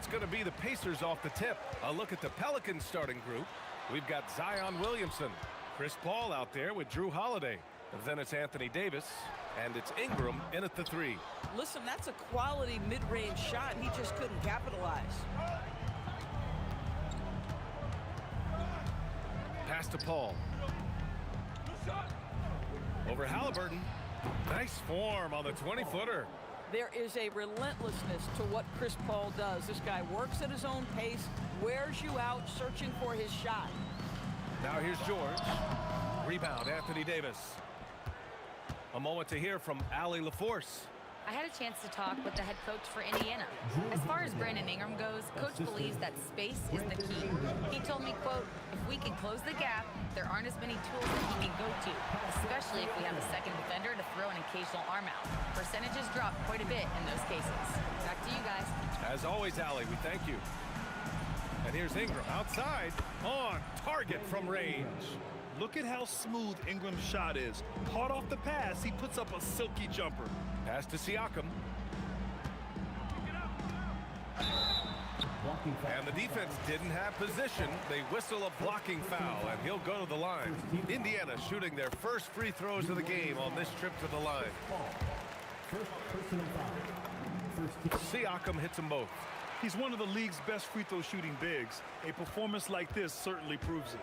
It's going to be the Pacers off the tip. A look at the Pelicans starting group. We've got Zion Williamson, Chris Paul out there with Drew Holiday. Then it's Anthony Davis, and it's Ingram in at the three. Listen, that's a quality mid-range shot. He just couldn't capitalize. Pass to Paul. Over Halliburton. Nice form on the 20-footer. There is a relentlessness to what Chris Paul does. This guy works at his own pace, wears you out, searching for his shot. Now here's George. Rebound, Anthony Davis. A moment to hear from Allie LaForce. I had a chance to talk with the head coach for Indiana. As far as Brandon Ingram goes, coach believes that space is the key. He told me, quote, if we can close the gap, there aren't as many tools that he can go to, especially if we have a second defender to throw an occasional arm out. Percentages drop quite a bit in those cases. Back to you guys. As always, Allie, we thank you. And here's Ingram outside, on target from range. Look at how smooth Ingram's shot is. Hard off the pass, he puts up a silky jumper. Pass to Siakam. And the defense didn't have position. They whistle a blocking foul, and he'll go to the line. Indiana shooting their first free throws of the game on this trip to the line. Siakam hits them both. He's one of the league's best free throw shooting bigs. A performance like this certainly proves it.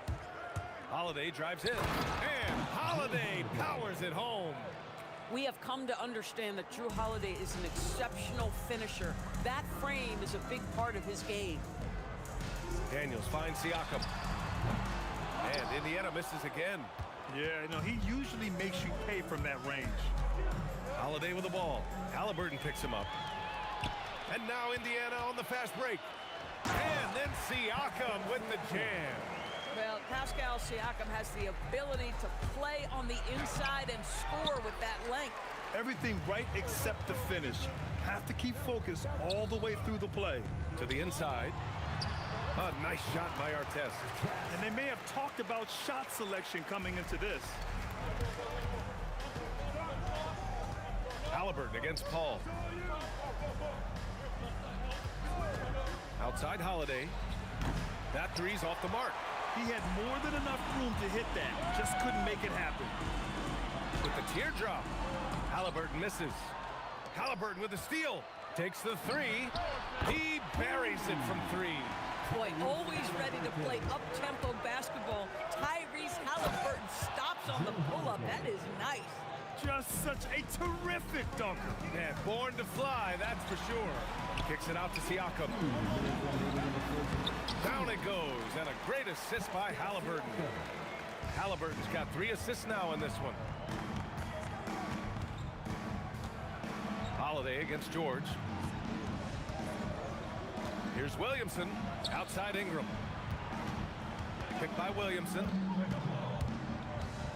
Holiday drives in, and Holiday powers it home. We have come to understand that Drew Holiday is an exceptional finisher. That frame is a big part of his game. Daniels finds Siakam. And Indiana misses again. Yeah, no, he usually makes you pay from that range. Holiday with the ball. Halliburton picks him up. And now Indiana on the fast break. And then Siakam with the jam. Well, Pascal Siakam has the ability to play on the inside and score with that length. Everything right except the finish. Have to keep focused all the way through the play. To the inside. A nice shot by Artest. And they may have talked about shot selection coming into this. Halliburton against Paul. Outside Holiday. That three's off the mark. He had more than enough room to hit that. Just couldn't make it happen. With the teardrop. Halliburton misses. Halliburton with the steal. Takes the three. He buries it from three. Boy, always ready to play up-tempo basketball. Tyrese Halliburton stops on the pull-up. That is nice. Just such a terrific dunker. Man, born to fly, that's for sure. Kicks it out to Siakam. Down it goes, and a great assist by Halliburton. Halliburton's got 3 assists now in this one. Holiday against George. Here's Williamson, outside Ingram. Picked by Williamson.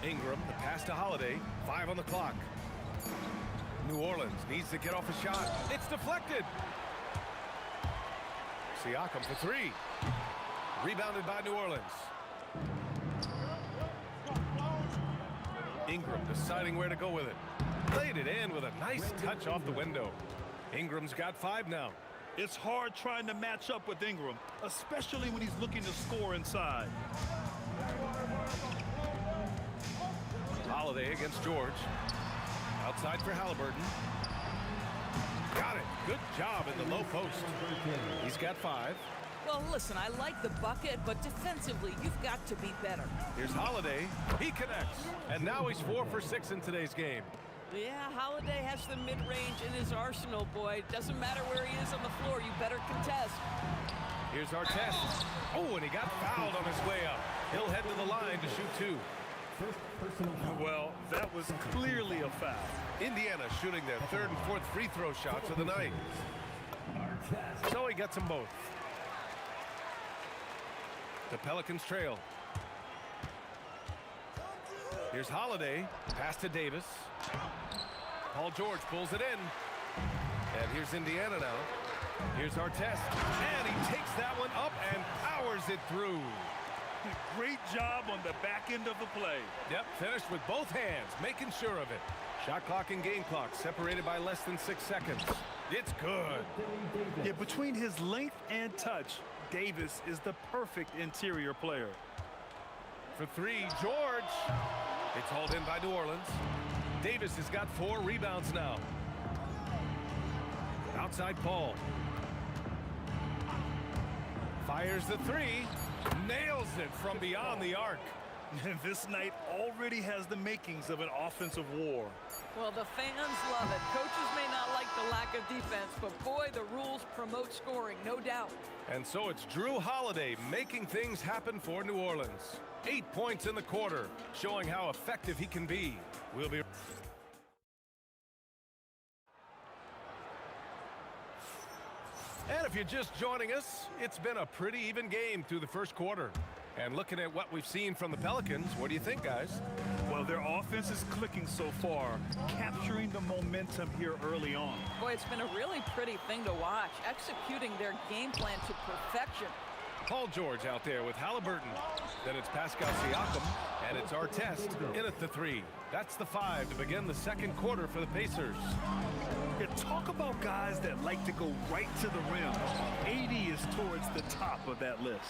Ingram, the pass to Holiday, 5 on the clock. New Orleans needs to get off a shot. It's deflected. Siakam for 3. Rebounded by New Orleans. Ingram deciding where to go with it. Played it in with a nice touch off the window. Ingram's got 5 now. It's hard trying to match up with Ingram, especially when he's looking to score inside. Holiday against George. Outside for Halliburton. Got it. Good job in the low post. He's got 5. Well, listen, I like the bucket, but defensively, you've got to be better. Here's Holiday. He connects. And now he's 4 for 6 in today's game. Yeah, Holiday has the mid-range in his arsenal, boy. Doesn't matter where he is on the floor, you better contest. Here's Artest. Oh, and he got fouled on his way up. He'll head to the line to shoot 2. Well, that was clearly a foul. Indiana shooting their 3rd and 4th free throw shots of the night. So he gets them both. The Pelicans trail. Here's Holiday. Pass to Davis. Paul George pulls it in. And here's Indiana now. Here's Artest. And he takes that one up and powers it through. Great job on the back end of the play. Yep, finished with both hands, making sure of it. Shot clock and game clock separated by less than 6 seconds. It's good. Yeah, between his length and touch, Davis is the perfect interior player. For 3, George. It's hauled in by New Orleans. Davis has got 4 rebounds now. Outside Paul. Fires the 3. Nails it from beyond the arc. This night already has the makings of an offensive war. Well, the fans love it. Coaches may not like the lack of defense, but boy, the rules promote scoring, no doubt. And so it's Drew Holiday making things happen for New Orleans. 8 points in the quarter, showing how effective he can be. We'll be... And if you're just joining us, it's been a pretty even game through the first quarter. And looking at what we've seen from the Pelicans, what do you think, guys? Well, their offense is clicking so far, capturing the momentum here early on. Boy, it's been a really pretty thing to watch, executing their game plan to perfection. Paul George out there with Halliburton. Then it's Pascal Siakam, and it's Artest in at the 3. That's the 5 to begin the second quarter for the Pacers. Yeah, talk about guys that like to go right to the rim. 80 is towards the top of that list.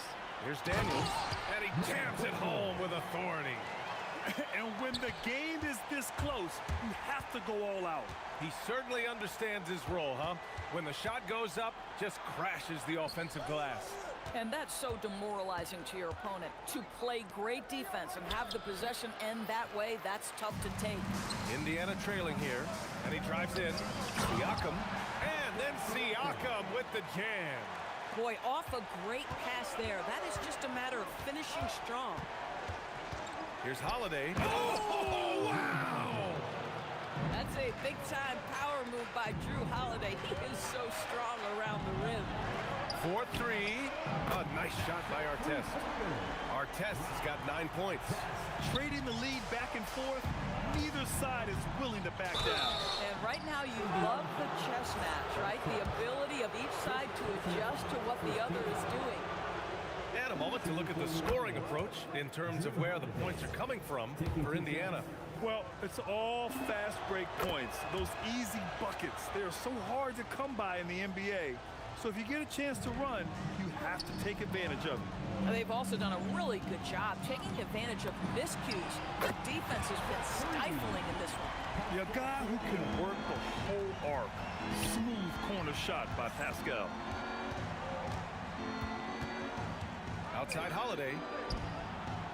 Here's Daniels, and he jams it home with authority. And when the game is this close, you have to go all out. He certainly understands his role, huh? When the shot goes up, just crashes the offensive glass. And that's so demoralizing to your opponent. To play great defense and have the possession end that way, that's tough to take. Indiana trailing here, and he drives in. Siakam, and then Siakam with the jam. Boy, off a great pass there. That is just a matter of finishing strong. Here's Holiday. Oh, wow! That's a big-time power move by Drew Holiday. He is so strong around the rim. 4-3. A nice shot by Artest. Artest has got 9 points. Trading the lead back and forth, neither side is willing to back down. And right now you love the chess match, right? The ability of each side to adjust to what the other is doing. And a moment to look at the scoring approach in terms of where the points are coming from for Indiana. Well, it's all fast break points. Those easy buckets, they're so hard to come by in the NBA. So if you get a chance to run, you have to take advantage of it. And they've also done a really good job taking advantage of miscues. The defense has been stifling in this one. The guy who can work the whole arc. Smooth corner shot by Pascal. Outside Holiday.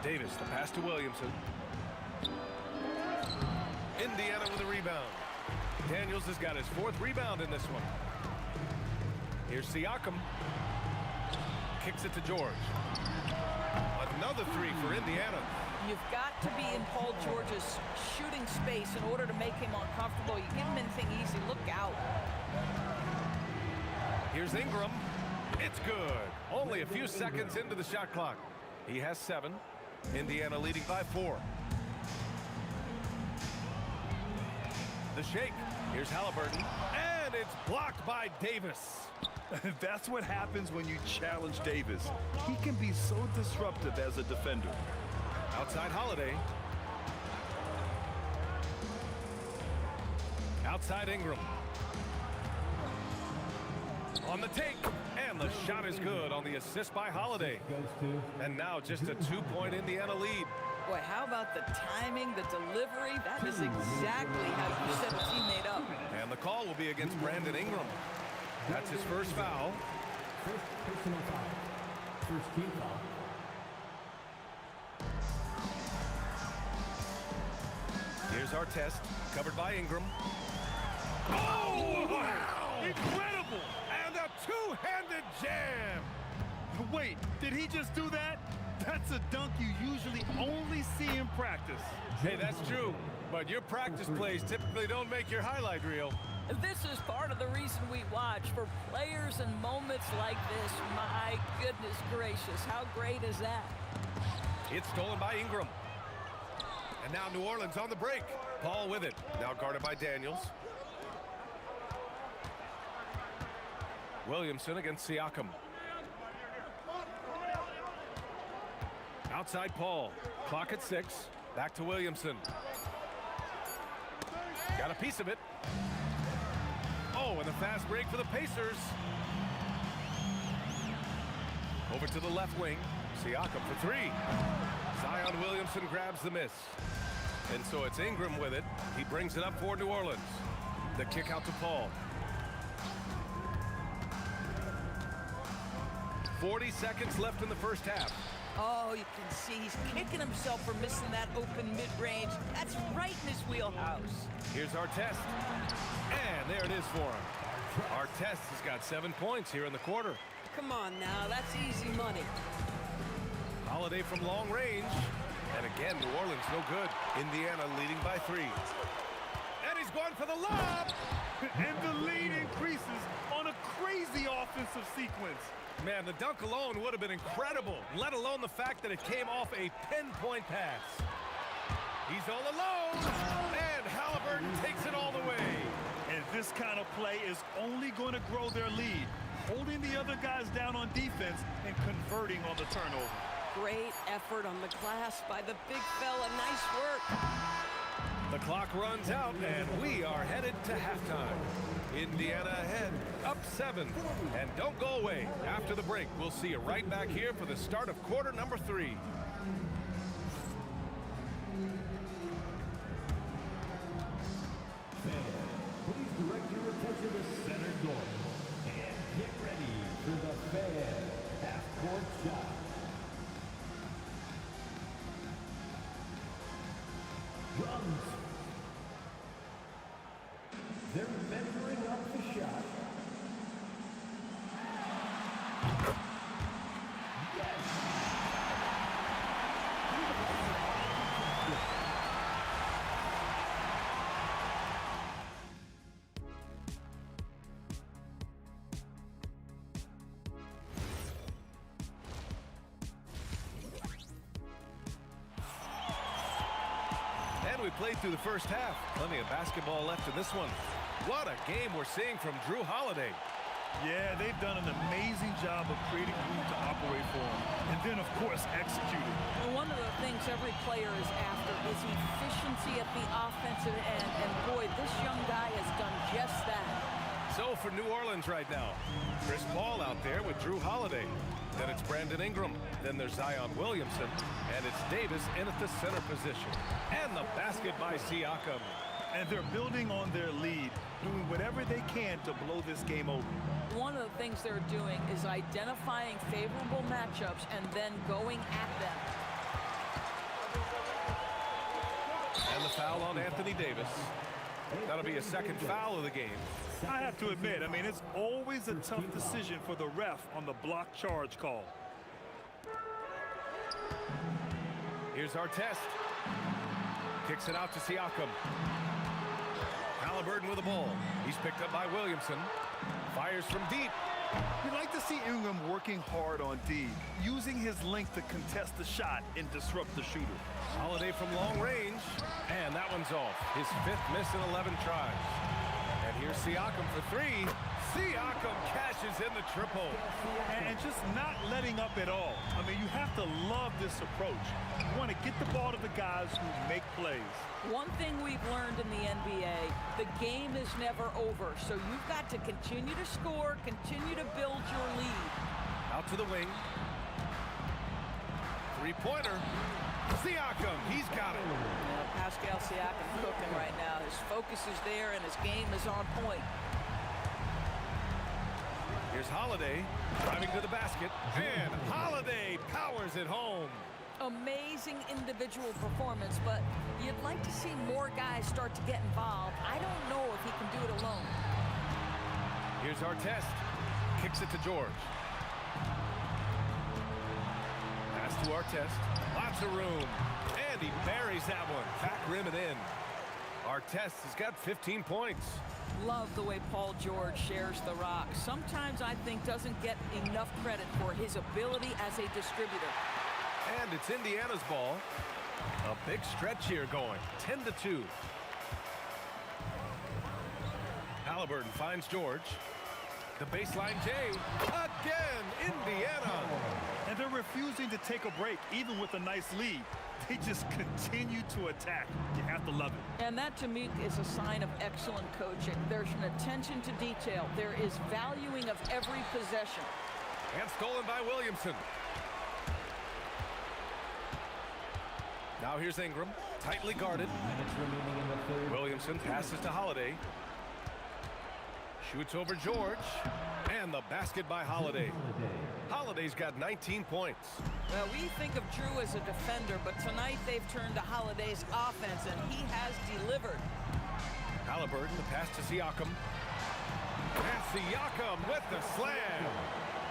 Davis, the pass to Williamson. Indiana with a rebound. Daniels has got his 4th rebound in this one. Here's Siakam. Kicks it to George. Another 3 for Indiana. You've got to be in Paul George's shooting space in order to make him uncomfortable. You give him anything easy, look out. Here's Ingram. It's good. Only a few seconds into the shot clock. He has 7. Indiana leading by 4. The shake. Here's Halliburton. And it's blocked by Davis. That's what happens when you challenge Davis. He can be so disruptive as a defender. Outside Holiday. Outside Ingram. On the take. And the shot is good on the assist by Holiday. And now just a 2-point Indiana lead. Boy, how about the timing, the delivery? That is exactly how you set a teammate up. And the call will be against Brandon Ingram. That's his first foul. First personal foul. First team foul. Here's Artest, covered by Ingram. Oh, wow! Incredible! And a two-handed jam! Wait, did he just do that? That's a dunk you usually only see in practice. Hey, that's true. But your practice plays typically don't make your highlight reel. This is part of the reason we watch. For players and moments like this, my goodness gracious, how great is that? It's stolen by Ingram. And now New Orleans on the break. Paul with it. Now guarded by Daniels. Williamson against Siakam. Outside Paul. Clock at 6. Back to Williamson. Got a piece of it. Oh, and the fast break for the Pacers. Over to the left wing. Siakam for 3. Zion Williamson grabs the miss. And so it's Ingram with it. He brings it up for New Orleans. The kick out to Paul. 40 seconds left in the first half. Oh, you can see he's kicking himself for missing that open mid-range. That's right in his wheelhouse. Here's Artest. And there it is for him. Artest has got 7 points here in the quarter. Come on now, that's easy money. Holiday from long range. And again, New Orleans no good. Indiana leading by 3. And he's going for the lob. And the lead increases on a crazy offensive sequence. Man, the dunk alone would have been incredible, let alone the fact that it came off a pinpoint pass. He's all alone, and Halliburton takes it all the way. And this kind of play is only going to grow their lead, holding the other guys down on defense and converting on the turnover. Great effort on the glass by the big fella. Nice work. The clock runs out, and we are headed to halftime. Indiana ahead, up 7. And don't go away. After the break, we'll see you right back here for the start of quarter number 3. Please direct your attention to center court. And get ready for the fan half-court shot. Drums. They're measuring up the shot. Yes. And we played through the first half. Plenty of basketball left in this one. What a game we're seeing from Jrue Holiday. Yeah, they've done an amazing job of creating room to operate for him. And then, of course, executing. Well, one of the things every player is after is efficiency at the offensive end. And boy, this young guy has done just that. So for New Orleans right now, Chris Paul out there with Jrue Holiday. Then it's Brandon Ingram. Then there's Zion Williamson. And it's Davis in at the center position. And the basket by Siakam. And they're building on their lead, doing whatever they can to blow this game open. One of the things they're doing is identifying favorable matchups and then going at them. And the foul on Anthony Davis. That'll be a second foul of the game. I have to admit, I mean, it's always a tough decision for the ref on the block charge call. Here's our test. Kicks it out to Siakam. Halliburton with the ball. He's picked up by Williamson. Fires from deep. You'd like to see Ingram working hard on D, using his length to contest the shot and disrupt the shooter. Holiday from long range. And that one's off. His 5th miss in 11 tries. And here's Siakam for 3. Siakam cashes in the triple. And just not letting up at all. I mean, you have to love this approach. You want to get the ball to the guys who make plays. One thing we've learned in the NBA, the game is never over. So you've got to continue to score, continue to build your lead. Out to the wing. 3-pointer. Siakam, he's got it. Yeah, Pascal Siakam cooking right now. His focus is there and his game is on point. Here's Holiday driving to the basket. And Holiday powers it home. Amazing individual performance, but you'd like to see more guys start to get involved. I don't know if he can do it alone. Here's our test. Kicks it to George. Pass to our test. Lots of room. And he buries that one. Back rim and in. Artest has got 15 points. Love the way Paul George shares the rock. Sometimes I think doesn't get enough credit for his ability as a distributor. And it's Indiana's ball. A big stretch here going. 10-2. Halliburton finds George. The baseline J. Again, Indiana. And they're refusing to take a break, even with a nice lead. They just continue to attack. You have to love it. And that, to me, is a sign of excellent coaching. There's an attention to detail. There is valuing of every possession. And stolen by Williamson. Now here's Ingram, tightly guarded. Williamson passes to Holiday. Shoots over George. And the basket by Holiday. Holiday's got 19 points. Well, we think of Jrue as a defender, but tonight they've turned to Holiday's offense, and he has delivered. Halliburton, the pass to Siakam. And Siakam with the slam.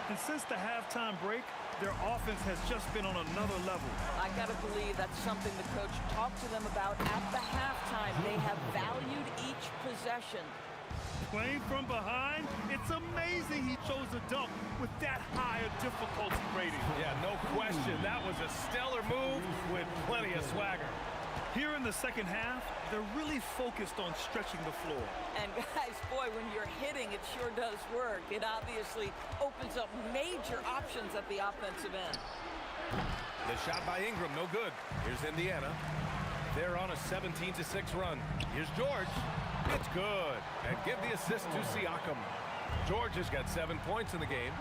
And since the halftime break, their offense has just been on another level. I got to believe that's something the coach talked to them about at the halftime. They have valued each possession. Playing from behind, it's amazing he chose a dunk with that high a difficulty rating. Yeah, no question. That was a stellar move with plenty of swagger. Here in the second half, they're really focused on stretching the floor. And guys, boy, when you're hitting, it sure does work. It obviously opens up major options at the offensive end. The shot by Ingram, no good. Here's Indiana. They're on a 17-6 run. Here's George. It's good. And give the assist to Siakam. George has got 7 points in the game.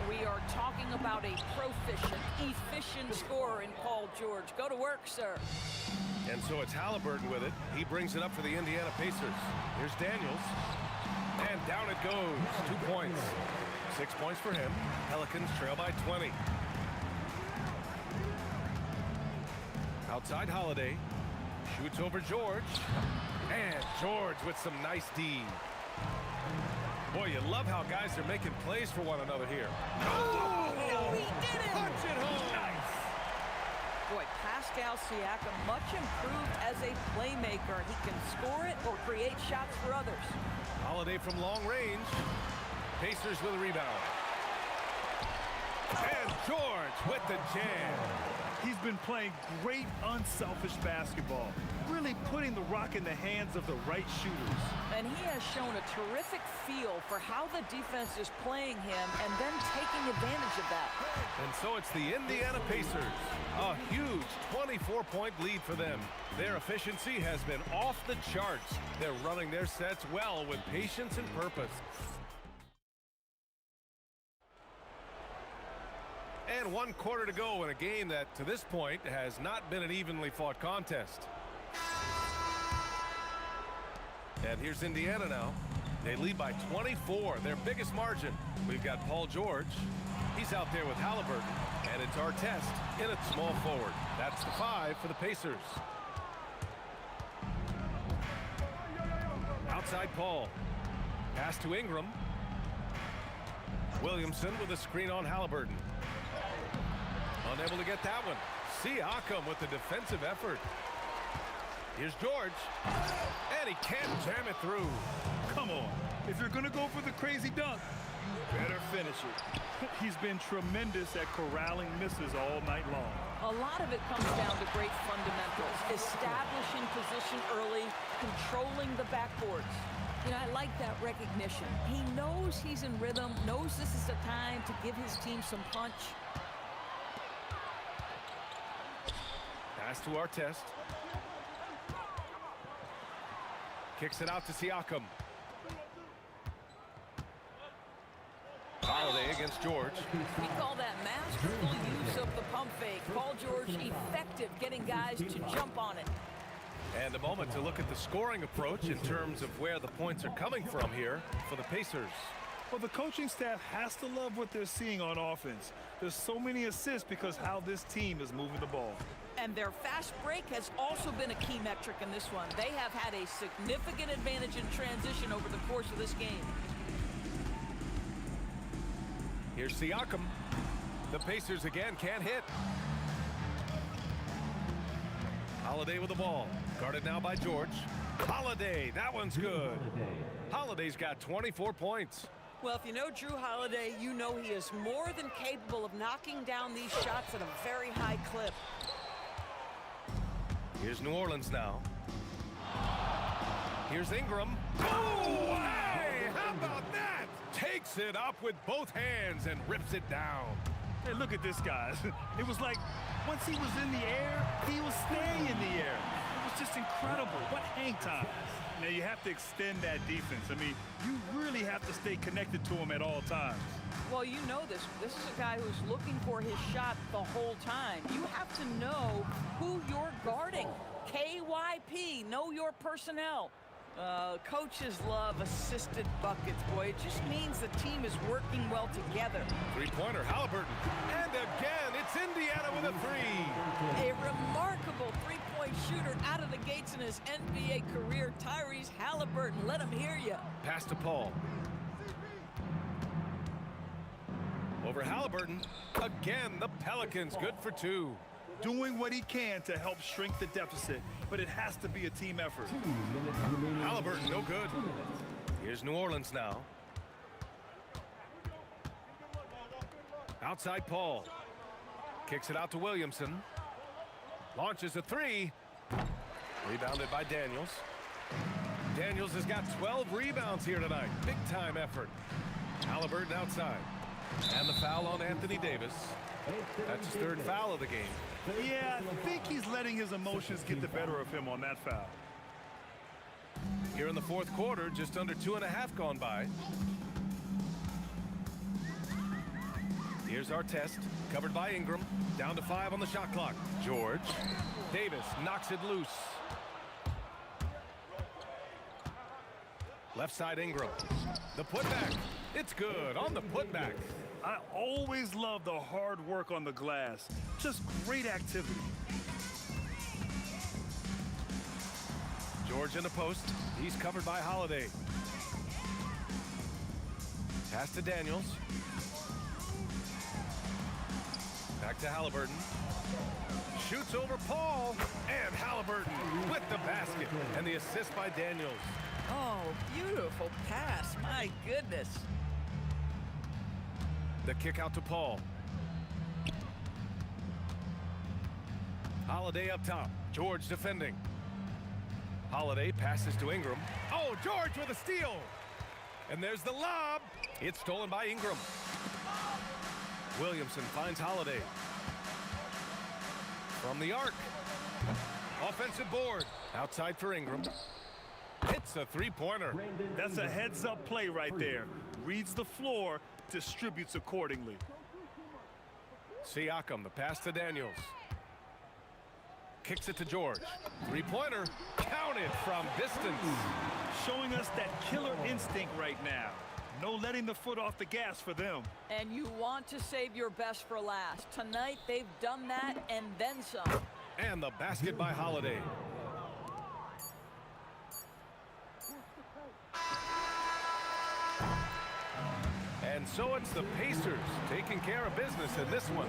We are talking about a proficient, efficient scorer in Paul George. Go to work, sir. And so it's Halliburton with it. He brings it up for the Indiana Pacers. Here's Daniels. And down it goes. 2 points. 6 points for him. Pelicans trail by 20. Outside Holiday. Shoots over George. And George with some nice D. Boy, you love how guys are making plays for one another here. Oh, he did it! Punch it home! Nice. Boy, Pascal Siakam, much improved as a playmaker. He can score it or create shots for others. Holiday from long range. Pacers with a rebound. And George with the jam. He's been playing great, unselfish basketball, really putting the rock in the hands of the right shooters. And he has shown a terrific feel for how the defense is playing him and then taking advantage of that. And so it's the Indiana Pacers. A huge 24-point lead for them. Their efficiency has been off the charts. They're running their sets well with patience and purpose. And 1 quarter to go in a game that, to this point, has not been an evenly fought contest. And here's Indiana now. They lead by 24, their biggest margin. We've got Paul George. He's out there with Halliburton. And it's Artest in at small forward. That's the 5 for the Pacers. Outside Paul. Pass to Ingram. Williamson with a screen on Halliburton. Unable to get that one. Siakam with the defensive effort. Here's George. And he can't jam it through. Come on. If you're going to go for the crazy dunk, you better finish it. He's been tremendous at corralling misses all night long. A lot of it comes down to great fundamentals. Establishing position early, controlling the backboards. You know, I like that recognition. He knows he's in rhythm, knows this is the time to give his team some punch. Pass to Artest. Kicks it out to Siakam. Holiday against George. We call that masterful use of the pump fake. Paul George effective getting guys to jump on it. And a moment to look at the scoring approach in terms of where the points are coming from here for the Pacers. Well, the coaching staff has to love what they're seeing on offense. There's so many assists because how this team is moving the ball. And their fast break has also been a key metric in this one. They have had a significant advantage in transition over the course of this game. Here's Siakam. The Pacers again can't hit. Holiday with the ball. Guarded now by George. Holiday, that one's good. Holiday's got 24 points. Well, if you know Drew Holiday, you know he is more than capable of knocking down these shots at a very high clip. Here's New Orleans now. Here's Ingram. Oh, hey, how about that? Takes it up with both hands and rips it down. Hey, look at this, guys. It was like once he was in the air, he was staying in the air. It was just incredible. What hang time. Now, you have to extend that defense. I mean, you really have to stay connected to him at all times. Well, you know this. This is a guy who's looking for his shot the whole time. You have to know who you're guarding. KYP, know your personnel. Coaches love assisted buckets, boy. It just means the team is working well together. Three-pointer, Halliburton. And again, it's Indiana with a three. A remarkable three-point shooter out of the gates in his NBA career, Tyrese Halliburton. Let him hear you. Pass to Paul. Over Halliburton. Again, the Pelicans good for two. Doing what he can to help shrink the deficit, but it has to be a team effort. Halliburton, no good. Here's New Orleans now. Outside Paul. Kicks it out to Williamson. Launches a three. Rebounded by Daniels. Daniels has got 12 rebounds here tonight. Big time effort. Halliburton outside. And the foul on Anthony Davis. That's his third foul of the game. Yeah, I think he's letting his emotions get the better of him on that foul. Here in the fourth quarter, just under 2.5 gone by. Here's our test, covered by Ingram. Down to 5 on the shot clock. George. Davis knocks it loose. Left side Ingram. The putback. It's good on the putback. I always love the hard work on the glass. Just great activity. George in the post. He's covered by Holiday. Pass to Daniels. Back to Halliburton. Shoots over Paul. And Halliburton with the basket. And the assist by Daniels. Oh, beautiful pass. My goodness. The kick out to Paul. Holiday up top. George defending. Holiday passes to Ingram. Oh, George with a steal. And there's the lob. It's stolen by Ingram. Williamson finds Holiday. From the arc. Offensive board. Outside for Ingram. Hits a three-pointer. That's a heads-up play right there. Reads the floor, distributes accordingly. Siakam, the pass to Daniels. Kicks it to George. Three-pointer. Counted from distance. Showing us that killer instinct right now. No letting the foot off the gas for them. And you want to save your best for last. Tonight, they've done that and then some. And the basket by Holiday. And so it's the Pacers taking care of business in this one.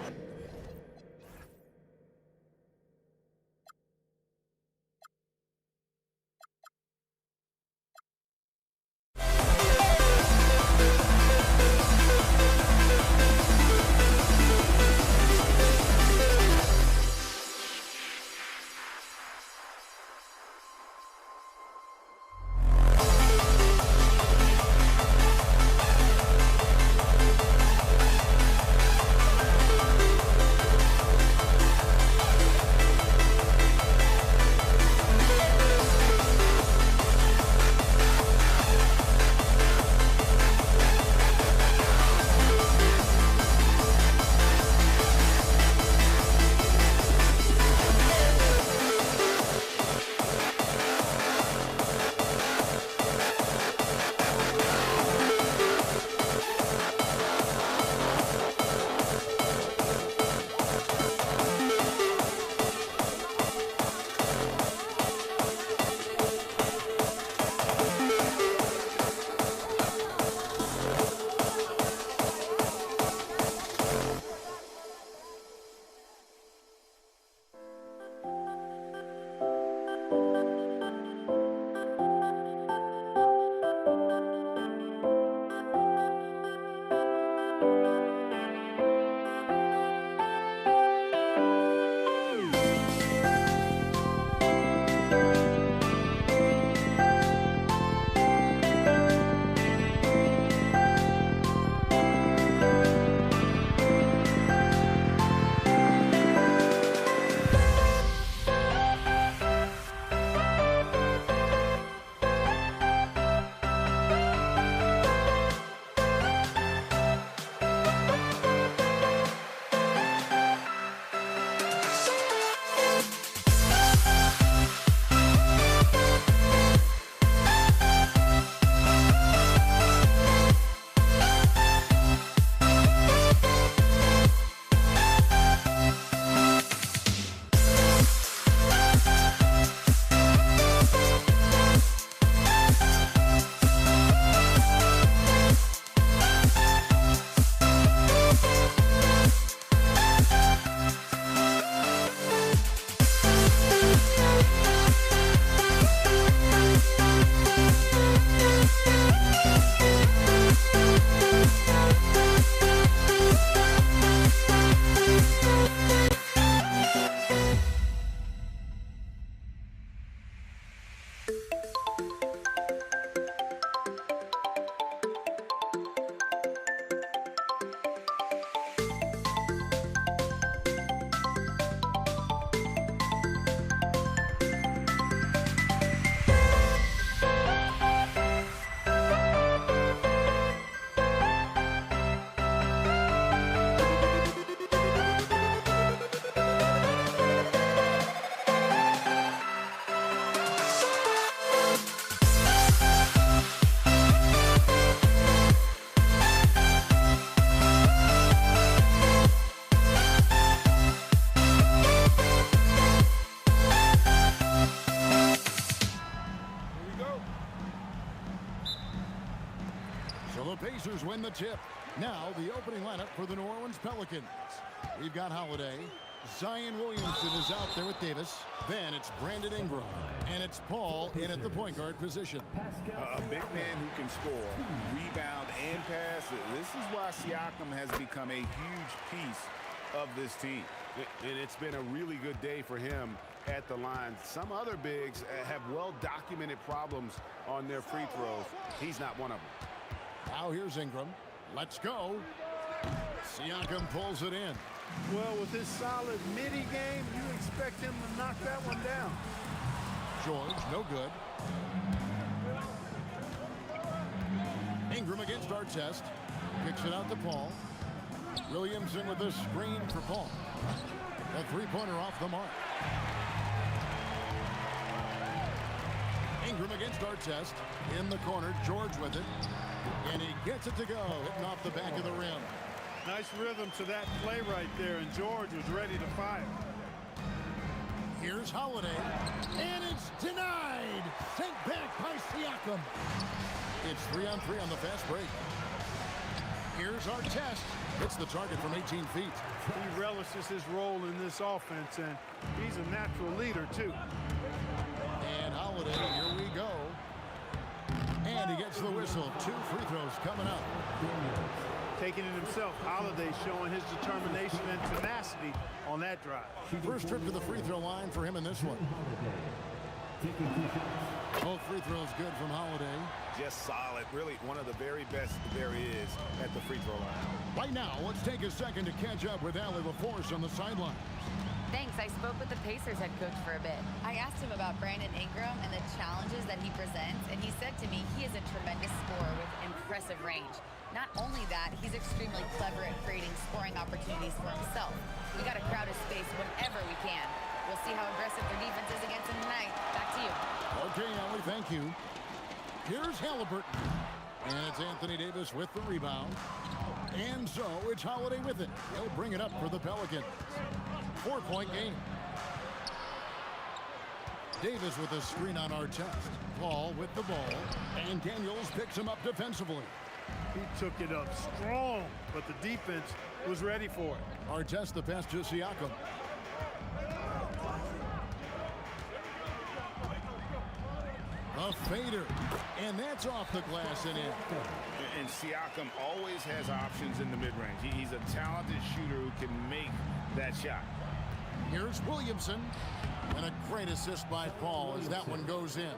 win the tip. Now the opening lineup for the New Orleans Pelicans. We've got Holiday. Zion Williamson is out there with Davis. Then it's Brandon Ingram. And it's Paul in at the point guard position. A big man who can score, rebound, and pass. This is why Siakam has become a huge piece of this team. And it's been a really good day for him at the line. Some other bigs have well-documented problems on their free throws. He's not one of them. Now here's Ingram. Let's go. Siakam pulls it in. Well, with his solid midi game, you expect him to knock that one down. George, no good. Ingram against Artest. Kicks it out to Paul. Williamson with the screen for Paul. A three-pointer off the mark. Ingram against Artest. In the corner, George with it. And he gets it to go, hitting off the back of the rim. Nice rhythm to that play right there, and George was ready to fire. Here's Holiday, and it's denied. Sent back by Siakam. It's 3-on-3 on the fast break. Here's Artest. Hits the target from 18 feet. He relishes his role in this offense, and he's a natural leader, too. And Holiday, here we go. And he gets the whistle. 2 free throws coming up. Taking it himself, Holiday showing his determination and tenacity on that drive. First trip to the free throw line for him in this one. Both free throws good from Holiday. Just solid. Really one of the very best there is at the free throw line. Right now, let's take a second to catch up with Allie LaForce on the sideline. Thanks. I spoke with the Pacers head coach for a bit. I asked him about Brandon Ingram and the challenges that he presents, and he said to me he is a tremendous scorer with impressive range. Not only that, he's extremely clever at creating scoring opportunities for himself. We got to crowd his space whenever we can. We'll see how aggressive their defense is against him tonight. Back to you. Okay, Allie, thank you. Here's Halliburton. And it's Anthony Davis with the rebound. And so it's Holiday with it. He'll bring it up for the Pelicans. 4-point game. Davis with a screen on Artest. Paul with the ball. And Daniels picks him up defensively. He took it up strong, but the defense was ready for it. Artest the pass to Siakam. A fader. And that's off the glass and in. And Siakam always has options in the mid-range. He's a talented shooter who can make that shot. Here's Williamson. And a great assist by Paul as that one goes in.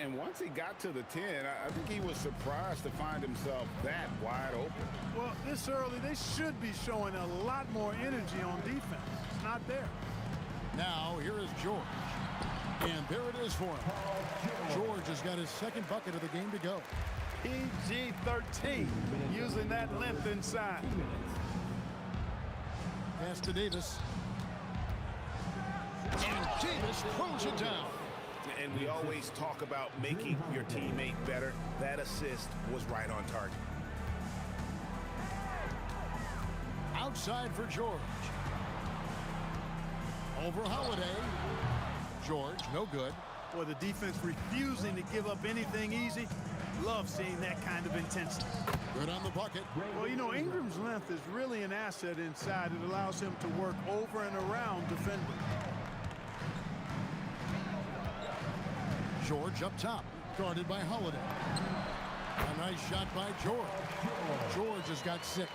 And once he got to the 10, I think he was surprised to find himself that wide open. Well, this early, they should be showing a lot more energy on defense. It's not there. Now, here is George. And there it is for him. George has got his second bucket of the game to go. PG-13, using that length inside. Pass to Davis. And Davis throws it down. And we always talk about making your teammate better. That assist was right on target. Outside for George. Over Holiday. George, no good. Boy, the defense refusing to give up anything easy. Love seeing that kind of intensity. Good on the bucket. Well, you know, Ingram's length is really an asset inside. It allows him to work over and around defenders. George up top, guarded by Holiday. A nice shot by George. George has got 6.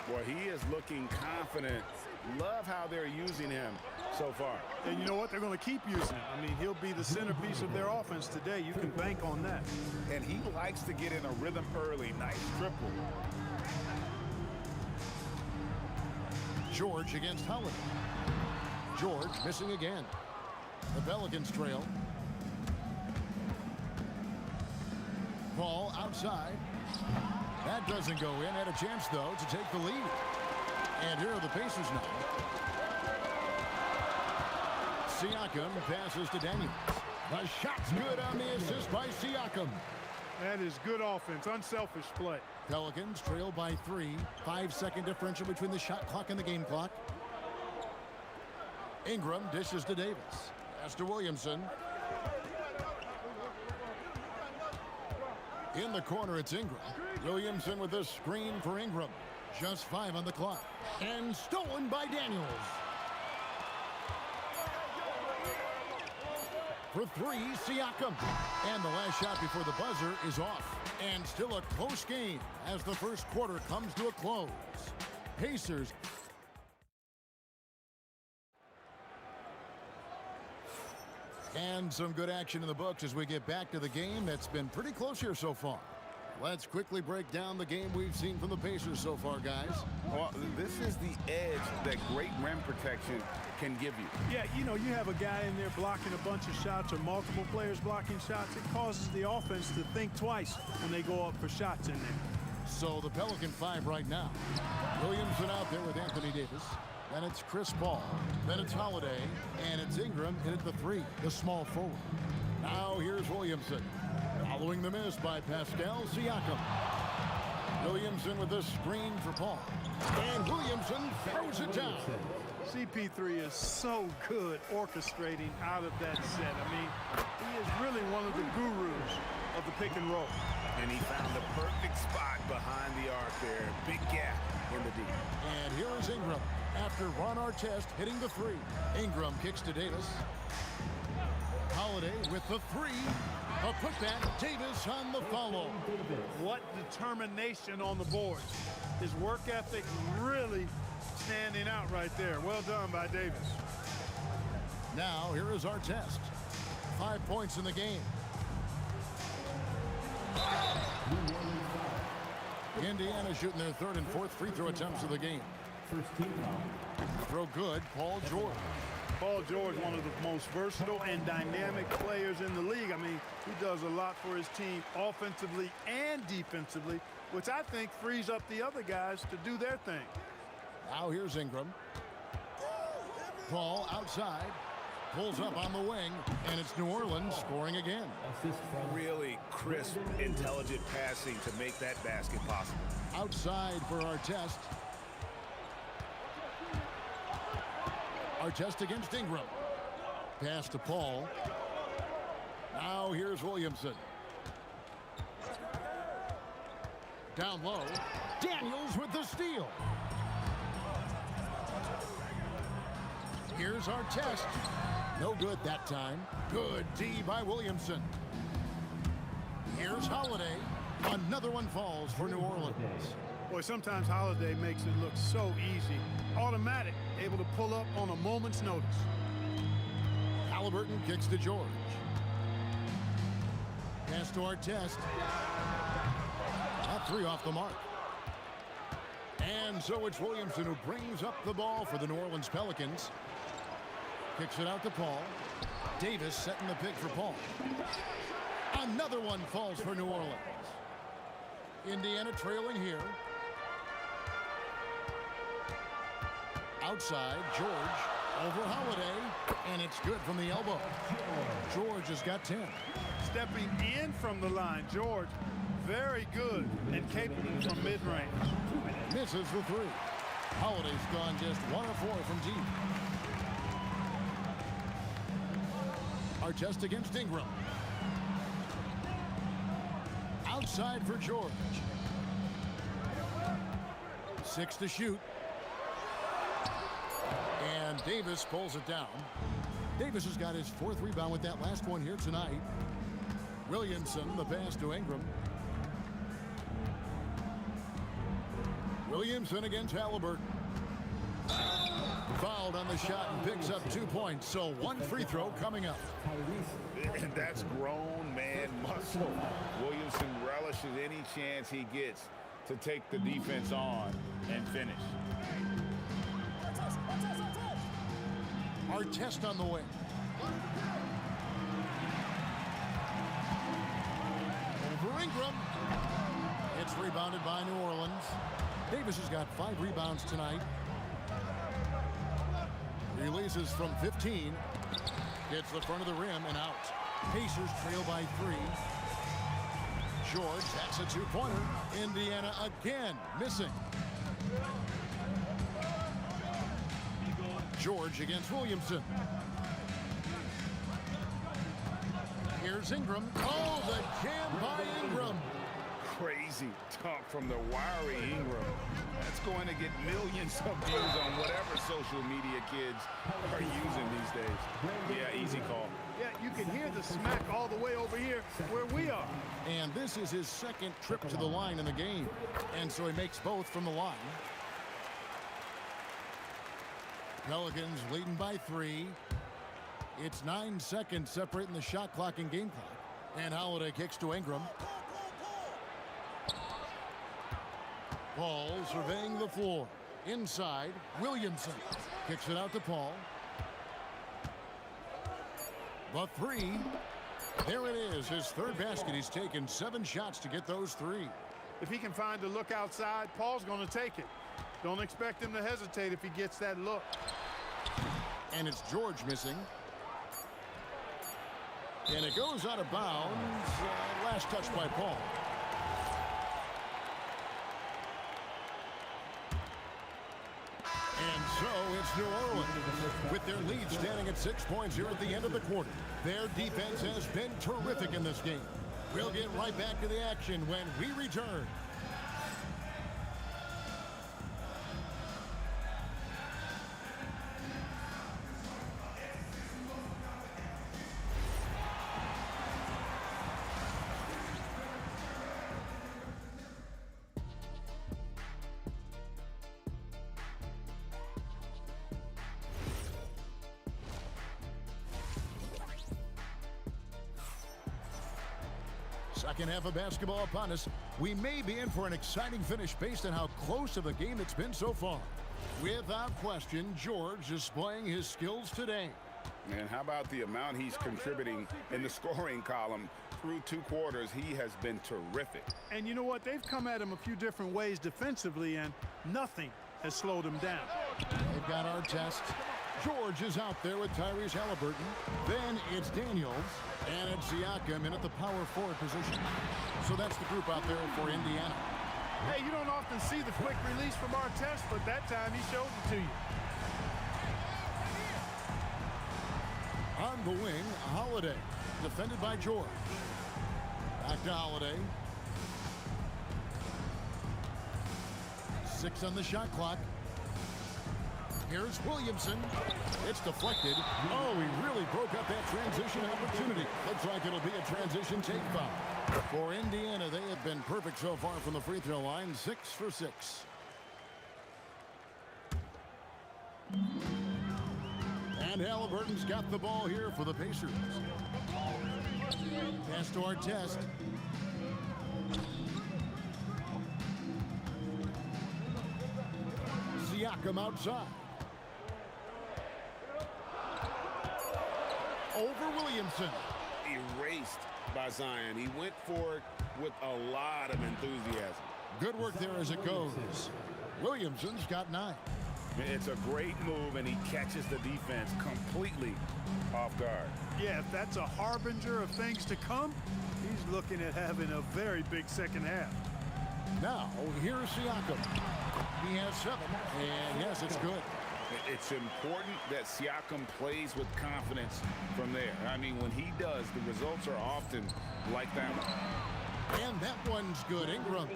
Boy, he is looking confident. Love how they're using him so far. And you know what? They're going to keep using him. I mean, he'll be the centerpiece of their offense today. You can bank on that. And he likes to get in a rhythm early. Nice triple. George against Holiday. George missing again. The Pelicans trail. Paul outside. That doesn't go in. Had a chance, though, to take the lead. And here are the Pacers now. Siakam passes to Daniels. The shot's good on the assist by Siakam. That is good offense, unselfish play. Pelicans trail by 3. 5-second differential between the shot clock and the game clock. Ingram dishes to Davis. Pass to Williamson. In the corner, it's Ingram. Williamson with this screen for Ingram. Just 5 on the clock. And stolen by Daniels. For 3, Siakam. And the last shot before the buzzer is off. And still a close game as the first quarter comes to a close. Pacers. And some good action in the books as we get back to the game that's been pretty close here so far. Let's quickly break down the game we've seen from the Pacers so far, guys. Well, this is the edge that great rim protection can give you. Yeah, you know, you have a guy in there blocking a bunch of shots or multiple players blocking shots. It causes the offense to think twice when they go up for shots in there. So the Pelican 5 right now. Williamson out there with Anthony Davis. Then it's Chris Paul. Then it's Holiday. And it's Ingram in at the 3, the small forward. Now here's Williamson. Following the miss by Pascal Siakam. Williamson with this screen for Paul. And Williamson throws it down. CP3 is so good orchestrating out of that set. I mean, he is really one of the gurus of the pick and roll. And he found the perfect spot behind the arc there. Big gap in the D. And here is Ingram after Ron Artest hitting the 3. Ingram kicks to Davis. Holiday with the 3. A putback. Davis on the follow. What determination on the boards. His work ethic really standing out right there. Well done by Davis. Now here is Artest. 5 points in the game. Indiana shooting their 3rd and 4th free throw attempts of the game. First team foul. Throw good, Paul George. Paul George, one of the most versatile and dynamic players in the league. I mean, he does a lot for his team offensively and defensively, which I think frees up the other guys to do their thing. Now here's Ingram. Paul outside. Pulls up on the wing, and it's New Orleans scoring again. Assist from Really crisp, intelligent passing to make that basket possible. Outside for Artest. Artest against Ingram. Pass to Paul. Now here's Williamson. Down low. Daniels with the steal. Here's Artest. No good that time. Good D by Williamson. Here's Holiday. Another one falls for New Orleans. Boy, sometimes Holiday makes it look so easy. Automatic, able to pull up on a moment's notice. Halliburton kicks to George. Pass to Artest. That 3 off the mark. And so it's Williamson who brings up the ball for the New Orleans Pelicans. Kicks it out to Paul. Davis setting the pick for Paul. Another one falls for New Orleans. Indiana trailing here. Outside, George over Holiday, and it's good from the elbow. George has got 10. Stepping in from the line, George, very good and capable from mid-range. Misses the 3. Holiday's gone just 1 of 4 from deep. Artest against Ingram. Outside for George. 6 to shoot. And Davis pulls it down. Davis has got his 4th rebound with that last one here tonight. Williamson, the pass to Ingram. Williamson against Halliburton. Fouled on the shot and picks up 2 points. So 1 free throw coming up. And that's grown man muscle. Williamson relishes any chance he gets to take the defense on and finish. Artest on the wing. Over Ingram. It's rebounded by New Orleans. Davis has got 5 rebounds tonight. Releases from 15. Hits the front of the rim and out. Pacers trail by 3. George, that's a 2-pointer. Indiana again missing. George against Williamson. Here's Ingram. Oh, the jam by Ingram. crazy dunk from the wiry Ingram. That's going to get millions of views on whatever social media kids are using these days. Yeah, easy call. Yeah, you can hear the smack all the way over here where we are. And this is his second trip to the line in the game. And so he makes both from the line. Pelicans leading by 3. It's 9 seconds separating the shot clock and game clock. And Holiday kicks to Ingram. Paul surveying the floor. Inside, Williamson kicks it out to Paul. The 3. There it is, his third basket. He's taken 7 shots to get those 3. If he can find a look outside, Paul's going to take it. Don't expect him to hesitate if he gets that look. And it's George missing. And it goes out of bounds. Last touch by Paul. And so it's New Orleans with their lead standing at 6 points here at the end of the quarter. Their defense has been terrific in this game. We'll get right back to the action when we return. Second half of basketball upon us. We may be in for an exciting finish based on how close of a game it's been so far. Without question, George displaying his skills today. Man, how about the amount he's contributing in the scoring column through 2 quarters? He has been terrific. And you know what? They've come at him a few different ways defensively, and nothing has slowed him down. They've got our test. George is out there with Tyrese Halliburton. Then it's Daniels. And it's Siakam in at the power forward position. So that's the group out there for Indiana. Hey, you don't often see the quick release from our test, but that time he showed it to you. On the wing, Holiday. Defended by George. Back to Holiday. 6 on the shot clock. Here's Williamson. It's deflected. Oh, he really broke up that transition opportunity. Looks like it'll be a transition take foul. For Indiana, they have been perfect so far from the free throw line. 6 for 6. And Halliburton's got the ball here for the Pacers. Pass to Artest. Siakam outside. Over Williamson. Erased by Zion. He went for it with a lot of enthusiasm. Good work there as it goes. Williamson's got 9. It's a great move, and he catches the defense completely off guard. Yeah, if that's a harbinger of things to come, he's looking at having a very big second half. Now, here's Siakam. He has 7, and yes, it's good. It's important that Siakam plays with confidence from there. I mean, when he does, the results are often like that one. And that one's good. Ingram.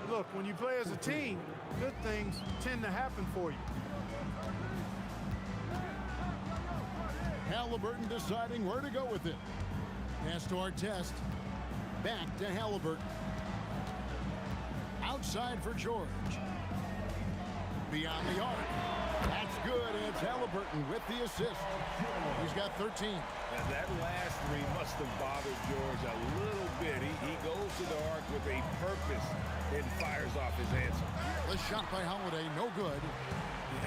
Look, when you play as a team, good things tend to happen for you. Halliburton deciding where to go with it. Pass to Artest. Back to Halliburton. Outside for George. Beyond the arc. That's good. It's Halliburton with the assist. He's got 13. And that last 3 must have bothered George a little bit. He goes to the arc with a purpose and fires off his answer. The shot by Holiday, no good.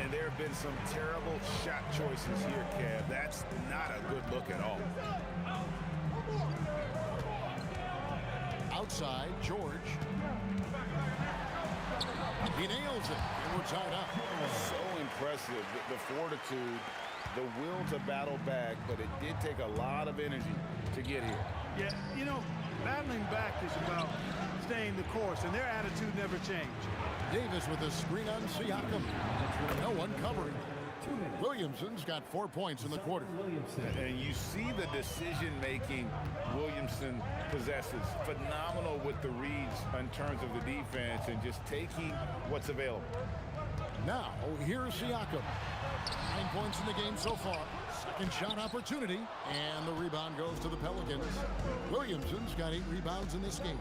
And there have been some terrible shot choices here, Kev. That's not a good look at all. Outside, George. He nails it, and we're tied up. So impressive, the fortitude, the will to battle back, but it did take a lot of energy to get here. Yeah, you know, battling back is about staying the course, and their attitude never changed. Davis with a screen on Siakam. No one covering. Williamson's got 4 points in the quarter. And you see the decision-making Williamson possesses. Phenomenal with the reads in terms of the defense and just taking what's available. Now, here's Siakam. 9 points in the game so far. Second shot opportunity. And the rebound goes to the Pelicans. Williamson's got 8 rebounds in this game.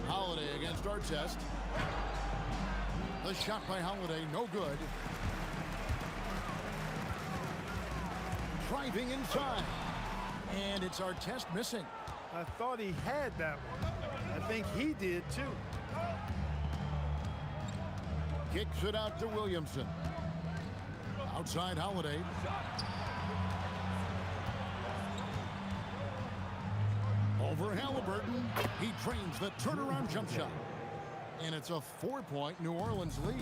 Holiday against Artest. The shot by Holiday, no good. Driving inside. And it's Artest missing. I thought he had that one. I think he did too. Kicks it out to Williamson. Outside Holiday. Over Halliburton. He drains the turnaround jump shot. And it's a 4-point New Orleans lead.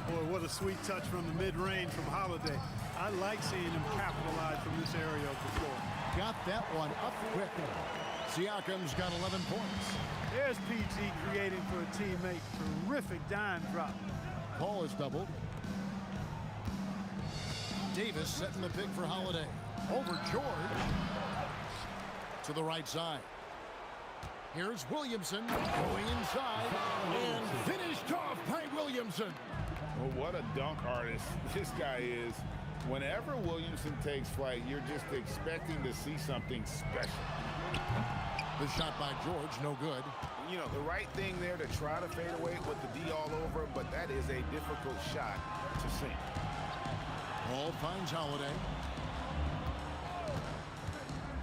Boy, what a sweet touch from the mid-range from Holiday. I like seeing him capitalize from this area of the floor. Got that one up quick. Siakam's got 11 points. There's PG creating for a teammate. Terrific dime drop. Paul is doubled. Davis setting the pick for Holiday. Over George. To the right side. Here's Williamson going inside and finished off by Williamson. Well, what a dunk artist this guy is. Whenever Williamson takes flight, you're just expecting to see something special. The shot by George, no good. You know, the right thing there to try to fade away with the D all over him, but that is a difficult shot to sink. Paul finds Holiday.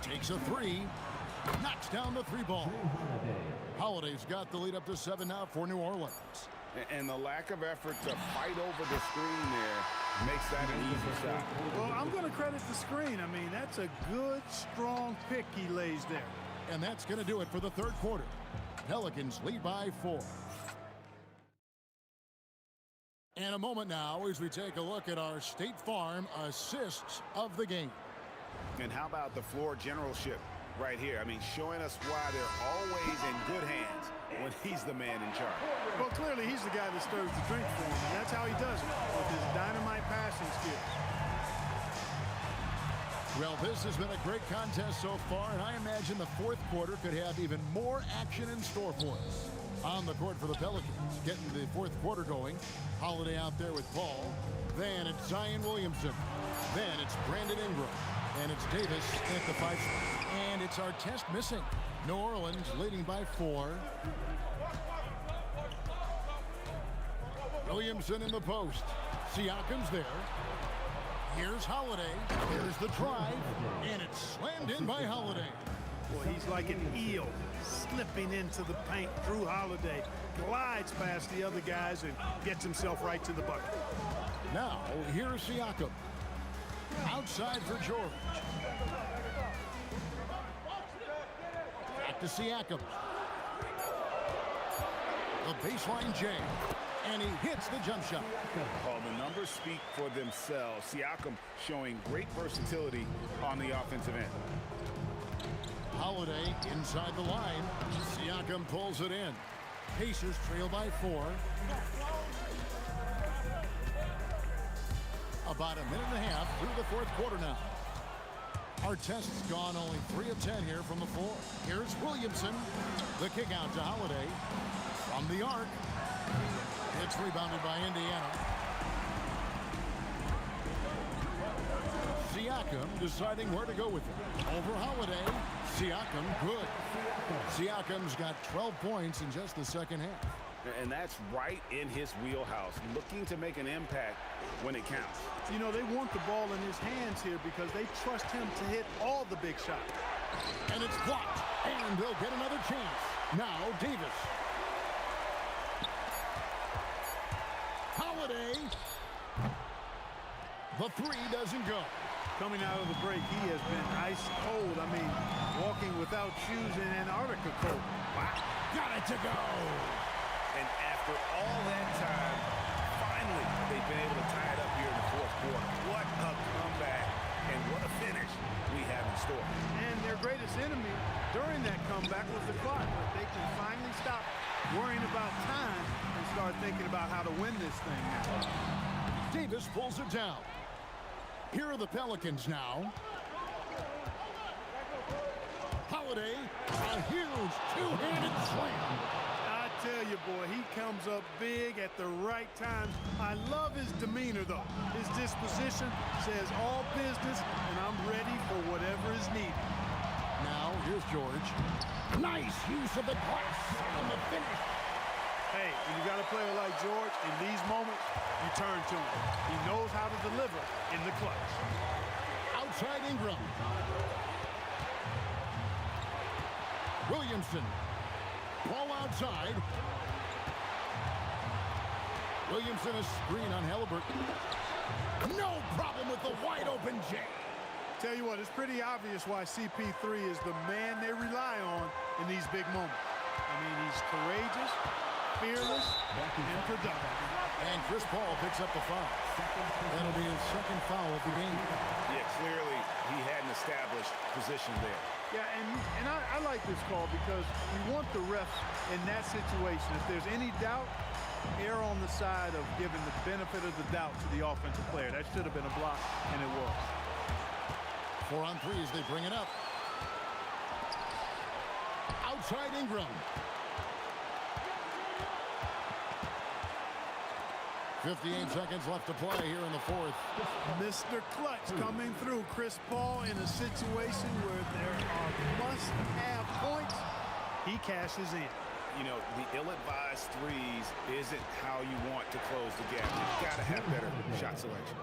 Takes a three. Knocks down the 3 ball. Holiday's got the lead up to 7 now for New Orleans. And the lack of effort to fight over the screen there makes that an easy shot. Well, I'm going to credit the screen. I mean, that's a good, strong pick he lays there. And that's going to do it for the third quarter. Pelicans lead by 4. And a moment now as we take a look at our State Farm assists of the game. And how about the floor generalship right here? I mean, showing us why they're always in good hands when he's the man in charge. Well, clearly he's the guy that stirs the drink for him, and that's how he does it, with his dynamite passing skills. Well, this has been a great contest so far, and I imagine the fourth quarter could have even more action in store for us. On the court for the Pelicans, getting the fourth quarter going. Holiday out there with Paul. Then it's Zion Williamson. Then it's Brandon Ingram. And it's Davis at the 5 spot. And it's Artest missing. New Orleans leading by 4. Williamson in the post. Siakam's there. Here's Holiday. Here's the drive. And it's slammed in by Holiday. Well, he's like an eel slipping into the paint. Drew Holiday glides past the other guys and gets himself right to the bucket. Now, here's Siakam. Outside for George. Back to Siakam. The baseline J. And he hits the jump shot. Well, the numbers speak for themselves. Siakam showing great versatility on the offensive end. Holiday inside the line. Siakam pulls it in. Pacers trail by 4. About a minute and a half through the fourth quarter now. Artest's gone only 3 of 10 here from the floor. Here's Williamson. The kick out to Holiday. From the arc. It's rebounded by Indiana. Siakam deciding where to go with it. Over Holiday. Siakam good. Siakam's got 12 points in just the second half. And that's right in his wheelhouse, looking to make an impact when it counts. You know, they want the ball in his hands here because they trust him to hit all the big shots. And it's blocked. And they'll get another chance. Now Davis. Holiday. The 3 doesn't go. Coming out of the break, he has been ice cold. I mean, walking without shoes in Antarctica cold. Wow. Got it to go. And after all that time, finally, they've been able to tie it up here in the fourth quarter. What a comeback and what a finish we have in store. And their greatest enemy during that comeback was the clock. But they can finally stop worrying about time and to start thinking about how to win this thing now. Davis pulls it down. Here are the Pelicans now. Holiday, a huge two-handed slam. I tell you, boy, he comes up big at the right times. I love his demeanor, though. His disposition says all business, and I'm ready for whatever is needed. Now, here's George. Nice use of the glass on the finish. Hey, when you got a player like George, in these moments, you turn to him. He knows how to deliver in the clutch. Outside Ingram. Williamson. Ball outside. Williamson, a screen on Halliburton. No problem with the wide open J. Tell you what, it's pretty obvious why CP3 is the man they rely on in these big moments. I mean, he's courageous, fearless, and productive. And Chris Paul picks up the foul. That'll be his second foul of the game. Yeah, clearly he had an established position there. Yeah, and I like this call because you want the refs in that situation. If there's any doubt, err on the side of giving the benefit of the doubt to the offensive player. That should have been a block, and it was. 4 on 3 as they bring it up. Outside Ingram. 58 seconds left to play here in the fourth. Mr. Clutch coming through. Chris Paul in a situation where there are must-have points. He cashes in. You know, the ill-advised threes isn't how you want to close the gap. You've got to have better shot selection.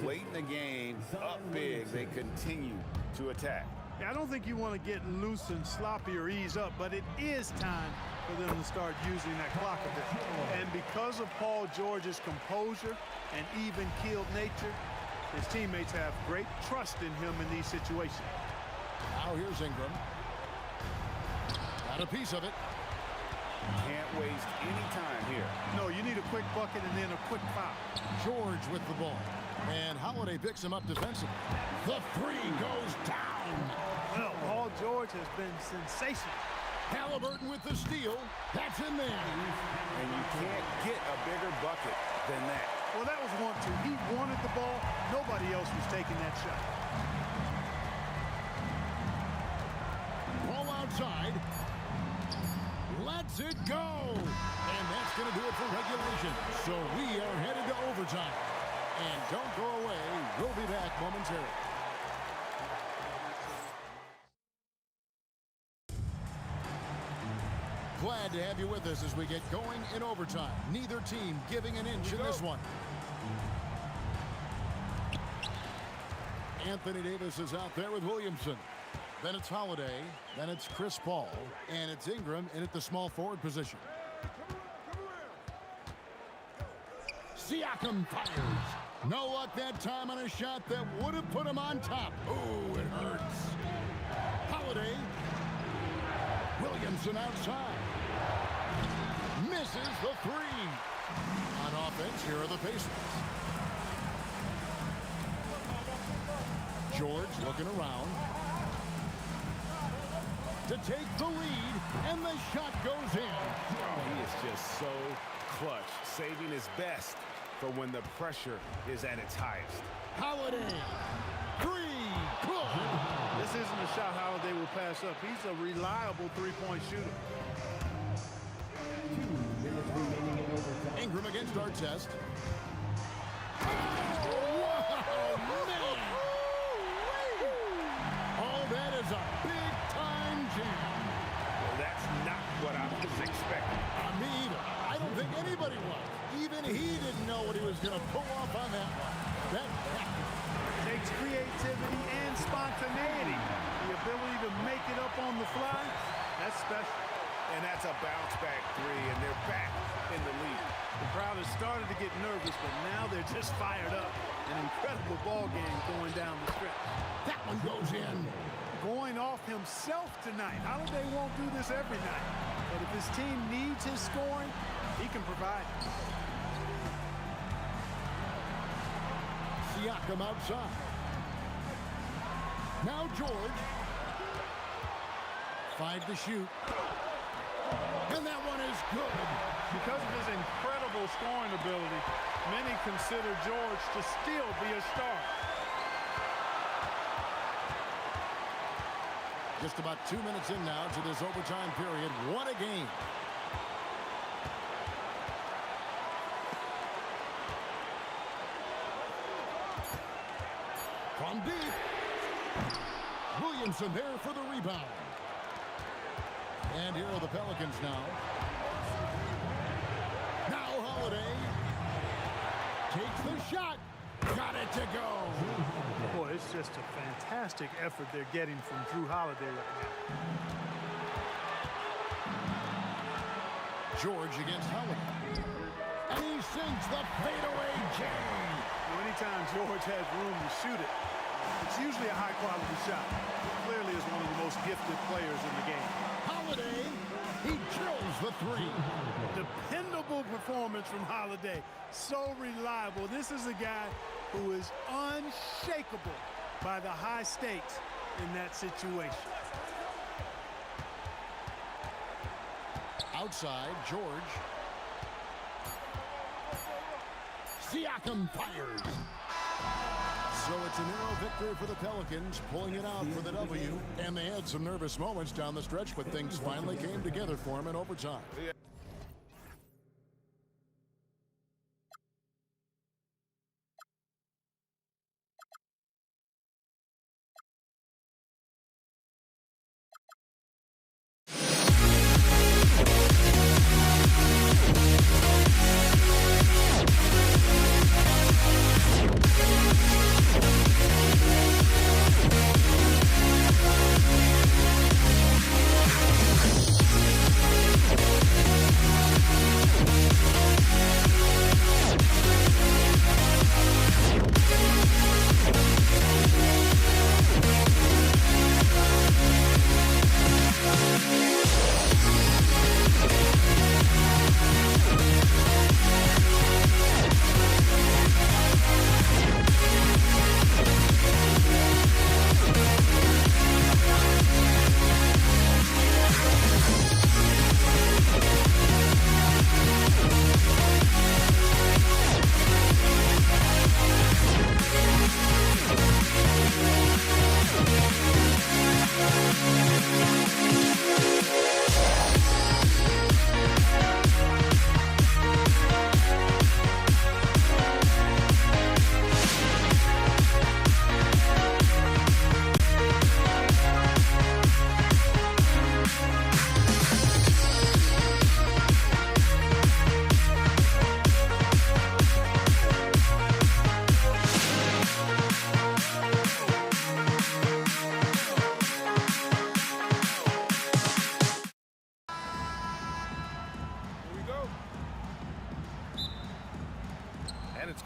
Late in the game, up big, they continue to attack. Yeah, I don't think you want to get loose and sloppy or ease up, but it is time for them to start using that clock a bit. And because of Paul George's composure and even-keeled nature, his teammates have great trust in him in these situations. Now here's Ingram. Got a piece of it. Can't waste any time here. No, you need a quick bucket and then a quick foul. George with the ball. And Holiday picks him up defensively. The three goes down. Well, Paul George has been sensational. Halliburton with the steal. That's in there. And you can't get a bigger bucket than that. Well, that was 1-2. He wanted the ball. Nobody else was taking that shot. Ball outside. Lets it go. And that's going to do it for regulation. So we are headed to overtime. And don't go away. We'll be back momentarily. Glad to have you with us as we get going in overtime. Neither team giving an inch in this one. Anthony Davis is out there with Williamson. Then it's Holiday. Then it's Chris Paul. And it's Ingram in at the small forward position. Siakam fires. No luck that time on a shot that would have put him on top. Oh, it hurts. Holiday. Williamson outside. Misses the three. On offense, here are the Pacers. George looking around to take the lead, and the shot goes in. He is just so clutch, saving his best for when the pressure is at its highest. Holiday. Three. Good. This isn't a shot Holiday will pass up. He's a reliable three-point shooter. Ingram against Artest. Wow, man. Oh, that is a big-time jam. Well, that's not what I was expecting. Me either. I don't think anybody was. Even he didn't know what he was going to pull off on that one. That Takes creativity and spontaneity. The ability to make it up on the fly, that's special. And that's a bounce-back three, and they're back in the lead. The crowd has started to get nervous, but now they're just fired up. An incredible ball game going down the stretch. that one goes in. Going off himself tonight. Holiday won't do this every night. But if his team needs his scoring, he can provide it. Siakam outside. Now George. 5 to shoot. And that one is good. Because of his incredible scoring ability, many consider George to still be a star. Just about 2 minutes in now to this overtime period. What a game. From deep. Williamson there for the rebound. And here are the Pelicans now. Now Holiday takes the shot. Got it to go. Boy, it's just a fantastic effort they're getting from Drew Holiday right now. George against Holiday. And he sinks the fadeaway jam. Anytime George has room to shoot it, it's usually a high-quality shot. He clearly is one of the most gifted players in the game. Holiday, he drills the three. Dependable performance from Holiday. So reliable. This is a guy who is unshakable by the high stakes in that situation. Outside, George. Siakam fires. So it's a narrow victory for the Pelicans, pulling it out for the W. And they had some nervous moments down the stretch, but things finally came together for them in overtime.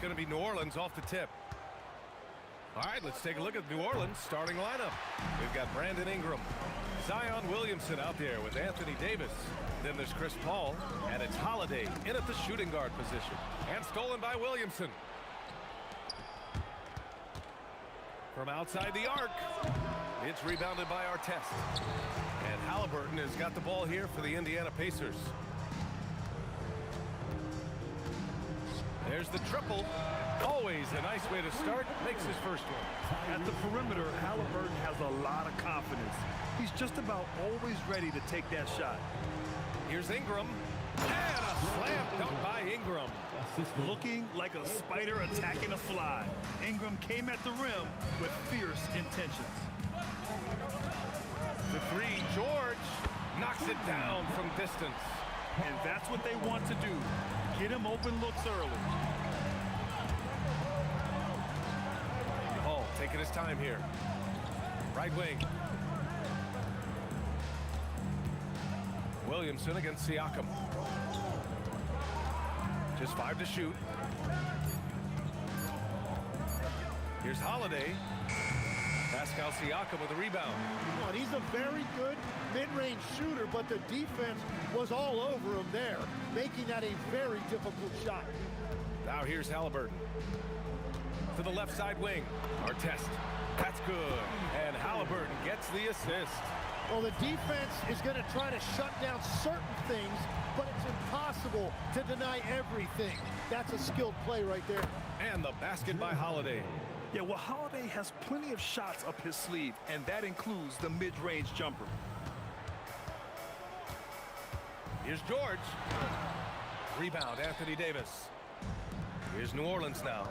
Going to be New Orleans off the tip. All right, let's take a look at New Orleans starting lineup. We've got Brandon Ingram, Zion Williamson out there with Anthony Davis. Then there's Chris Paul, and it's Holiday in at the shooting guard position. And stolen by Williamson. From outside the arc, it's rebounded by Artest. And Halliburton has got the ball here for the Indiana Pacers. There's the triple. Always a nice way to start. Makes his first one. At the perimeter, Halliburton has a lot of confidence. He's just about always ready to take that shot. Here's Ingram. And a slam dunk by Ingram. Looking like a spider attacking a fly. Ingram came at the rim with fierce intentions. The three, George knocks it down from distance. And that's what they want to do. Get him open looks early. Hall taking his time here. Right wing. Williamson against Siakam. Just 5 to shoot. Here's Holiday. Pascal Siakam with a rebound. Well, he's a very good mid-range shooter, but the defense was all over him there, making that a very difficult shot. Now here's Halliburton. To the left side wing. Artest. That's good. And Halliburton gets the assist. Well, the defense is going to try to shut down certain things but it's impossible to deny everything. That's a skilled play right there. And the basket by Holiday. Yeah, well, Holiday has plenty of shots up his sleeve, and that includes the mid-range jumper. Here's George. Rebound, Anthony Davis. Here's New Orleans now.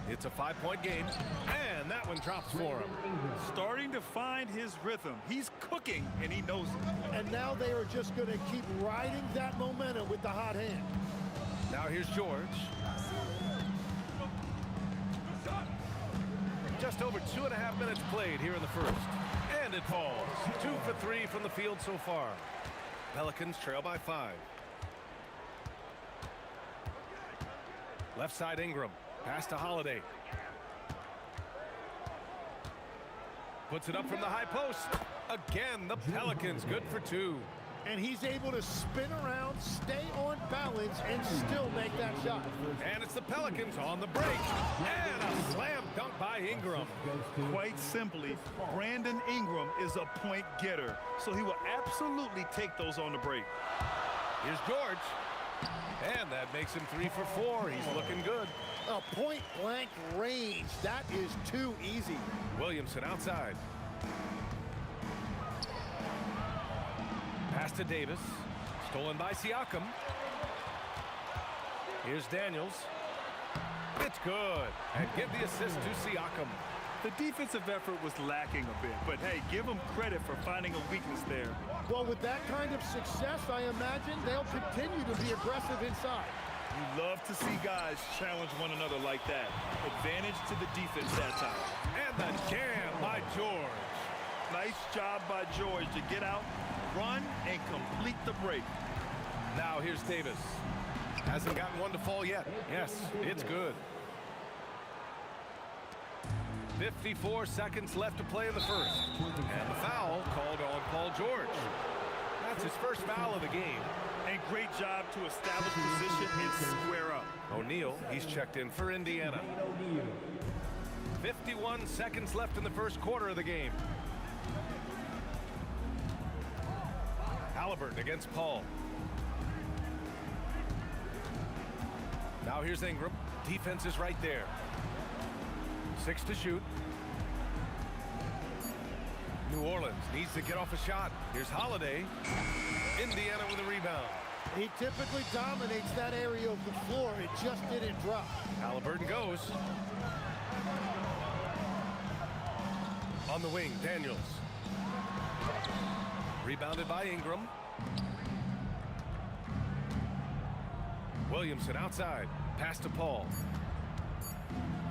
It's a 5-point game, and that one drops for him. Starting to find his rhythm. He's cooking, and he knows it. And now they are just going to keep riding that momentum with the hot hand. Now here's George. Just over 2.5 minutes played here in the first. And it falls. 2 for 3 from the field so far. Pelicans trail by 5. Left side Ingram. Pass to Holiday. Puts it up from the high post. Again, the Pelicans good for 2. And he's able to spin around, stay on balance, and still make that shot. And it's the Pelicans on the break. And a slam dunk by Ingram. Quite simply, Brandon Ingram is a point getter, so he will absolutely take those on the break. Here's George. And that makes him 3 for 4. He's looking good. A point-blank range. That is too easy. Williamson outside. Pass to Davis. Stolen by Siakam. Here's Daniels. It's good. And give the assist to Siakam. The defensive effort was lacking a bit, but hey, give them credit for finding a weakness there. Well, with that kind of success, I imagine they'll continue to be aggressive inside. You love to see guys challenge one another like that. Advantage to the defense that time. And the jam by George. Nice job by George to get out, run, and complete the break. Now here's Davis. Hasn't gotten one to fall yet. Yes, it's good. 54 seconds left to play in the first. And the foul called on Paul George. That's his first foul of the game. And great job to establish position and square up. O'Neal, he's checked in for Indiana. 51 seconds left in the first quarter of the game. Halliburton against Paul. Now here's Ingram. Defense is right there. 6 to shoot. New Orleans needs to get off a shot. Here's Holiday. Indiana with a rebound. He typically dominates that area of the floor. It just didn't drop. Halliburton goes. On the wing, Daniels. Rebounded by Ingram. Williamson outside. Pass to Paul.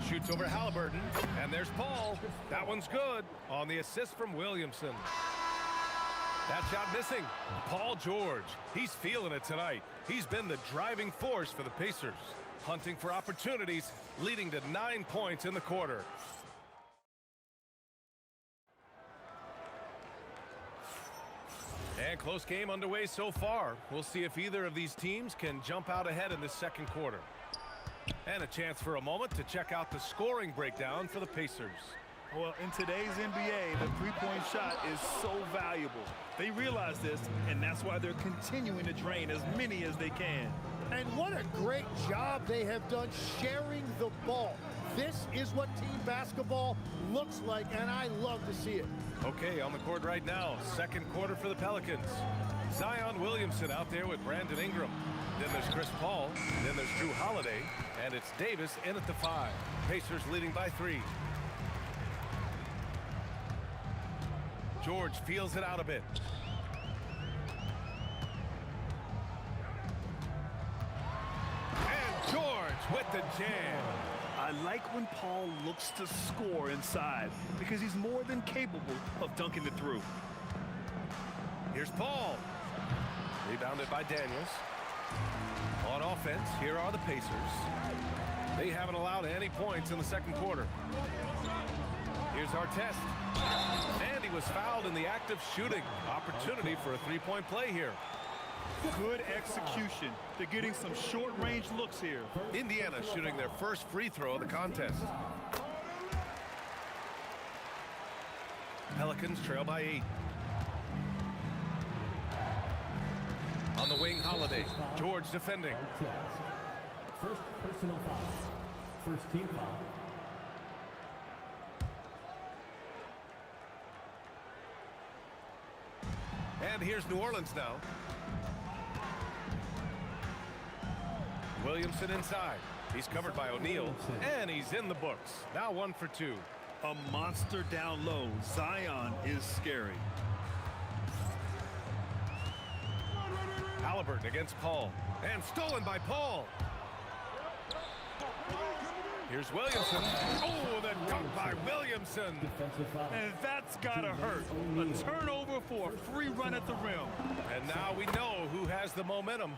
Shoots over Halliburton. And there's Paul. That one's good on the assist from Williamson. That shot missing. Paul George. He's feeling it tonight. He's been the driving force for the Pacers. Hunting for opportunities, leading to 9 points in the quarter. And close game underway so far. We'll see if either of these teams can jump out ahead in this second quarter. And a chance for a moment to check out the scoring breakdown for the Pacers. Well, in today's NBA, the three-point shot is so valuable. They realize this, and that's why they're continuing to drain as many as they can. And what a great job they have done sharing the ball. This is what team basketball looks like, and I love to see it. Okay, on the court right now, second quarter for the Pelicans. Zion Williamson out there with Brandon Ingram. Then there's Chris Paul. Then there's Drew Holiday. And it's Davis in at the 5. Pacers leading by 3. George feels it out a bit. And George with the jam. I like when Paul looks to score inside because he's more than capable of dunking it through. Here's Paul. Rebounded by Daniels. On offense, here are the Pacers. They haven't allowed any points in the second quarter. Here's Artest. And he was fouled in the act of shooting. Opportunity for a three-point play here. Good execution. They're getting some short-range looks here. Indiana shooting their first free throw of the contest. Pelicans trail by 8. On the wing, Holiday. George defending. First personal foul. First team foul. And here's New Orleans now. Williamson inside. He's covered by O'Neal, and he's in the books. Now 1 for 2. A monster down low. Zion is scary. Halliburton against Paul, and stolen by Paul. Here's Williamson. Oh, the dunk by Williamson. Defensive foul. And that's gotta hurt. A turnover for a free run at the rim. And now we know who has the momentum.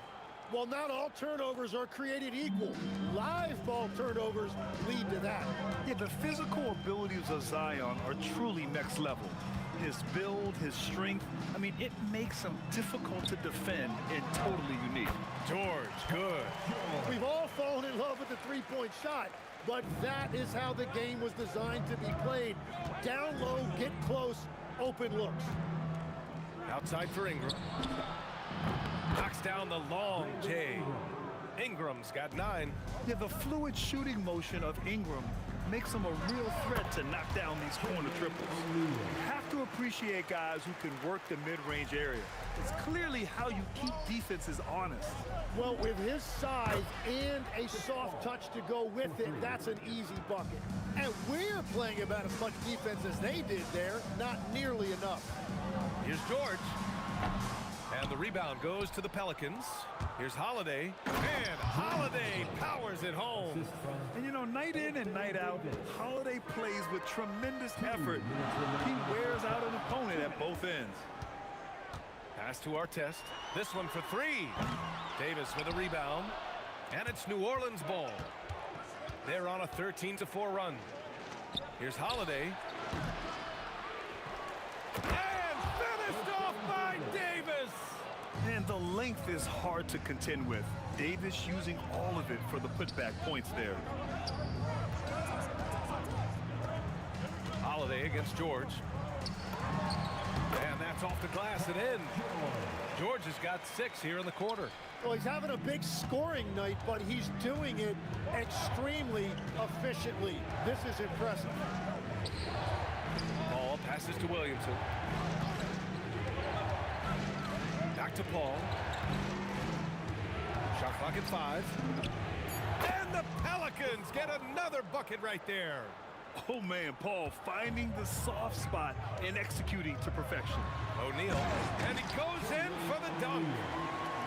Well, not all turnovers are created equal. Live ball turnovers lead to that. Yeah, the physical abilities of Zion are truly next level. His build, his strength, I mean, it makes him difficult to defend and totally unique. George, good. We've all fallen in love with the three-point shot, but that is how the game was designed to be played. Down low, get close, open looks. Outside for Ingram. Knocks down the long J. Ingram's got 9. Yeah, the fluid shooting motion of Ingram makes him a real threat to knock down these corner triples. You have to appreciate guys who can work the mid-range area. It's clearly how you keep defenses honest. Well, with his size and a soft touch to go with it, that's an easy bucket. And we're playing about as much defense as they did there, not nearly enough. Here's George. And the rebound goes to the Pelicans. Here's Holiday. And Holiday powers it home. And you know, night in and night out, Holiday plays with tremendous effort. He wears out an opponent at both ends. Pass to Artest. This one for 3. Davis with a rebound. And it's New Orleans ball. They're on a 13-4 run. Here's Holiday. And finished off by Davis. And the length is hard to contend with. Davis using all of it for the putback points there. Holiday against George. And that's off the glass and in. George has got 6 here in the quarter. Well, he's having a big scoring night, but he's doing it extremely efficiently. This is impressive. Paul passes to Williamson. Back to Paul. Shot clock at 5. And the Pelicans get another bucket right there. Oh man, Paul finding the soft spot and executing to perfection. O'Neal, and he goes in for the dunk.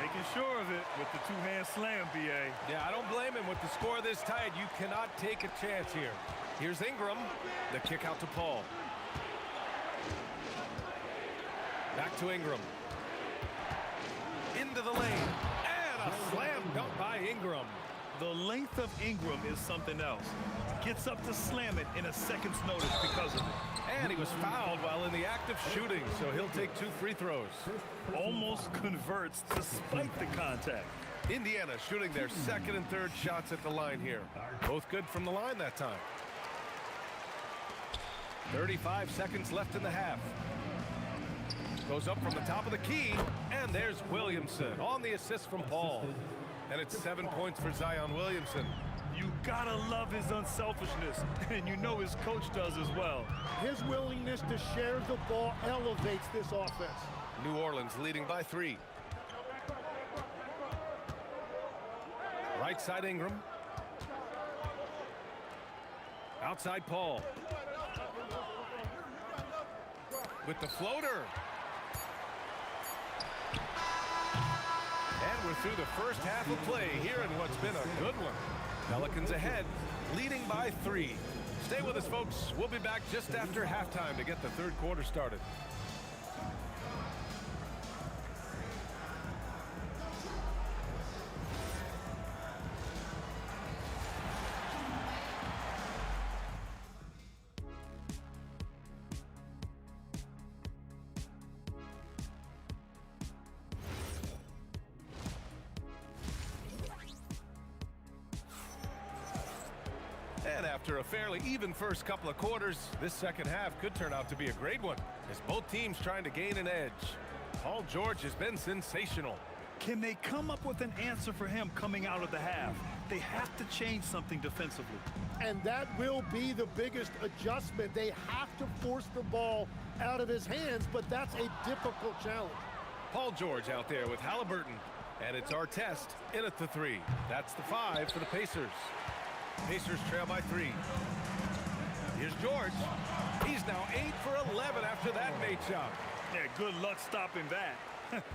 Making sure of it with the two-hand slam, B.A. Yeah, I don't blame him. With the score this tight, you cannot take a chance here. Here's Ingram. The kick out to Paul. Back to Ingram. Into the lane. And a slam dunk by Ingram. The length of Ingram is something else. Gets up to slam it in a second's notice because of it. And he was fouled while in the act of shooting, so he'll take 2 free throws. Almost converts despite the contact. Indiana shooting their second and third shots at the line here. Both good from the line that time. 35 seconds left in the half. Goes up from the top of the key, and there's Williamson on the assist from Paul. And it's 7 points for Zion Williamson. You gotta love his unselfishness, and you know his coach does as well. His willingness to share the ball elevates this offense. New Orleans leading by 3. Right side Ingram. Outside Paul. With the floater. And we're through the first half of play here in what's been a good one. Pelicans ahead, leading by 3. Stay with us, folks. We'll be back just after halftime to get the third quarter started. And after a fairly even first couple of quarters, this second half could turn out to be a great one, as both teams trying to gain an edge. Paul George has been sensational. Can they come up with an answer for him coming out of the half? They have to change something defensively. And that will be the biggest adjustment. They have to force the ball out of his hands, but that's a difficult challenge. Paul George out there with Halliburton. And it's our test in at the 3. That's the 5 for the Pacers. Pacers trail by 3. Here's George. He's now 8 for 11 after that made shot. Yeah, good luck stopping that.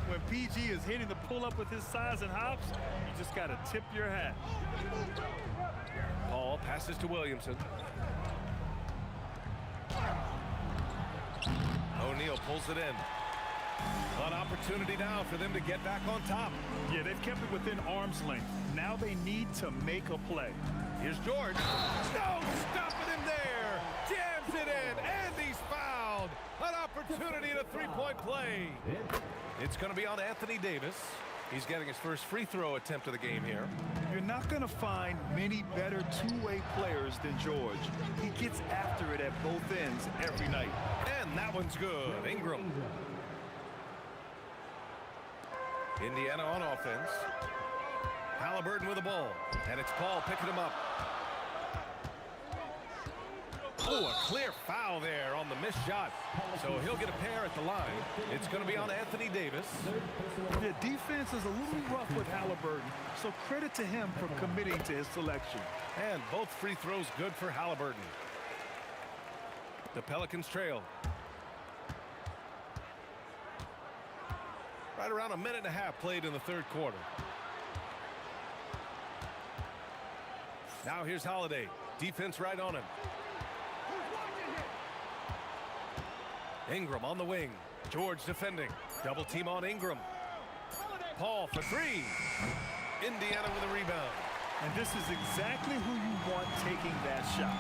When PG is hitting the pull-up with his size and hops, you just got to tip your hat. Paul passes to Williamson. O'Neal pulls it in. An opportunity now for them to get back on top. Yeah, they've kept it within arm's length. Now they need to make a play. Here's George. No stopping him there. Jams it in, and he's fouled. An opportunity at a three-point play. It's going to be on Anthony Davis. He's getting his first free throw attempt of the game here. You're not going to find many better two-way players than George. He gets after it at both ends every night. And that one's good. Ingram. Indiana on offense. Halliburton with the ball. And it's Paul picking him up. Oh, a clear foul there on the missed shot. So he'll get a pair at the line. It's going to be on Anthony Davis. The defense is a little rough with Halliburton, so credit to him for committing to his selection. And both free throws good for Halliburton. The Pelicans trail. Right around a minute and a half played in the third quarter. Now here's Holiday. Defense right on him. Ingram on the wing. George defending. Double team on Ingram. Paul for 3. Indiana with a rebound. And this is exactly who you want taking that shot.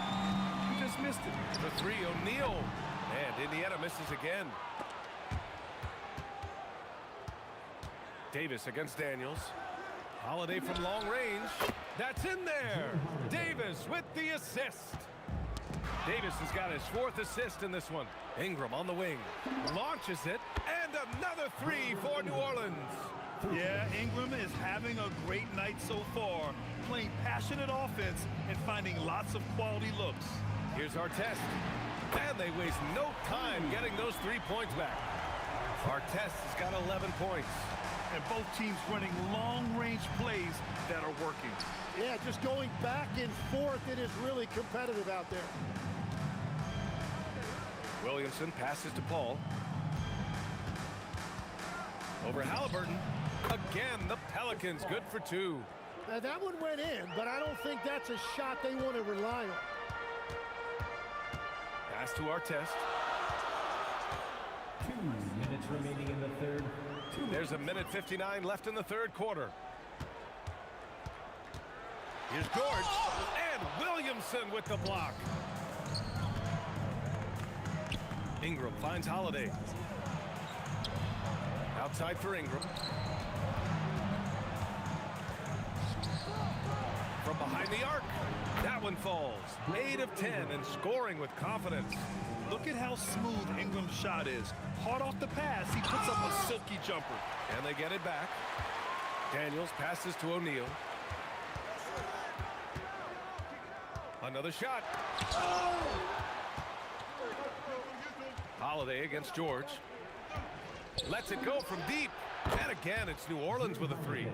You just missed it. For 3, O'Neal. And Indiana misses again. Davis against Daniels. Holiday from long range. That's in there. Davis with the assist. Davis has got his 4th assist in this one. Ingram on the wing. Launches it. And another 3 for New Orleans. Yeah, Ingram is having a great night so far, playing passionate offense and finding lots of quality looks. Here's our test. And they waste no time getting those 3 points back. Artest has got 11 points. And both teams running long-range plays that are working. Yeah, just going back and forth. It is really competitive out there. Williamson passes to Paul. Over Halliburton. Again, the Pelicans good for 2. Now, that one went in, but I don't think that's a shot they want to rely on. Pass to Artest. 2 minutes remaining in the third. There's a minute 59 left in the third quarter. Here's George. And Williamson with the block. Ingram finds Holiday. Outside for Ingram. From behind the arc. That one falls. 8 of 10 and scoring with confidence. Look at how smooth Ingram's shot is. Hard off the pass, he puts up a silky jumper. And they get it back. Daniels passes to O'Neal. Another shot. Holiday against George. Lets it go from deep. And again, it's New Orleans with a 3.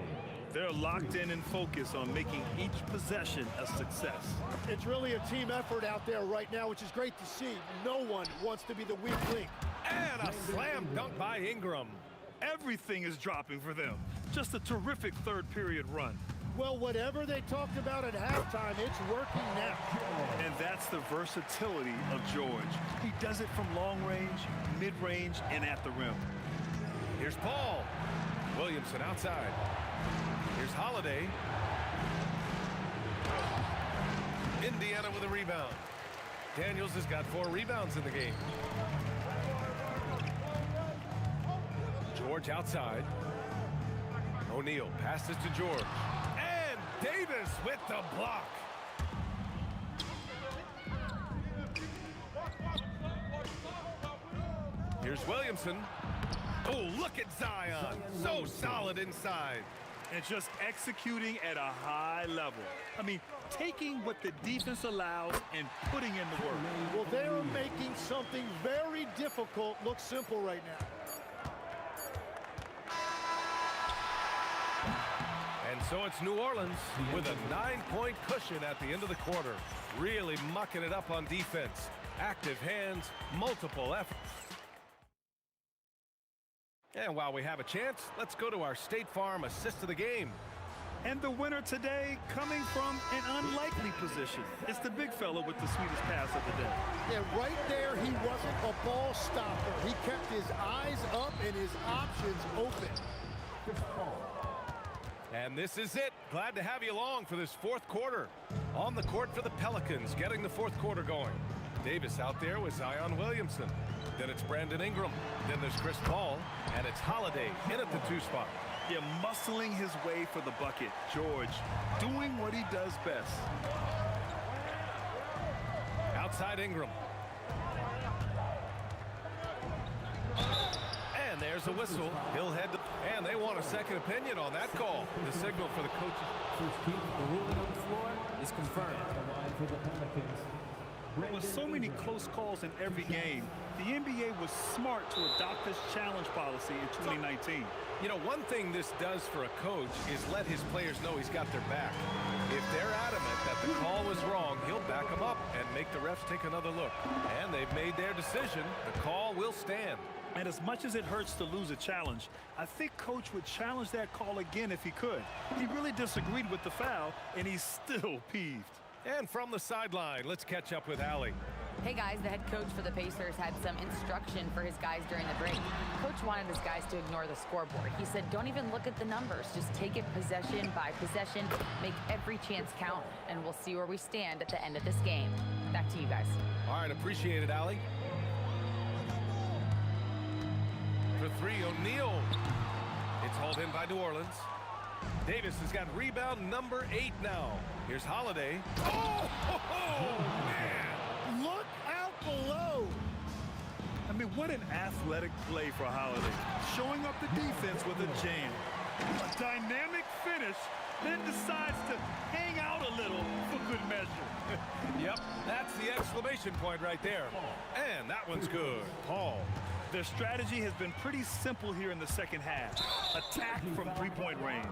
They're locked in and focused on making each possession a success. It's really a team effort out there right now, which is great to see. No one wants to be the weak link. And a slam dunk by Ingram. Everything is dropping for them. Just a terrific third period run. Well, whatever they talked about at halftime, it's working now. And that's the versatility of George. He does it from long range, mid-range, and at the rim. Here's Paul. Williamson outside. Here's Holiday. Indiana with a rebound. Daniels has got 4 rebounds in the game. George outside. O'Neal passes to George. And Davis with the block. Here's Williamson. Oh, look at Zion. So solid inside. And just executing at a high level. I mean, taking what the defense allows and putting in the work. Well, they're making something very difficult look simple right now. And so it's New Orleans with a 9-point cushion at the end of the quarter. Really mucking it up on defense. Active hands, multiple efforts. And while we have a chance, let's go to our State Farm assist of the game. And the winner today coming from an unlikely position. It's the big fella with the sweetest pass of the day. Yeah, right there, he wasn't a ball stopper. He kept his eyes up and his options open. And this is it. Glad to have you along for this fourth quarter. On the court for the Pelicans, getting the fourth quarter going. Davis out there with Zion Williamson. Then it's Brandon Ingram. Then there's Chris Paul. And it's Holiday in at the 2 spot. Yeah, muscling his way for the bucket. George doing what he does best. Outside Ingram. And there's a whistle. He'll head to... And they want a second opinion on that call. The signal for the coaches. First team, the ruling on the floor is confirmed. For the Pelicans. With so many close calls in every game, the NBA was smart to adopt this challenge policy in 2019. You know, one thing this does for a coach is let his players know he's got their back. If they're adamant that the call was wrong, he'll back them up and make the refs take another look. And they've made their decision. The call will stand. And as much as it hurts to lose a challenge, I think Coach would challenge that call again if he could. He really disagreed with the foul, and he's still peeved. And from the sideline, let's catch up with Allie. Hey guys, the head coach for the Pacers had some instruction for his guys during the break. Coach wanted his guys to ignore the scoreboard. He said, don't even look at the numbers. Just take it possession by possession, make every chance count, and we'll see where we stand at the end of this game. Back to you guys. All right, appreciate it, Allie. For 3, O'Neal. It's hauled in by New Orleans. Davis has got rebound number 8 now. Here's Holiday. Oh, man. Look out below. I mean, what an athletic play for Holiday. Showing up the defense with a jam. A dynamic finish, then decides to hang out a little for good measure. Yep, that's the exclamation point right there. And that one's good. Paul. Their strategy has been pretty simple here in the second half. Attack from 3-point range.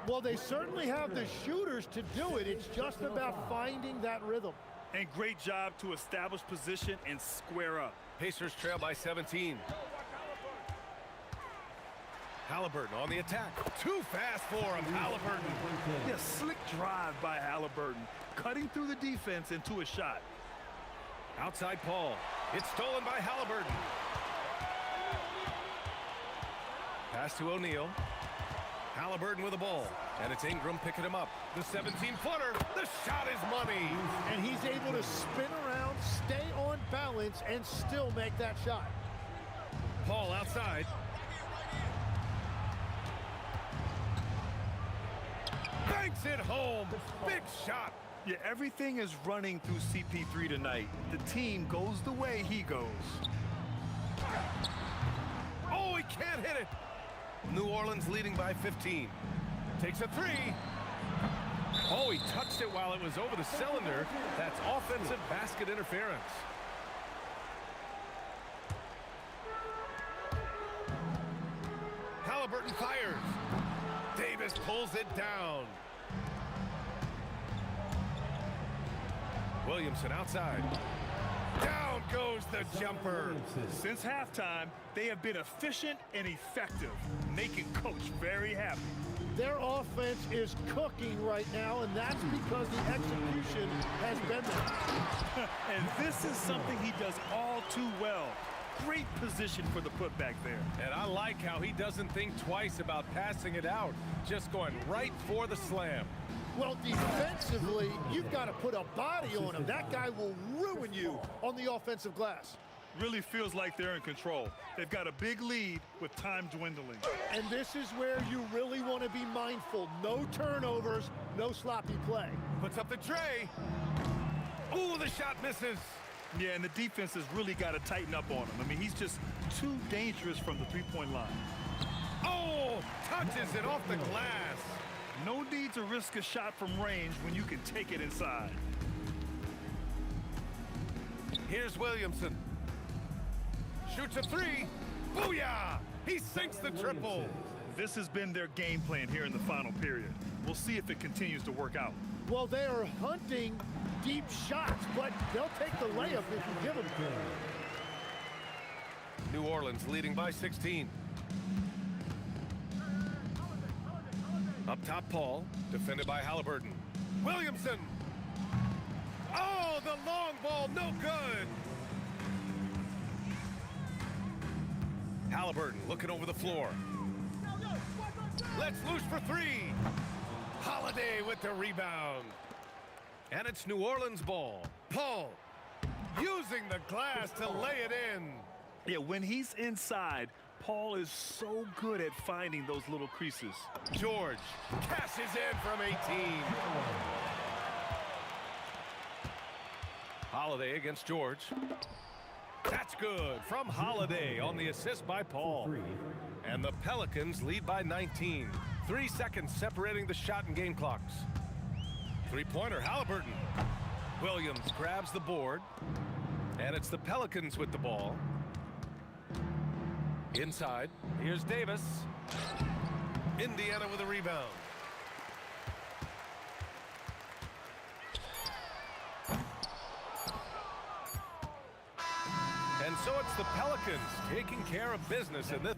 Well, they certainly have the shooters to do it. It's just about finding that rhythm. And great job to establish position and square up. Pacers trail by 17. Halliburton on the attack. Too fast for him, Halliburton. Yeah, slick drive by Halliburton, cutting through the defense into a shot. Outside Paul. It's stolen by Halliburton. Pass to O'Neal. Halliburton with the ball. And it's Ingram picking him up. The 17-footer. The shot is money. And he's able to spin around, stay on balance, and still make that shot. Paul outside. Banks it home. Big shot. Yeah, everything is running through CP3 tonight. The team goes the way he goes. Oh, he can't hit it. New Orleans leading by 15. Takes a 3. Oh, he touched it while it was over the cylinder. That's offensive basket interference. Halliburton fires. Davis pulls it down. Williamson outside. Down goes the jumper. Since halftime, they have been efficient and effective, making Coach very happy. Their offense is cooking right now, and that's because the execution has been there. And this is something he does all too well. Great position for the putback there. And I like how he doesn't think twice about passing it out, just going right for the slam. Well, defensively, you've got to put a body on him. That guy will ruin you on the offensive glass. Really feels like they're in control. They've got a big lead with time dwindling. And this is where you really want to be mindful. No turnovers, no sloppy play. Puts up the tray. Ooh, the shot misses. Yeah, and the defense has really got to tighten up on him. I mean, he's just too dangerous from the three-point line. Oh, touches it off the glass. No need to risk a shot from range when you can take it inside. Here's Williamson. Shoots a three. Booyah! He sinks the triple. This has been their game plan here in the final period. We'll see if it continues to work out. Well, they are hunting deep shots, but they'll take the layup if you give them to them. New Orleans leading by 16. Up top, Paul, defended by Halliburton. Williamson. Oh, the long ball, no good. Halliburton looking over the floor. Let's loose for three. Holiday with the rebound. And it's New Orleans ball. Paul using the glass to lay it in. Yeah, when he's inside, Paul is so good at finding those little creases. George cashes in from 18. Holiday against George. That's good from Holiday on the assist by Paul. And the Pelicans lead by 19. 3 seconds separating the shot and game clocks. Three-pointer, Halliburton. Williams grabs the board. And it's the Pelicans with the ball. Inside, here's Davis. Indiana with a rebound. And so it's the Pelicans taking care of business in this.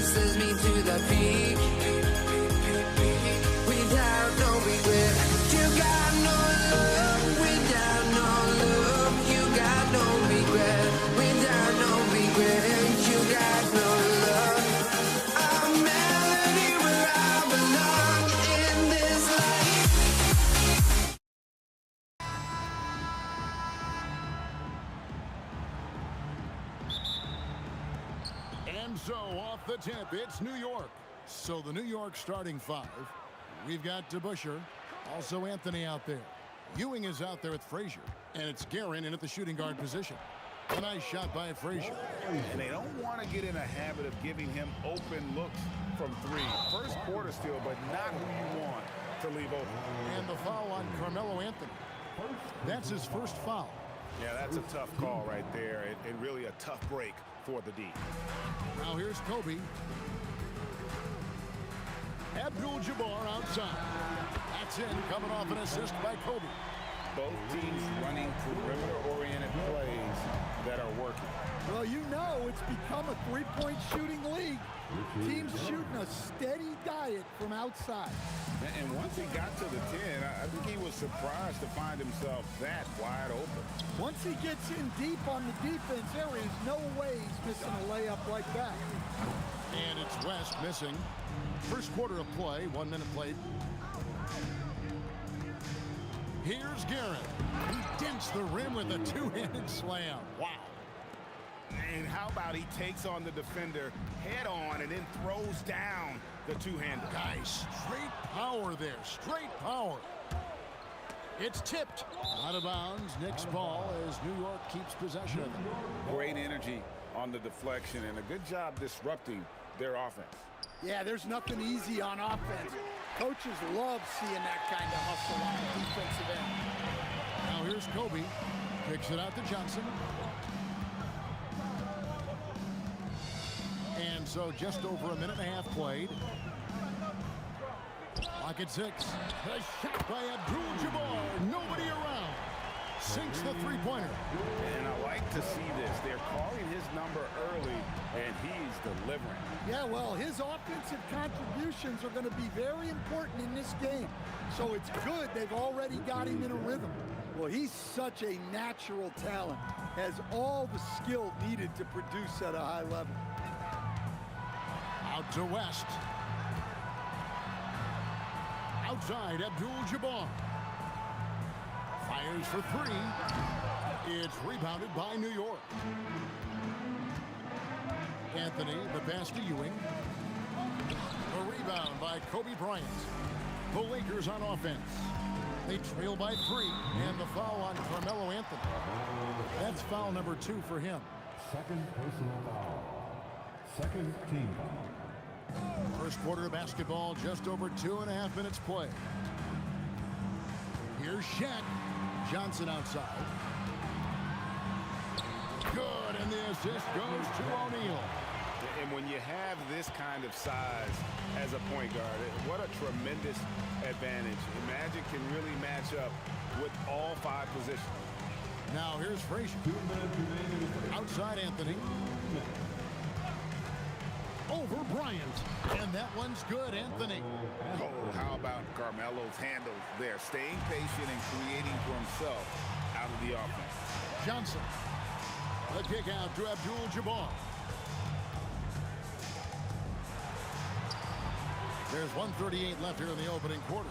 races me to the peak. Without no regret, you got no love. Without no love, you got no regret. Without no regret, you got no love. A melody where I belong in this life. And so off the tip, it's New York. So the New York starting five. We've got DeBusschere, also Anthony out there. Ewing is out there with Frazier, and it's Guerin in at the shooting guard position. A nice shot by Frazier. And they don't want to get in a habit of giving him open looks from three. First quarter steal, but not who you want to leave open. And the foul on Carmelo Anthony. That's his first foul. Yeah, that's a tough call right there, and really a tough break for the D. Now here's Kobe. Abdul-Jabbar outside. That's in, coming off an assist by Kobe. Both teams running perimeter-oriented plays that are working. Well, you know it's become a three-point shooting league. Teams shooting a steady diet from outside. And once he got to the 10, I think he was surprised to find himself that wide open. Once he gets in deep on the defense, there is no way he's missing a layup like that. And it's West missing. First quarter of play, 1 minute played. Here's Guerin. He dents the rim with a two-handed slam. Wow. And how about he takes on the defender head on and then throws down the two-hander. Guys, straight power there. Straight power. It's tipped. Out of bounds. Knicks ball as New York keeps possession of it. Great energy on the deflection and a good job disrupting their offense. Yeah, there's nothing easy on offense. Coaches love seeing that kind of hustle on the defensive end. Now here's Kobe. Kicks it out to Johnson. And so just over a minute and a half played. Clock at 6. A shot by Abdul-Jabbar. Nobody around. Sinks the three-pointer. And I like to see this. They're calling his number early, and he's delivering. Yeah, well, his offensive contributions are going to be very important in this game. So it's good they've already got him in a rhythm. Well, he's such a natural talent. Has all the skill needed to produce at a high level. Out to West. Outside, Abdul-Jabbar. Fires for three. It's rebounded by New York. Anthony, the pass to Ewing. A rebound by Kobe Bryant. The Lakers on offense. They trail by 3, and the foul on Carmelo Anthony. That's foul number 2 for him. Second personal foul. Second team foul. First quarter of basketball, just over 2.5 minutes play. Here's Shaq. Johnson outside. Good, and the assist goes to O'Neal. And when you have this kind of size as a point guard, what a tremendous advantage. Magic can really match up with all 5 positions. Now here's Frazier. Outside Anthony. Over Bryant. And that one's good, Anthony. Oh, how about Carmelo's handles there? Staying patient and creating for himself out of the offense. Johnson. The kick out to Abdul-Jabbar. There's 1:38 left here in the opening quarter.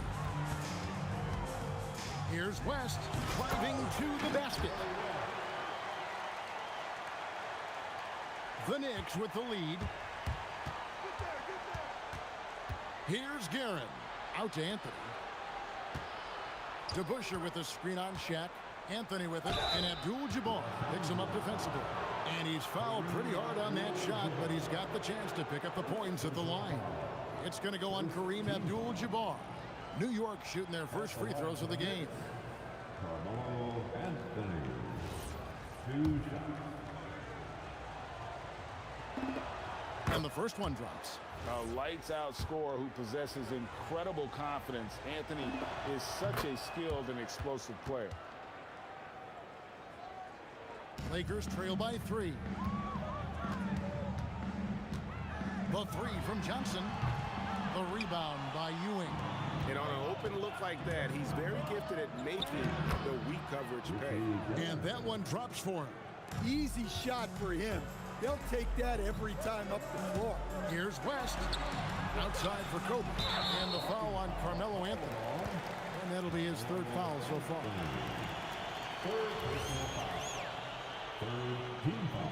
Here's West driving to the basket. The Knicks with the lead. Here's Guerin. Out to Anthony. DeBusschere with the screen on Shaq. Anthony with it, and Abdul-Jabbar picks him up defensively. And he's fouled pretty hard on that shot, but he's got the chance to pick up the points at the line. It's going to go on Kareem Abdul-Jabbar. New York shooting their first free throws of the game. Carmelo Anthony. 2 shots. And the first one drops. A lights-out scorer who possesses incredible confidence. Anthony is such a skilled and explosive player. Lakers trail by 3. The three from Johnson. The rebound by Ewing. And on an open look like that, he's very gifted at making the weak coverage pay. And that one drops for him. Easy shot for him. They'll take that every time up the floor. Here's West. Outside for Kobe. And the foul on Carmelo Anthony. And that'll be his third foul so far. Third personal foul. Third team foul.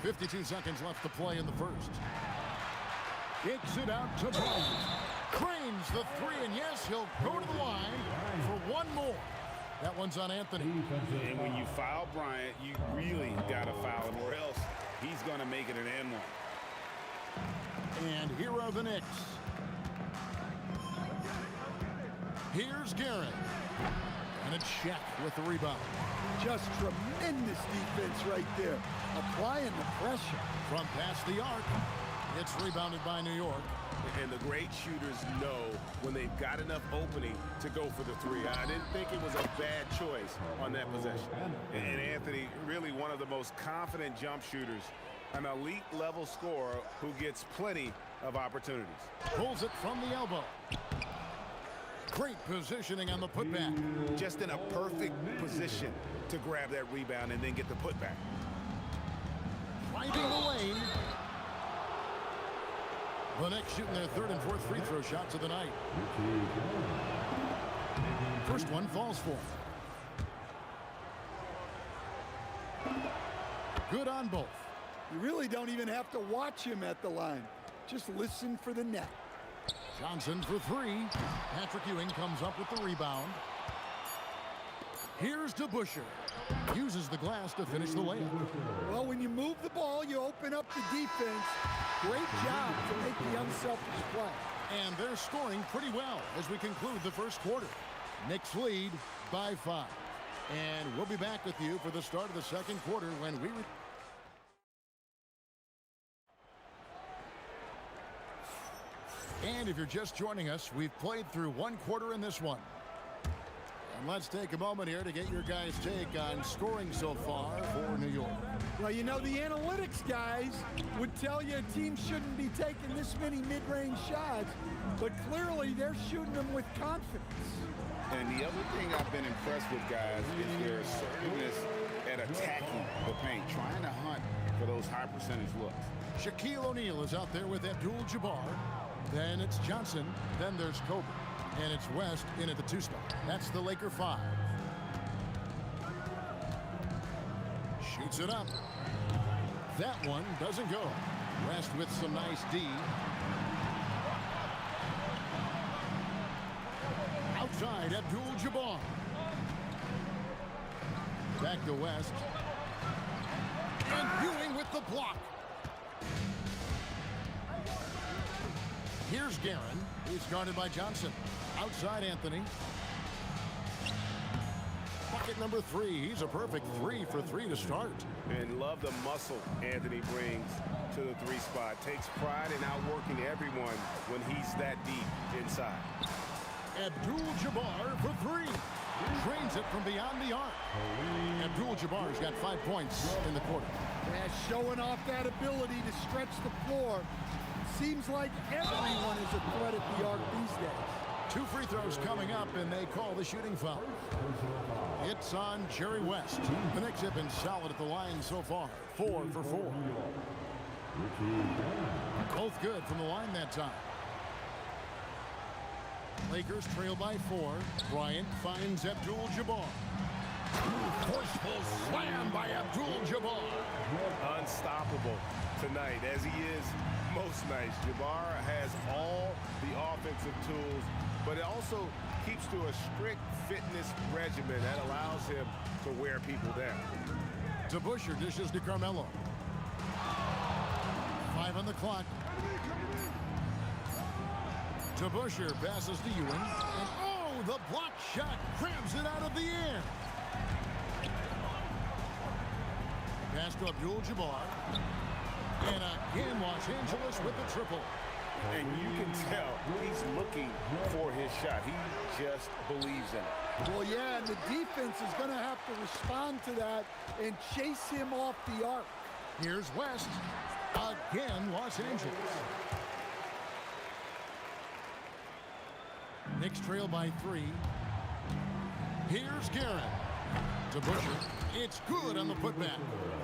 52 seconds left to play in the first. Kicks it out to Bryant. Cranes the three, and yes, he'll go to the line for one more. That one's on Anthony. And when you foul Bryant, you really got to foul him, or else he's going to make it an and one. And here are the Knicks. Here's Garrett. And it's Shaq with the rebound. Just tremendous defense right there. Applying the pressure. From past the arc, it's rebounded by New York. And the great shooters know when they've got enough opening to go for the three. I didn't think it was a bad choice on that possession. And Anthony, really one of the most confident jump shooters, an elite level scorer who gets plenty of opportunities. Pulls it from the elbow. Great positioning on the putback. Just in a perfect position to grab that rebound and then get the putback. Driving the lane. The Knicks shooting their third and fourth free throw shots of the night. First one falls for him. Good on both. You really don't even have to watch him at the line. Just listen for the net. Johnson for three. Patrick Ewing comes up with the rebound. Here's DeBusschere. Uses the glass to finish the layup. Well, when you move the ball, you open up the defense. Great job to make the unselfish play. And they're scoring pretty well as we conclude the first quarter. Knicks lead by 5. And we'll be back with you for the start of the second quarter when we... And if you're just joining us, we've played through one quarter in this one. And let's take a moment here to get your guys' take on scoring so far for New York. Well, you know, the analytics guys would tell you a team shouldn't be taking this many mid-range shots, but clearly they're shooting them with confidence. And the other thing I've been impressed with, guys, is their assertiveness at attacking the paint, trying to hunt for those high percentage looks. Shaquille O'Neal is out there with Abdul-Jabbar. Then it's Johnson. Then there's Kobe. And it's West in at the 2 spot. That's the Laker 5. Shoots it up. That one doesn't go. West with some nice D. Outside, Abdul-Jabbar. Back to West. And Ewing with the block. Here's Guerin. He's guarded by Johnson. Outside Anthony. Bucket number 3. He's a perfect 3 for 3 to start. And love the muscle Anthony brings to the 3 spot. Takes pride in outworking everyone when he's that deep inside. Abdul-Jabbar for 3. Drains it from beyond the arc. Abdul-Jabbar's got 5 points in the quarter. Yeah, showing off that ability to stretch the floor. Seems like everyone is a threat at the arc these days. 2 free throws coming up, and they call the shooting foul. It's on Jerry West. The Knicks have been solid at the line so far. 4 for 4. Both good from the line that time. Lakers trail by 4. Bryant finds Abdul-Jabbar. Forceful slam by Abdul-Jabbar. Unstoppable tonight, as he is most nights. Jabbar has all the offensive tools, but it also keeps to a strict fitness regimen that allows him to wear people down. DeBusschere dishes to Carmelo. 5 on the clock. DeBusschere passes to Ewing. And oh, the block shot grabs it out of the air. Pass to Abdul-Jabbar. And again, Los Angeles with the triple. And you can tell he's looking for his shot. He just believes in it. Well, yeah, and the defense is going to have to respond to that and chase him off the arc. Here's West. Again, Los Angeles. Knicks trail by 3. Here's Garrett. To Busher. It's good on the putback.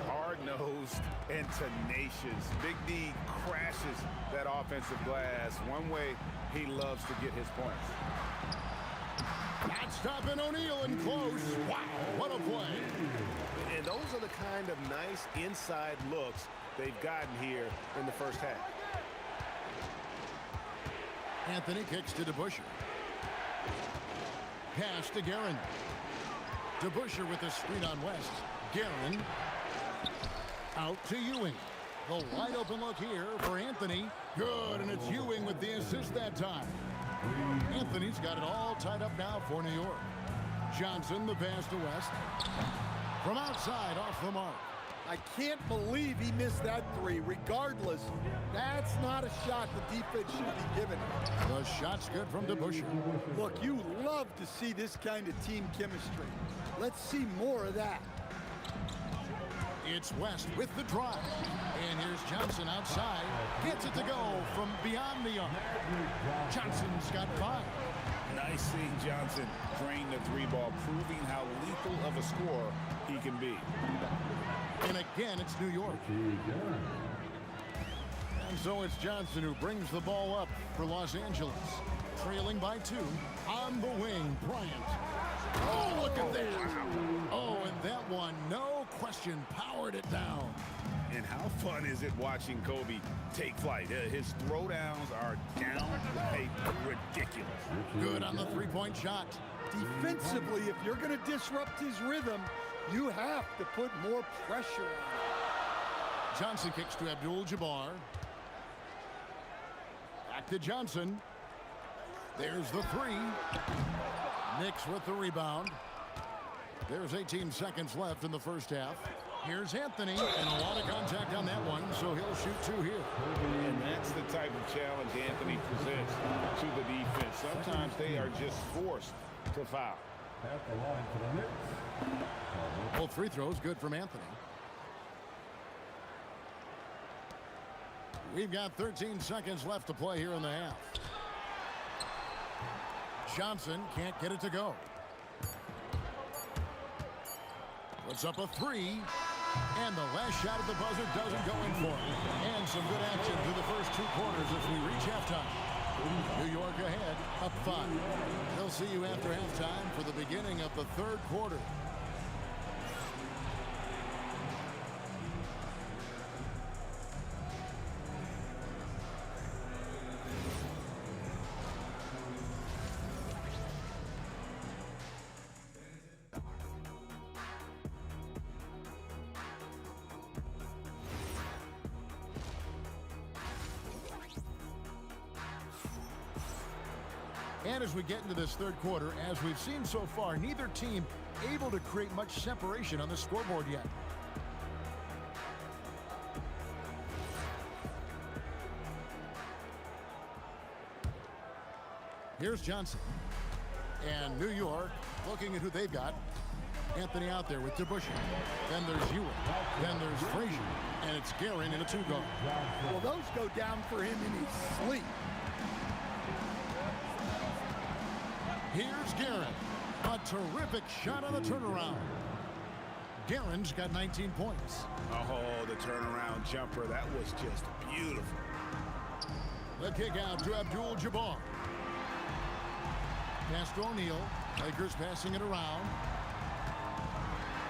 Hard-nosed and tenacious. Big D crashes that offensive glass. One way he loves to get his points. Not stopping O'Neal and close. Wow, what a play. And those are the kind of nice inside looks they've gotten here in the first half. Anthony kicks to DeBuscher. Pass to Guerin. DeBuscher with the screen on West. Guerin out to Ewing. The wide open look here for Anthony. Good, and it's Ewing with the assist that time. Anthony's got it all tied up now for New York. Johnson, the pass to West. From outside, off the mark. I can't believe he missed that 3. Regardless, that's not a shot the defense should be given. The shot's good from DeBuscher. Look, you love to see this kind of team chemistry. Let's see more of that. It's West with the drive. And here's Johnson outside. Gets it to go from beyond the arc. Johnson's got 5. Nice seeing Johnson drain the 3-ball, proving how lethal of a scorer he can be. And again, it's New York. And so it's Johnson who brings the ball up for Los Angeles. Trailing by 2. On the wing, Bryant. Oh, look at that. Oh, and that one, no question, powered it down. And how fun is it watching Kobe take flight? His throwdowns are downright ridiculous. Good on the 3-point shot. Defensively, if you're going to disrupt his rhythm, you have to put more pressure on him. Johnson kicks to Abdul-Jabbar. Back to Johnson. There's the 3. Knicks with the rebound. There's 18 seconds left in the first half. Here's Anthony, and a lot of contact on that one, so he'll shoot 2 here. And that's the type of challenge Anthony presents to the defense. Sometimes they are just forced to foul. At the line for the Knicks. Both free throws good from Anthony. We've got 13 seconds left to play here in the half. Johnson can't get it to go. Puts up a 3. And the last shot at the buzzer doesn't go in for it. And some good action through the first 2 quarters as we reach halftime. New York ahead, up 5. They'll see you after halftime for the beginning of the 3rd quarter. And as we get into this 3rd quarter, as we've seen so far, neither team able to create much separation on the scoreboard yet. Here's Johnson. And New York looking at who they've got. Anthony out there with DeBuscher. Then there's Ewing. Then there's Frazier. And it's Guerin in a 2-guard. Well, those go down for him in his sleep. Here's Guerin. A terrific shot on the turnaround. Guerin's got 19 points. Oh, the turnaround jumper. That was just beautiful. The kick out to Abdul-Jabbar. Pass to O'Neal. Lakers passing it around.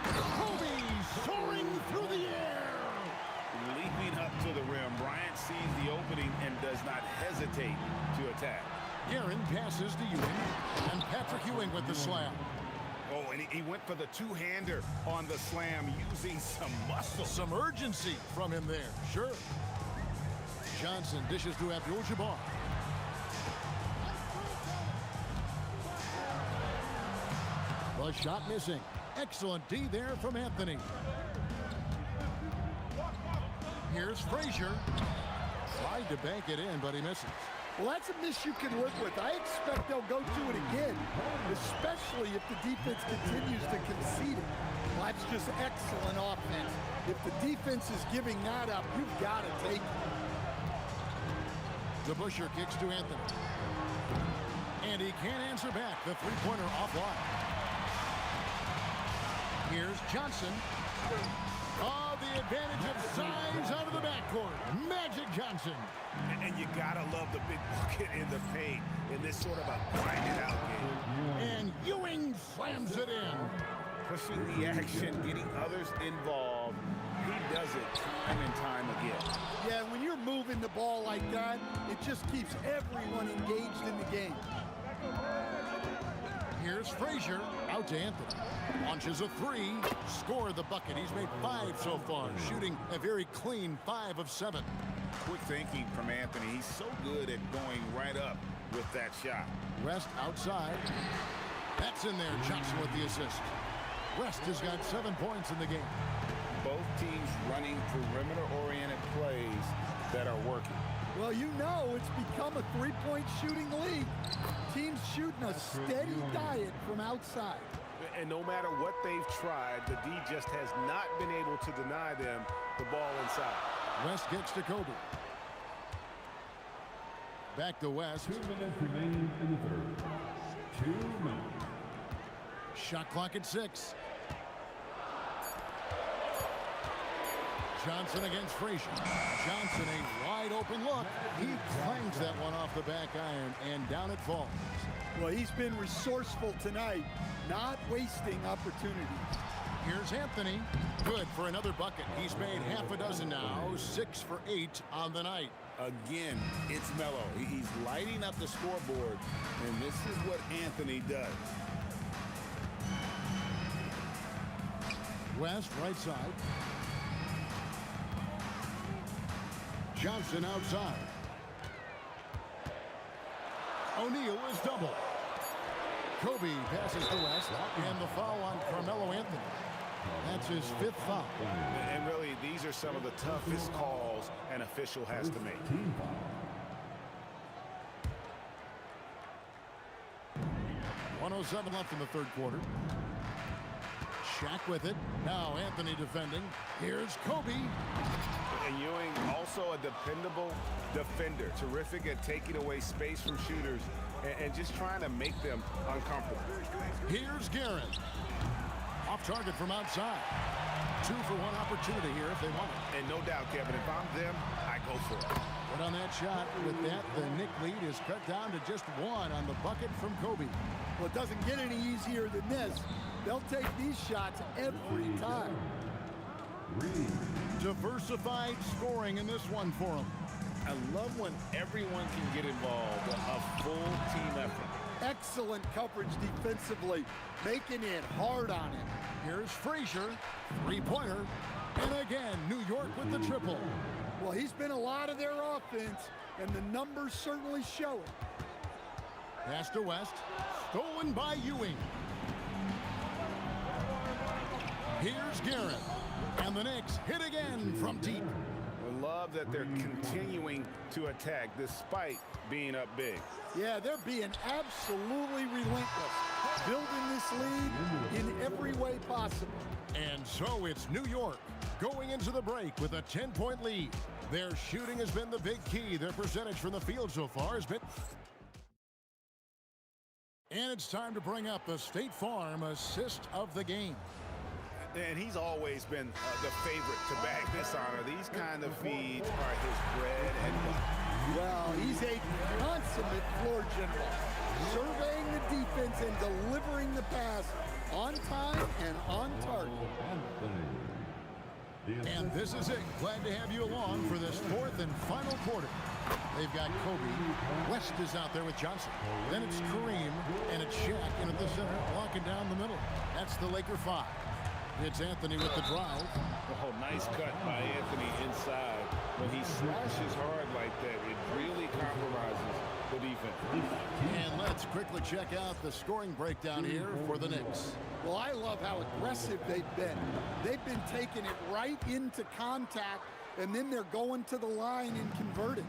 Kobe soaring through the air. Leaping up to the rim, Bryant sees the opening and does not hesitate to attack. Guerin passes to Ewing, and Patrick Ewing with the slam. Oh, and he went for the 2-hander on the slam using some muscle. Some urgency from him there, sure. Johnson dishes to Abdul-Jabbar. The shot missing. Excellent D there from Anthony. Here's Frazier. Tried to bank it in, but he misses. Well, that's a miss you can live with. I expect they'll go to it again, especially if the defense continues to concede it. Well, that's just excellent offense. If If the defense is giving that up, you've got to take it. The Busher kicks to Anthony. And he can't answer back. The three-pointer offline. Here's Johnson. Oh, the advantage of size out of the backcourt. Magic Johnson. And you gotta love the big bucket in the paint in this sort of a grinded-out game. And Ewing slams it in. Pushing the action, getting others involved. He does it time and time again. Yeah, when you're moving the ball like that, it just keeps everyone engaged in the game. Here's Frazier, out to Anthony. Launches a three, scored the bucket. He's made 5 so far, shooting a very clean 5 of 7. Quick thinking from Anthony. He's so good at going right up with that shot. West outside. That's in there. Johnson with the assist. West has got 7 points in the game. Both teams running perimeter-oriented plays that are working. Well, you know it's become a three-point shooting league. Teams shooting a steady diet from outside. And no matter what they've tried, the D just has not been able to deny them the ball inside. West gets to Kobe. Back to West. 2 minutes remaining in the third. 2 minutes. Shot clock at 6. Johnson against Frazier. Johnson, a wide open look. He clangs that one off the back iron, and down it falls. Well, he's been resourceful tonight, not wasting opportunities. Here's Anthony. Good for another bucket. He's made half a dozen now, 6 for 8 on the night. Again, it's Melo. He's lighting up the scoreboard, and this is what Anthony does. West, right side. Johnson outside. O'Neal is double. Kobe passes to West, and the foul on Carmelo Anthony. That's his 5th foul. And really, these are some of the toughest calls an official has to make. 1:07 left in the third quarter. Shaq with it. Now Anthony defending. Here's Kobe. And Ewing, also a dependable defender. Terrific at taking away space from shooters and just trying to make them uncomfortable. Here's Guerin. Off target from outside. 2 for 1 opportunity here if they want it. And no doubt, Kevin, if I'm them, I go for it. But on that shot, with that, the Knick lead is cut down to just 1 on the bucket from Kobe. Well, it doesn't get any easier than this. They'll take these shots every time. Diversified scoring in this one for them. I love when everyone can get involved, a full team effort. Excellent coverage defensively, making it hard on him. Here's Frazier, 3-pointer, and again, New York with the triple. Well, he's been a lot of their offense, and the numbers certainly show it. Pass to West, stolen by Ewing. Here's Guerin, and the Knicks hit again from deep. We love that they're continuing to attack despite being up big. Yeah, they're being absolutely relentless, building this lead in every way possible. And so it's New York going into the break with a 10-point lead. Their shooting has been the big key. Their percentage from the field so far has been... And it's time to bring up the State Farm assist of the game. And he's always been the favorite to bag this honor. These kind of feeds are his bread and butter. Well, he's a consummate floor general, surveying the defense and delivering the pass on time and on target. And this is it. Glad to have you along for this 4th and final quarter. They've got Kobe. West is out there with Johnson. Then it's Kareem, and it's Shaq in at the center, blocking down the middle. That's the Laker 5. It's Anthony with the drive. Oh, nice cut by Anthony inside. When he slashes hard like that, it really compromises the defense. And let's quickly check out the scoring breakdown here for the Knicks. Well, I love how aggressive they've been. They've been taking it right into contact, and then they're going to the line and converting.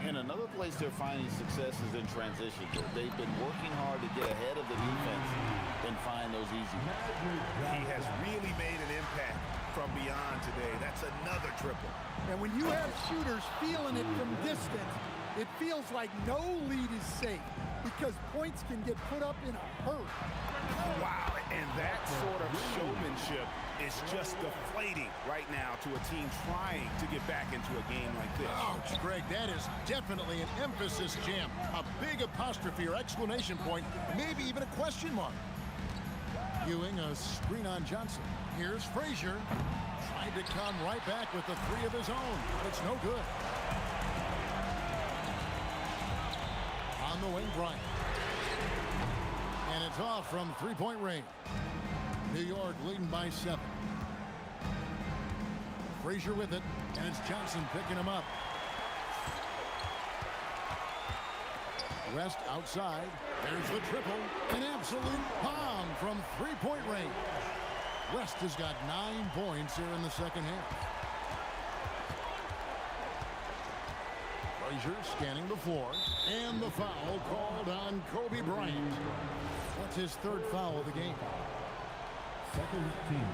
And another place they're finding success is in transition. They've been working hard to get ahead of the defense and find those easy ones. He has really made an impact from beyond today. That's another triple. And when you have shooters feeling it from distance, it feels like no lead is safe because points can get put up in a hurry. Wow, and that sort of showmanship is just deflating right now to a team trying to get back into a game like this. Ouch, Greg, that is definitely an emphasis jam. A big apostrophe or exclamation point, maybe even a question mark. Ewing, a screen on Johnson. Here's Frazier. Tried to come right back with the three of his own, but it's no good. On the wing, Bryant. And it's off from three-point range. New York leading by 7. Frazier with it, and it's Johnson picking him up. West outside. There's the triple. An absolute bomb from three-point range. West has got 9 points here in the second half. Frazier scanning the floor. And the foul called on Kobe Bryant. That's his 3rd foul of the game. Second team.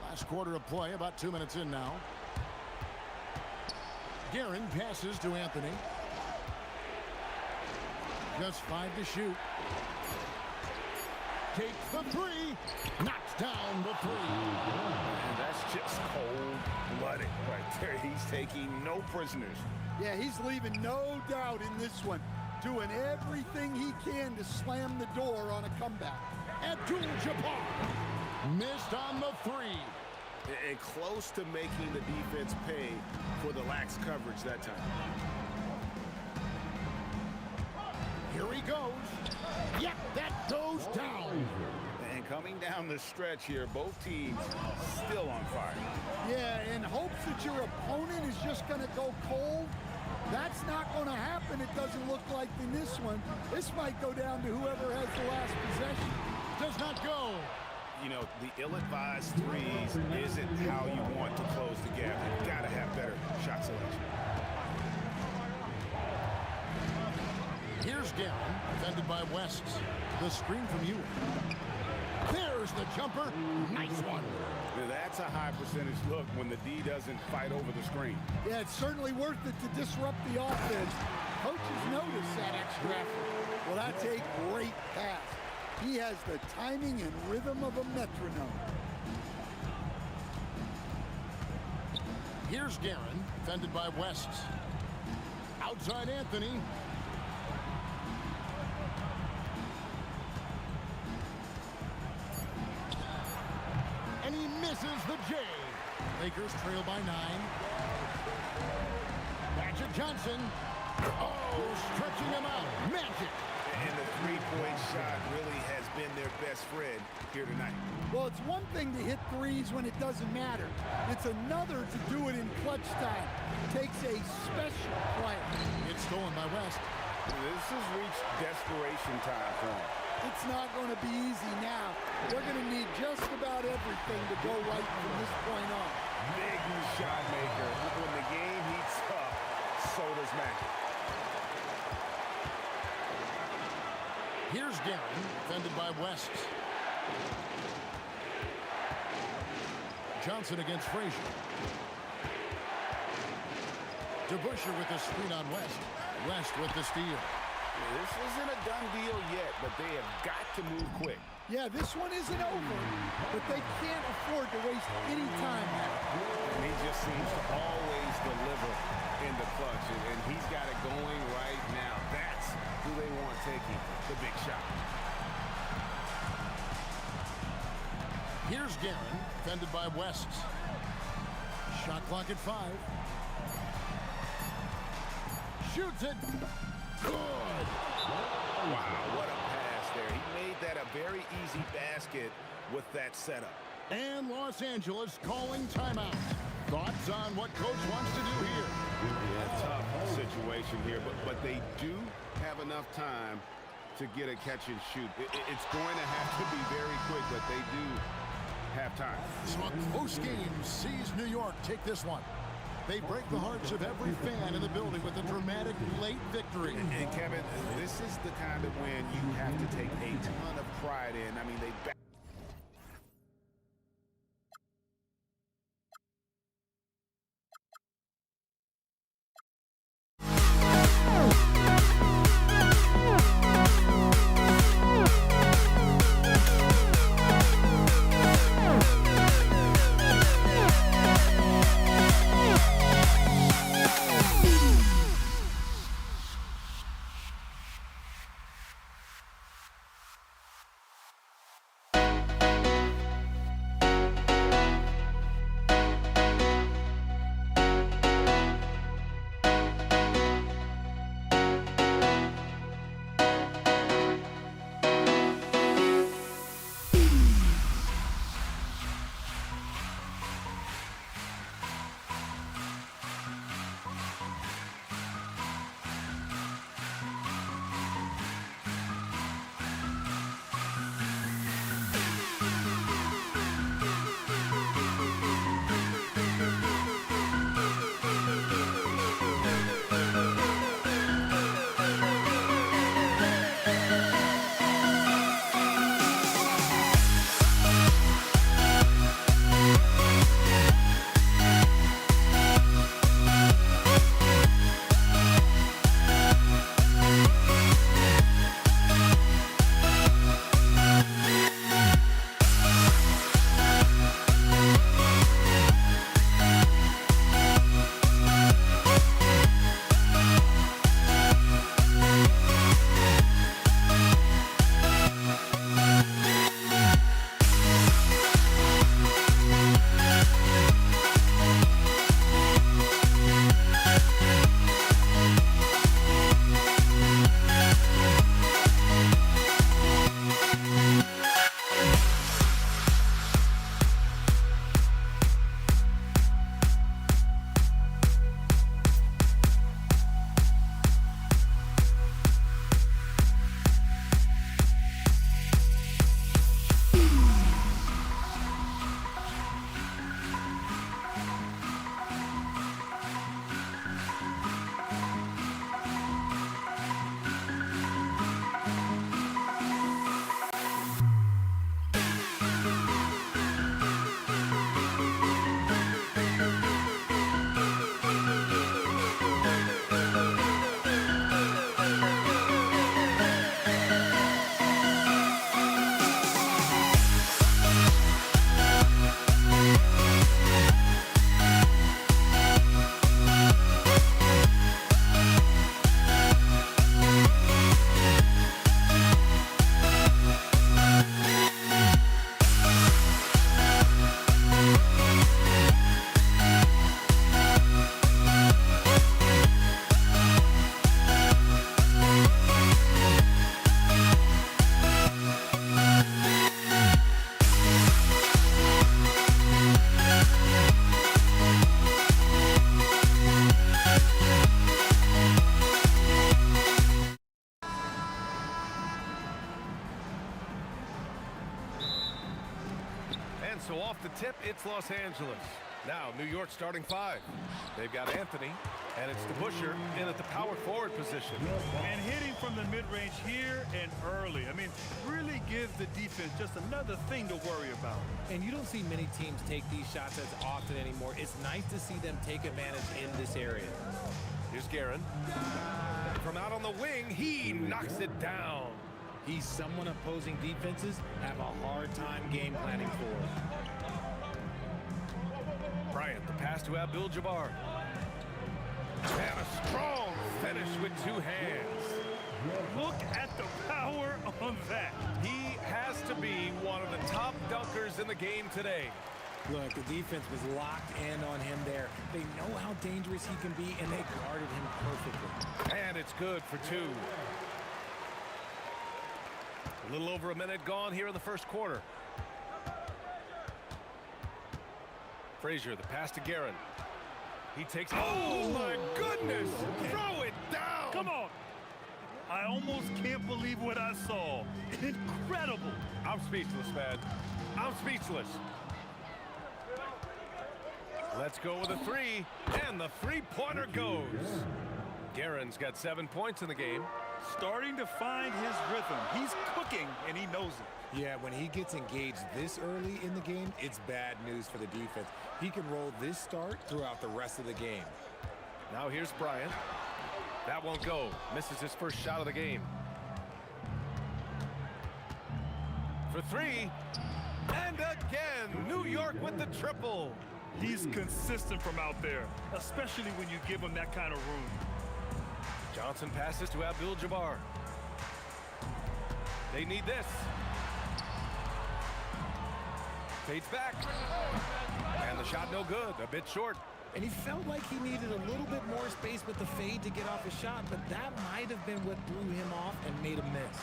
Last quarter of play, about 2 minutes in now. Guerin passes to Anthony. Just 5 to shoot. Takes the 3. Knocks down the 3. And that's just cold-blooded right there. He's taking no prisoners. Yeah, he's leaving no doubt in this one. Doing everything he can to slam the door on a comeback. Abdul-Jabbar missed on the 3. And close to making the defense pay for the lax coverage that time. Here he goes. Yep, that goes down. And coming down the stretch here, both teams still on fire. Yeah, in hopes that your opponent is just going to go cold. That's not going to happen, it doesn't look like in this one. This might go down to whoever has the last possession. Does not go. You know, the ill-advised threes isn't how you want to close the gap. You've got to have better shot selection. Here's Guerin, defended by West. The screen from Ewing. There's the jumper. Nice one. Now, that's a high percentage look when the D doesn't fight over the screen. Yeah, it's certainly worth it to disrupt the offense. Coaches notice that extra effort. Well, that's a great pass. He has the timing and rhythm of a metronome. Here's Guerin, defended by West. Outside Anthony. And he misses the J. Lakers trail by 9. Magic Johnson. Oh, stretching him out. Magic. And the three-point shot really has been their best friend here tonight. Well, it's one thing to hit threes when it doesn't matter. It's another to do it in clutch time. Takes a special player. It's stolen by West. This has reached desperation time for him. It's not going to be easy now. They're going to need just about everything to go right from this point on. Big shot maker. When the game heats up, so does Magic. Here's Guerin, defended by West. Johnson against Frazier. DeBusschere with the screen on West. West with the steal. This isn't a done deal yet, but they have got to move quick. Yeah, this one isn't over, but they can't afford to waste any time now. And he just seems to always deliver in the clutch, and he's got it going right now. That's who they want taking the big shot. Here's Guerin, defended by West. Shot clock at 5. Shoots it. Good. Wow, what a pass there. He made that a very easy basket with that setup. And Los Angeles calling timeout. Thoughts on what coach wants to do here? A tough situation here, but they do have enough time to get a catch and shoot. It's going to have to be very quick, but they do have time. So a close game sees New York take this one. They break the hearts of every fan in the building with a dramatic late victory. And Kevin, this is the kind of win you have to take a ton of pride in. I mean, they Los Angeles. Now, New York starting 5. They've got Anthony, and it's DeBusschere in at the power forward position. And hitting from the mid-range here and early. I mean, really gives the defense just another thing to worry about. And you don't see many teams take these shots as often anymore. It's nice to see them take advantage in this area. Here's Guerin. From out on the wing, he knocks it down. He's someone opposing defenses have a hard time game planning for. Bryant, the pass to Abdul-Jabbar. And a strong finish with 2 hands. Look at the power on that. He has to be one of the top dunkers in the game today. Look, the defense was locked in on him there. They know how dangerous he can be, and they guarded him perfectly. And it's good for 2. A little over a minute gone here in the first quarter. Frazier, the pass to Guerin. He takes... Oh, my goodness! Throw it down! Come on! I almost can't believe what I saw. Incredible! I'm speechless, man. I'm speechless. Let's go with a 3, and the 3-pointer goes. Guerin's got 7 points in the game. Starting to find his rhythm. He's cooking, and he knows it. Yeah, when he gets engaged this early in the game, it's bad news for the defense. He can roll this start throughout the rest of the game. Now here's Bryant. That won't go. Misses his first shot of the game. For 3. And again, New York with the triple. He's consistent from out there, especially when you give him that kind of room. Johnson passes to Abdul-Jabbar. They need this. Fades back. And the shot no good, a bit short. And he felt like he needed a little bit more space with the fade to get off his shot, but that might have been what threw him off and made him miss.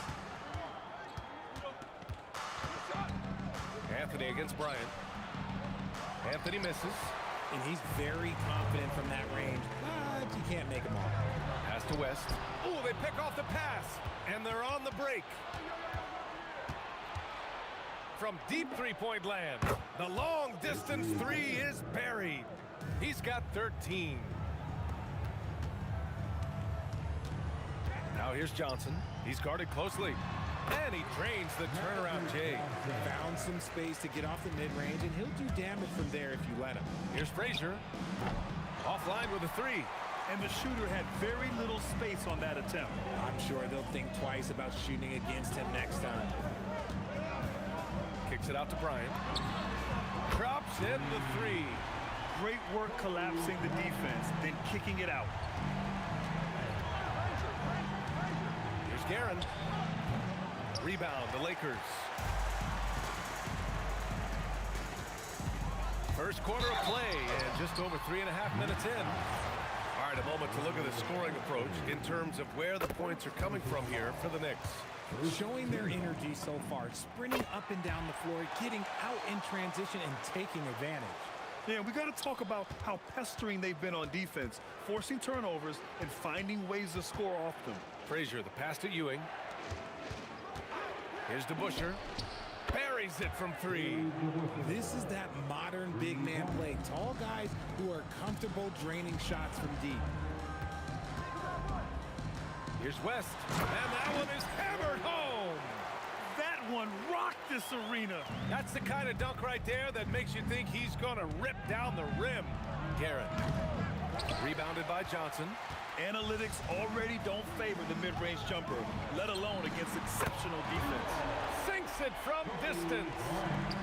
Anthony against Bryant. Anthony misses. And he's very confident from that range, but you can't make him off. Pass to West. Oh, they pick off the pass, and they're on the break. From deep 3-point land, the long-distance 3 is buried. He's got 13. Now here's Johnson. He's guarded closely. And he drains the turnaround J. Found some space to get off the mid-range, and he'll do damage from there if you let him. Here's Frazier. Offline with a 3. And the shooter had very little space on that attempt. I'm sure they'll think twice about shooting against him next time. Kicks it out to Bryant. Drops in the 3. Great work collapsing the defense, then kicking it out. Here's Guerin. Rebound, the Lakers. First quarter of play, and just over 3.5 minutes in. All right, a moment to look at the scoring approach in terms of where the points are coming from here for the Knicks. Showing their energy so far, sprinting up and down the floor, getting out in transition and taking advantage. Yeah, we got to talk about how pestering they've been on defense, forcing turnovers and finding ways to score off them. Frazier, the pass to Ewing. Here's DeBusschere. Buries it from 3. This is that modern big man play. Tall guys who are comfortable draining shots from deep. Here's West. And that one is hammered home. That one rocked this arena. That's the kind of dunk right there that makes you think he's going to rip down the rim. Guerin. Rebounded by Johnson. Analytics already don't favor the mid-range jumper, let alone against exceptional defense. Sinks it from distance.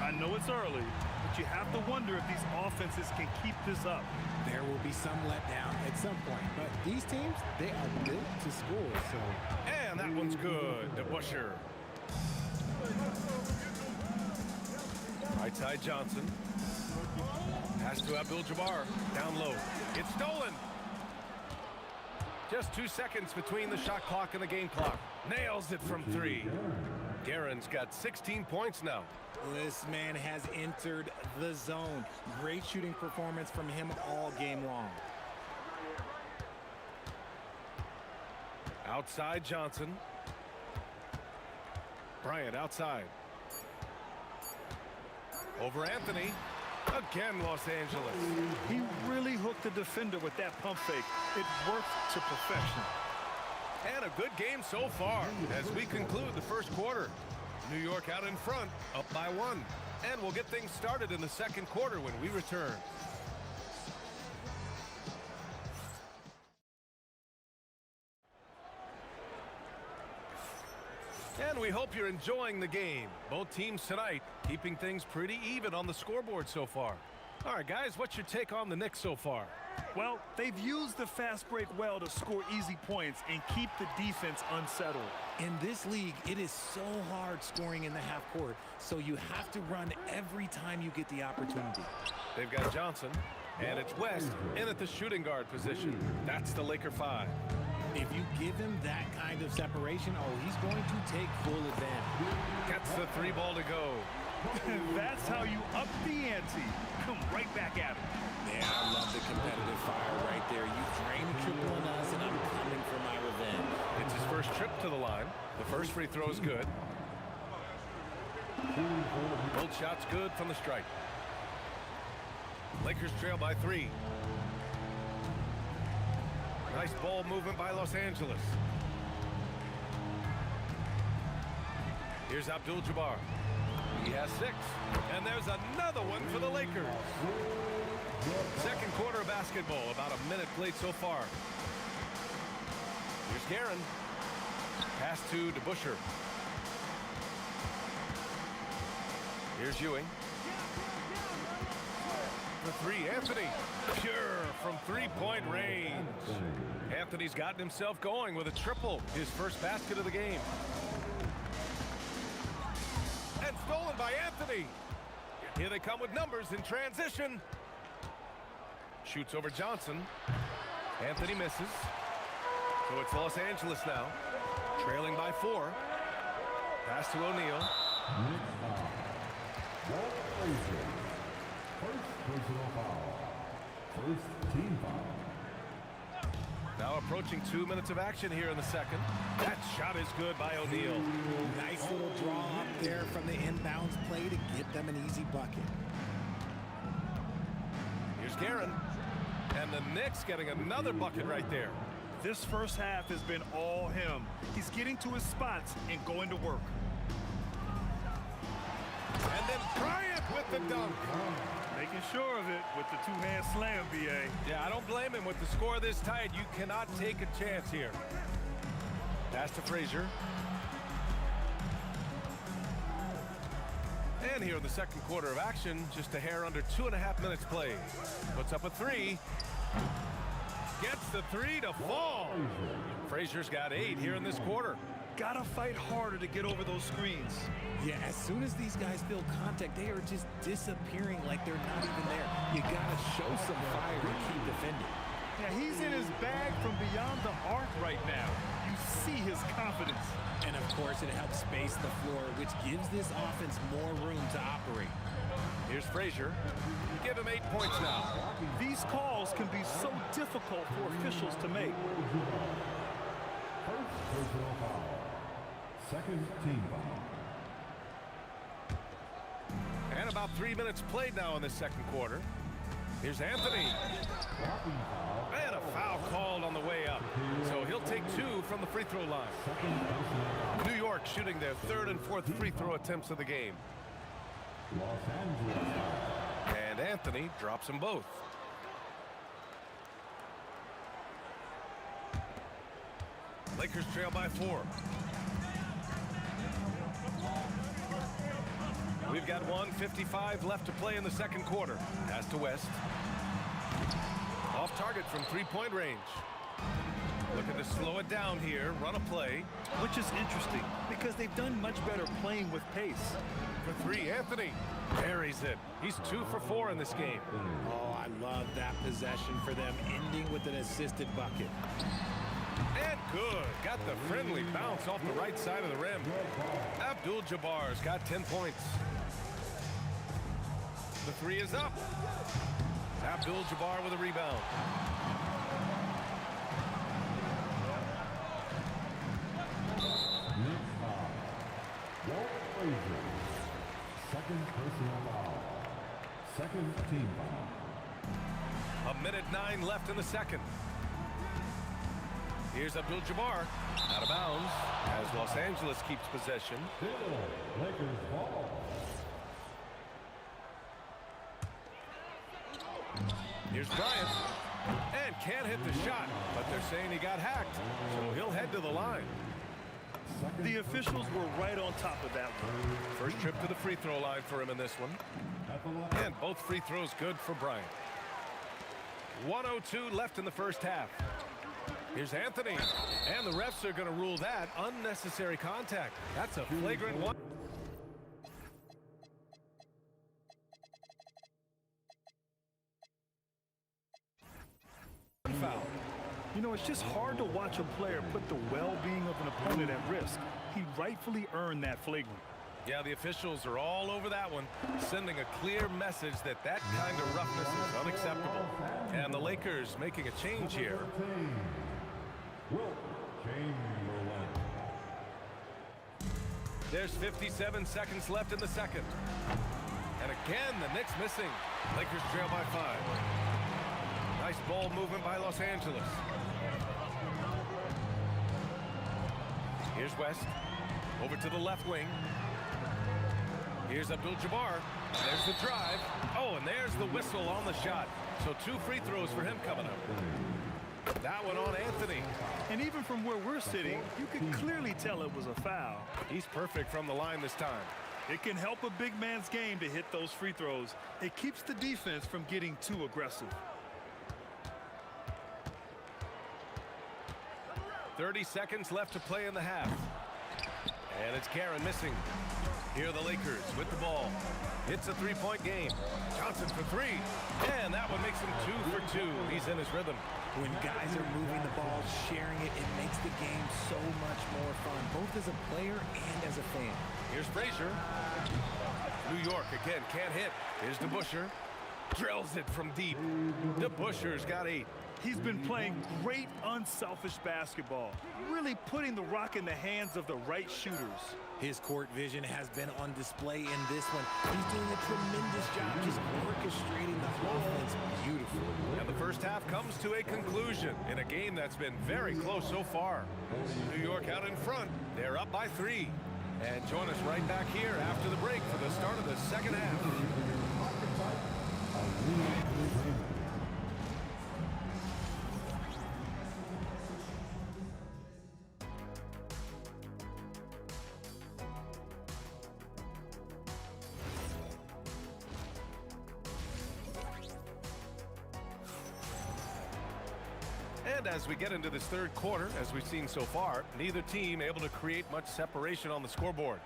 I know it's early, but you have to wonder if these offenses can keep this up. There will be some letdown at some point, but these teams, they are built to score, so. And that one's good. DeBusschere. Right side Johnson. Pass to Abdul-Jabbar. Down low. It's stolen. Just 2 seconds between the shot clock and the game clock. Nails it from 3. Guerin's got 16 points now. This man has entered the zone. Great shooting performance from him all game long. Outside Johnson. Bryant outside. Over Anthony. Again, Los Angeles. He really hooked the defender with that pump fake. It worked to perfection. And a good game so far as we conclude the first quarter. New York out in front, up by 1. And we'll get things started in the second quarter when we return. And we hope you're enjoying the game. Both teams tonight keeping things pretty even on the scoreboard so far. All right, guys, what's your take on the Knicks so far? Well, they've used the fast break well to score easy points and keep the defense unsettled. In this league, it is so hard scoring in the half court, so you have to run every time you get the opportunity. They've got Johnson, and it's West in at the shooting guard position. That's the Laker 5. If you give him that kind of separation, he's going to take full advantage. Gets the 3 ball to go. That's how you up the ante. Come right back at him. Yeah, I love the competitive fire right there. You drain a triple on us, and I'm coming for my revenge. It's his first trip to the line. The first free throw is good. Both shots good from the stripe. Lakers trail by 3. Nice ball movement by Los Angeles. Here's Abdul-Jabbar. He has 6. And there's another one for the Lakers. Second quarter of basketball. About a minute played so far. Here's Guerin. Pass to DeBusschere. Here's Ewing. The 3, Anthony. Pure from 3-point range. Anthony's gotten himself going with a triple. His first basket of the game. And stolen by Anthony. Here they come with numbers in transition. Shoots over Johnson. Anthony misses. So it's Los Angeles now. Trailing by 4. Pass to O'Neal. First personal foul. First team foul. Now approaching 2 minutes of action here in the second. That shot is good by O'Neal. Nice little draw up there from the inbounds play to get them an easy bucket. Here's Guerin. And the Knicks getting another bucket right there. This first half has been all him. He's getting to his spots and going to work. And then Bryant with the dunk. Making sure of it with the 2-hand slam, B.A. Yeah, I don't blame him. With the score this tight, you cannot take a chance here. Pass to Frazier. And here in the second quarter of action, just a hair under 2.5 minutes played. Puts up a 3. Gets the 3 to fall. Frazier's got 8 here in this quarter. Gotta fight harder to get over those screens. Yeah, as soon as these guys feel contact, they are just disappearing like they're not even there. You gotta show some fire to keep defending. Yeah, he's in his bag from beyond the arc right now. You see his confidence. And of course, it helps space the floor, which gives this offense more room to operate. Here's Frazier. Give him 8 points now. These calls can be so difficult for officials to make. First personal foul. Second team foul. And about 3 minutes played now in the second quarter. Here's Anthony. And a foul called on the way up. So he'll take 2 from the free throw line. New York shooting their 3rd and 4th free throw attempts of the game. Los Angeles. And Anthony drops them both. Lakers trail by 4. We've got 1:55 left to play in the second quarter. Pass to West. Off target from 3-point range. Looking to slow it down here, run a play. Which is interesting because they've done much better playing with pace. For 3, Anthony buries it. He's 2 for 4 in this game. Oh, I love that possession for them, ending with an assisted bucket. And good. Got the friendly bounce off the right side of the rim. Abdul-Jabbar's got 10 points. The 3 is up. Abdul-Jabbar with a rebound. Second personal foul. Second team foul. 1:09 left in the second. Here's Abdul-Jabbar out of bounds as Los Angeles keeps possession. Still, Lakers ball. Here's Bryant. And can't hit the shot, but they're saying he got hacked, so he'll head to the line. The officials were right on top of that one. First trip to the free throw line for him in this one. And both free throws good for Bryant. 1:02 left in the first half. Here's Anthony. And the refs are going to rule that unnecessary contact. That's a flagrant one. Foul. You know, it's just hard to watch a player put the well-being of an opponent at risk. He rightfully earned that flagrant. Yeah, the officials are all over that one, sending a clear message that that kind of roughness is unacceptable. And the Lakers making a change here. There's 57 seconds left in the second. And again, the Knicks missing. Lakers trail by 5. Nice ball movement by Los Angeles. Here's West. Over to the left wing. Here's Abdul-Jabbar. There's the drive. Oh, and there's the whistle on the shot. So 2 free throws for him coming up. That one on Anthony. And even from where we're sitting, you can clearly tell it was a foul. He's perfect from the line this time. It can help a big man's game to hit those free throws. It keeps the defense from getting too aggressive. 30 seconds left to play in the half. And it's Karen missing. Here are the Lakers with the ball. It's a 3-point game. Johnson for 3. And that one makes him 2 for 2. He's in his rhythm. When guys are moving the ball, sharing it, it makes the game so much more fun, both as a player and as a fan. Here's Frazier. New York again can't hit. Here's DeBusschere. Drills it from deep. DeBusschere's got 8. He's been playing great unselfish basketball, really putting the rock in the hands of the right shooters. His court vision has been on display in this one. He's doing a tremendous job just orchestrating the offense beautifully. And the first half comes to a conclusion in a game that's been very close so far. New York out in front. They're up by 3. And join us right back here after the break for the start of the second half. And as we get into this third quarter, as we've seen so far, neither team able to create much separation on the scoreboard.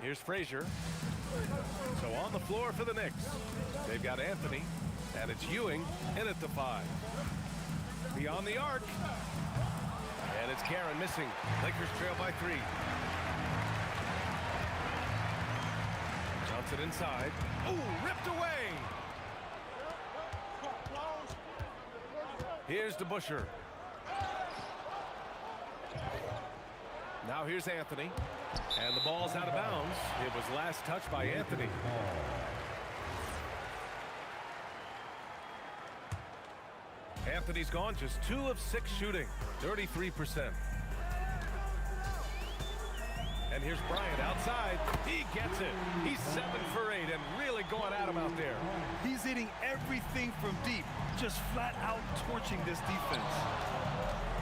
Here's Frazier. So on the floor for the Knicks, they've got Anthony, and it's Ewing in at the 5. Beyond the arc, and it's Karen missing. Lakers trail by 3. Johnson inside. Ooh, ripped away. Here's DeBusschere. Now here's Anthony. And the ball's out of bounds. It was last touched by Anthony. Anthony's gone just 2 of 6 shooting. 33%. And here's Bryant outside. He gets it. He's 7 for 8 and really going at him out there. He's hitting everything from deep, just flat out torching this defense.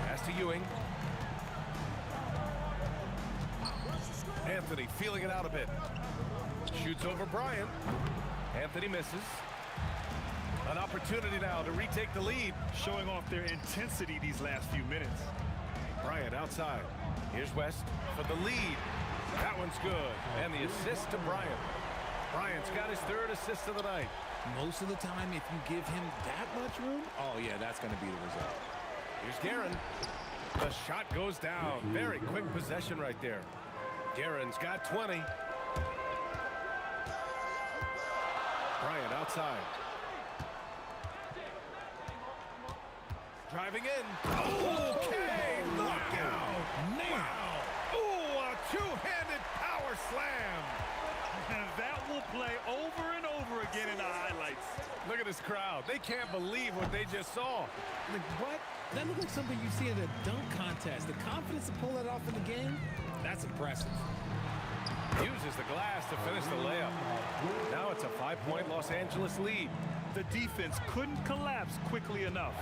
Pass to Ewing. Anthony feeling it out a bit. Shoots over Bryant. Anthony misses. An opportunity now to retake the lead. Showing off their intensity these last few minutes. Bryant outside. Here's West for the lead. That one's good. And the assist to Bryant. Bryant's got his 3rd assist of the night. Most of the time, if you give him that much room, oh yeah, that's going to be the result. Here's Guerin. The shot goes down. Very quick possession right there. Guerin's got 20. Bryant outside. Driving in. Okay, knockout. Wow. Ooh, a 2-handed power slam. And that will play over and over again in the highlights. Look at this crowd. They can't believe what they just saw. Like, what? That looked like something you see in a dunk contest. The confidence to pull that off in the game, that's impressive. Uses the glass to finish the layup. Now it's a 5-point Los Angeles lead. The defense couldn't collapse quickly enough.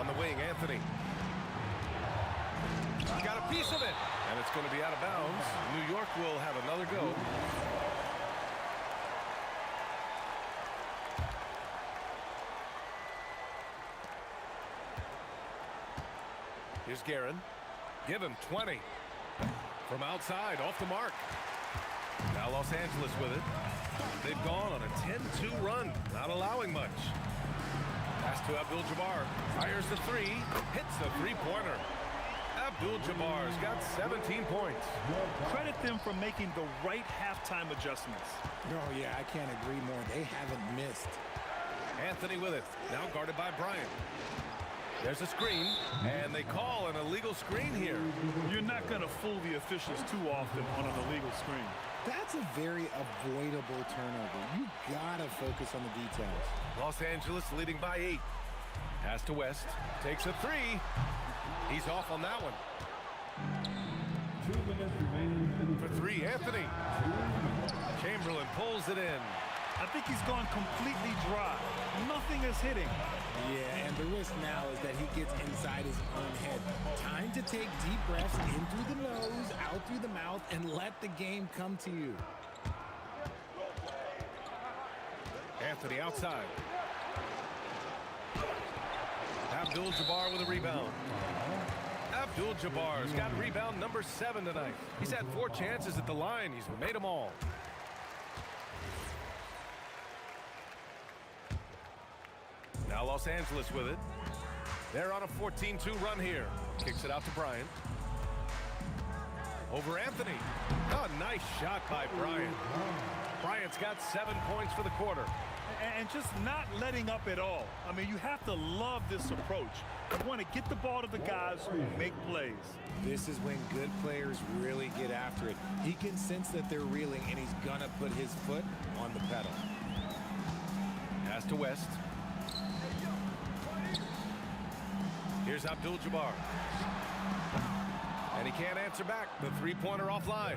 On the wing, Anthony. Got a piece of it. And it's going to be out of bounds. New York will have another go. Here's Guerin. Give him 20. From outside, off the mark. Now Los Angeles with it. They've gone on a 10-2 run, not allowing much. Pass to Abdul-Jabbar. Fires the three. Hits the three-pointer. Abdul-Jabbar's got 17 points. Credit them for making the right halftime adjustments. Oh, yeah, I can't agree more. They haven't missed. Anthony with it. Now guarded by Bryant. There's a screen, and they call an illegal screen here. You're not going to fool the officials too often on an illegal screen. That's a very avoidable turnover. You gotta focus on the details. Los Angeles leading by 8. Pass to West. Takes a three. He's off on that one. 2 minutes remaining. For three, Anthony. Chamberlain pulls it in. I think he's gone completely dry. Nothing is hitting. Yeah, and the risk now is that he gets inside his own head. Time to take deep breaths in through the nose, out through the mouth, and let the game come to you. Anthony outside. Abdul-Jabbar with a rebound. Abdul-Jabbar's got rebound number 7 tonight. He's had 4 chances at the line. He's made them all. Now Los Angeles with it. They're on a 14-2 run here. Kicks it out to Bryant. Over Anthony. A nice shot by Bryant. Bryant's got 7 points for the quarter. And just not letting up at all. I mean, you have to love this approach. You want to get the ball to the guys who make plays. This is when good players really get after it. He can sense that they're reeling, and he's gonna put his foot on the pedal. Pass to West. Here's Abdul-Jabbar. And he can't answer back. The three-pointer offline.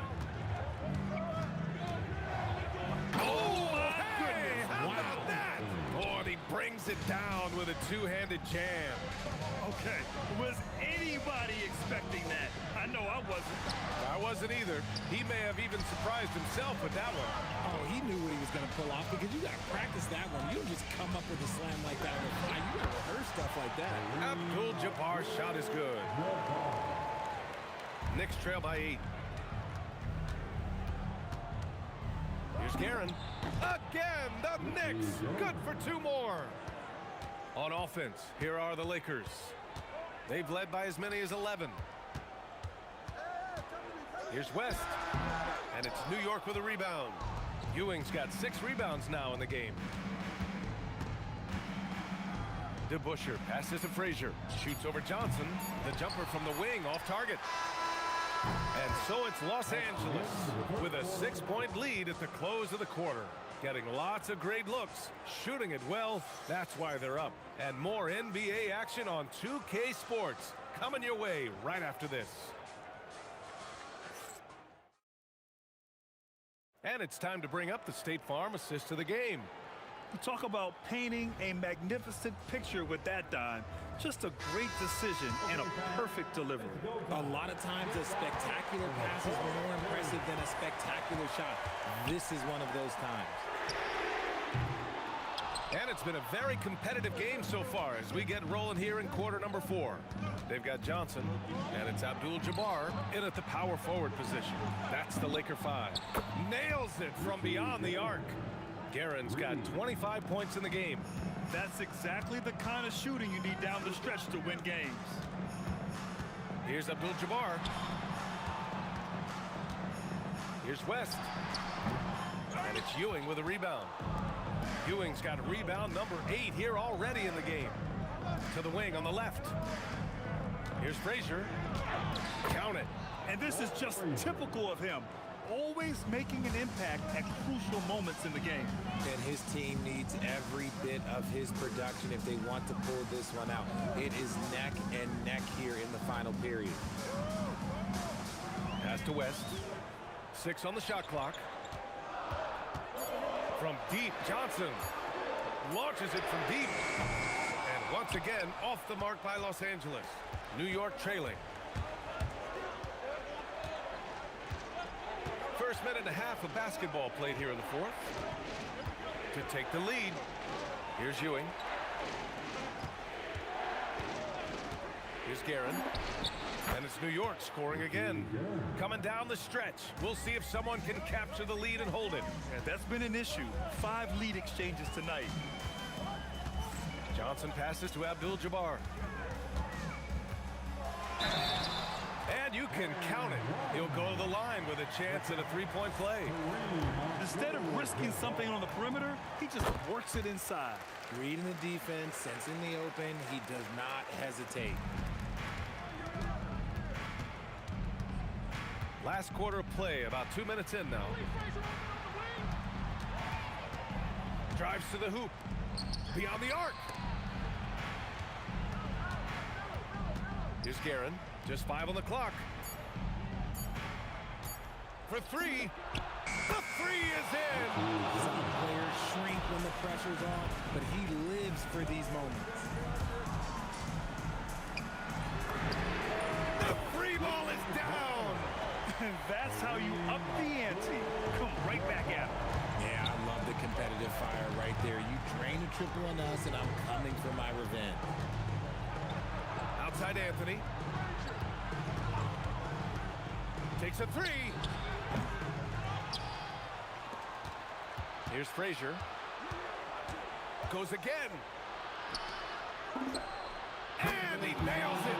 Oh, my goodness. How about that? Oh, and he brings it down with a two-handed jam. Okay, was anybody expecting that? I know I wasn't. I wasn't either. He may have even surprised himself with that one. Oh, he knew what he was going to pull off because you got to practice that one. You don't just come up with a slam like that. You got to rehearse stuff like that. Abdul-Jabbar's shot is good. Knicks trail by 8. Here's Guerin. Again, the Knicks. Good for 2 more. On offense, here are the Lakers. They've led by as many as 11. Here's West. And it's New York with a rebound. Ewing's got 6 rebounds now in the game. DeBusschere passes to Frazier. Shoots over Johnson. The jumper from the wing off target. And so it's Los Angeles with a 6-point lead at the close of the quarter. Getting lots of great looks, shooting it well. That's why they're up. And more NBA action on 2K Sports coming your way right after this. And it's time to bring up the State Farm assist to the game. You talk about painting a magnificent picture with that dime. Just a great decision and a perfect delivery. A lot of times a spectacular pass is more impressive than a spectacular shot. This is one of those times. And it's been a very competitive game so far as we get rolling here in quarter number 4. They've got Johnson, and it's Abdul-Jabbar in at the power forward position. That's the Laker 5. Nails it from beyond the arc. Guerin's got 25 points in the game. That's exactly the kind of shooting you need down the stretch to win games. Here's Abdul-Jabbar. Here's West. And it's Ewing with a rebound. Ewing's got rebound number 8 here already in the game. To the wing on the left. Here's Frazier. Count it. And this is just typical of him. always making an impact at crucial moments in the game. And his team needs every bit of his production if they want to pull this one out. It is neck and neck here in the final period. Pass to West. 6 on the shot clock. From deep, Johnson launches it from deep. And once again, off the mark by Los Angeles. New York trailing. First minute and a half of basketball played here in the fourth. To take the lead, here's Ewing. Here's Guerin. And it's New York scoring again. Coming down the stretch. We'll see if someone can capture the lead and hold it. And that's been an issue. 5 lead exchanges tonight. Johnson passes to Abdul-Jabbar. And you can count it. He'll go to the line with a chance at a three-point play. Instead of risking something on the perimeter, he just works it inside. Reading the defense, sensing the open, he does not hesitate. Last quarter of play, about 2 minutes in now. Drives to the hoop. Beyond the arc. Here's Guerin. Just 5 on the clock. For 3. The 3 is in. Some players shrink when the pressure's on, but he lives for these moments. The free ball is down. And that's how you up the ante. Come right back at him. Yeah, I love the competitive fire right there. You drain a triple on us, and I'm coming for my revenge. Outside Anthony. Takes a 3. Here's Frazier. Goes again. And he nails it.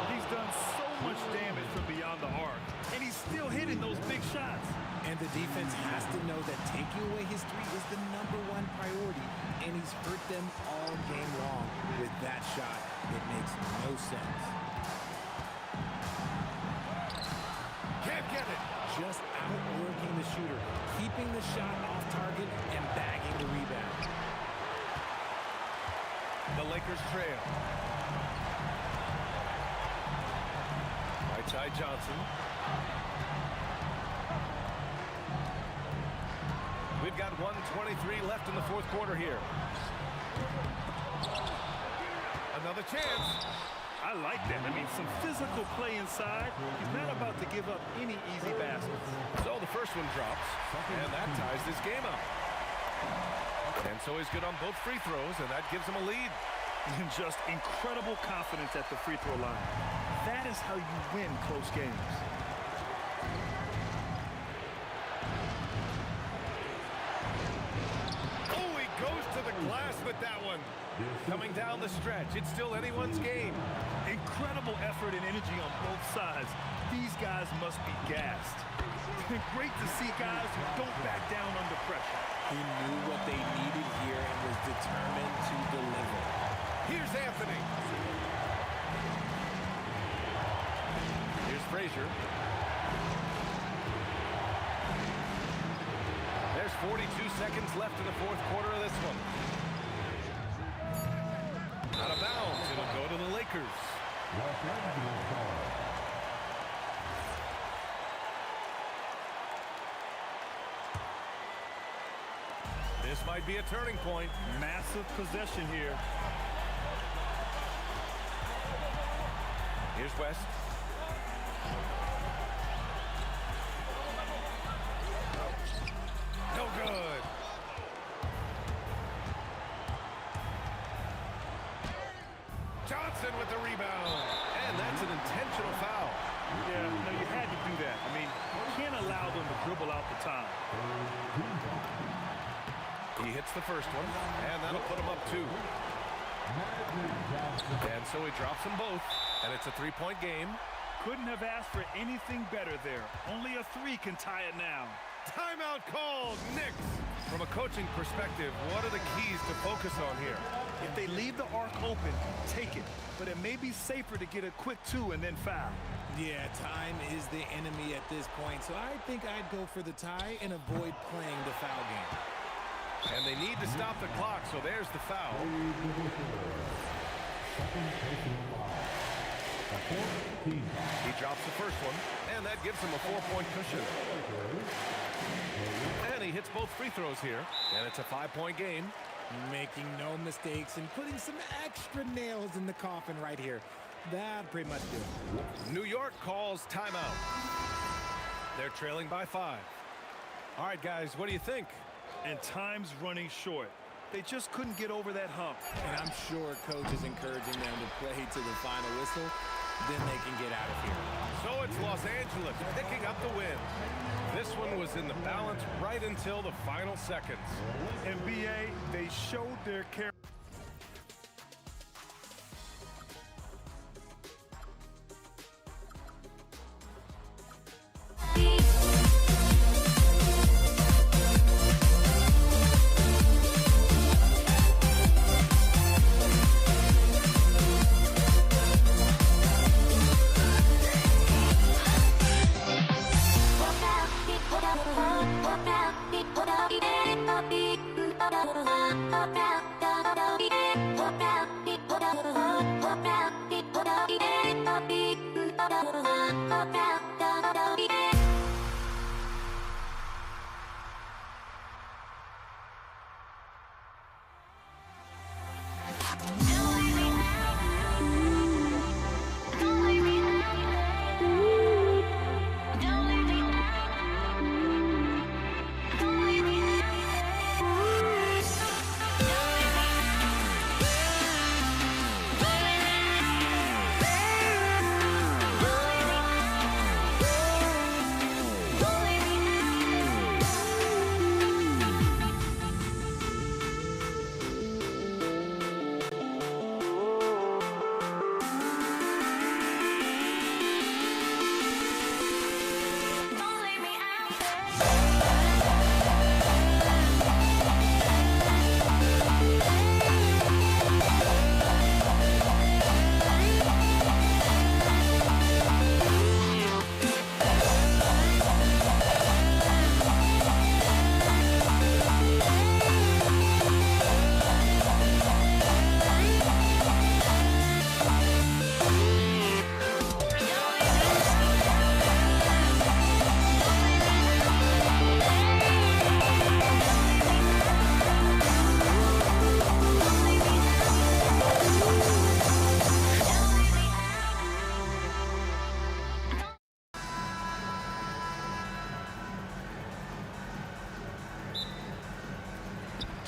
He's done so much damage from beyond the arc. And he's still hitting those big shots. And the defense has to know that taking away his 3 is the #1 priority. And he's hurt them all game long with that shot. It makes no sense. Can't get it. Just outworking the shooter, keeping the shot off target and bagging the rebound. The Lakers trail. Right side Johnson. We've got 1:23 left in the fourth quarter here. Another chance. I like that. I mean, some physical play inside. He's not about to give up any easy baskets. So the first one drops, and that ties this game up. And so he's good on both free throws, and that gives him a lead. And just incredible confidence at the free throw line. That is how you win close games. Oh, he goes to the glass with that one. Coming down the stretch, it's still anyone's game. Incredible effort and energy on both sides. These guys must be gassed. Great to see guys who don't back down under pressure. He knew what they needed here and was determined to deliver. Here's Anthony. Here's Frazier. There's 42 seconds left in the fourth quarter of this one. Out of bounds. It'll go to the Lakers. This might be a turning point. Massive possession here. Here's West. No good. Johnson with the rebound. And that's an intentional foul. Yeah, no, you had to do that. I mean, you can't allow them to dribble out the time. He hits the first one, and that'll put him up 2. And so he drops them both, and it's a 3-point game. Couldn't have asked for anything better there. Only a 3 can tie it now. Timeout called. Knicks. From a coaching perspective, what are the keys to focus on here? If they leave the arc open, take it. But it may be safer to get a quick 2 and then foul. Yeah, time is the enemy at this point, so I think I'd go for the tie and avoid playing the foul game. And they need to stop the clock, so there's the foul. He drops the first one, and that gives him a 4-point cushion. And he hits both free throws here, and it's a 5-point game. Making no mistakes and putting some extra nails in the coffin right here. That pretty much do it. New York calls timeout. They're trailing by 5. All right, guys, what do you think? And time's running short. They just couldn't get over that hump. And I'm sure coach is encouraging them to play to the final whistle. Then they can get out of here. So it's Los Angeles picking up the win. This one was in the balance right until the final seconds. NBA, they showed their character.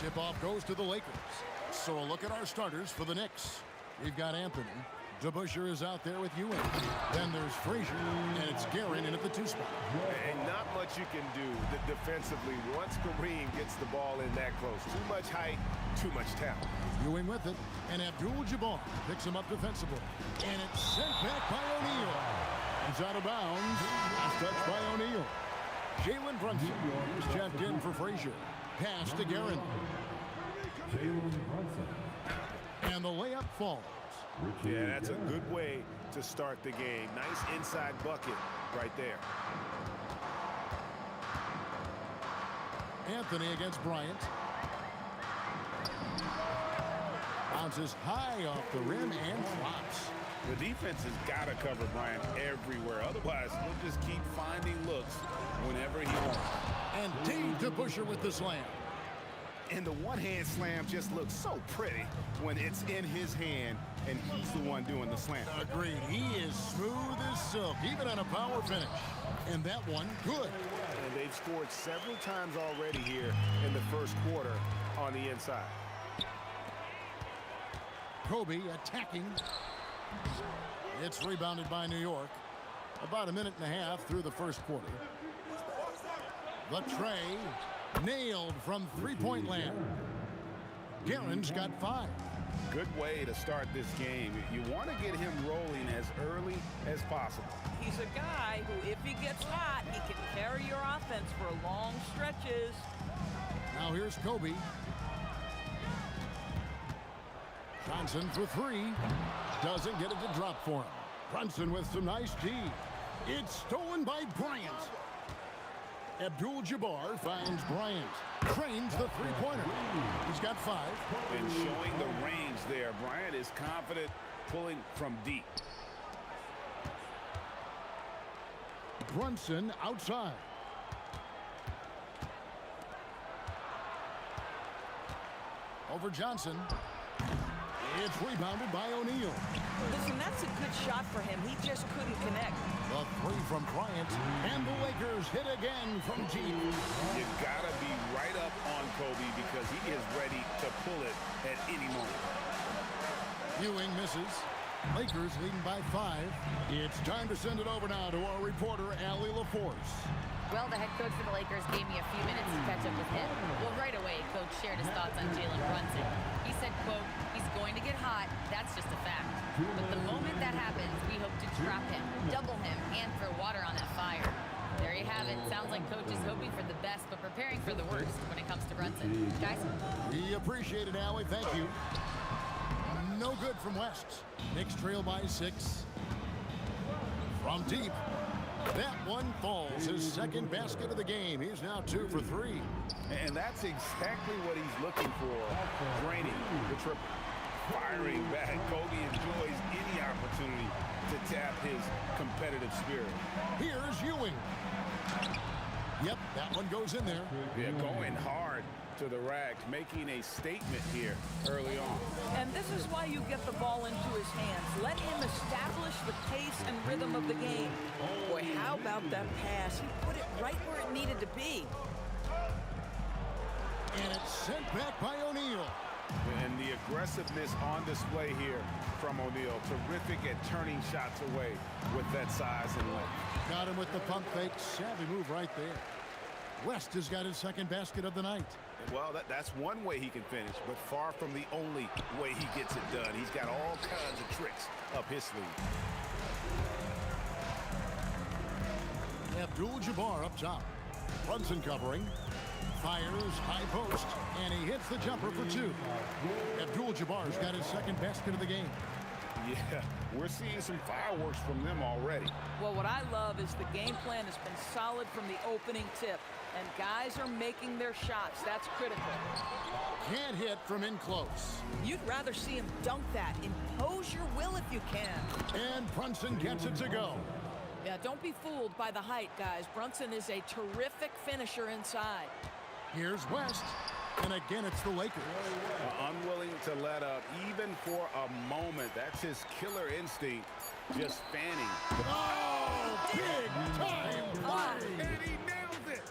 Tip-off goes to the Lakers. So a look at our starters for the Knicks. We've got Anthony. DeBusschere is out there with Ewing. Then there's Frazier, and it's Guerin in at the 2 spot. And not much you can do defensively once Kareem gets the ball in that close. Too much height, too much talent. Ewing with it, and Abdul-Jabbar picks him up defensively. And it's sent back by O'Neal. It's out of bounds. Last touch by O'Neal. Jalen Brunson is jabbed in for Frazier. Pass to Guerin. And the layup falls. Yeah, that's a good way to start the game. Nice inside bucket right there. Anthony against Bryant. Bounces high off the rim and drops. The defense has got to cover Bryant everywhere. Otherwise, he'll just keep finding looks whenever he wants. And Dave DeBusschere with the slam. And the one-hand slam just looks so pretty when it's in his hand and he's the one doing the slam. Agreed. He is smooth as silk, even on a power finish. And that one, good. And they've scored several times already here in the first quarter on the inside. Kobe attacking. It's rebounded by New York. About a minute and a half through the first quarter. The tray. Nailed from three-point land. Guerin's got 5. Good way to start this game. You want to get him rolling as early as possible. He's a guy who, if he gets hot, he can carry your offense for long stretches. Now here's Kobe. Johnson for three. Doesn't get it to drop for him. Brunson with some nice D. It's stolen by Bryant. Abdul-Jabbar finds Bryant. Trains the three-pointer. He's got 5. And showing the range there. Bryant is confident pulling from deep. Brunson outside. Over Johnson. It's rebounded by O'Neal. Listen, that's a good shot for him. He just couldn't connect. The three from Bryant. And the Lakers hit again from deep. You gotta be right up on Kobe because he is ready to pull it at any moment. Ewing misses. Lakers leading by 5. It's time to send it over now to our reporter, Allie LaForce. Well, the head coach for the Lakers gave me a few minutes to catch up with him. Well, right away, Coach shared his thoughts on Jalen Brunson. He said, quote, he's going to get hot. That's just a fact. But the moment that happens, we hope to trap him, double him, and throw water on that fire. There you have it. Sounds like Coach is hoping for the best, but preparing for the worst when it comes to Brunson. Guys? We appreciate it, Allie. Thank you. No good from West. Knicks trail by 6. From deep. That one falls. His second basket of the game. He's now 2 for 3. And that's exactly what he's looking for. Draining the triple. Firing back. Kobe enjoys any opportunity to tap his competitive spirit. Here's Ewing. Yep, that one goes in there. Yeah, going hard to the rack, making a statement here early on. And this is why you get the ball into his hands. Let him establish the pace and rhythm of the game. Boy, how about that pass? He put it right where it needed to be. And it's sent back by O'Neal. And the aggressiveness on display here from O'Neal. Terrific at turning shots away with that size and length. Got him with the pump fake. Savvy move right there. West has got his second basket of the night. Well, that's one way he can finish, but far from the only way he gets it done. He's got all kinds of tricks up his sleeve. Abdul-Jabbar up top. Brunson covering. Fires high post, and he hits the jumper for 2. Abdul-Jabbar's got his second basket of the game. Yeah, we're seeing some fireworks from them already. Well, what I love is the game plan has been solid from the opening tip, and guys are making their shots. That's critical. Can't hit from in close. You'd rather see him dunk that. Impose your will if you can. And Brunson gets it to go. Yeah, don't be fooled by the height, guys. Brunson is a terrific finisher inside. Here's West, and again it's the Lakers. Unwilling to let up even for a moment. That's his killer instinct, just fanning. Oh, big time play! And he nailed it!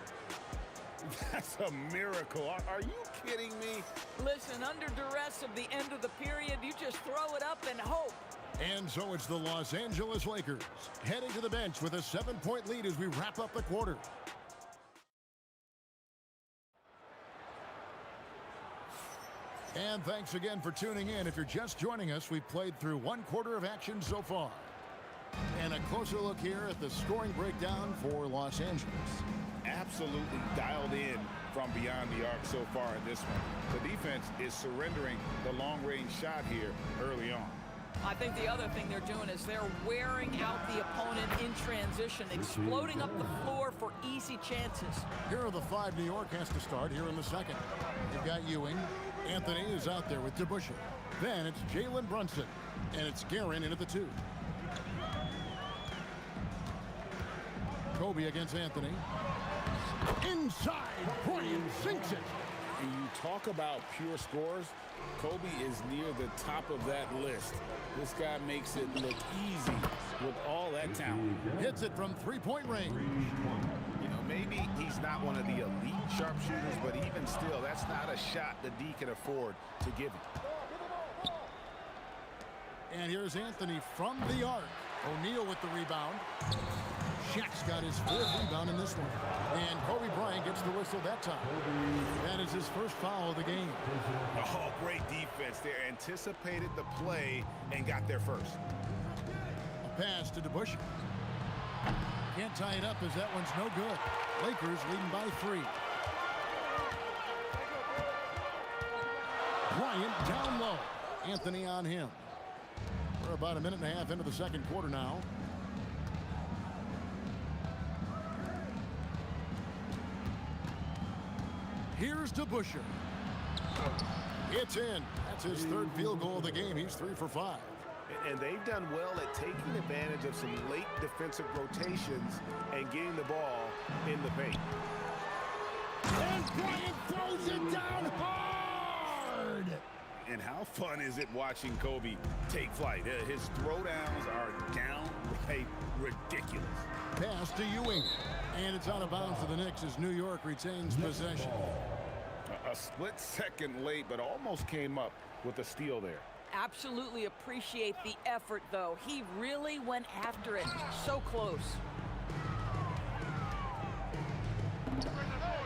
That's a miracle. Are you kidding me? Listen, under duress of the end of the period, you just throw it up and hope. And so it's the Los Angeles Lakers heading to the bench with a 7-point lead as we wrap up the quarter. And thanks again for tuning in. If you're just joining us, we've played through 1 quarter of action so far. And a closer look here at the scoring breakdown for Los Angeles. Absolutely dialed in from beyond the arc so far in this one. The defense is surrendering the long-range shot here early on. I think the other thing they're doing is they're wearing out the opponent in transition, exploding up the floor for easy chances. Here are the 5 New York has to start here in the second. You've got Ewing. Anthony is out there with DeBusschere. Then it's Jalen Brunson. And it's Guerin in at the 2. Kobe against Anthony. Inside, Bryant sinks it. And you talk about pure scores, Kobe is near the top of that list. This guy makes it look easy with all that talent. Hits it from 3-point range. You know, maybe he's not one of the elite sharpshooters, but even still, that's not a shot the D can afford to give him. And here's Anthony from the arc. O'Neal with the rebound. Shaq's got his 4th rebound in this one. And Kobe Bryant gets the whistle that time. That is his first foul of the game. Oh, great defense there. Anticipated the play and got there first. A pass to DeBusschere. Can't tie it up as that one's no good. Lakers leading by 3. Bryant down low. Anthony on him. We're about a minute and a half into the second quarter now. Here's DeBusschere. It's in. That's his third field goal of the game. He's 3 for 5. And they've done well at taking advantage of some late defensive rotations and getting the ball in the paint. And Bryant throws it down hard. And how fun is it watching Kobe take flight? His throwdowns are downright ridiculous. Pass to Ewing. And it's out of bounds to the Knicks as New York retains possession. A split second late, but almost came up with a steal there. Absolutely appreciate the effort, though. He really went after it. So close.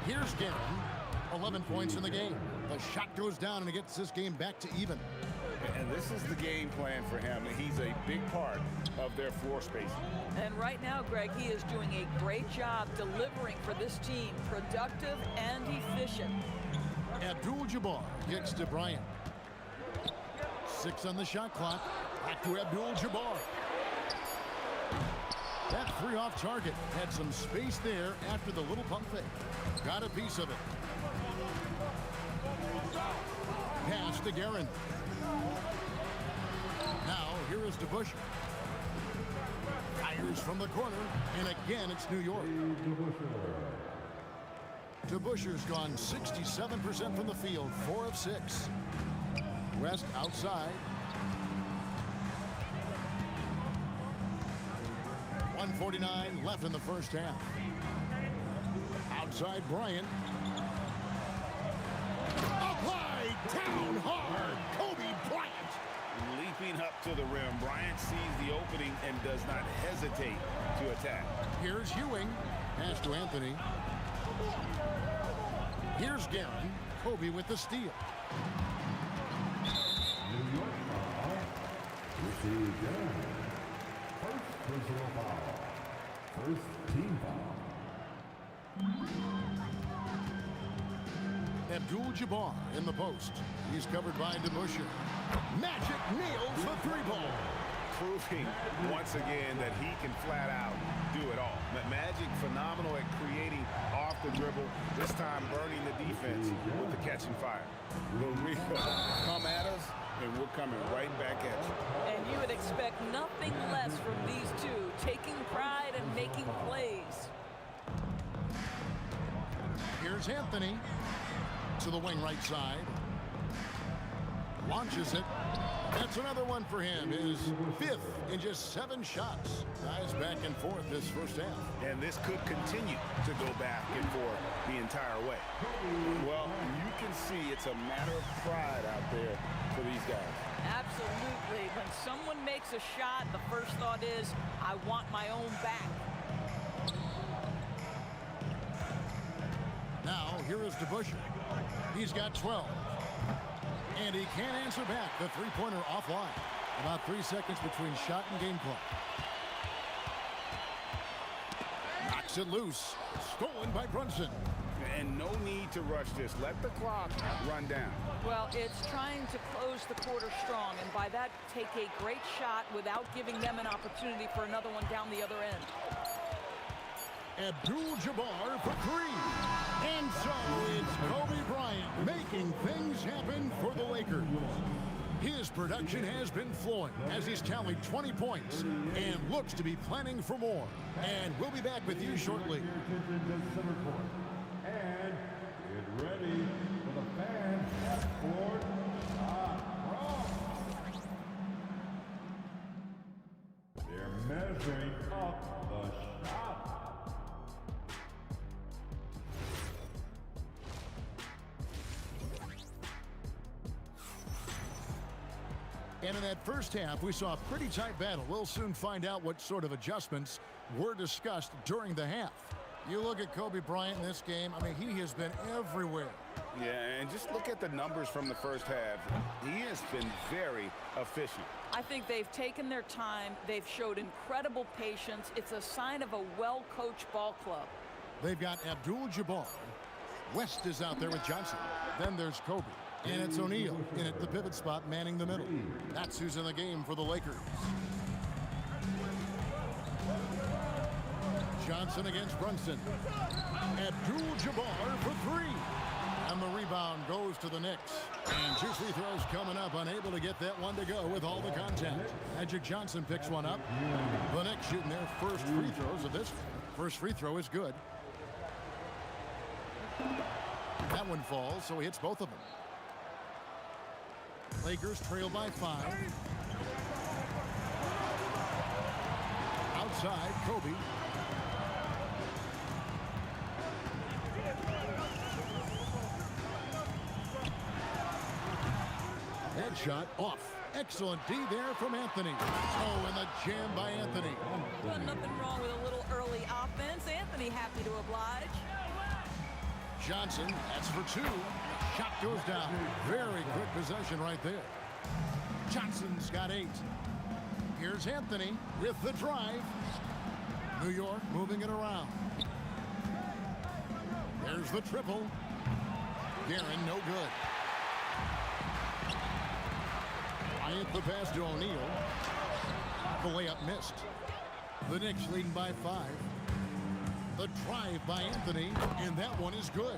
Here's Gavin. 11 points in the game. The shot goes down and it gets this game back to even. And this is the game plan for him. He's a big part of their floor spacing. And right now, Greg, he is doing a great job delivering for this team. Productive and efficient. Abdul-Jabbar kicks to Bryant. 6 on the shot clock. Back to Abdul-Jabbar. That 3 off target. Had some space there after the little pump fake. Got a piece of it. Pass to Guerin. Now, here is DeBusschere. Fires from the corner, and again, it's New York. DeBusschere's gone 67% from the field, 4 of 6. West outside. 1:49 left in the first half. Outside Bryant. Applied down hard. Kobe Bryant. Leaping up to the rim, Bryant sees the opening and does not hesitate to attack. Here's Ewing. Pass to Anthony. Here's Guerin. Kobe with the steal. New York foul. Receive Guerin. First personal foul. First team foul. Abdul-Jabbar in the post. He's covered by DeBusschere. Magic nails the 3-ball. Proving once again that he can flat out do it all. Magic phenomenal at creating off the dribble, this time burning the defense with the catch and fire. Come at us, and we're coming right back at you. And you would expect nothing less from these two, taking pride and making plays. Here's Anthony to the wing right side. Launches it. That's another one for him. His 5th in just 7 shots. Guys back and forth this first half. And this could continue to go back and forth the entire way. Well, you can see it's a matter of pride out there for these guys. Absolutely. When someone makes a shot, the first thought is, I want my own back. Now, here is DeBusschere. He's got 12. And he can't answer back. The 3-pointer offline. About 3 seconds between shot and game clock. Knocks it loose. Stolen by Brunson. And no need to rush this. Let the clock run down. Well, it's trying to close the quarter strong, and by that, take a great shot without giving them an opportunity for another one down the other end. Abdul-Jabbar for 3. And so it's Kobe Bryant making things happen for the Lakers. His production has been flowing as he's tallied 20 points and looks to be planning for more. And we'll be back with you shortly. And get ready for the fan half-court roll. They're measuring up the shot. And in that first half, we saw a pretty tight battle. We'll soon find out what sort of adjustments were discussed during the half. You look at Kobe Bryant in this game, I mean, he has been everywhere. Yeah, and just look at the numbers from the first half. He has been very efficient. I think they've taken their time. They've showed incredible patience. It's a sign of a well-coached ball club. They've got Abdul-Jabbar. West is out there with Johnson. Then there's Kobe. And it's O'Neal in at the pivot spot, manning the middle. That's who's in the game for the Lakers. Johnson against Brunson. Abdul-Jabbar for three. And the rebound goes to the Knicks. And 2 free throws coming up, unable to get that one to go with all the contact. Magic Johnson picks one up. The Knicks shooting their first free throws of this. First free throw is good. That one falls, so he hits both of them. Lakers trail by 5. Outside, Kobe. Headshot off. Excellent D there from Anthony. Oh, and the jam by Anthony. Well, nothing wrong with a little early offense. Anthony happy to oblige. Johnson, that's for 2. Shot goes down. Very quick possession right there. Johnson's got 8. Here's Anthony with the drive. New York moving it around. There's the triple. Guerin, no good. Bryant the pass to O'Neal. The layup missed. The Knicks leading by 5. The drive by Anthony, and that one is good.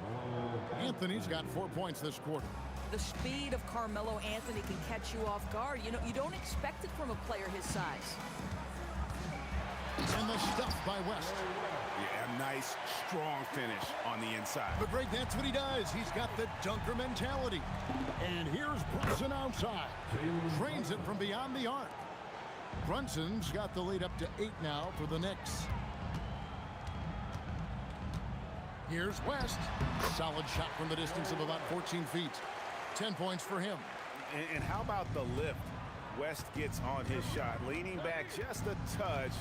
Anthony's got 4 points this quarter. The speed of Carmelo Anthony can catch you off guard. You know, you don't expect it from a player his size. And the stuff by West. Yeah, nice, strong finish on the inside. But Greg, that's what he does. He's got the dunker mentality. And here's Brunson outside. Trains it from beyond the arc. Brunson's got the lead up to 8 now for the Knicks. Here's West. Solid shot from the distance of about 14 feet. 10 points for him. And how about the lift West gets on his shot? Leaning back just a touch.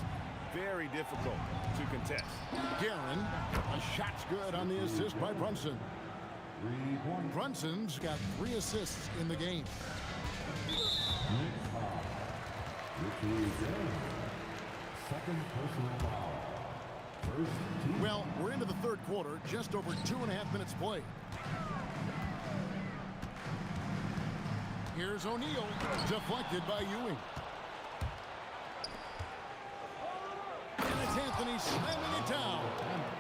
Very difficult to contest. Guerin, a shot's good on the assist by Brunson. Brunson's got 3 assists in the game. Second personal foul. Well, we're into the third quarter, just over 2.5 minutes played. Here's O'Neal, deflected by Ewing. And it's Anthony slamming it down.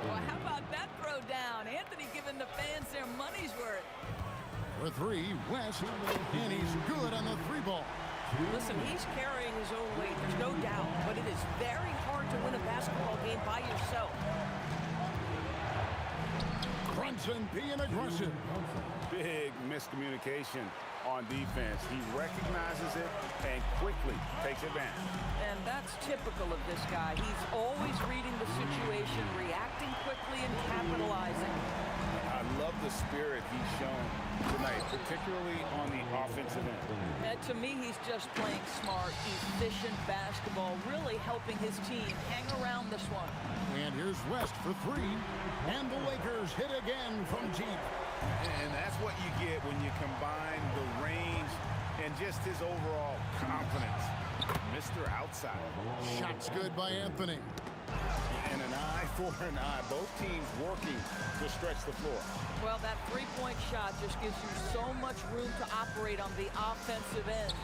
Well, how about that throw down? Anthony giving the fans their money's worth. For 3, West, and he's good on the 3 ball. Listen, he's carrying his own weight, there's no doubt, but it is very hard to win a basketball game by yourself. Brunson being aggressive. Big miscommunication on defense. He recognizes it and quickly takes advantage. And that's typical of this guy. He's always reading the situation, reacting quickly, and capitalizing. I love the spirit he's shown tonight, particularly on the offensive end. And to me, he's just playing smart, efficient basketball, really helping his team hang around this one. And here's West for 3. And the Lakers hit again from deep. And that's what you get when you combine the range and just his overall confidence. Mr. Outside. Shot's good by Anthony. And an eye for an eye. Both teams working to stretch the floor. Well, that three-point shot just gives you so much room to operate on the offensive end.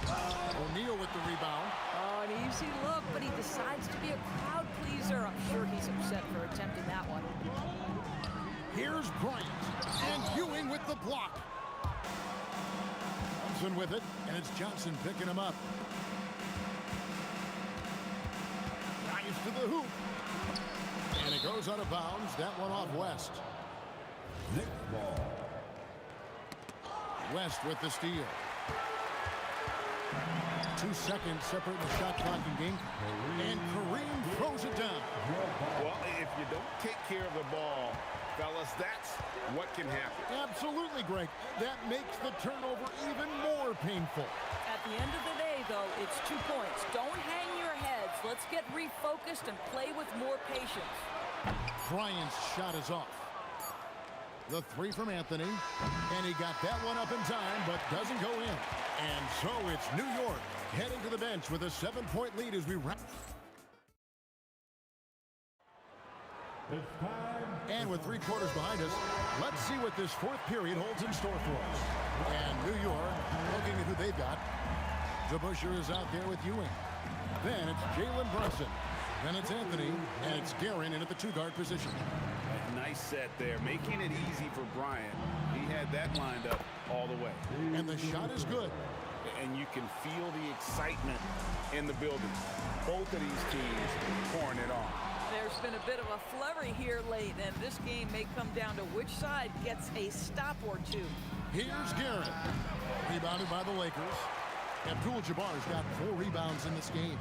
O'Neal with the rebound. Oh, an easy look, but he decides to be a crowd pleaser. I'm sure he's upset for attempting that one. Here's Bryant. And Ewing with the block. Johnson with it, and it's Johnson picking him up. Drives to the hoop. And it goes out of bounds. That one off West. Nick ball. West with the steal. 2 seconds separating the shot clock and game. And Kareem throws it down. Well, if you don't take care of the ball, fellas, that's what can happen. Absolutely, Greg. That makes the turnover even more painful. At the end of the day, though, it's 2 points. Don't hang your heads. Let's get refocused and play with more patience. Bryant's shot is off. The three from Anthony, and he got that one up in time, but doesn't go in. And so it's New York heading to the bench with a 7-point lead as we wrap. And with 3 quarters behind us, let's see what this fourth period holds in store for us. And New York looking at who they've got. DeBusschere is out there with Ewing. Then it's Jalen Brunson. Then it's Anthony, and it's Guerin in at the 2-guard position. Nice set there, making it easy for Bryant. He had that lined up all the way. And the shot is good. And you can feel the excitement in the building. Both of these teams pouring it on. There's been a bit of a flurry here late, and this game may come down to which side gets a stop or two. Here's Guerin. Rebounded by the Lakers. Abdul-Jabbar's got 4 rebounds in this game.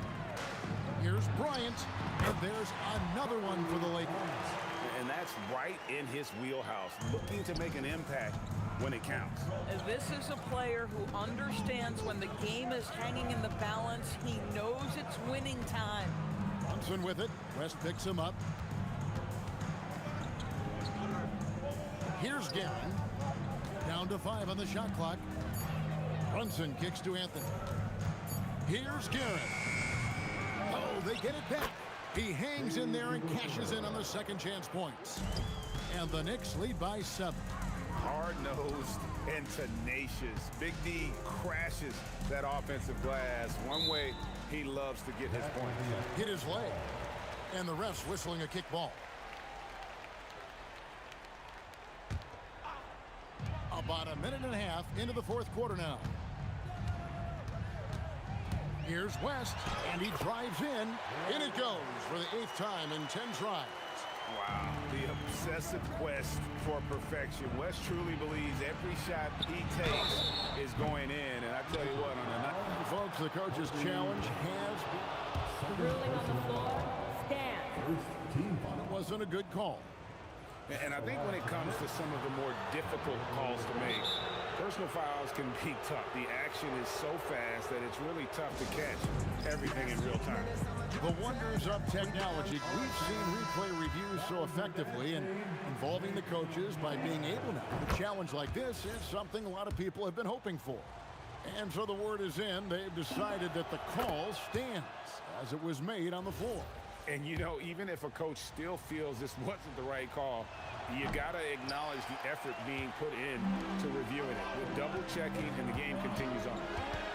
Here's Bryant, and there's another one for the Lakers. And that's right in his wheelhouse, looking to make an impact when it counts. This is a player who understands when the game is hanging in the balance. He knows it's winning time. Brunson with it. West picks him up. Here's Guerin. Down to 5 on the shot clock. Brunson kicks to Anthony. Here's Guerin. Oh, they get it back. He hangs in there and cashes in on the second chance points. And the Knicks lead by 7. Hard-nosed and tenacious. Big D crashes that offensive glass. One way he loves to get his points. Hit his leg. And the ref's whistling a kick ball. About a minute and a half into the fourth quarter now. Here's West, and he drives in. In it goes for the 8th time in 10 tries. Wow, the obsessive quest for perfection. West truly believes every shot he takes is going in. And I tell you what, on a night, folks, the coach's challenge has been... Ruling on the floor, stand. It wasn't a good call. And I think when it comes to some of the more difficult calls to make, personal fouls can be tough. The action is so fast that it's really tough to catch everything in real time. The wonders of technology. We've seen replay reviews so effectively and involving the coaches by being able now. A challenge like this is something a lot of people have been hoping for. And so the word is in. They've decided that the call stands as it was made on the floor. And, you know, even if a coach still feels this wasn't the right call, you got to acknowledge the effort being put in to reviewing it. With double checking, and the game continues on.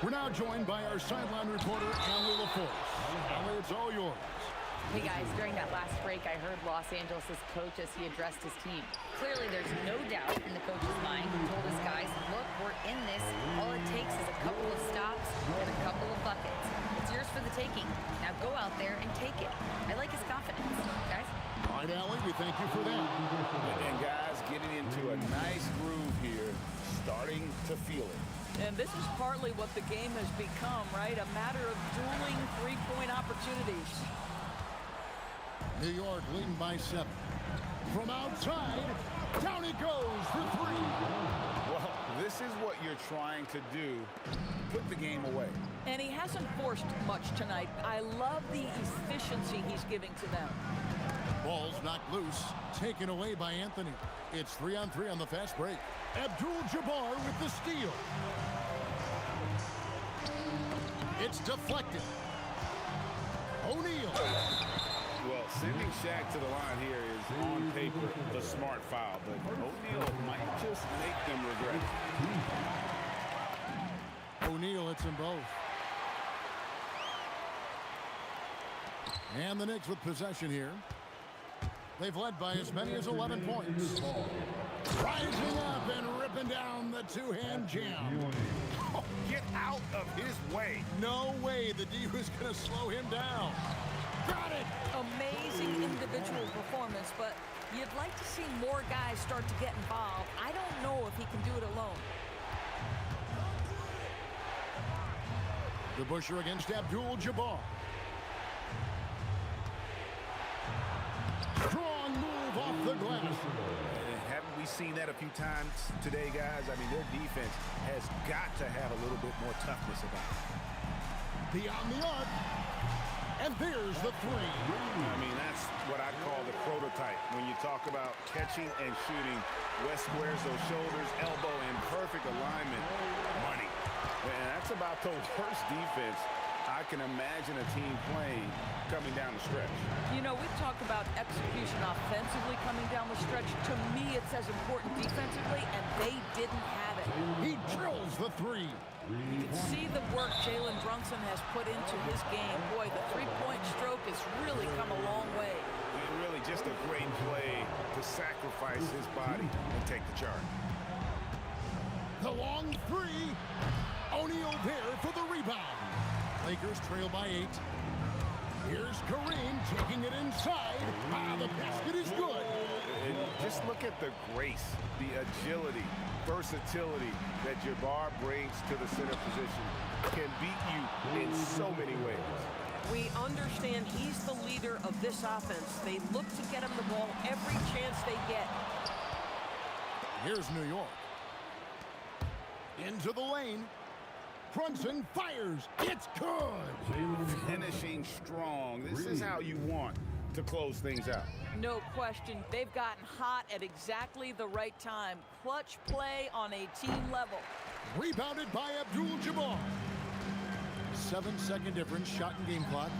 We're now joined by our sideline reporter, Allie LaForce. Allie, it's all yours. Hey, guys, during that last break, I heard Los Angeles' coach as he addressed his team. Clearly, there's no doubt in the coach's mind. He told his guys, look, we're in this. All it takes is a couple of stops and a couple of buckets. It's yours for the taking. Now go out there and take it. I like his confidence, guys. All right, Allie, we thank you for that. And guys, getting into a nice groove here, starting to feel it. And this is partly what the game has become, right? A matter of dueling three-point opportunities. New York leading by 7. From outside, down he goes for 3. Well, this is what you're trying to do. Put the game away. And he hasn't forced much tonight. I love the efficiency he's giving to them. Ball's knocked loose, taken away by Anthony. It's 3-on-3 on the fast break. Abdul-Jabbar with the steal. It's deflected. O'Neal. Well, sending Shaq to the line here is on paper the smart foul, but O'Neal might just make them regret it. O'Neal hits them both. And the Knicks with possession here. They've led by as many as 11 points. Rising up and ripping down the two-hand jam. Oh, get out of his way. No way the D was going to slow him down. Got it! Amazing individual performance, but you'd like to see more guys start to get involved. I don't know if he can do it alone. DeBusschere against Abdul-Jabbar. Strong move off the glass. Haven't we seen that a few times today, guys? I mean, their defense has got to have a little bit more toughness about it. Beyond the arc. And there's the three. I mean, that's what I call the prototype. When you talk about catching and shooting, West squares those shoulders, elbow in perfect alignment. Money. And that's about the worst defense I can imagine a team playing coming down the stretch. You know, we've talked about execution offensively coming down the stretch. To me, it's as important defensively, and they didn't have it. He drills the three. You can see the work Jalen Brunson has put into his game. Boy, the three-point stroke has really come a long way. And really just a great play to sacrifice his body and take the charge. The long three. O'Neal there for the rebound. Lakers trail by 8. Here's Kareem taking it inside. The basket is good. And just look at the grace, the agility, versatility that Jabbar brings to the center position. Can beat you in so many ways. We understand he's the leader of this offense. They look to get him the ball every chance they get. Here's New York. Into the lane. Brunson fires. It's good. Finishing strong. This is how you want to close things out. No question. They've gotten hot at exactly the right time. Clutch play on a team level. Rebounded by Abdul-Jabbar. 7-second difference. Shot and game clock.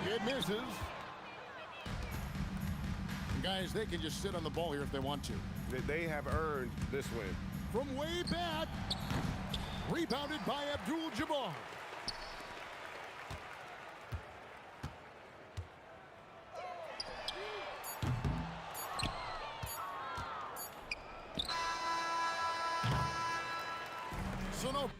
It misses. And guys, they can just sit on the ball here if they want to. They have earned this win. From way back. Rebounded by Abdul-Jabbar. So no.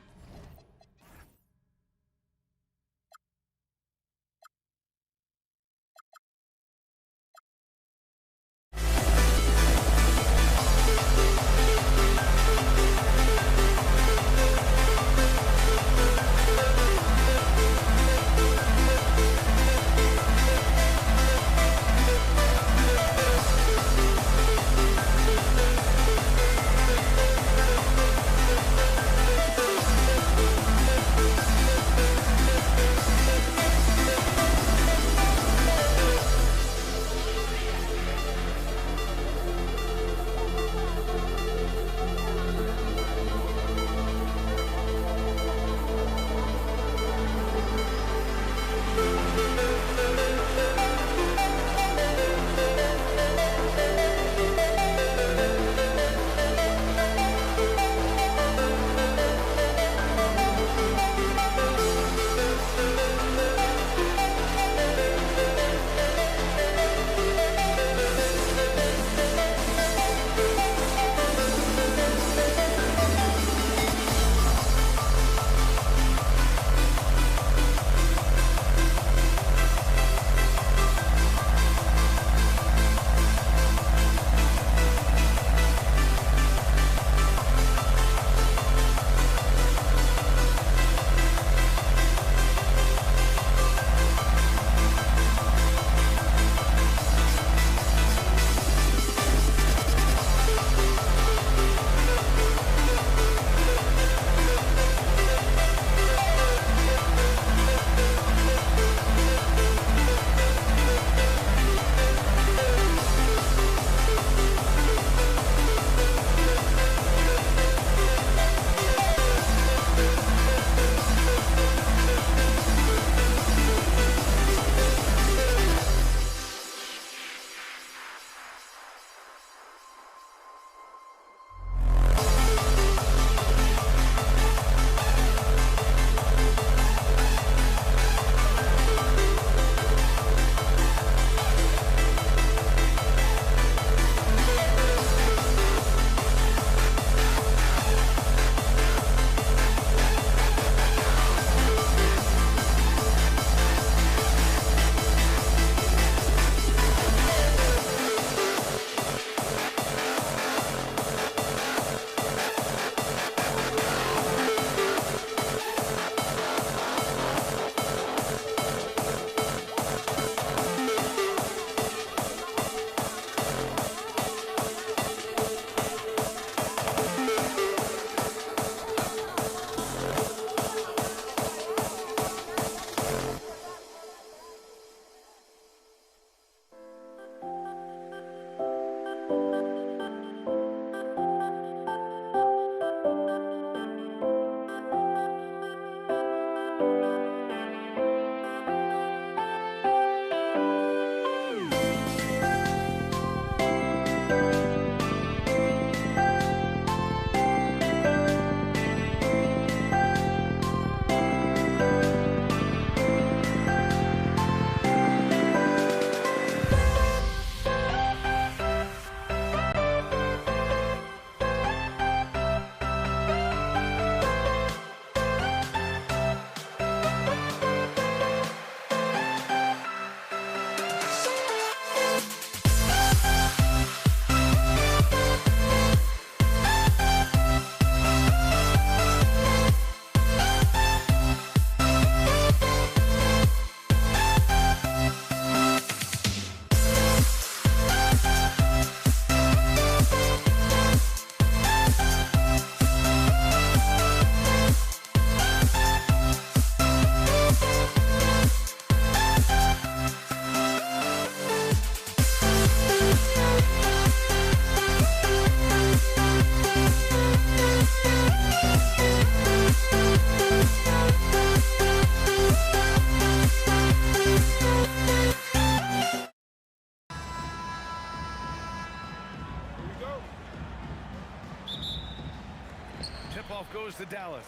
Dallas.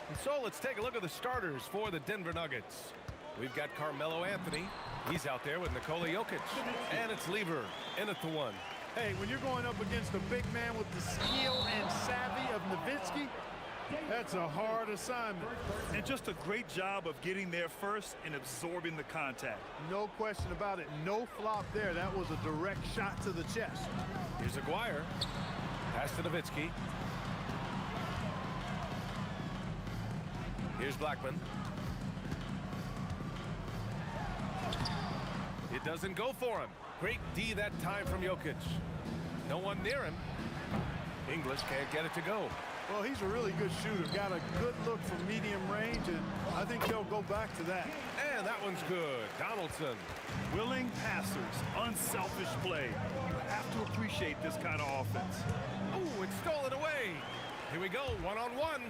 And so let's take a look at the starters for the Denver Nuggets. We've got Carmelo Anthony. He's out there with Nikola Jokic. And it's Lever in at the one. Hey, when you're going up against a big man with the skill and savvy of Nowitzki, that's a hard assignment. And just a great job of getting there first and absorbing the contact. No question about it. No flop there. That was a direct shot to the chest. Here's Aguirre. Pass to Nowitzki. Here's Blackman. It doesn't go for him. Great D that time from Jokic. No one near him. English can't get it to go. Well, he's a really good shooter. Got a good look from medium range, and I think he'll go back to that. And that one's good. Donaldson. Willing passers, unselfish play. You have to appreciate this kind of offense. Oh, it's stolen away. Here we go, one-on-one.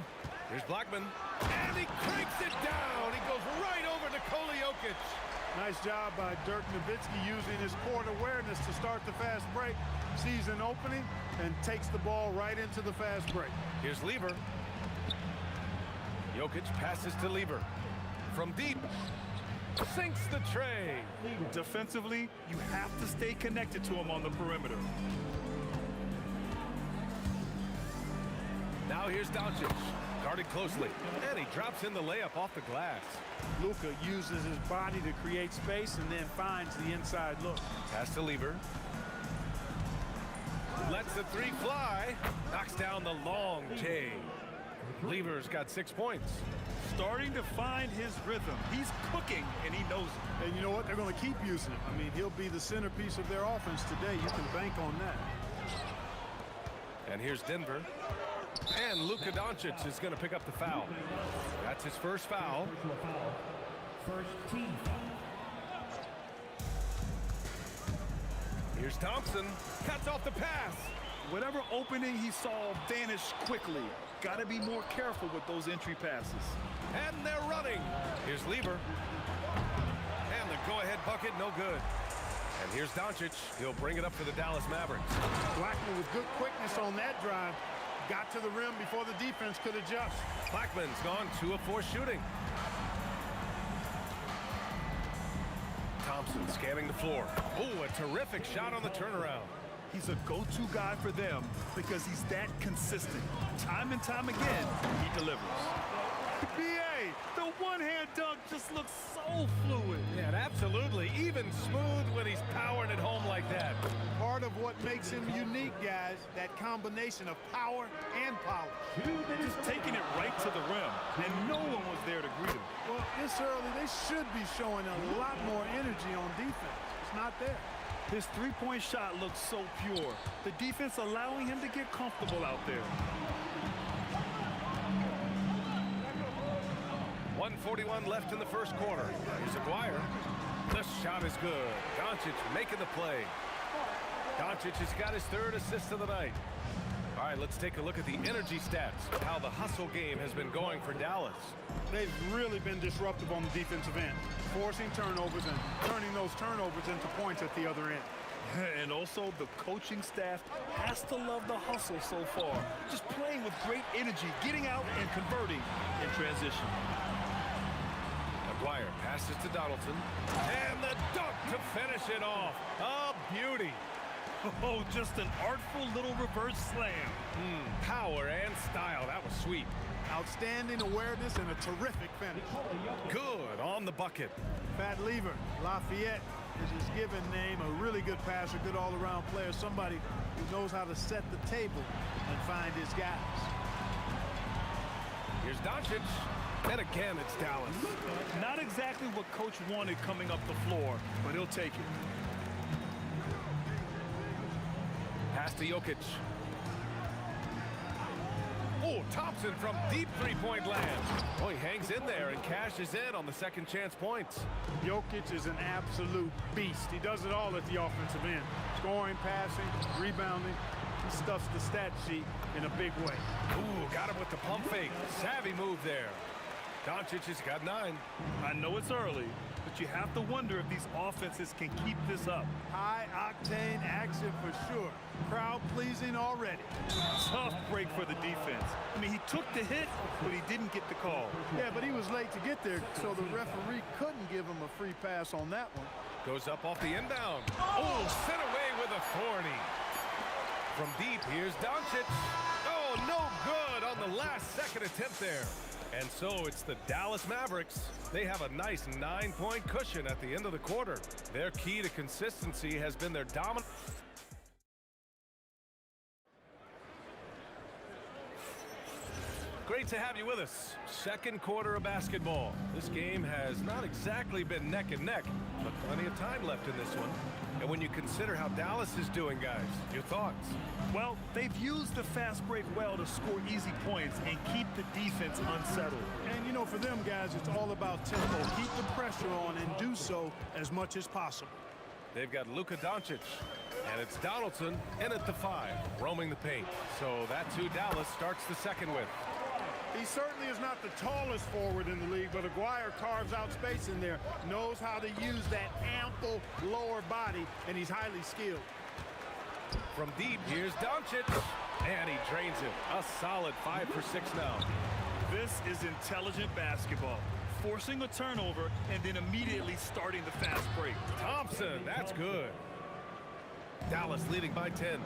Here's Blackman. And he cranks it down. He goes right over Nikola Jokic. Nice job by Dirk Nowitzki using his court awareness to start the fast break. Sees an opening and takes the ball right into the fast break. Here's Lever. Jokic passes to Lever. From deep. Sinks the tray. Defensively, you have to stay connected to him on the perimeter. Now here's Doncic. Guarded closely. And he drops in the layup off the glass. Luka uses his body to create space and then finds the inside look. Pass to Lever. Lets the three fly. Knocks down the long J. Lever's got 6 points. Starting to find his rhythm. He's cooking, and he knows it. And you know what? They're going to keep using him. I mean, he'll be the centerpiece of their offense today. You can bank on that. And here's Denver. And Luka Doncic is going to pick up the foul. That's his first foul. First team foul. Here's Thompson. Cuts off the pass. Whatever opening he saw vanished quickly. Got to be more careful with those entry passes. And they're running. Here's Lever. And the go-ahead bucket, no good. And here's Doncic. He'll bring it up for the Dallas Mavericks. Blackman with good quickness on that drive. Got to the rim before the defense could adjust. Blackman's gone 2 of 4 shooting. Thompson scanning the floor. Oh, a terrific shot on the turnaround. He's a go-to guy for them because he's that consistent. Time and time again, he delivers. B.A., the one-hand dunk just looks so fluid. Yeah, absolutely. Even smooth when he's powering it home like that. Part of what makes him unique, guys, that combination of power and power. Just taking it right to the rim, and no one was there to greet him. Well, this early, they should be showing a lot more energy on defense. It's not there. His three-point shot looks so pure. The defense allowing him to get comfortable out there. 1:41 left in the first quarter. Here's Aguirre. The shot is good. Doncic making the play. Doncic has got his 3rd assist of the night. All right, let's take a look at the energy stats, how the hustle game has been going for Dallas. They've really been disruptive on the defensive end, forcing turnovers and turning those turnovers into points at the other end. And also, the coaching staff has to love the hustle so far. Just playing with great energy, getting out and converting in transition. Aguirre passes to Donaldson. And the dunk to finish it off. A beauty. Oh, just an artful little reverse slam. Power and style. That was sweet. Outstanding awareness and a terrific finish. Good on the bucket. Pat Lever, Lafayette is his given name. A really good passer, good all-around player. Somebody who knows how to set the table and find his guys. Here's Doncic. And again, it's Dallas. Not exactly what Coach wanted coming up the floor, but he'll take it. Pass to Jokic. Oh, Thompson from deep three-point land. Oh, he hangs in there and cashes in on the second chance points. Jokic is an absolute beast. He does it all at the offensive end. Scoring, passing, rebounding. He stuffs the stat sheet in a big way. Ooh, got him with the pump fake. Savvy move there. Doncic has got 9. I know it's early, but you have to wonder if these offenses can keep this up. High-octane action for sure. Crowd-pleasing already. Tough break for the defense. I mean, he took the hit, but he didn't get the call. Yeah, but he was late to get there, so the referee couldn't give him a free pass on that one. Goes up off the inbound. Oh, sent away with authority. From deep, here's Doncic. Oh, no good on the last-second attempt there. And so it's the Dallas Mavericks. They have a nice 9-point cushion at the end of the quarter. Their key to consistency has been their dominant. Great to have you with us. Second quarter of basketball. This game has not exactly been neck and neck, but plenty of time left in this one. And when you consider how Dallas is doing, guys, your thoughts? Well, they've used the fast break well to score easy points and keep the defense unsettled. And, you know, for them guys, it's all about tempo. Keep the pressure on and do so as much as possible. They've got Luka Doncic, and it's Donaldson in at the 5, roaming the paint. So that's who Dallas starts the second with. He certainly is not the tallest forward in the league, but Aguirre carves out space in there, knows how to use that ample lower body, and he's highly skilled. From deep, here's Doncic, and he drains it. A solid 5 for 6 now. This is intelligent basketball. Forcing a turnover and then immediately starting the fast break. Thompson, that's good. Dallas leading by 10.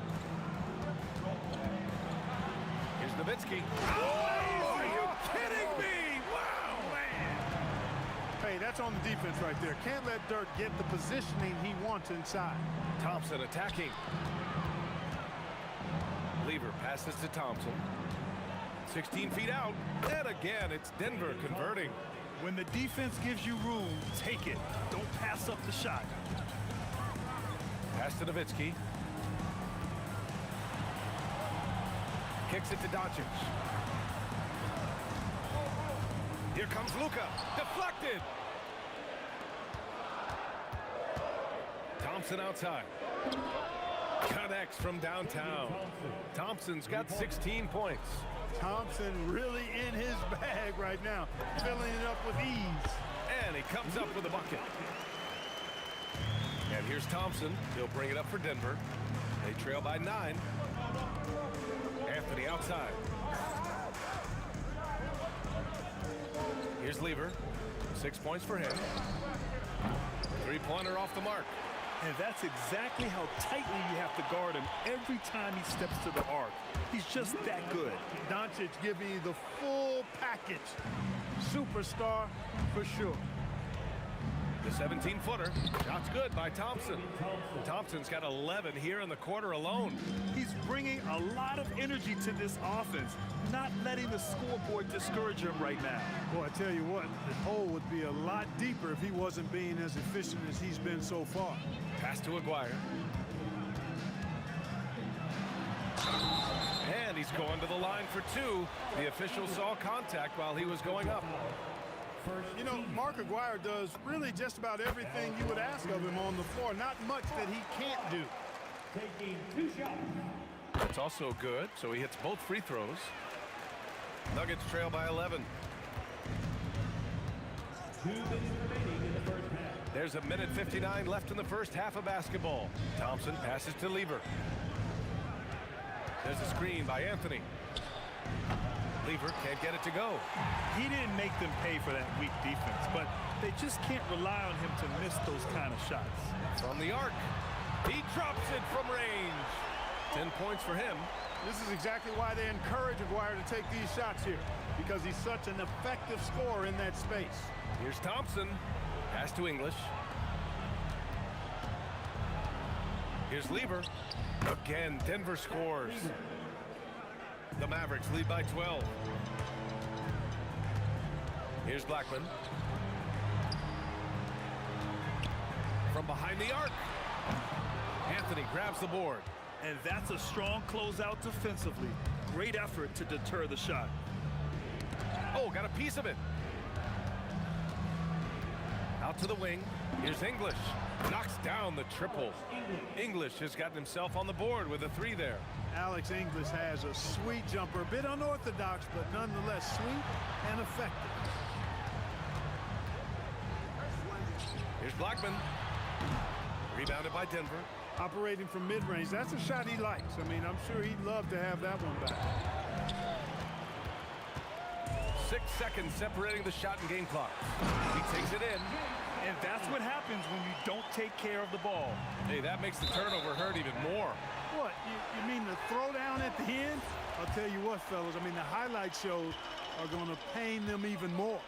Here's Nowitzki. Oh, are you kidding me? Wow, man. Hey, that's on the defense right there. Can't let Dirk get the positioning he wants inside. Thompson attacking. Lever passes to Thompson. 16 feet out. And again, it's Denver converting. When the defense gives you room, take it. Don't pass up the shot. Pass to Nowitzki. Kicks it to Doncic. Here comes Luka. Deflected. Thompson outside. Connects from downtown. Thompson's got 16 points. Thompson really in his bag right now, filling it up with ease. And he comes up with a bucket. And here's Thompson. He'll bring it up for Denver. They trail by 9. Anthony outside. Here's Lever. 6 points for him. 3-pointer off the mark. And that's exactly how tightly you have to guard him every time he steps to the arc. He's just that good. Doncic giving you the full package. Superstar for sure. The 17-footer. Shot's good by Thompson. Thompson's got 11 here in the quarter alone. He's bringing a lot of energy to this offense, not letting the scoreboard discourage him right now. Boy, I tell you what, the hole would be a lot deeper if he wasn't being as efficient as he's been so far. Pass to Aguirre. And he's going to the line for 2. The official saw contact while he was going up. You know, Mark Aguirre does really just about everything you would ask of him on the floor. Not much that he can't do. Taking 2 shots. That's also good, so he hits both free throws. Nuggets trail by 11. 2 minutes remaining in the first half. There's a minute 59 left in the first half of basketball. Thompson passes to Lever. There's a screen by Anthony. Lever can't get it to go. He didn't make them pay for that weak defense, but they just can't rely on him to miss those kind of shots. From the arc. He drops it from range. 10 points for him. This is exactly why they encourage Aguirre to take these shots here, because he's such an effective scorer in that space. Here's Thompson. Pass to English. Here's Lever. Again, Denver scores. The Mavericks lead by 12. Here's Blackman. From behind the arc. Anthony grabs the board. And that's a strong closeout defensively. Great effort to deter the shot. Oh, got a piece of it. Out to the wing. Here's English. Knocks down the triple. English has gotten himself on the board with a 3 there. Alex English has a sweet jumper. A bit unorthodox, but nonetheless sweet and effective. Here's Blackman. Rebounded by Denver. Operating from mid-range, that's a shot he likes. I mean, I'm sure he'd love to have that one back. 6 seconds separating the shot and game clock. He takes it in. And that's what happens when you don't take care of the ball. Hey, that makes the turnover hurt even more. What, you mean the throwdown at the end? I'll tell you what, fellas, I mean, the highlight shows are going to pain them even more.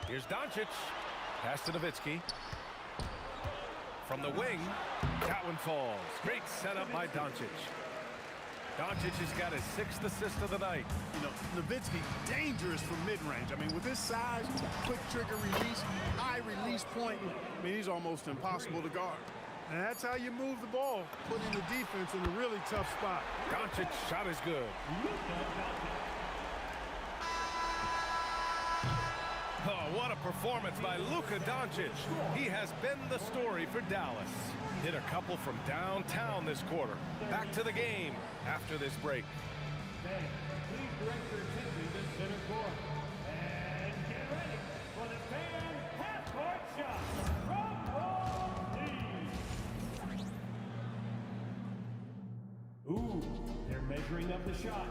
Here's Doncic. Pass to Nowitzki. From the wing, that one falls. Great setup by Doncic. Doncic has got his 6th assist of the night. You know, Nowitzki, dangerous from mid-range. I mean, with his size, quick trigger release, high release point, I mean, he's almost impossible to guard. And that's how you move the ball, putting the defense in a really tough spot. Doncic shot is good. Oh, what a performance by Luka Doncic. He has been the story for Dallas. Hit a couple from downtown this quarter. Back to the game after this break. Please direct your attention to center court. And get ready for the fan half-court shot from all teams. Ooh, they're measuring up the shot.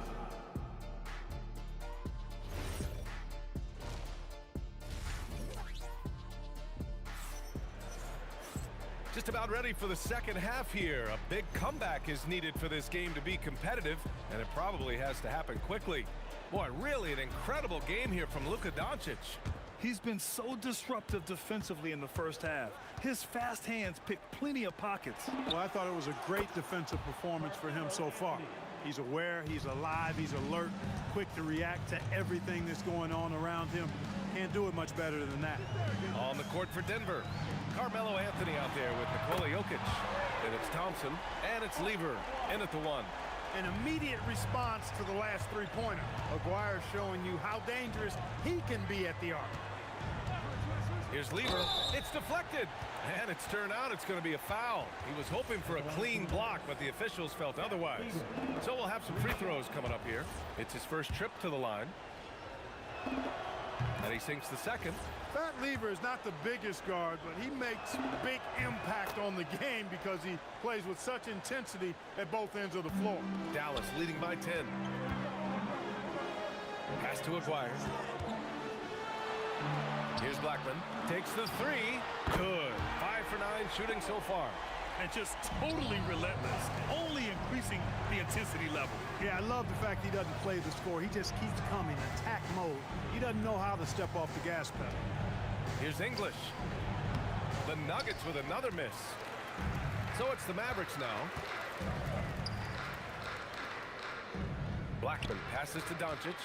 Just about ready for the second half here. A big comeback is needed for this game to be competitive, and it probably has to happen quickly. Boy, really an incredible game here from Luka Doncic. He's been so disruptive defensively in the first half. His fast hands picked plenty of pockets. Well, I thought it was a great defensive performance for him so far. He's aware, he's alive, he's alert, quick to react to everything that's going on around him. Can't do it much better than that. On the court for Denver, Carmelo Anthony out there with Nikola Jokic. And it's Thompson, and it's Lever in at the one. An immediate response to the last three-pointer. Aguirre showing you how dangerous he can be at the arc. Here's Lever. It's deflected. And it's turned out it's going to be a foul. He was hoping for a clean block, but the officials felt otherwise. So we'll have some free throws coming up here. It's his first trip to the line. And he sinks the second. That Lever is not the biggest guard, but he makes big impact on the game because he plays with such intensity at both ends of the floor. Dallas leading by 10. Pass to Aguirre. Here's Blackman. Takes the three. Good. 5 for 9 shooting so far. And just totally relentless, only increasing the intensity level. Yeah, I love the fact he doesn't play the score. He just keeps coming, attack mode. He doesn't know how to step off the gas pedal. Here's English. The Nuggets with another miss. So it's the Mavericks now. Blackman passes to Doncic.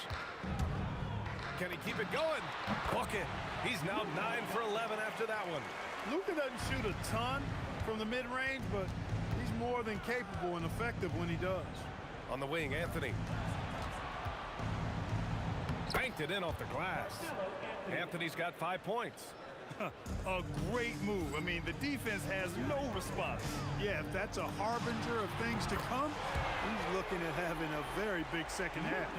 Can he keep it going? Bucket. He's now 9 for 11 after that one. Luka doesn't shoot a ton from the mid-range, but he's more than capable and effective when he does. On the wing, Anthony. Banked it in off the glass. Anthony's got 5 points. A great move. I mean, the defense has no response. Yeah, if that's a harbinger of things to come, he's looking at having a very big second half.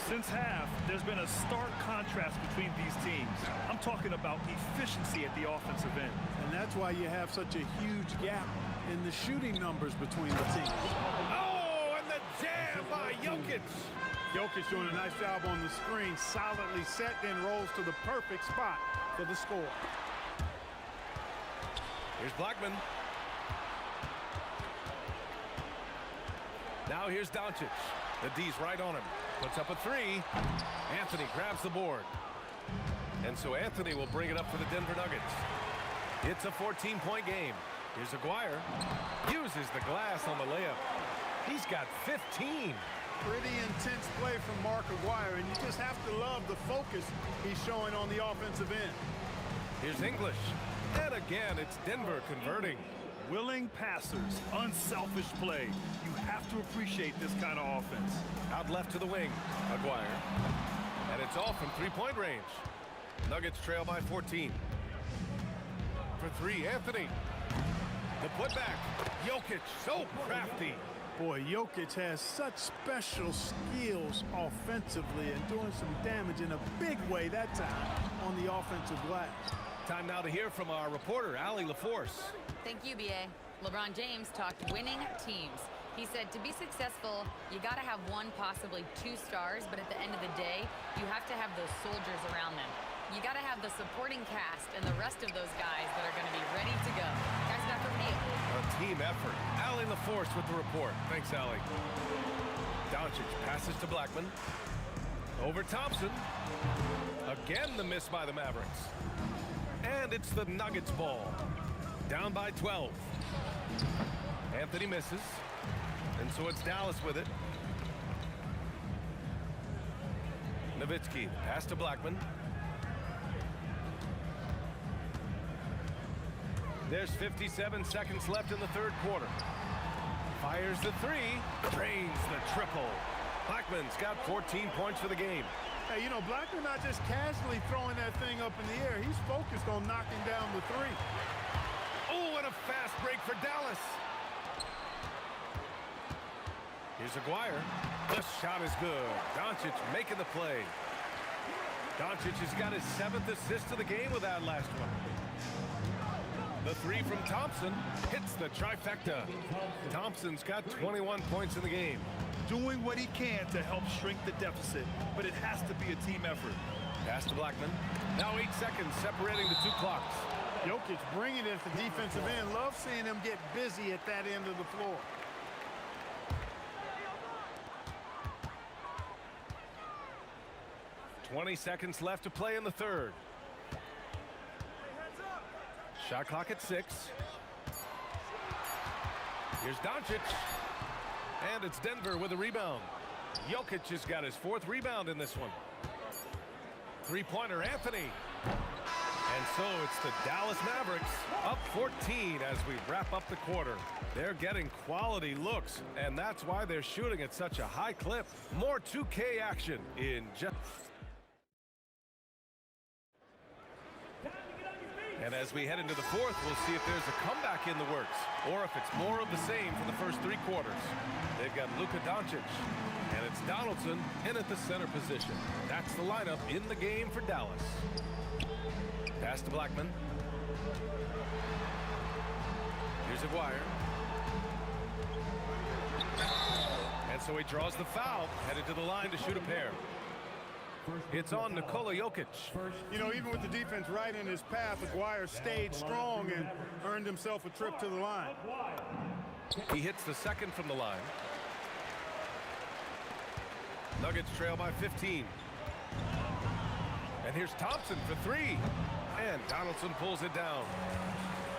Since half, there's been a stark contrast between these teams. I'm talking about efficiency at the offensive end. And that's why you have such a huge gap in the shooting numbers between the teams. Oh, and the jam by Jokic. Jokic doing a nice job on the screen, solidly set, then rolls to the perfect spot for the score. Here's Blackman. Now here's Doncic. The D's right on him. Puts up a three. Anthony grabs the board. And so Anthony will bring it up for the Denver Nuggets. It's a 14-point game. Here's Aguirre. Uses the glass on the layup. He's got 15. Pretty intense play from Mark Aguirre, and you just have to love the focus he's showing on the offensive end. Here's English. And again, it's Denver converting. Willing passers, unselfish play. You have to appreciate this kind of offense. Out left to the wing, Aguirre. And it's off from three-point range. Nuggets trail by 14. For three, Anthony. The putback. Jokic, so crafty. Boy, Jokic has such special skills offensively and doing some damage in a big way that time on the offensive glass. Time now to hear from our reporter, Allie LaForce. Thank you, BA. LeBron James talked winning teams. He said to be successful, you got to have one, possibly two stars, but at the end of the day, you have to have those soldiers around them. You got to have the supporting cast and the rest of those guys that are going to be ready to go. Guys, back over to you. A team effort. Allie LaForce with the report. Thanks, Allie. Doncic passes to Blackman. Over Thompson. Again, the miss by the Mavericks. And it's the Nuggets ball. Down by 12. Anthony misses. And so it's Dallas with it. Nowitzki, pass to Blackman. There's 57 seconds left in the third quarter. Fires the three, drains the triple. Blackman's got 14 points for the game. Hey, you know, Blackman not just casually throwing that thing up in the air. He's focused on knocking down the three. Oh, and a fast break for Dallas. Here's Aguirre. The shot is good. Doncic making the play. Doncic has got his 7th assist of the game with that last one. The three from Thompson hits the trifecta. Thompson's got 21 points in the game. Doing what he can to help shrink the deficit, but it has to be a team effort. Pass to Blackman. Now 8 seconds separating the two clocks. Jokic bringing it at the defensive end. Love seeing him get busy at that end of the floor. .20 seconds left to play in the third. Shot clock at 6. Here's Doncic. And it's Denver with a rebound. Jokic has got his 4th rebound in this one. Three-pointer Anthony. And so it's the Dallas Mavericks up 14 as we wrap up the quarter. They're getting quality looks, and that's why they're shooting at such a high clip. More 2K action in just... And as we head into the fourth, we'll see if there's a comeback in the works or if it's more of the same for the first 3 quarters. They've got Luka Doncic, and it's Donaldson in at the center position. That's the lineup in the game for Dallas. Pass to Blackman. Here's Aguirre. And so he draws the foul, headed to the line to shoot a pair. It's on Nikola Jokic. You know, even with the defense right in his path, Aguirre stayed strong and earned himself a trip to the line. He hits the second from the line. Nuggets trail by 15. And here's Thompson for 3. And Donaldson pulls it down.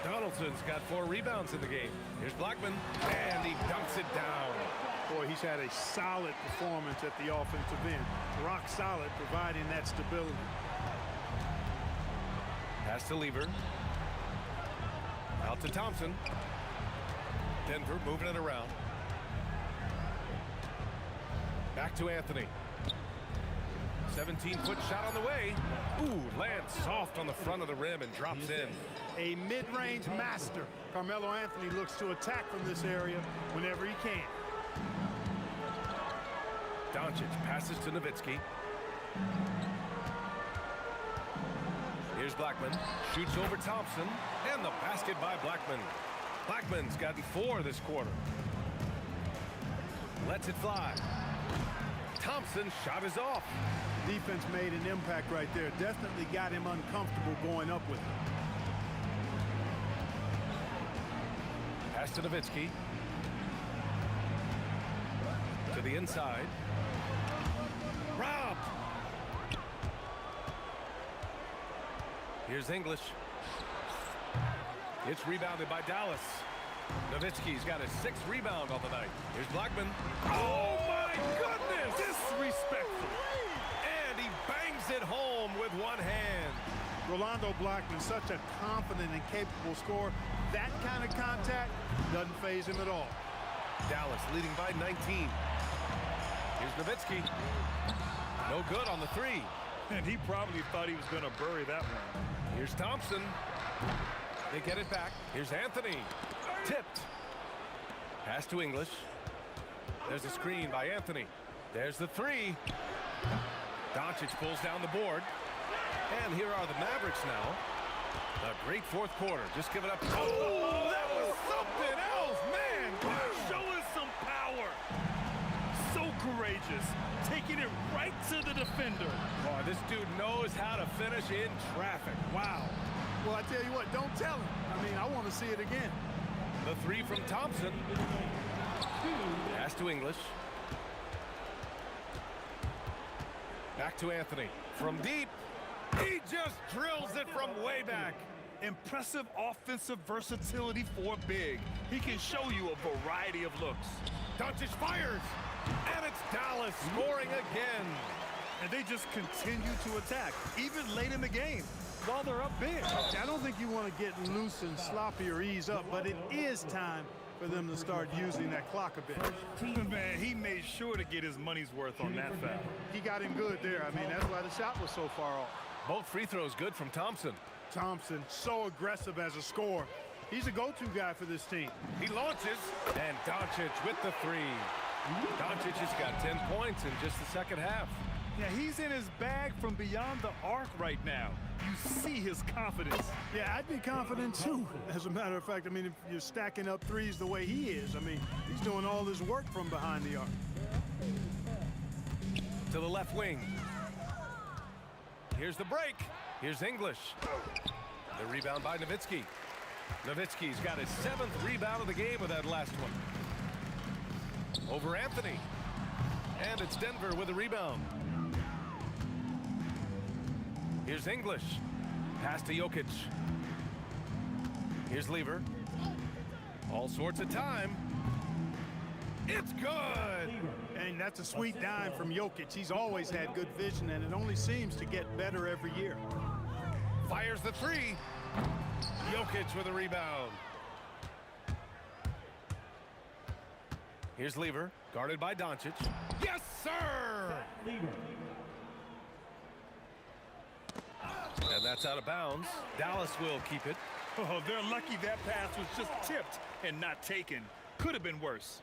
Donaldson's got 4 rebounds in the game. Here's Blackman, and he dunks it down. Boy, he's had a solid performance at the offensive end. Rock solid, providing that stability. Pass to Lever. Out to Thompson. Denver moving it around. Back to Anthony. 17-foot shot on the way. Ooh, lands soft on the front of the rim and drops in. A mid-range master. Carmelo Anthony looks to attack from this area whenever he can. Doncic passes to Nowitzki. Here's Blackman. Shoots over Thompson. And the basket by Blackman. Blackman's gotten 4 this quarter. Lets it fly. Thompson's shot is off. Defense made an impact right there. Definitely got him uncomfortable going up with it. Pass to Nowitzki. To the inside. Robbed. Here's English. It's rebounded by Dallas. Nowitzki's got his 6th rebound on the night. Here's Blackman. Oh, my goodness! Disrespectful. And he bangs it home with one hand. Rolando Blackman, such a confident and capable scorer. That kind of contact doesn't faze him at all. Dallas leading by 19. Here's Nowitzki. No good on the 3. And he probably thought he was going to bury that one. Here's Thompson. They get it back. Here's Anthony. Tipped. Pass to English. There's a screen by Anthony. There's the three. Doncic pulls down the board. And here are the Mavericks now. A great fourth quarter. Just give it up. Oh, that was something else, man. Showing some power. So courageous. Taking it right to the defender. Boy, this dude knows how to finish in traffic. Wow. Well, I tell you what, don't tell him. I mean, I want to see it again. The three from Thompson. Pass to English. Back to Anthony. From deep. He just drills it from way back. Impressive offensive versatility for big. He can show you a variety of looks. Doncic fires. And it's Dallas scoring again. And they just continue to attack, even late in the game, while they're up big. I don't think you want to get loose and sloppy or ease up, but it is time for them to start using that clock a bit. Man, he made sure to get his money's worth on that foul. He got him good there. I mean, that's why the shot was so far off. Both free throws good from Thompson. Thompson, so aggressive as a scorer. He's a go-to guy for this team. He launches, and Doncic with the three. Doncic has got 10 points in just the second half. Yeah, he's in his bag from beyond the arc right now. You see his confidence. Yeah, I'd be confident too. As a matter of fact, I mean, if you're stacking up threes the way he is, I mean, he's doing all his work from behind the arc. To the left wing. Here's the break. Here's English. The rebound by Nowitzki. Nowitzki's got his 7th rebound of the game with that last one. Over Anthony. And it's Denver with a rebound. Here's English. Pass to Jokic. Here's Lever. All sorts of time. It's good. And that's a sweet dime from Jokic. He's always had good vision, and it only seems to get better every year. Fires the three. Jokic with a rebound. Here's Lever, guarded by Doncic. Yes, sir! And that's out of bounds. Dallas will keep it. Oh, they're lucky that pass was just tipped and not taken. Could have been worse.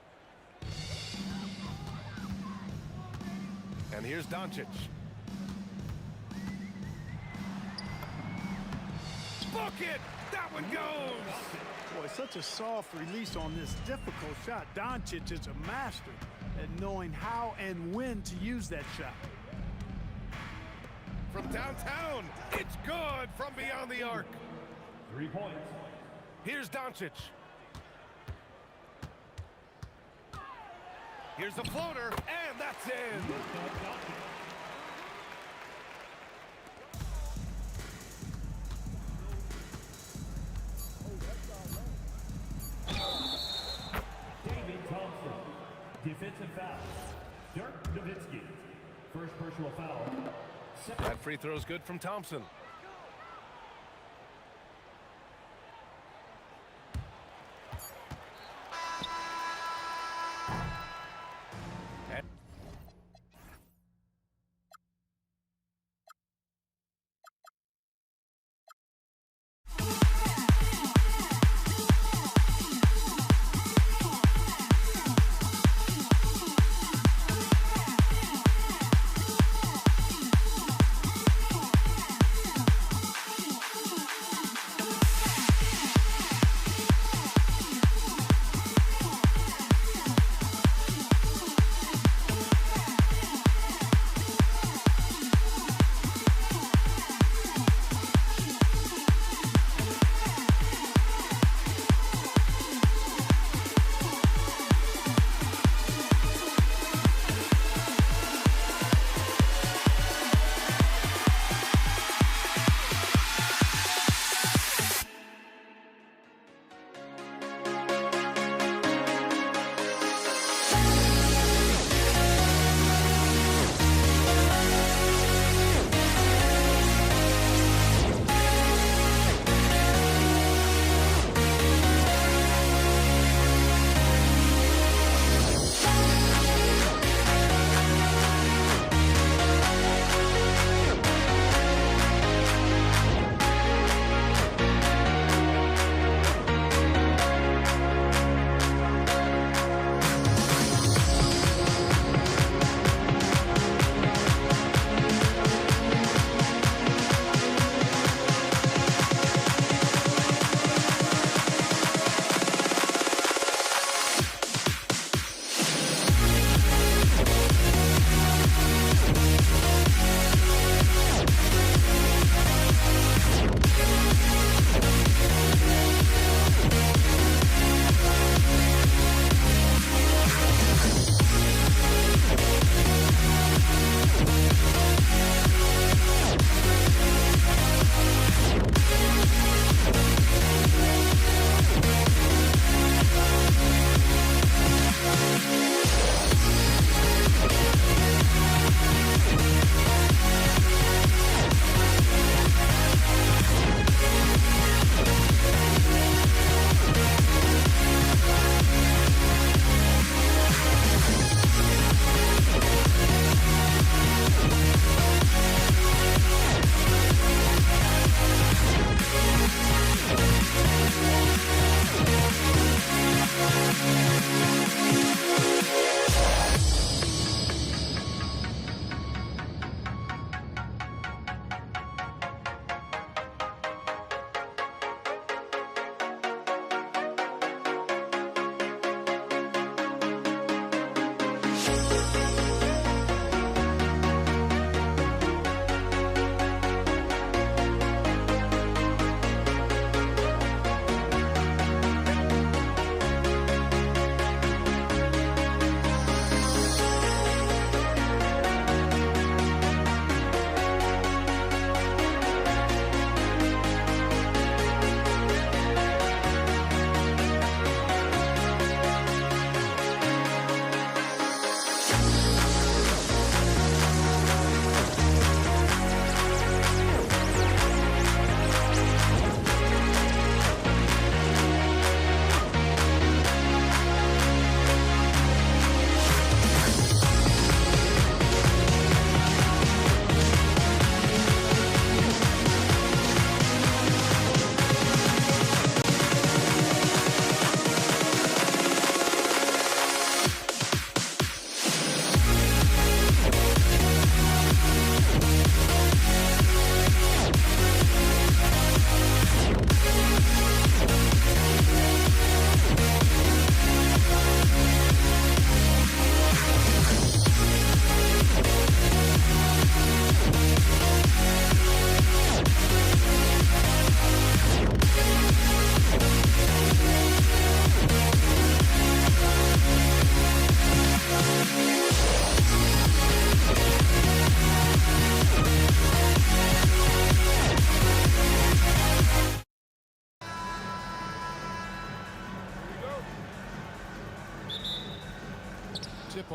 And here's Doncic. Book it! That one goes! Boy, such a soft release on this difficult shot. Doncic is a master at knowing how and when to use that shot. From downtown, it's good from beyond the arc. 3 points. Here's Doncic. Here's the floater, and that's in. David Thompson. Defensive foul. Dirk Nowitzki. First personal foul. That free throw's good from Thompson.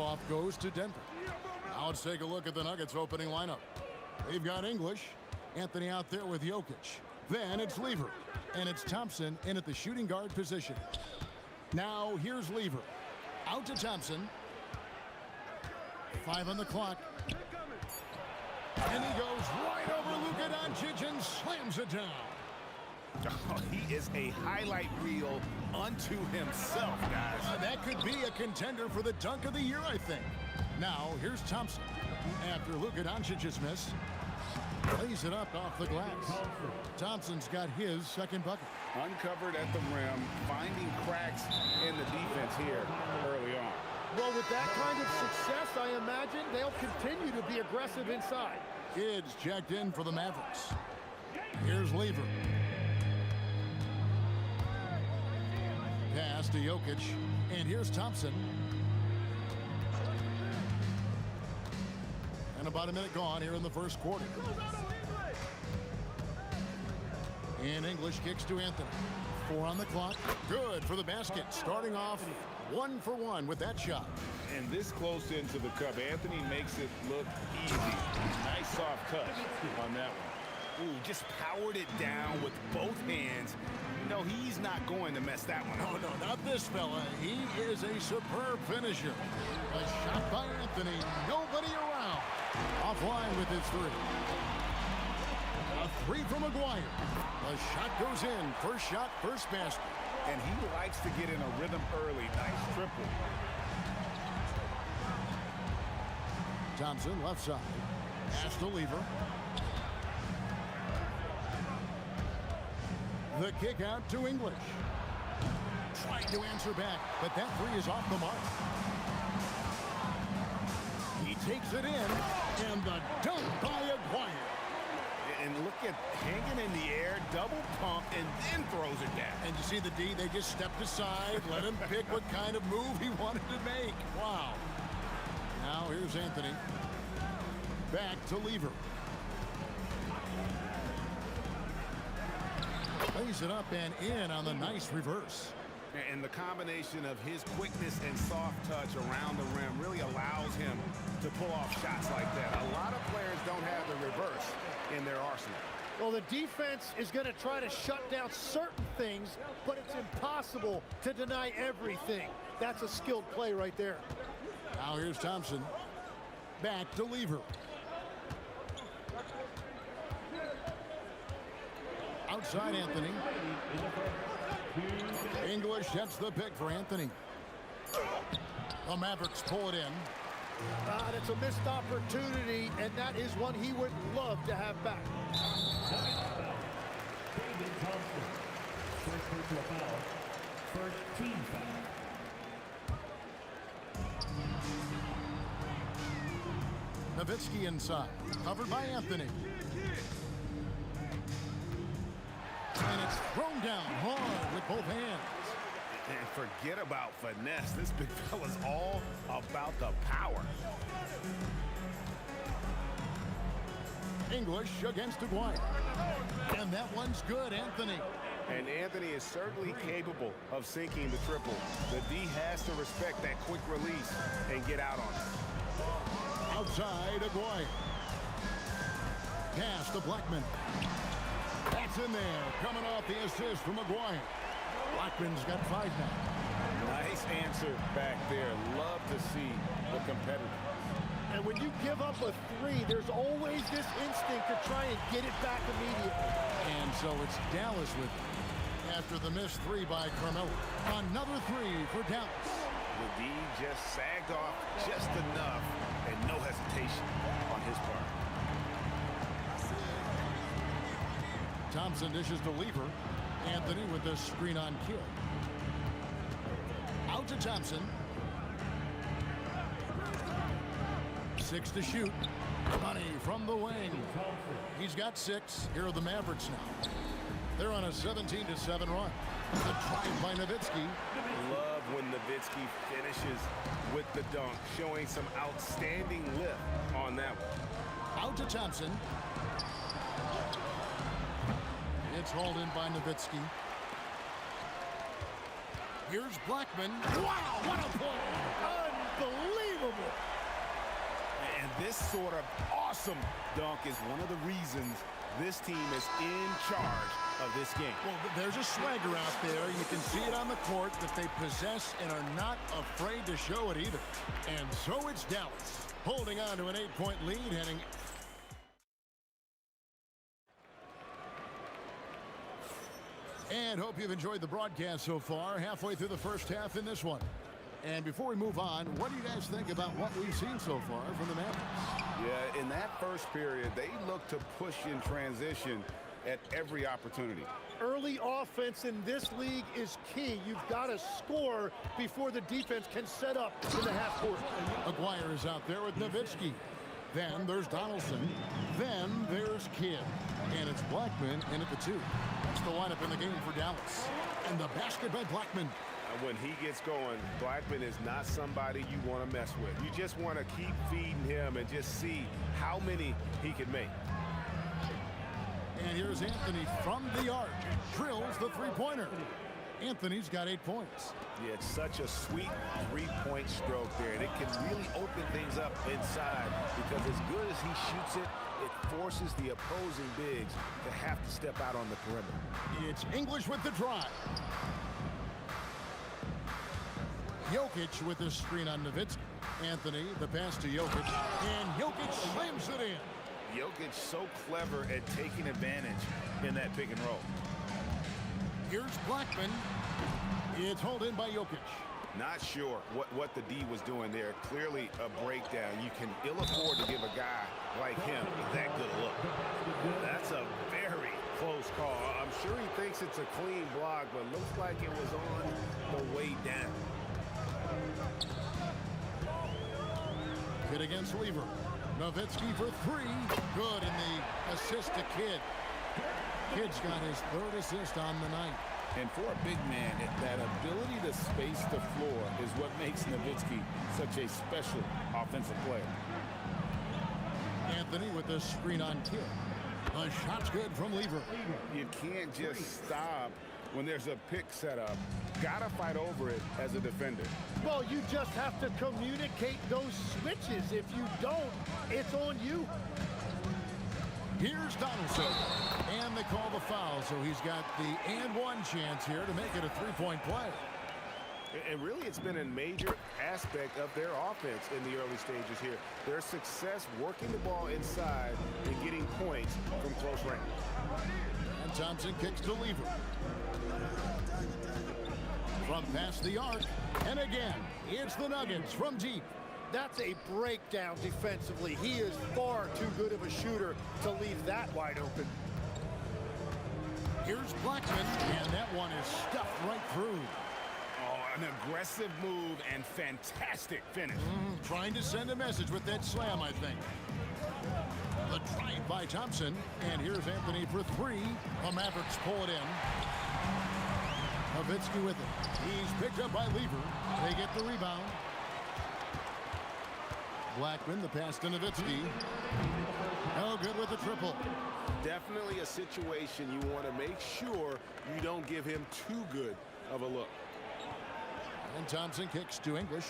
tip-off goes to Denver. Now let's take a look at the Nuggets opening lineup. They've got English. Anthony out there with Jokic. Then it's Lever. And it's Thompson in at the shooting guard position. Now here's Lever. Out to Thompson. 5 on the clock. And he goes right over Luka Doncic and slams it down. Oh, he is a highlight reel unto himself, guys. That could be a contender for the dunk of the year, I think. Now, here's Thompson. After Luka Doncic's miss, lays it up off the glass. Thompson's got his second bucket. Uncovered at the rim, finding cracks in the defense here early on. Well, with that kind of success, I imagine they'll continue to be aggressive inside. Kids checked in for the Mavericks. Here's Lever. Pass to Jokic. And here's Thompson. And about a minute gone here in the first quarter. And English kicks to Anthony. 4 on the clock. Good for the basket. Starting off 1 for 1 with that shot. And this close into the cup, Anthony makes it look easy. Nice soft touch on that one. Ooh, just powered it down with both hands. No, he's not going to mess that one up. Oh, no, not this fella. He is a superb finisher. A shot by Anthony. Nobody around. Offline with his 3. A 3 from McGuire. The shot goes in. First shot, first basket. And he likes to get in a rhythm early. Nice triple. Thompson left side. Pass to Lever. The kick out to English. Trying to answer back, but that 3 is off the mark. He takes it in, and the dunk by Aguirre. And look at hanging in the air, double pump, and then throws it down. And you see the D, they just stepped aside, let him pick what kind of move he wanted to make. Wow. Now here's Anthony. Back to Lever. Lays it up and in on the nice reverse. And the combination of his quickness and soft touch around the rim really allows him to pull off shots like that. A lot of players don't have the reverse in their arsenal. Well, the defense is going to try to shut down certain things, but it's impossible to deny everything. That's a skilled play right there. Now here's Thompson. Back to Lever. Outside Anthony. English gets the pick for Anthony. The Mavericks pull it in. It's a missed opportunity, and that is one he would love to have back. David Thompson. First personal foul. First team foul. Nowitzki inside. Covered by Anthony. And it's thrown down hard with both hands. And forget about finesse. This big fella's all about the power. English against Aguirre. And that one's good, Anthony. And Anthony is certainly capable of sinking the triple. The D has to respect that quick release and get out on it. Outside Aguirre. Pass to Blackman. That's in there. Coming off the assist from Aguirre. Blackman's got 5 now. Nice answer back there. Love to see the competitor. And when you give up a 3, there's always this instinct to try and get it back immediately. And so it's Dallas with it. After the missed 3 by Carmelo. Another 3 for Dallas. The D just sagged off just enough and no hesitation on his part. Thompson dishes to Lever. Anthony with the screen on kill. Out to Thompson. 6 to shoot. Money from the wing. He's got 6. Here are the Mavericks now. They're on a 17-7 run. The drive by Nowitzki. Love when Nowitzki finishes with the dunk, showing some outstanding lift on that one. Out to Thompson. It's hauled in by Nowitzki. Here's Blackman. Wow, what a play! Unbelievable! unbelievable. And this sort of awesome dunk is one of the reasons this team is in charge of this game. Well, there's a swagger out there. You can see it on the court that they possess and are not afraid to show it either. And so it's Dallas holding on to an 8-point lead heading. And hope you've enjoyed the broadcast so far. Halfway through the first half in this one. And before we move on, what do you guys think about what we've seen so far from the Mavericks? Yeah, in that first period, they look to push in transition at every opportunity. Early offense in this league is key. You've got to score before the defense can set up in the half court. Aguirre is out there with Nowitzki. Then there's Donaldson. Then there's Kidd. And it's Blackman in at the 2. That's the lineup in the game for Dallas. And the basket by Blackman. When he gets going, Blackman is not somebody you want to mess with. You just want to keep feeding him and just see how many he can make. And here's Anthony from the arc. Drills the three-pointer. Anthony's got 8 points. Yeah, it's such a sweet three-point stroke there, and it can really open things up inside because as good as he shoots it, it forces the opposing bigs to have to step out on the perimeter. It's English with the drive. Jokic with his screen on Nowitzki. Anthony, the pass to Jokic, and Jokic slams it in. Jokic so clever at taking advantage in that pick and roll. Here's Blackman. It's hauled in by Jokic. Not sure what the D was doing there. Clearly a breakdown. You can ill afford to give a guy like him that good a look. That's a very close call. I'm sure he thinks it's a clean block, but looks like it was on the way down. Hit against Lever. Nowitzki for 3. Good in the assist to Kidd. Kidd's got his 3rd assist on the night. And for a big man, that ability to space the floor is what makes Nowitzki such a special offensive player. Anthony with the screen on Kidd. The shot's good from Lever. You can't just stop when there's a pick set up. Gotta fight over it as a defender. Well, you just have to communicate those switches. If you don't, it's on you. Here's Donaldson. And they call the foul, so he's got the and one chance here to make it a 3-point play. And really, it's been a major aspect of their offense in the early stages here. Their success working the ball inside and getting points from close range. And Thompson kicks to Lever. From past the arc. And again, it's the Nuggets from deep. That's a breakdown defensively. He is far too good of a shooter to leave that wide open. Here's Blackman, and that one is stuffed right through. Oh, an aggressive move and fantastic finish. Trying to send a message with that slam, I think. The drive by Thompson, and here's Anthony for 3. The Mavericks pull it in. Nowitzki with it. He's picked up by Lever. They get the rebound. Blackman, the pass to Nowitzki. No good with the triple. Definitely a situation you want to make sure you don't give him too good of a look. And Thompson kicks to English.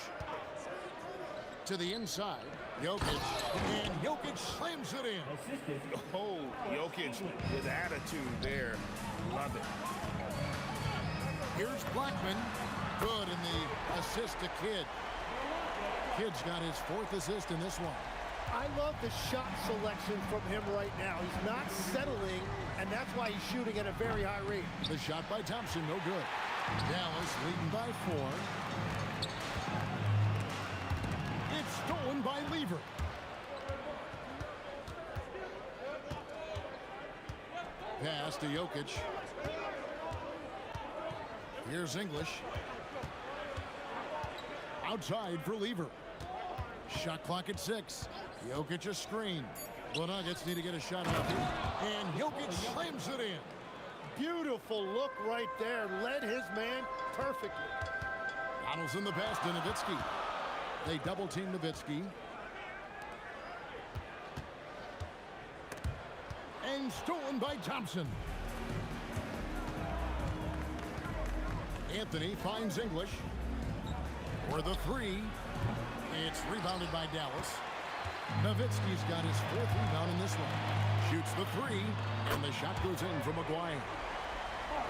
To the inside. Jokic. And Jokic slams it in. Oh, Jokic with attitude there. Love it. Here's Blackman. Good in the assist to Kidd. Kidd's got his 4th assist in this one. I love the shot selection from him right now. He's not settling, and that's why he's shooting at a very high rate. The shot by Thompson, no good. Dallas leading by 4. It's stolen by Lever. Pass to Jokic. Here's English. Outside for Lever. Shot clock at 6. Jokic a screen. The Nuggets need to get a shot off here. And Jokic slams it in. Beautiful look right there. Led his man perfectly. Donaldson the pass to Nowitzki. They double team Nowitzki. And stolen by Thompson. Anthony finds English. For the 3. It's rebounded by Dallas. Nowitzki's got his 4th rebound in this one. Shoots the 3, and the shot goes in from McGuire.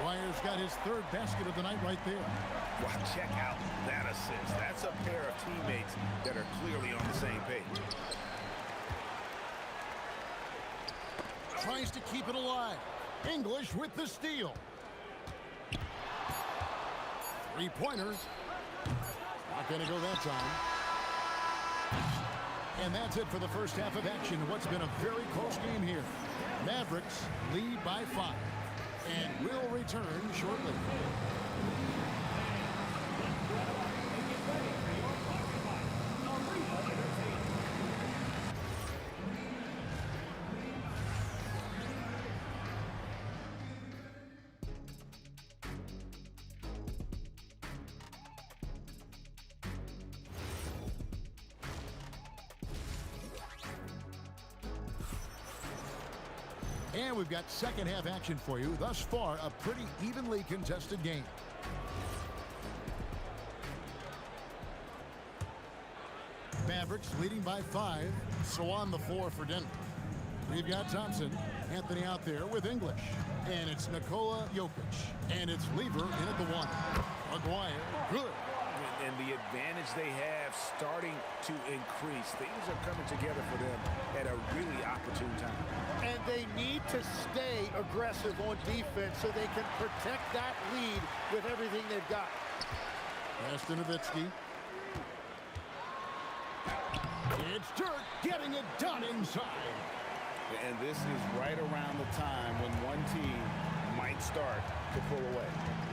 McGuire's got his 3rd basket of the night right there. Wow, check out that assist. That's a pair of teammates that are clearly on the same page. Tries to keep it alive. English with the steal. 3-pointers. Not going to go that time. And that's it for the first half of action. What's been a very close game here. Mavericks lead by 5. And will return shortly. And we've got second half action for you. Thus far, a pretty evenly contested game. Mavericks leading by 5. So on the floor for Denver. We've got Thompson, Anthony out there with English. And it's Nikola Jokic. And it's Lever in at the 1. McGuire, good. And the advantage they have starting to increase. Things are coming together for them at a really opportune time. And they need to stay aggressive on defense so they can protect that lead with everything they've got. Pass to Nowitzki. It's Dirk getting it done inside. And this is right around the time when one team might start to pull away.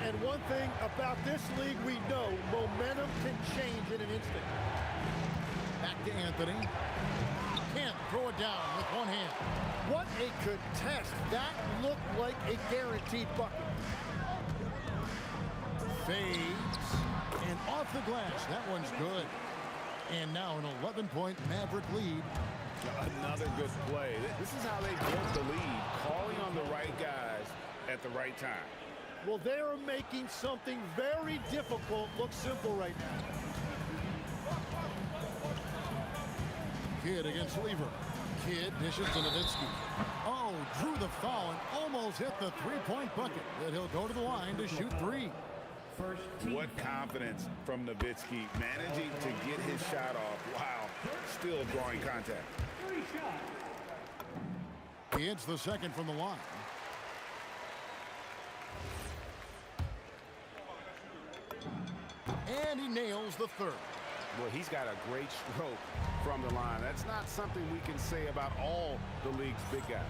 And one thing about this league we know, momentum can change in an instant. Back to Anthony. Can't throw it down with one hand. What a contest. That looked like a guaranteed bucket. Fades. And off the glass. That one's good. And now an 11-point Maverick lead. Another good play. This is how they built the lead, calling on the right guys at the right time. Well, they are making something very difficult look simple right now. Kidd against Lever. Kidd dishes to Nowitzki. Oh, drew the foul and almost hit the 3-point bucket. But he'll go to the line to shoot 3. What confidence from Nowitzki, managing to get his shot off while still drawing contact. He hits the second from the line. And he nails the 3rd. Well, he's got a great stroke from the line. That's not something we can say about all the league's big guys.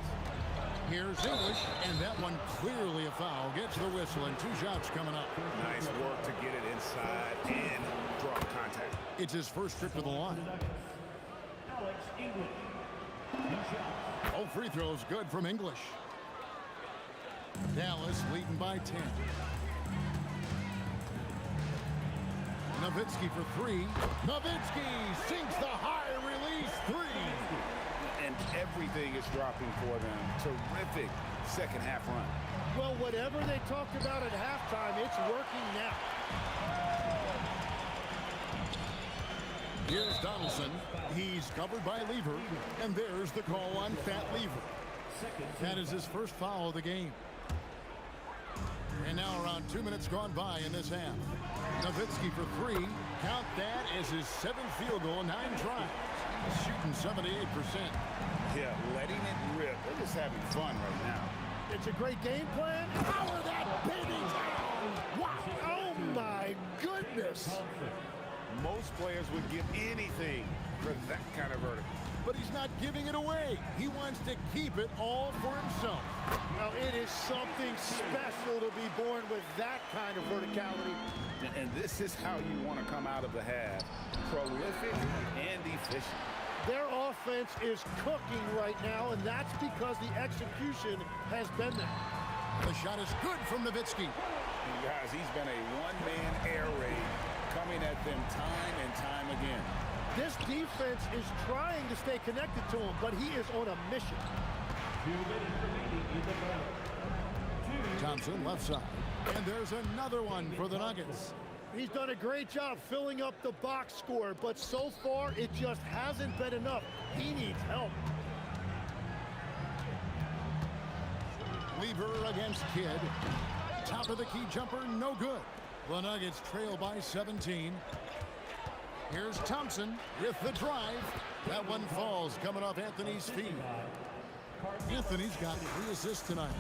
Here's English, and that one clearly a foul. Gets the whistle, and 2 shots coming up. Nice work to get it inside and draw contact. It's his first trip to the line. Oh, free throws good from English. Dallas leading by 10. Nowitzki for 3. Nowitzki sinks the high release 3. And everything is dropping for them. Terrific second half run. Well, whatever they talked about at halftime, it's working now. Here's Donaldson. He's covered by Lever. And there's the call on Fat Lever. That is his first foul of the game. And now around 2 minutes gone by in this half. Nowitzki for 3. Count that as his 7th field goal, 9 tries. Shooting 78%. Yeah, letting it rip. They're just having fun right now. It's a great game plan. Power that baby down! Wow! Oh my goodness! Most players would give anything for that kind of verdict. But he's not giving it away. He wants to keep it all for himself. Now, it is something special to be born with that kind of verticality. And this is how you want to come out of the half. Prolific and efficient. Their offense is cooking right now, and that's because the execution has been there. The shot is good from Nowitzki. Guys, he's been a one-man air raid coming at them time and time again. This defense is trying to stay connected to him, but he is on a mission. 2 minutes remaining in the ball. Thompson left side. And there's another one for the Nuggets. He's done a great job filling up the box score, but so far it just hasn't been enough. He needs help. Weaver against Kidd. Top of the key jumper, no good. The Nuggets trail by 17. Here's Thompson with the drive. That one falls coming off Anthony's feet. Anthony's got 3 assists tonight.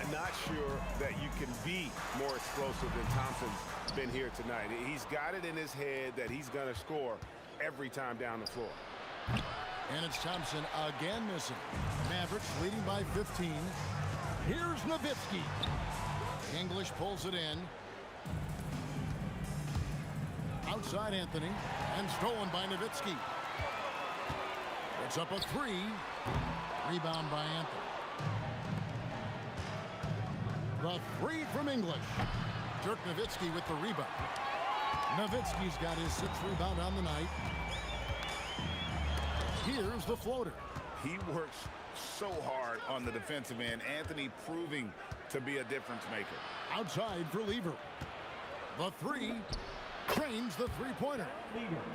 I'm not sure that you can be more explosive than Thompson's been here tonight. He's got it in his head that he's going to score every time down the floor. And it's Thompson again missing. Mavericks leading by 15. Here's Nowitzki. English pulls it in. Outside Anthony. And stolen by Nowitzki. It's up a 3. Rebound by Anthony. The 3 from English. Dirk Nowitzki with the rebound. Nowitzki's got his 6th rebound on the night. Here's the floater. He works so hard on the defensive end. Anthony proving to be a difference maker. Outside for Lever. The 3 trains the three-pointer.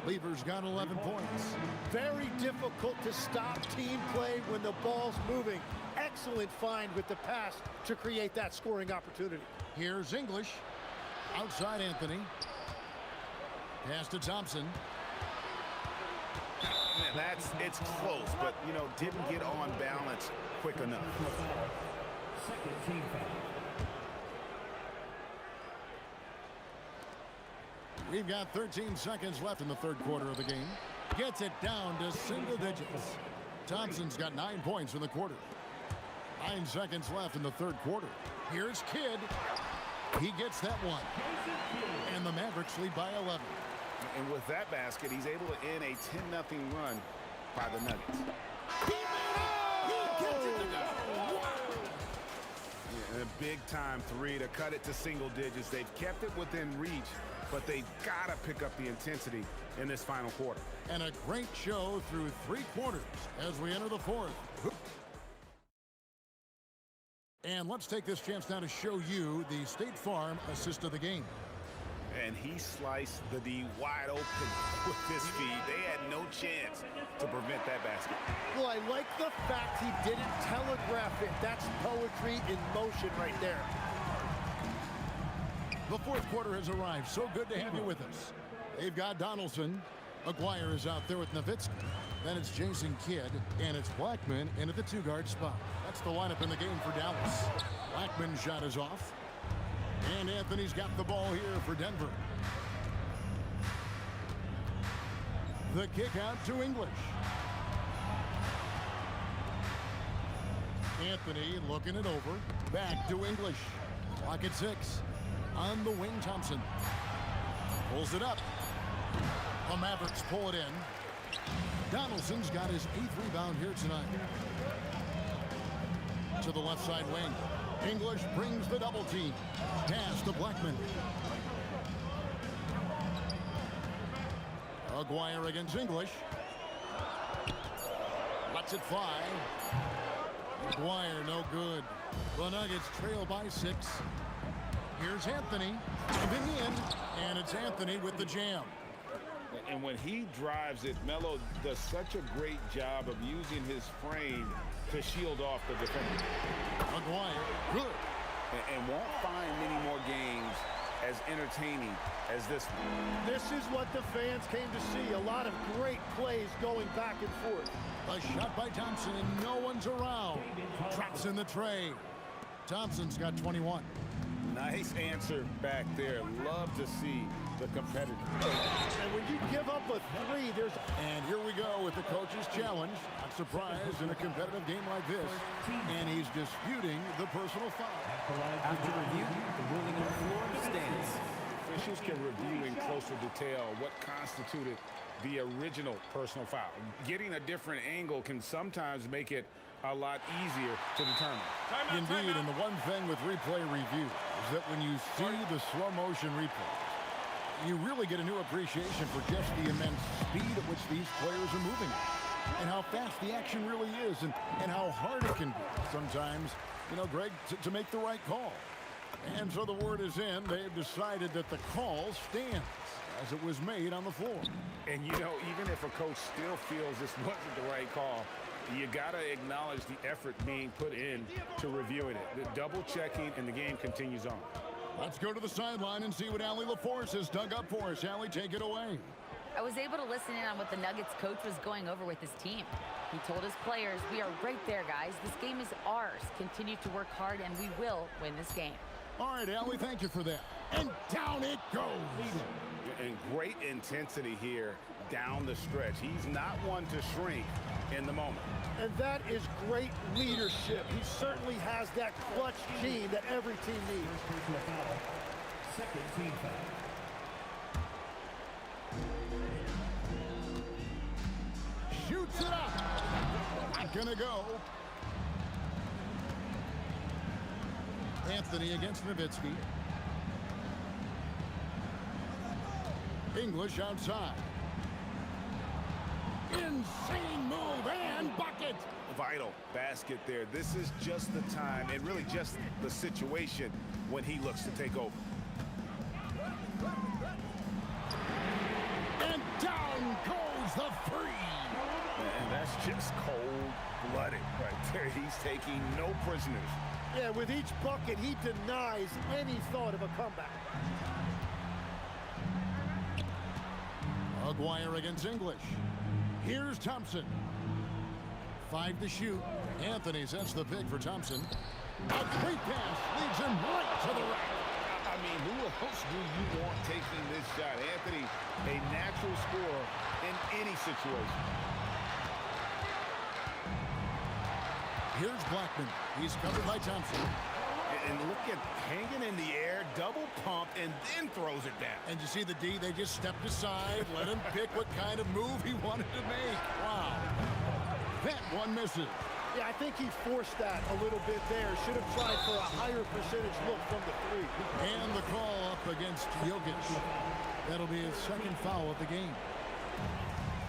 Lever's got 11 points. Very difficult to stop team play when the ball's moving. Excellent find with the pass to create that scoring opportunity. Here's English. Outside Anthony. Pass to Thompson. It's close, but, you know, didn't get on balance quick enough. Second team foul. We've got 13 seconds left in the third quarter of the game. Gets it down to single digits. Thompson's got 9 points in the quarter. 9 seconds left in the third quarter. Here's Kidd. He gets that one. And the Mavericks lead by 11. And with that basket, he's able to end a 10-0 run by the Nuggets. And a big-time 3 to cut it to single digits. They've kept it within reach, but they've got to pick up the intensity in this final quarter. And a great show through 3 quarters as we enter the fourth. And let's take this chance now to show you the State Farm assist of the game. And he sliced the D wide open with his feet. They had no chance to prevent that basket. Well, I like the fact he didn't telegraph it. That's poetry in motion right there. The fourth quarter has arrived. So good to have you with us. They've got Donaldson. Aguirre is out there with Nowitzki. Then it's Jason Kidd, and it's Blackman in at the 2-guard spot. That's the lineup in the game for Dallas. Blackman's shot is off. And Anthony's got the ball here for Denver. The kick out to English. Anthony looking it over. Back to English. Clock at 6. On the wing, Thompson. Pulls it up. The Mavericks pull it in. Donaldson's got his 8th rebound here tonight. To the left side wing. English brings the double team. Pass to Blackman. Aguirre against English. Lets it fly. Aguirre no good. The Nuggets trail by 6. Here's Anthony. Moving in. And it's Anthony with the jam. And when he drives it, Melo does such a great job of using his frame to shield off the defender. Aguirre, good. And won't find many more games as entertaining as this one. This is what the fans came to see. A lot of great plays going back and forth. A shot by Thompson, and no one's around. Drops in the tray. Thompson's got 21. Nice answer back there. Love to see the competitor. And when you give up a 3, there's... And here we go with the coach's challenge. Not surprised in a competitive game like this. And he's disputing the personal foul. After review, the ruling on the floor stands. Officials can review in closer detail what constituted the original personal foul. Getting a different angle can sometimes make it a lot easier to determine. Indeed, and the one thing with replay review is that when you see the slow motion replay, you really get a new appreciation for just the immense speed at which these players are moving and how fast the action really is and how hard it can be sometimes, you know, Greg, to make the right call. And so the word is in. They've decided that the call stands as it was made on the floor. And, you know, even if a coach still feels this wasn't the right call, you got to acknowledge the effort being put in to reviewing it. The double checking, and the game continues on. Let's go to the sideline and see what Allie LaForce has dug up for us. Allie, take it away. I was able to listen in on what the Nuggets coach was going over with his team. He told his players, we are right there, guys. This game is ours. Continue to work hard, and we will win this game. All right, Allie, thank you for that. And down it goes. And great intensity here down the stretch. He's not one to shrink in the moment. And that is great leadership. He certainly has that clutch gene that every team needs. Second team foul. Shoots it up. Not gonna go. Anthony against Nowitzki. English outside. Insane move and bucket. Vital basket there. This is just the time and really just the situation when he looks to take over. And down goes the three. And that's just cold-blooded right there. He's taking no prisoners. Yeah, with each bucket, he denies any thought of a comeback. Aguirre against English. Here's Thompson. 5 to shoot. Anthony sets the pick for Thompson. A great pass leads him right to the rack. I mean, who else do you want taking this shot? Anthony, a natural scorer in any situation. Here's Blackman. He's covered by Thompson. And look at hanging in the air, double pump, and then throws it down. And you see the D, they just stepped aside, let him pick what kind of move he wanted to make. Wow. That one misses. Yeah, I think he forced that a little bit there. Should have tried for a higher percentage look from the three. And the call up against Jokic. That'll be his second foul of the game.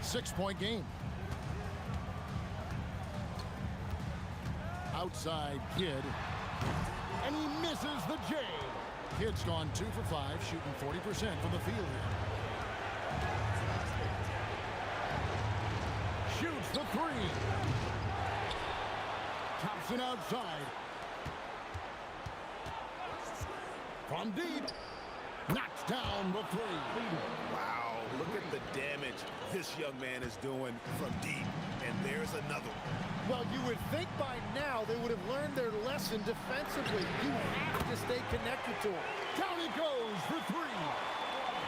6-point game. Outside Kidd. And he misses the J. Kidd's gone 2 for 5, shooting 40% from the field here. Shoots the three. Thompson outside. From deep. Knocks down the three. Wow, look at the damage this young man is doing from deep. And there's another one. Well, you would think by now they would have learned their lesson defensively. You have to stay connected to him. Down he goes for three.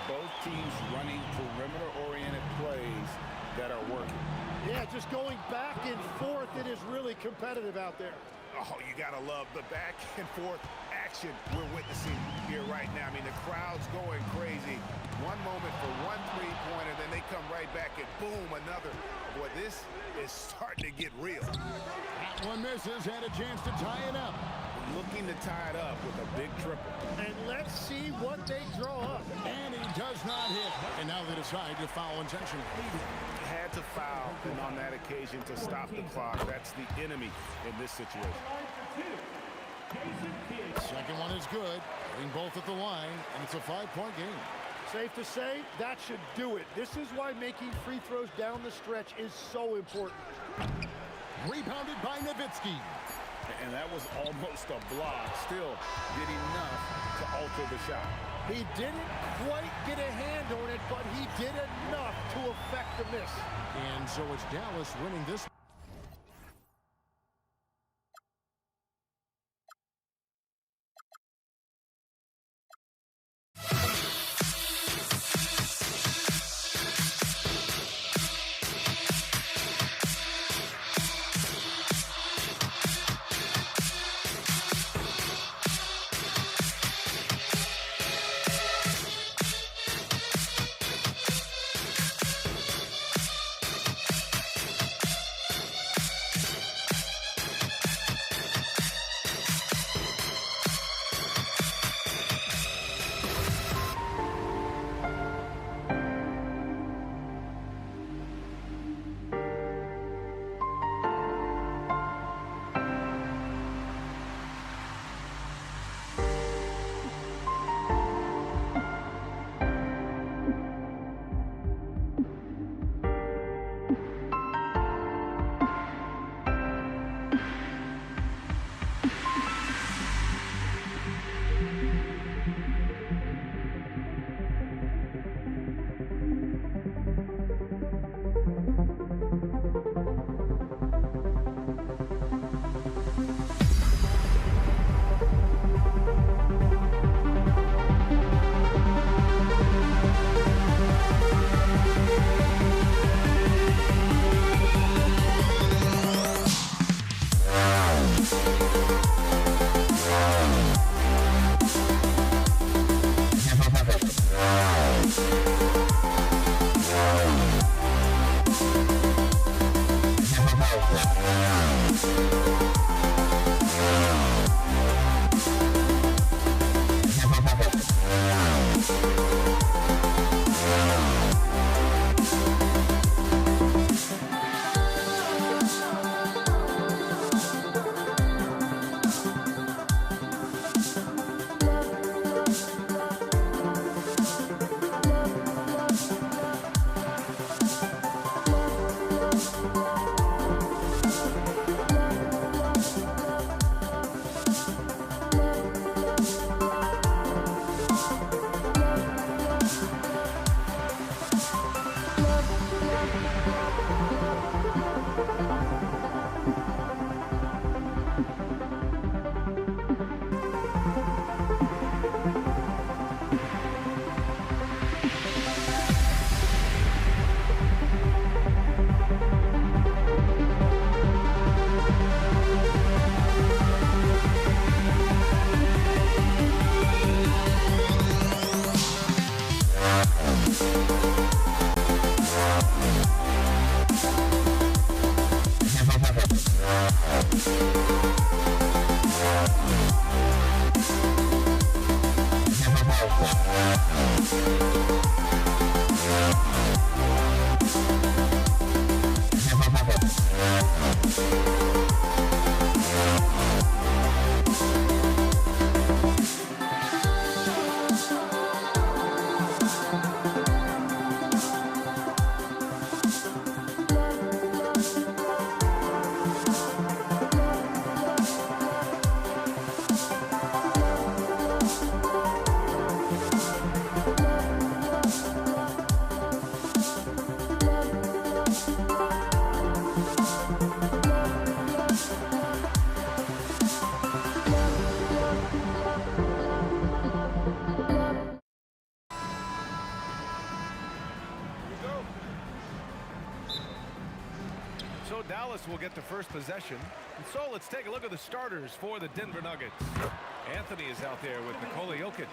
Both teams running perimeter-oriented plays that are working. Yeah, just going back and forth, it is really competitive out there. Oh, you got to love the back and forth action we're witnessing here right now. I mean, the crowd's going crazy. One moment for one three-pointer, then they come right back and boom, another. Boy, this is starting to get real. That one misses, had a chance to tie it up. Looking to tie it up with a big triple. And let's see what they draw up. And he does not hit. And now they decide to foul intentionally. Had to foul, and on that occasion to stop the clock. That's the enemy in this situation. Second one is good. Getting both at the line, and it's a 5-point game. Safe to say, that should do it. This is why making free throws down the stretch is so important. Rebounded by Nowitzki. And that was almost a block. Still did enough to alter the shot. He didn't quite get a hand on it, but he did enough to affect the miss. And so it's Dallas winning this. So Dallas will get the first possession. And so let's take a look at the starters for the Denver Nuggets. Anthony is out there with Nikola Jokic.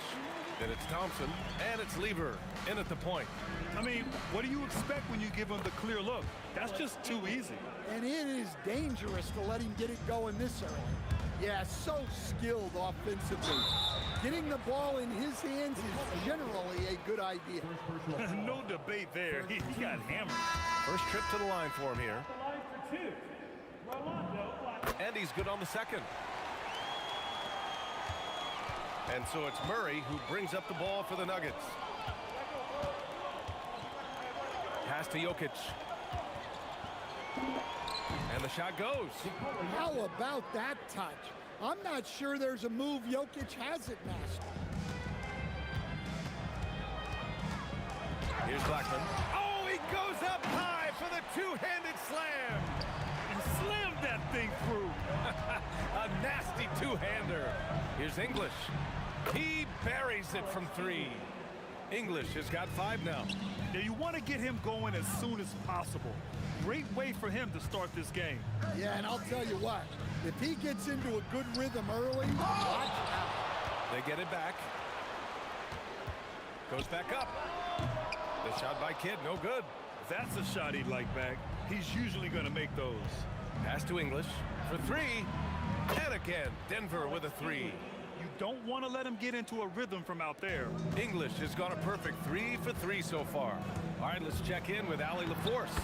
Then it's Thompson, and it's Lever in at the point. I mean, what do you expect when you give him the clear look? That's just too easy. And it is dangerous to let him get it going this early. Yeah, so skilled offensively. Getting the ball in his hands is generally a good idea. No debate there. He got hammered. First trip to the line for him here. And he's good on the second. And so it's Murray who brings up the ball for the Nuggets. Pass to Jokic. And the shot goes. How about that touch? I'm not sure there's a move Jokic hasn't mastered. Here's Blackman. Oh, he goes up high for the two-handed slam. And slammed that thing through. A nasty two-hander. Here's English. He buries it from three. English has got 5 now. Yeah, you want to get him going as soon as possible. Great way for him to start this game. Yeah, and I'll tell you what, if he gets into a good rhythm early, watch out. They get it back. Goes back up. The shot by Kidd, no good. That's a shot he'd like back. He's usually going to make those. Pass to English for 3. And again, Denver with a 3. You don't want to let him get into a rhythm from out there. English has gone a perfect 3 for 3 so far. All right, let's check in with Allie LaForce.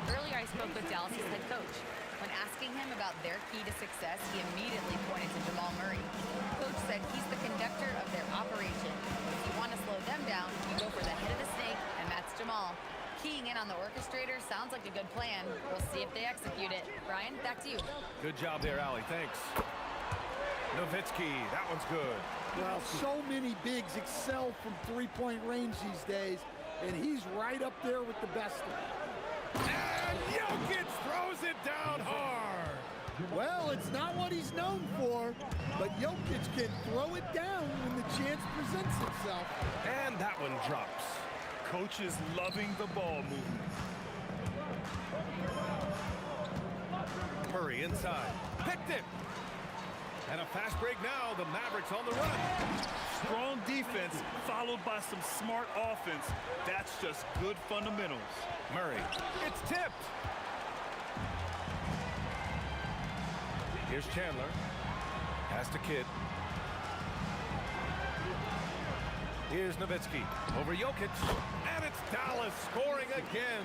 Earlier, I spoke with Dallas's head coach. When asking him about their key to success, he immediately pointed to Jamal Murray. Coach said he's the conductor of their operation. If you want to slow them down, you go for the head of the snake, and that's Jamal. Keying in on the orchestrator sounds like a good plan. We'll see if they execute it. Brian, back to you. Good job there, Allie. Thanks. Nowitzki, that one's good. Well, so many bigs excel from three-point range these days, and he's right up there with the best of them. And Jokic throws it down hard. Well, it's not what he's known for, but Jokic can throw it down when the chance presents itself. And that one drops. Coach is loving the ball movement. Murray inside. Picked it. And a fast break now. The Mavericks on the run. Strong defense followed by some smart offense. That's just good fundamentals. Murray. It's tipped. Here's Chandler. Pass to Kidd. Here's Nowitzki over Jokic. And it's Dallas scoring again.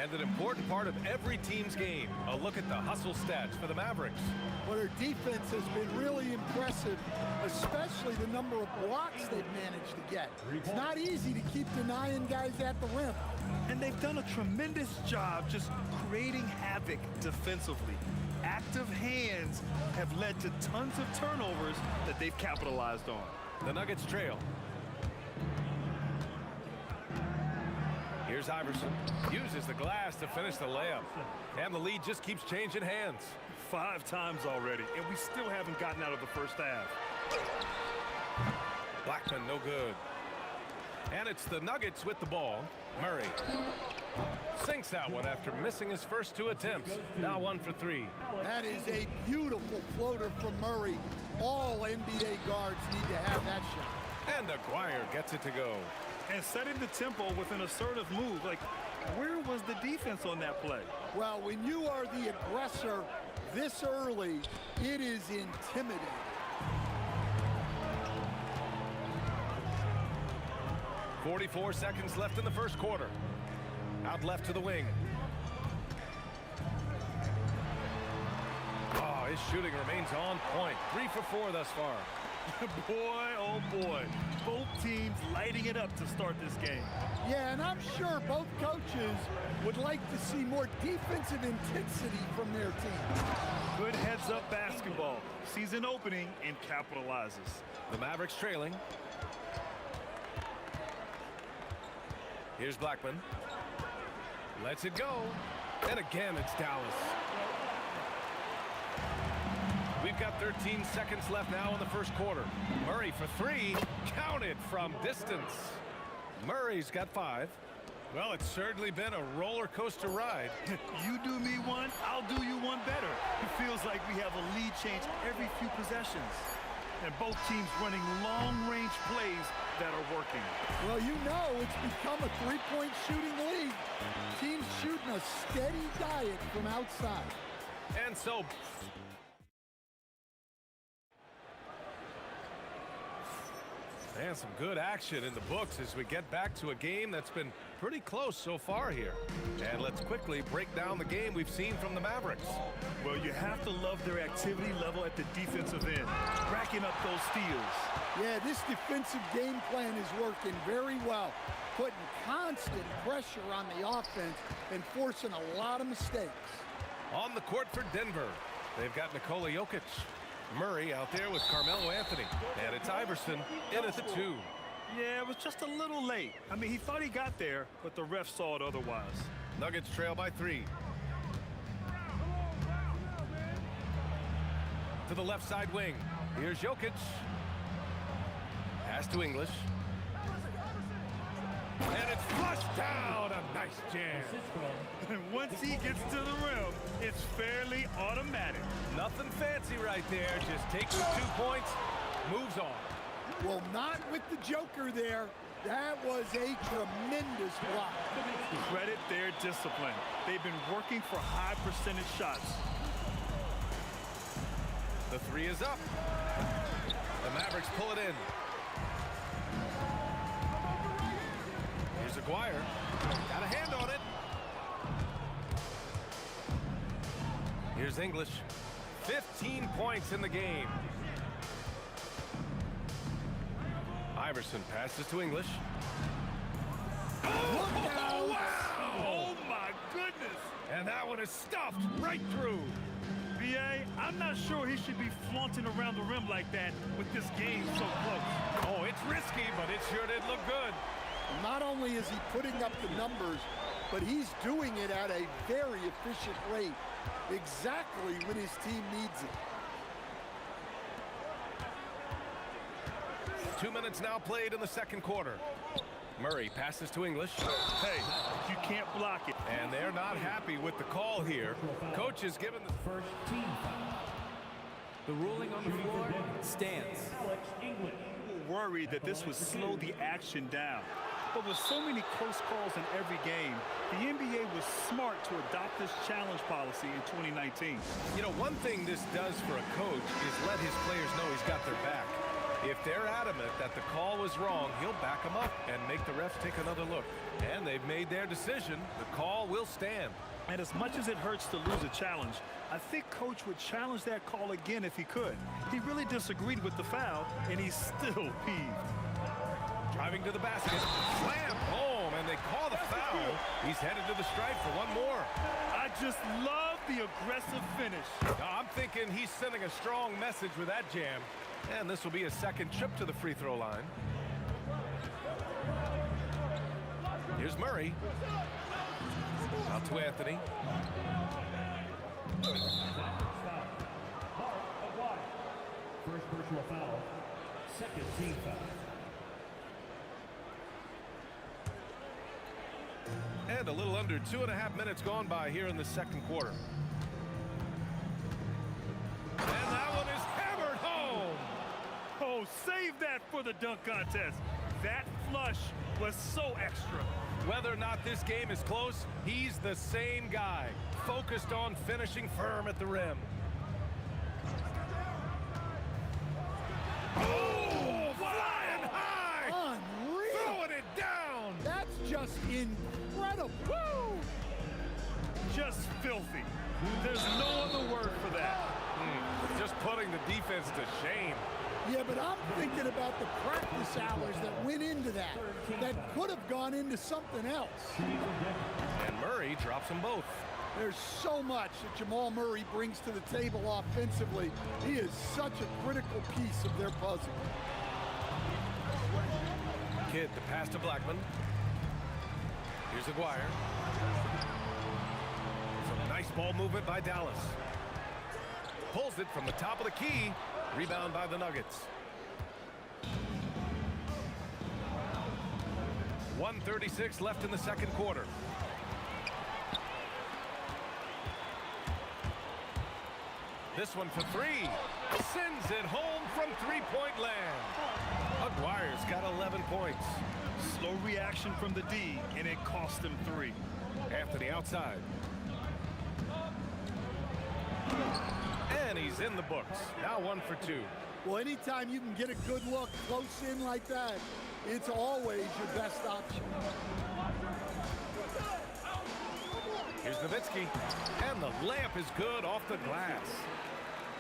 And an important part of every team's game. A look at the hustle stats for the Mavericks. Well, their defense has been really impressive, especially the number of blocks they've managed to get. It's not easy to keep denying guys at the rim. And they've done a tremendous job just creating havoc defensively. Active hands have led to tons of turnovers that they've capitalized on. The Nuggets trail. Here's Iverson. Uses the glass to finish the layup. And the lead just keeps changing hands. 5 times already, and we still haven't gotten out of the first half. Blackman, no good. And it's the Nuggets with the ball. Murray sinks that one after missing his first 2 attempts. Now 1 for 3. That is a beautiful floater from Murray. All NBA guards need to have that shot. And Aguirre gets it to go. And setting the tempo with an assertive move. Like, where was the defense on that play? Well, when you are the aggressor this early, it is intimidating. .44 seconds left in the first quarter. Out left to the wing. Oh, his shooting remains on point. 3 for 4 thus far. Boy, oh boy. Both teams lighting it up to start this game. Yeah, and I'm sure both coaches would like to see more defensive intensity from their team. Good heads-up basketball. Season opening and capitalizes. The Mavericks trailing. Here's Blackman. Lets it go. And again, it's Dallas. We've got 13 seconds left now in the first quarter. Murray for 3. Counted from distance. Murray's got 5. Well, it's certainly been a roller coaster ride. You do me one, I'll do you one better. It feels like we have a lead change every few possessions. And both teams running long-range plays that are working. Well, you know it's become a 3-point shooting league. Teams shooting a steady diet from outside. And so... and some good action in the books as we get back to a game that's been pretty close so far here. And let's quickly break down the game we've seen from the Mavericks. Well, you have to love their activity level at the defensive end, racking up those steals. Yeah, this defensive game plan is working very well, putting constant pressure on the offense and forcing a lot of mistakes. On the court for Denver, they've got Nikola Jokic. Murray out there with Carmelo Anthony. And it's Iverson in at the 2. Yeah, it was just a little late. I mean, he thought he got there, but the ref saw it otherwise. Nuggets trail by 3. To the left side wing. Here's Jokic. Pass to English. And it's flushed down. A nice jam. And once he gets to the rim, it's fairly automatic. Nothing fancy right there. Just takes the 2 points, moves on. Well, not with the Joker there. That was a tremendous block. Credit their discipline. They've been working for high percentage shots. The 3 is up. The Mavericks pull it in. Here's Aguirre. Got a hand on it. Here's English. 15 points in the game. Iverson passes to English. Oh, wow! Oh, my goodness! And that one is stuffed right through. B.A., I'm not sure he should be flaunting around the rim like that with this game so close. Oh, it's risky, but it sure did look good. Not only is he putting up the numbers, but he's doing it at a very efficient rate, exactly when his team needs it. 2 minutes now played in the second quarter. Murray passes to English. Hey, you can't block it. And they're not happy with the call here. Coach has given the first team foul. The ruling on the floor stands. Worried that this would slow the action down. But with so many close calls in every game, the NBA was smart to adopt this challenge policy in 2019. You know, one thing this does for a coach is let his players know he's got their back. If they're adamant that the call was wrong, he'll back them up and make the refs take another look. And they've made their decision. The call will stand. And as much as it hurts to lose a challenge, I think Coach would challenge that call again if he could. He really disagreed with the foul, and he's still peeved. Driving to the basket, slam home, and they call the foul. He's headed to the stripe for one more. I just love the aggressive finish. I'm thinking he's sending a strong message with that jam. And this will be a second trip to the free throw line. Here's Murray. Out to Anthony. First personal foul. Second team foul. And a little under 2.5 minutes gone by here in the second quarter. And that one is hammered home. Oh, save that for the dunk contest. That flush was so extra. Whether or not this game is close, he's the same guy, focused on finishing firm at the rim. Oh, flying high! Unreal! Throwing it down! That's just incredible! Woo! Just filthy. There's no other word for that. Just putting the defense to shame. Yeah, but I'm thinking about the practice hours that went into that could have gone into something else. And Murray drops them both. There's so much that Jamal Murray brings to the table offensively. He is such a critical piece of their puzzle. Kidd, the pass to Blackman. Here's Aguirre. Some nice ball movement by Dallas. Pulls it from the top of the key. Rebound by the Nuggets. 1:36 left in the second quarter. This one for three. Sends it home from three-point land. Aguirre's got 11 points. Slow reaction from the D, and it cost him 3. Anthony outside. And he's in the books. Now 1 for 2. Well, anytime you can get a good look close in like that, it's always your best option. Here's Nowitzki. And the layup is good off the glass.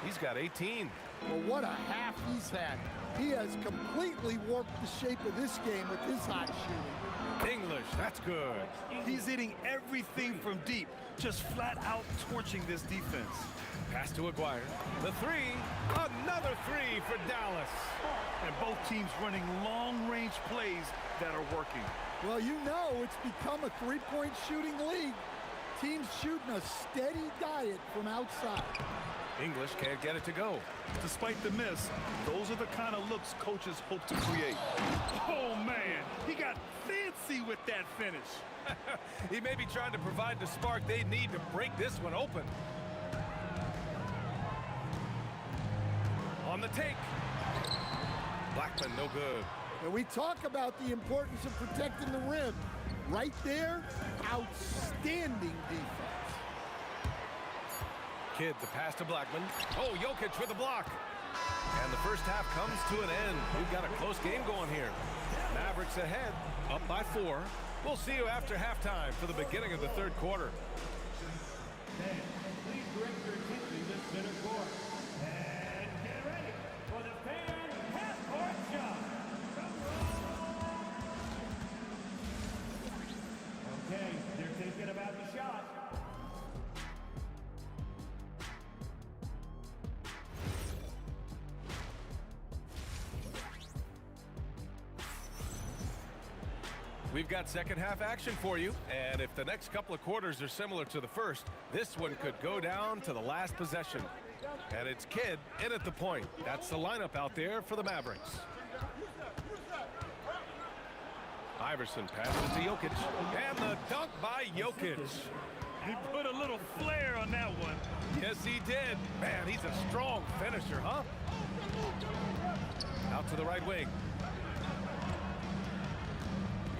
He's got 18. Well, what a half he's had. He has completely warped the shape of this game with his hot shooting. English, that's good. He's hitting everything from deep, just flat out torching this defense. Pass to Aguirre. The three. Another three for Dallas. And both teams running long-range plays that are working. Well, you know it's become a three-point shooting league. Teams shooting a steady diet from outside. English can't get it to go. Despite the miss, those are the kind of looks coaches hope to create. Oh, man, he got fancy with that finish. He may be trying to provide the spark they need to break this one open. On the take. Blackman, no good. And we talk about the importance of protecting the rim. Right there, outstanding defense. Kidd, the pass to Blackman. Oh, Jokic with a block. And the first half comes to an end. We've got a close game going here. Mavericks ahead, up by 4. We'll see you after halftime for the beginning of the third quarter. Please direct your attention to center court. And get ready for the fan half-court shot. Okay, they're thinking about the shot. We've got second half action for you, and if the next couple of quarters are similar to the first, this one could go down to the last possession. And it's Kidd in at the point. That's the lineup out there for the Mavericks. Iverson passes to Jokic, and the dunk by Jokic. He put a little flair on that one. Yes, he did. Man, he's a strong finisher, huh? Out to the right wing.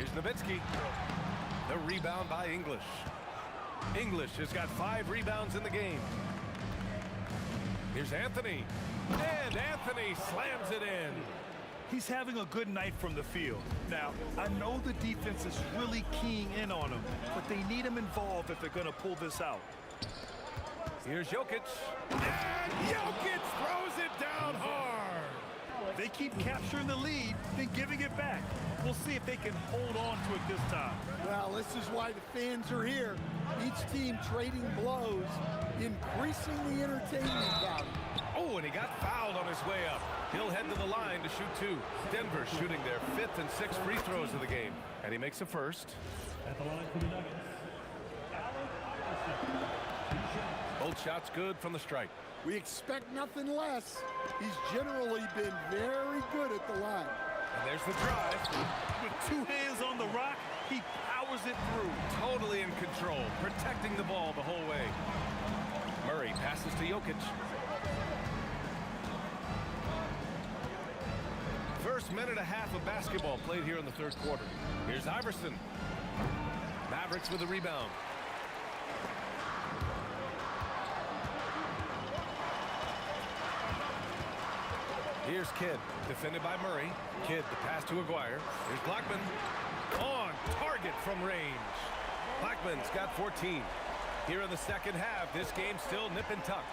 Here's Nowitzki. The rebound by English. English has got 5 rebounds in the game. Here's Anthony. And Anthony slams it in. He's having a good night from the field. Now, I know the defense is really keying in on him, but they need him involved if they're going to pull this out. Here's Jokic. And Jokic throws it down hard. They keep capturing the lead, then giving it back. We'll see if they can hold on to it this time. Well, this is why the fans are here. Each team trading blows, increasing the entertainment value. Oh, and he got fouled on his way up. He'll head to the line to shoot 2. Denver shooting their 5th and 6th free throws of the game. And he makes a first. At the line for the Nuggets, Both shots good from the strike. We expect nothing less. He's generally been very good at the line. And there's the drive. With 2 hands on the rock, he powers it through. Totally in control, protecting the ball the whole way. Murray passes to Jokic. First minute and a half of basketball played here in the 3rd quarter. Here's Iverson. Mavericks with the rebound. Here's Kidd, defended by Murray. Kidd, the pass to Aguirre. Here's Blackman. On target from range. Blackman's got 14. Here in the 2nd half, this game still nip and tuck.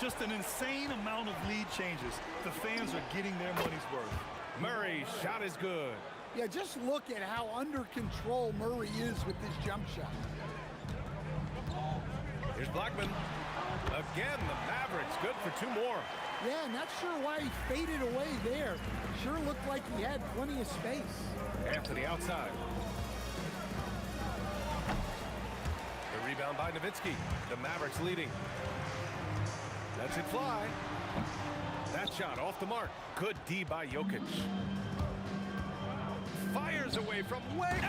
Just an insane amount of lead changes. The fans are getting their money's worth. Murray's shot is good. Yeah, just look at how under control Murray is with this jump shot. Here's Blackman. Again, the Mavericks good for 2 more. Yeah, not sure why he faded away there. Sure looked like he had plenty of space. Anthony outside. The rebound by Nowitzki. The Mavericks leading. Lets it fly. That shot off the mark. Good D by Jokic. Fires away from way. Oh!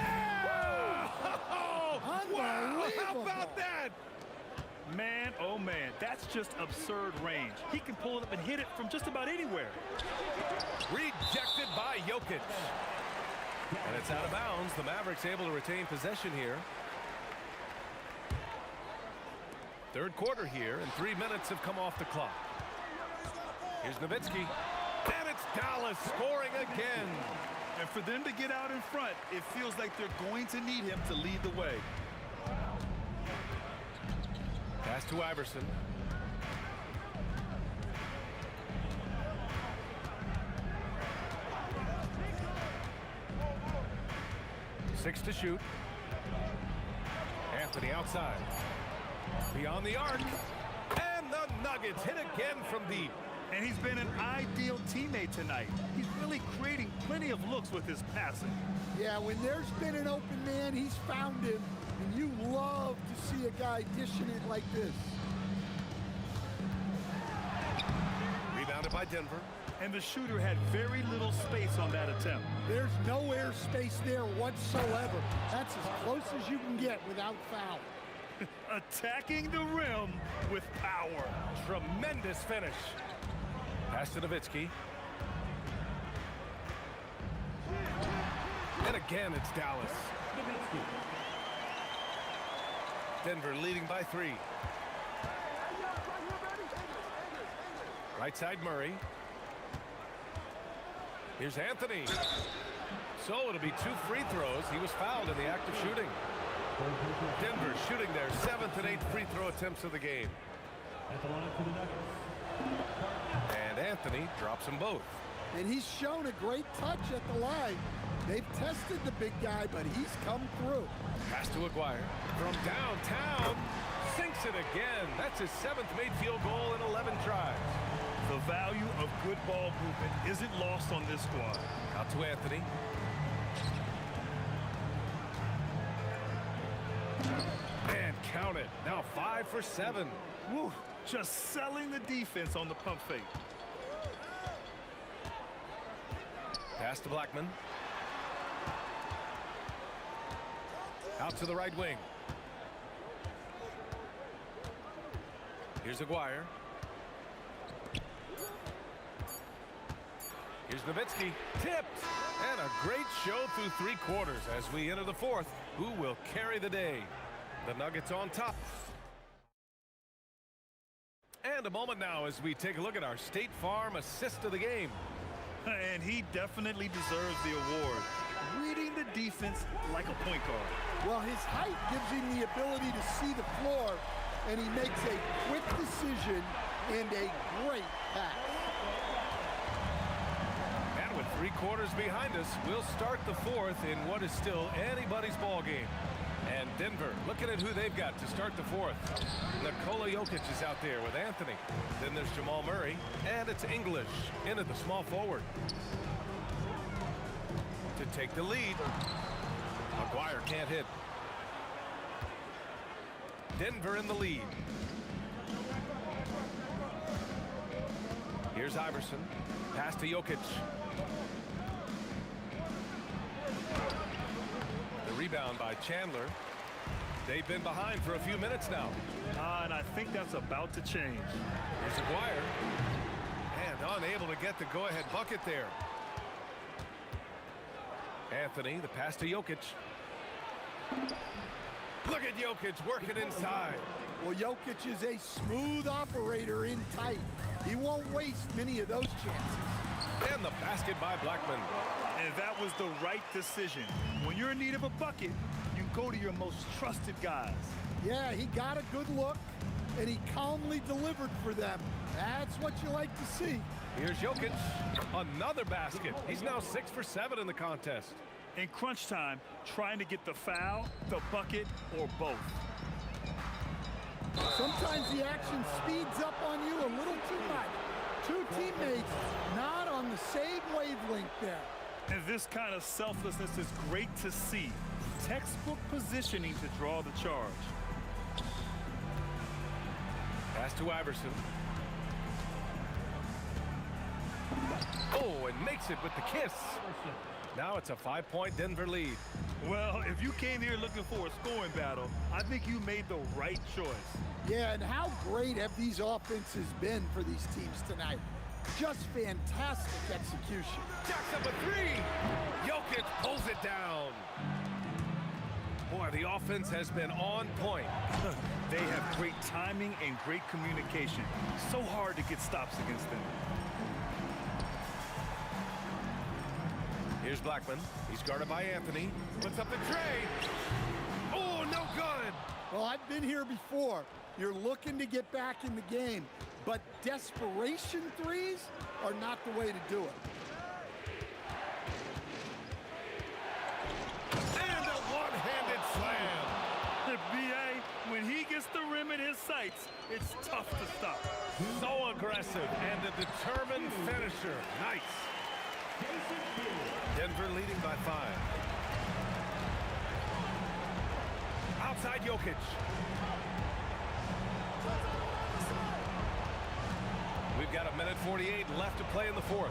Wow! How about that? Man, oh man, that's just absurd range. He can pull it up and hit it from just about anywhere. Rejected by Jokic. And it's out of bounds. The Mavericks able to retain possession here. 3rd quarter here, and 3 minutes have come off the clock. Here's Nowitzki. And it's Dallas scoring again. And for them to get out in front, it feels like they're going to need him to lead the way. Pass to Iverson. Six to shoot. Anthony outside. Beyond the arc. And the Nuggets hit again from deep. And he's been an ideal teammate tonight. He's really creating plenty of looks with his passing. Yeah, when there's been an open man, he's found him. And you love to see a guy dishing it like this. Rebounded by Denver. And the shooter had very little space on that attempt. There's no air space there whatsoever. That's as close as you can get without foul. Attacking the rim with power. Tremendous finish. Pass to Nowitzki. And again, it's Dallas. Denver leading by 3. Right side Murray. Here's Anthony. So it'll be 2 free throws. He was fouled in the act of shooting. Denver shooting their 7th and 8th free throw attempts of the game. At the line for the Nuggets. And Anthony drops them both. And he's shown a great touch at the line. They've tested the big guy, but he's come through. Pass to Aguirre. From downtown. Sinks it again. That's his 7th made field goal in 11 tries. The value of good ball movement isn't lost on this squad. Out to Anthony. And count it. Now 5 for 7. Woo, just selling the defense on the pump fake. Pass to Blackman. Out to the right wing. Here's Aguirre. Here's Nowitzki, tipped. And a great show through 3 quarters as we enter the 4th. Who will carry the day? The Nuggets on top. And a moment now as we take a look at our State Farm assist of the game. And he definitely deserves the award. Reading the defense like a point guard. Well, his height gives him the ability to see the floor, and he makes a quick decision and a great pass. And with 3 quarters behind us, we'll start the 4th in what is still anybody's ball game. And Denver, looking at who they've got to start the 4th. Nikola Jokic is out there with Anthony. Then there's Jamal Murray, and it's English into the small forward. To take the lead. McGuire can't hit. Denver in the lead. Here's Iverson. Pass to Jokic. The rebound by Chandler. They've been behind for a few minutes now. And I think that's about to change. Here's McGuire. And unable to get the go-ahead bucket there. Anthony, the pass to Jokic. Look at Jokic working inside. Well, Jokic is a smooth operator in tight. He won't waste many of those chances. And the basket by Blackman. And that was the right decision. When you're in need of a bucket, you go to your most trusted guys. Yeah, he got a good look, and he calmly delivered for them. That's what you like to see. Here's Jokic. Another basket. He's now 6 for 7 in the contest. In crunch time, trying to get the foul, the bucket, or both. Sometimes the action speeds up on you a little too much. 2 teammates not on the same wavelength there. And this kind of selflessness is great to see. Textbook positioning to draw the charge. Pass to Iverson. Oh, and makes it with the kiss. Now it's a 5-point Denver lead. Well, if you came here looking for a scoring battle, I think you made the right choice. Yeah, and how great have these offenses been for these teams tonight? Just fantastic execution. Jacks up a 3. Jokic pulls it down. Boy, the offense has been on point. They have great timing and great communication. So hard to get stops against them. Here's Blackman. He's guarded by Anthony. Puts up the tray. Oh, no good. Well, I've been here before. You're looking to get back in the game, but desperation threes are not the way to do it. And a one-handed slam. The BA, when he gets the rim in his sights, it's tough to stop. So aggressive and a determined finisher. Nice. Denver leading by 5. Outside Jokic. We've got 1:48 left to play in the 4th.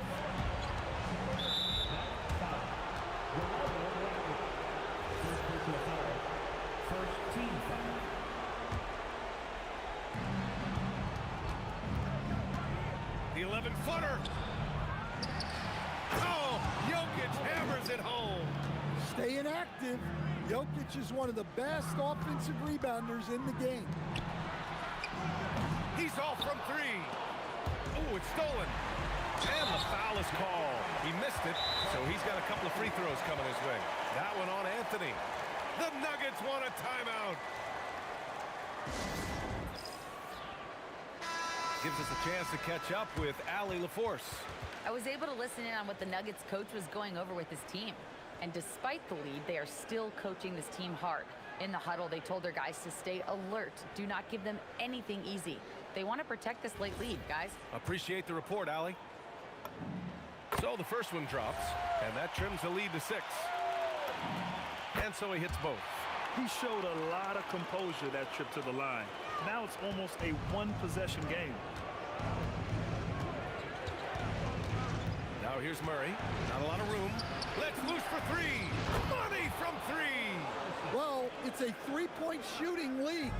First team foul. The 11-footer. Oh, Jokic hammers it home. Staying active. Jokic is one of the best offensive rebounders in the game. He's off from 3. Oh, it's stolen. And the foul is called. He missed it, so he's got a couple of free throws coming his way. That one on Anthony. The Nuggets want a timeout. Gives us a chance to catch up with Allie LaForce. I was able to listen in on what the Nuggets coach was going over with his team. And despite the lead, they are still coaching this team hard. In the huddle, they told their guys to stay alert. Do not give them anything easy. They want to protect this late lead, guys. Appreciate the report, Allie. So the first one drops, and that trims the lead to 6. And so he hits both. He showed a lot of composure that trip to the line. Now it's almost a one-possession game. Now here's Murray. Not a lot of room. Let's loose for 3. Money from 3. Well, it's a 3-point shooting league.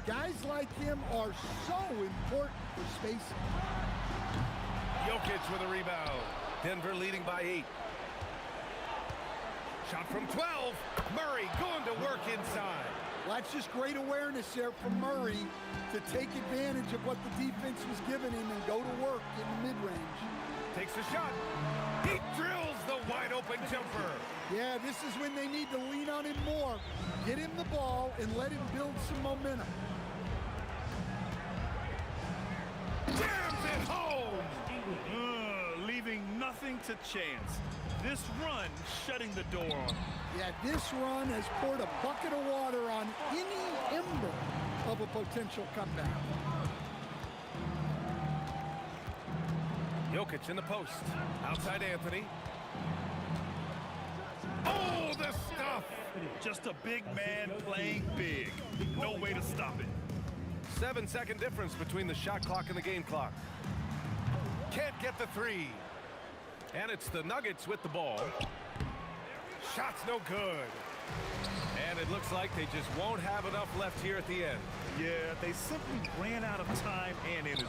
Guys like him are so important for spacing. Jokic with a rebound. Denver leading by 8. Shot from 12. Murray going to work inside. Well, that's just great awareness there from Murray to take advantage of what the defense was giving him and go to work in the mid-range. Takes a shot. He drills the wide-open jumper. Yeah, this is when they need to lean on him more. Get him the ball and let him build some momentum. Jams it home. Leaving nothing to chance. This run shutting the door on. Yeah, this run has poured a bucket of water on any ember of a potential comeback. Jokic in the post. Outside Anthony. Oh, the stuff! Just a big man playing big. No way to stop it. 7-second difference between the shot clock and the game clock. Can't get the three. And it's the Nuggets with the ball. Shot's no good. And it looks like they just won't have enough left here at the end. Yeah, they simply ran out of time and energy.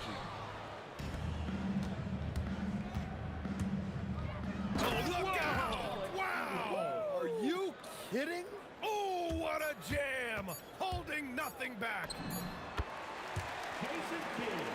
Oh, look out! Wow! Are you kidding? Oh, what a jam! Holding nothing back. Jason Kidd.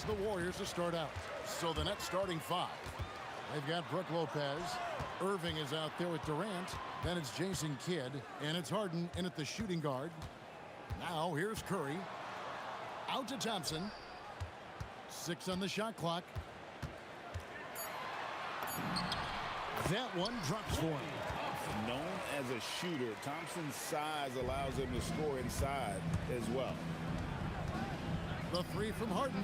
the Warriors to start out. So the Nets starting 5. They've got Brook Lopez. Irving is out there with Durant. Then it's Jason Kidd. And it's Harden in at the shooting guard. Now here's Curry. Out to Thompson. 6 on the shot clock. That one drops for him. Known as a shooter, Thompson's size allows him to score inside as well. The 3 from Harden.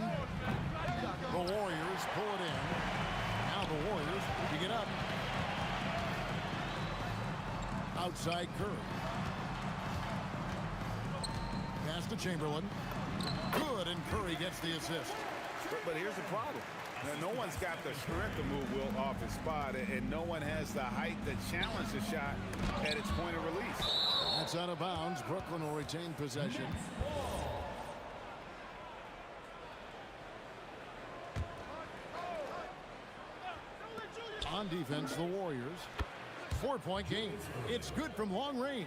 The Warriors pull it in. Now the Warriors pick it up. Outside Curry. Pass to Chamberlain. Good, and Curry gets the assist. But here's the problem. Now, no one's got the strength to move Wilt off his spot, and no one has the height to challenge the shot at its point of release. That's out of bounds. Brooklyn will retain possession. On defense, the Warriors. 4-point game. It's good from long range.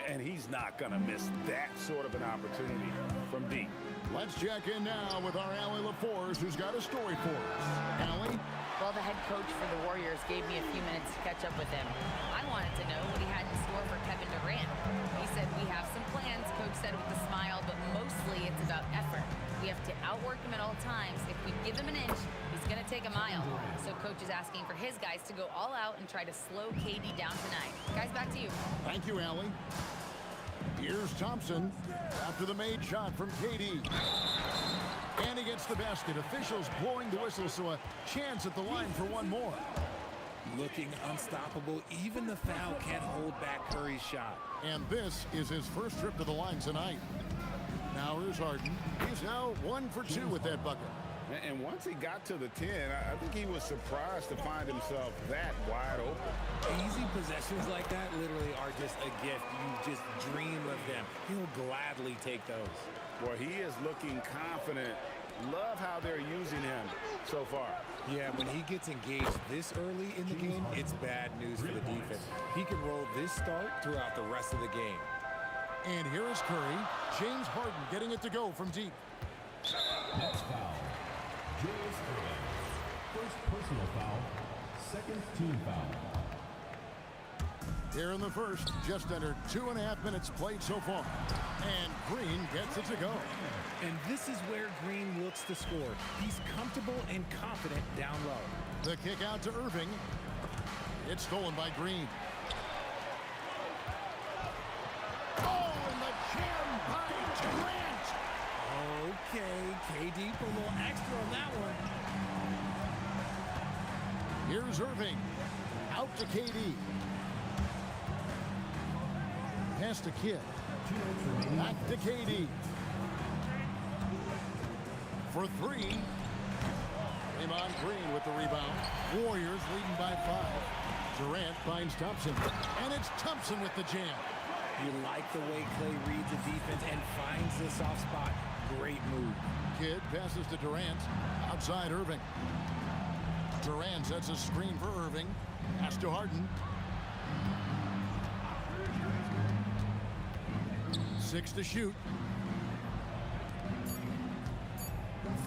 And he's not going to miss that sort of an opportunity from deep. Let's check in now with our Allie LaForce, who's got a story for us. Allie? Well, the head coach for the Warriors gave me a few minutes to catch up with him. I wanted to know what he had in store for Kevin Durant. He said, we have some plans, Coach said with a smile, but mostly it's about effort. We have to outwork him at all times. If we give him an inch, he's going to take a mile. So Coach is asking for his guys to go all out and try to slow KD down tonight. Guys, back to you. Thank you, Allie. Here's Thompson after the made shot from KD. And he gets the basket. Officials blowing the whistle, so a chance at the line for one more. Looking unstoppable. Even the foul can't hold back Curry's shot. And this is his first trip to the line tonight. Now here's Harden. He's now 1 for 2 with that bucket. And once he got to the 10, I think he was surprised to find himself that wide open. Easy possessions like that literally are just a gift. You just dream of them. He'll gladly take those. Well, he is looking confident. Love how they're using him so far. Yeah, when he gets engaged this early in the game, it's bad news for the defense. He can roll this start throughout the rest of the game. And here is Curry. James Harden getting it to go from deep. Next foul. Julius Irving. First personal foul. Second team foul. Here in the first, just under 2.5 minutes played so far. And Green gets it to go. And this is where Green looks to score. He's comfortable and confident down low. The kick out to Irving. It's stolen by Green. Oh, and the jam by Durant. Okay, KD put a little extra on that one. Here's Irving. Out to KD. Pass to Kidd. Back to KD. For 3. Draymond Green with the rebound. Warriors leading by 5. Durant finds Thompson. And it's Thompson with the jam. You like the way Clay reads the defense and finds the soft spot. Great move. Kidd passes to Durant. Outside Irving. Durant sets a screen for Irving. Pass to Harden. 6 to shoot.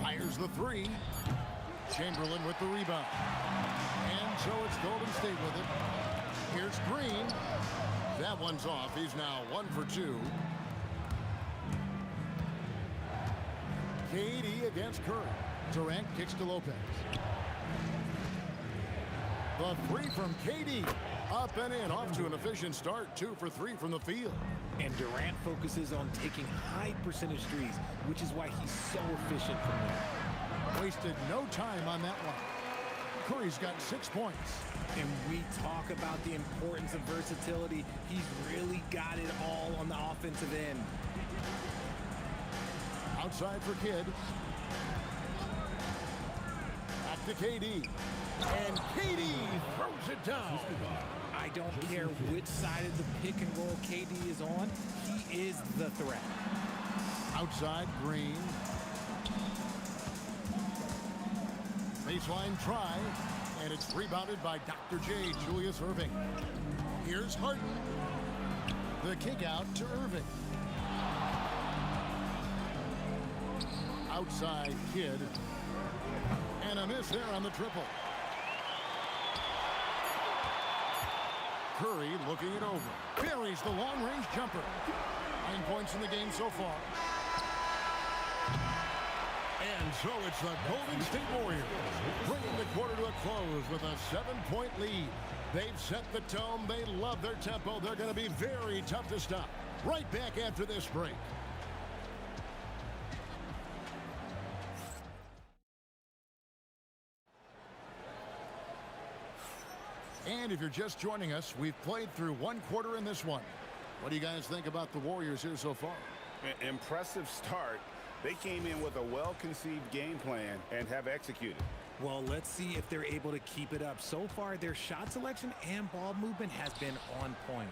Fires the 3. Chamberlain with the rebound. And so it's Golden State with it. Here's Green. That one's off. He's now 1 for 2. KD against Curry. Durant kicks to Lopez. The 3 from KD. Up and in, off to an efficient start. 2 for 3 from the field. And Durant focuses on taking high percentage threes, which is why he's so efficient from there. Wasted no time on that one. Curry's got 6 points. And we talk about the importance of versatility. He's really got it all on the offensive end. Outside for Kidd. Back to KD. And KD throws it down. I don't care which side of the pick and roll KD is on. He is the threat. Outside Green. Baseline try. And it's rebounded by Dr. J, Julius Irving. Here's Harden. The kick out to Irving. Outside Kidd. And a miss there on the triple. Curry looking it over. Buries the long-range jumper. 9 points in the game so far. And so it's the Golden State Warriors bringing the quarter to a close with a 7-point lead. They've set the tone. They love their tempo. They're going to be very tough to stop. Right back after this break. And if you're just joining us, we've played through 1 quarter in this one. What do you guys think about the Warriors here so far? Impressive start. They came in with a well-conceived game plan and have executed. Well, let's see if they're able to keep it up. So far, their shot selection and ball movement has been on point.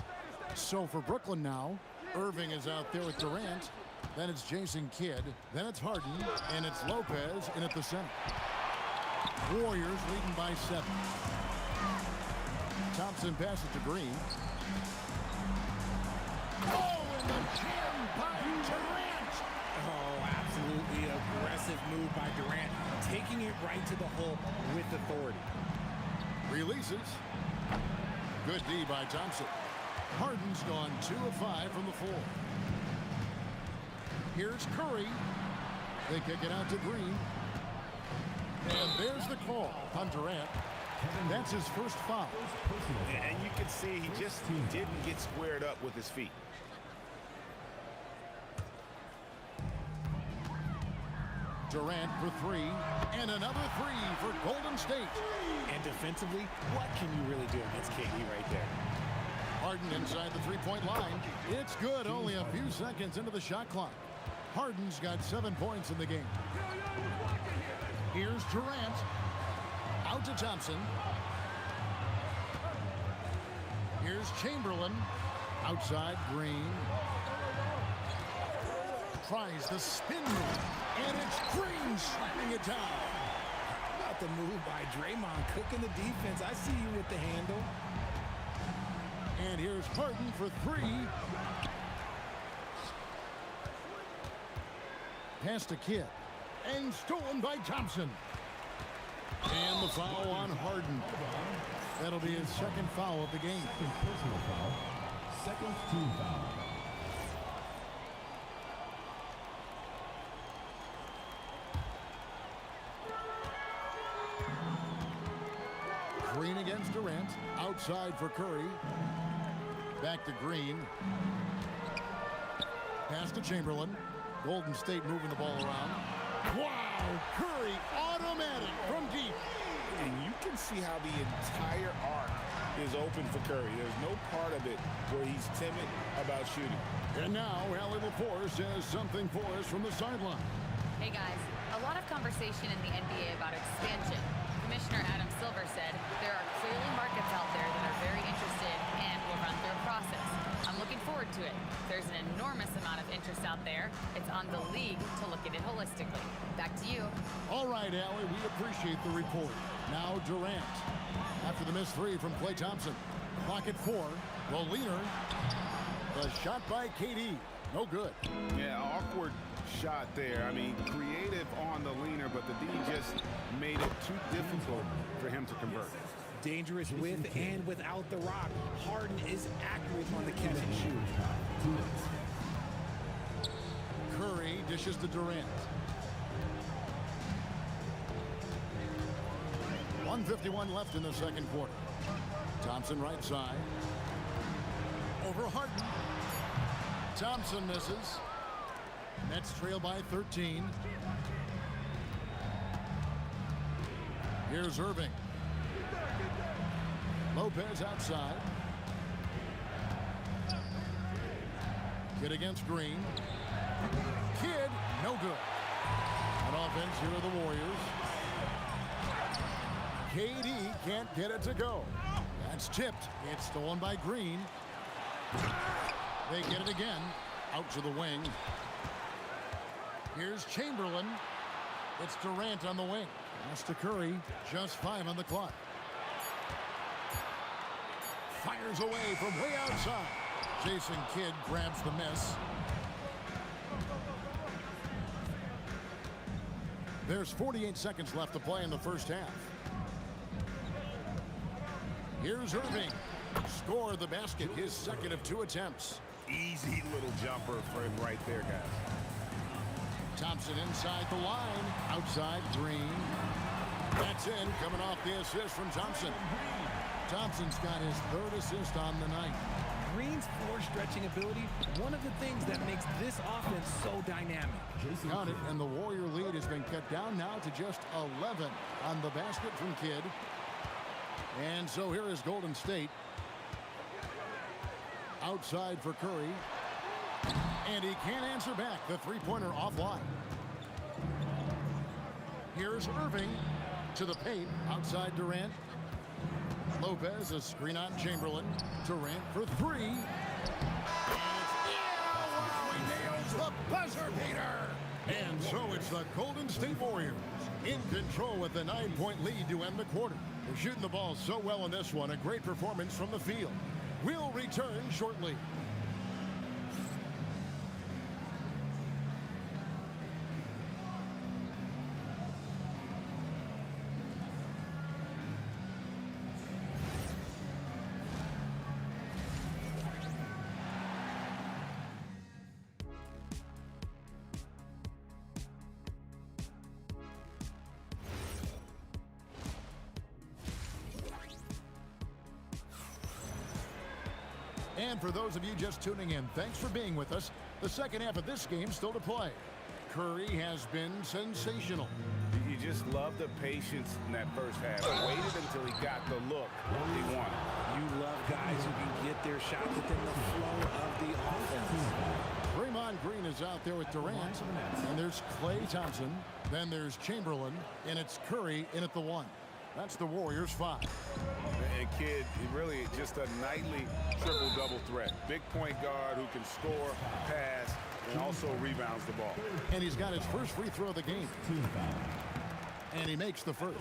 So for Brooklyn now, Irving is out there with Durant. Then it's Jason Kidd. Then it's Harden. And it's Lopez in at the center. Warriors leading by 7. Thompson passes to Green. Oh, and the jam by Durant! Oh, absolutely aggressive move by Durant, taking it right to the hole with authority. Releases. Good D by Thompson. Harden's gone 2 of 5 from the floor. Here's Curry. They kick it out to Green. And there's the call on Durant. That's his first foul. And you can see he just didn't get squared up with his feet. Durant for 3, and another 3 for Golden State. And defensively, what can you really do against KD right there? Harden inside the three-point line. It's good, only a few seconds into the shot clock. Harden's got 7 points in the game. Here's Durant. Out to Thompson. Here's Chamberlain. Outside Green. Tries the spin move. And it's Green slamming it down. How about the move by Draymond cooking the defense? I see you with the handle. And here's Harden for 3. Pass to Kidd. And stolen by Thompson. And the foul on Harden. That'll be his second foul of the game. Personal foul. Second team foul. Green against Durant. Outside for Curry. Back to Green. Pass to Chamberlain. Golden State moving the ball around. Wow! Curry automatic from deep. And you can see how the entire arc is open for Curry. There's no part of it where he's timid about shooting. And now, Allie LaForce has something for us from the sideline. Hey guys, a lot of conversation in the NBA about expansion. Commissioner Adam Silver said there are clearly markets out there that are very interested and will run through a process. I'm looking forward to it. There's an enormous amount of interest out there. It's on the league to look at it holistically. Back to you. All right, Allie, we appreciate the report. Now Durant. After the missed 3 from Klay Thompson. Clock at 4. The leader. The shot by KD. No good. Yeah, awkward shot there. I mean, creative on the leaner, but the D just made it too difficult for him to convert. Dangerous with and without the rock. Harden is accurate on the catch and shoot. Curry dishes to Durant. 1:51 left in the second quarter. Thompson right side. Over Harden. Thompson misses. Nets trail by 13. Here's Irving. Lopez outside. Kidd against Green. Kidd, no good. On offense, here are the Warriors. KD can't get it to go. That's tipped. It's stolen by Green. They get it again. Out to the wing. Here's Chamberlain. It's Durant on the wing. Pass to Curry. Just 5 on the clock. Fires away from way outside. Jason Kidd grabs the miss. There's 48 seconds left to play in the first half. Here's Irving. Scored the basket, his second of 2 attempts. Easy little jumper for him right there, guys. Thompson inside the line. Outside Green. That's in, coming off the assist from Thompson. Thompson's got his 3rd assist on the night. Green's floor stretching ability, one of the things that makes this offense so dynamic. Got it, and the Warrior lead has been cut down now to just 11 on the basket from Kidd. And so here is Golden State. Outside for Curry. And he can't answer back. The three-pointer offline. Here's Irving to the paint. Outside Durant. Lopez, a screen on Chamberlain. Durant for 3. And he nails the buzzer beater. And so it's the Golden State Warriors in control with the 9-point lead to end the quarter. They're shooting the ball so well in this one. A great performance from the field. We'll return shortly. And for those of you just tuning in, thanks for being with us. The second half of this game still to play. Curry has been sensational. You just love the patience in that first half. Waited until he got the look he wanted. You love guys who can get their shot within the flow of the offense. Draymond Green is out there with Durant. And there's Klay Thompson. Then there's Chamberlain. And it's Curry in at the 1. That's the Warriors' 5. And Kidd, really just a nightly triple-double threat. Big point guard who can score, pass, and also rebounds the ball. And he's got his first free throw of the game. And he makes the first.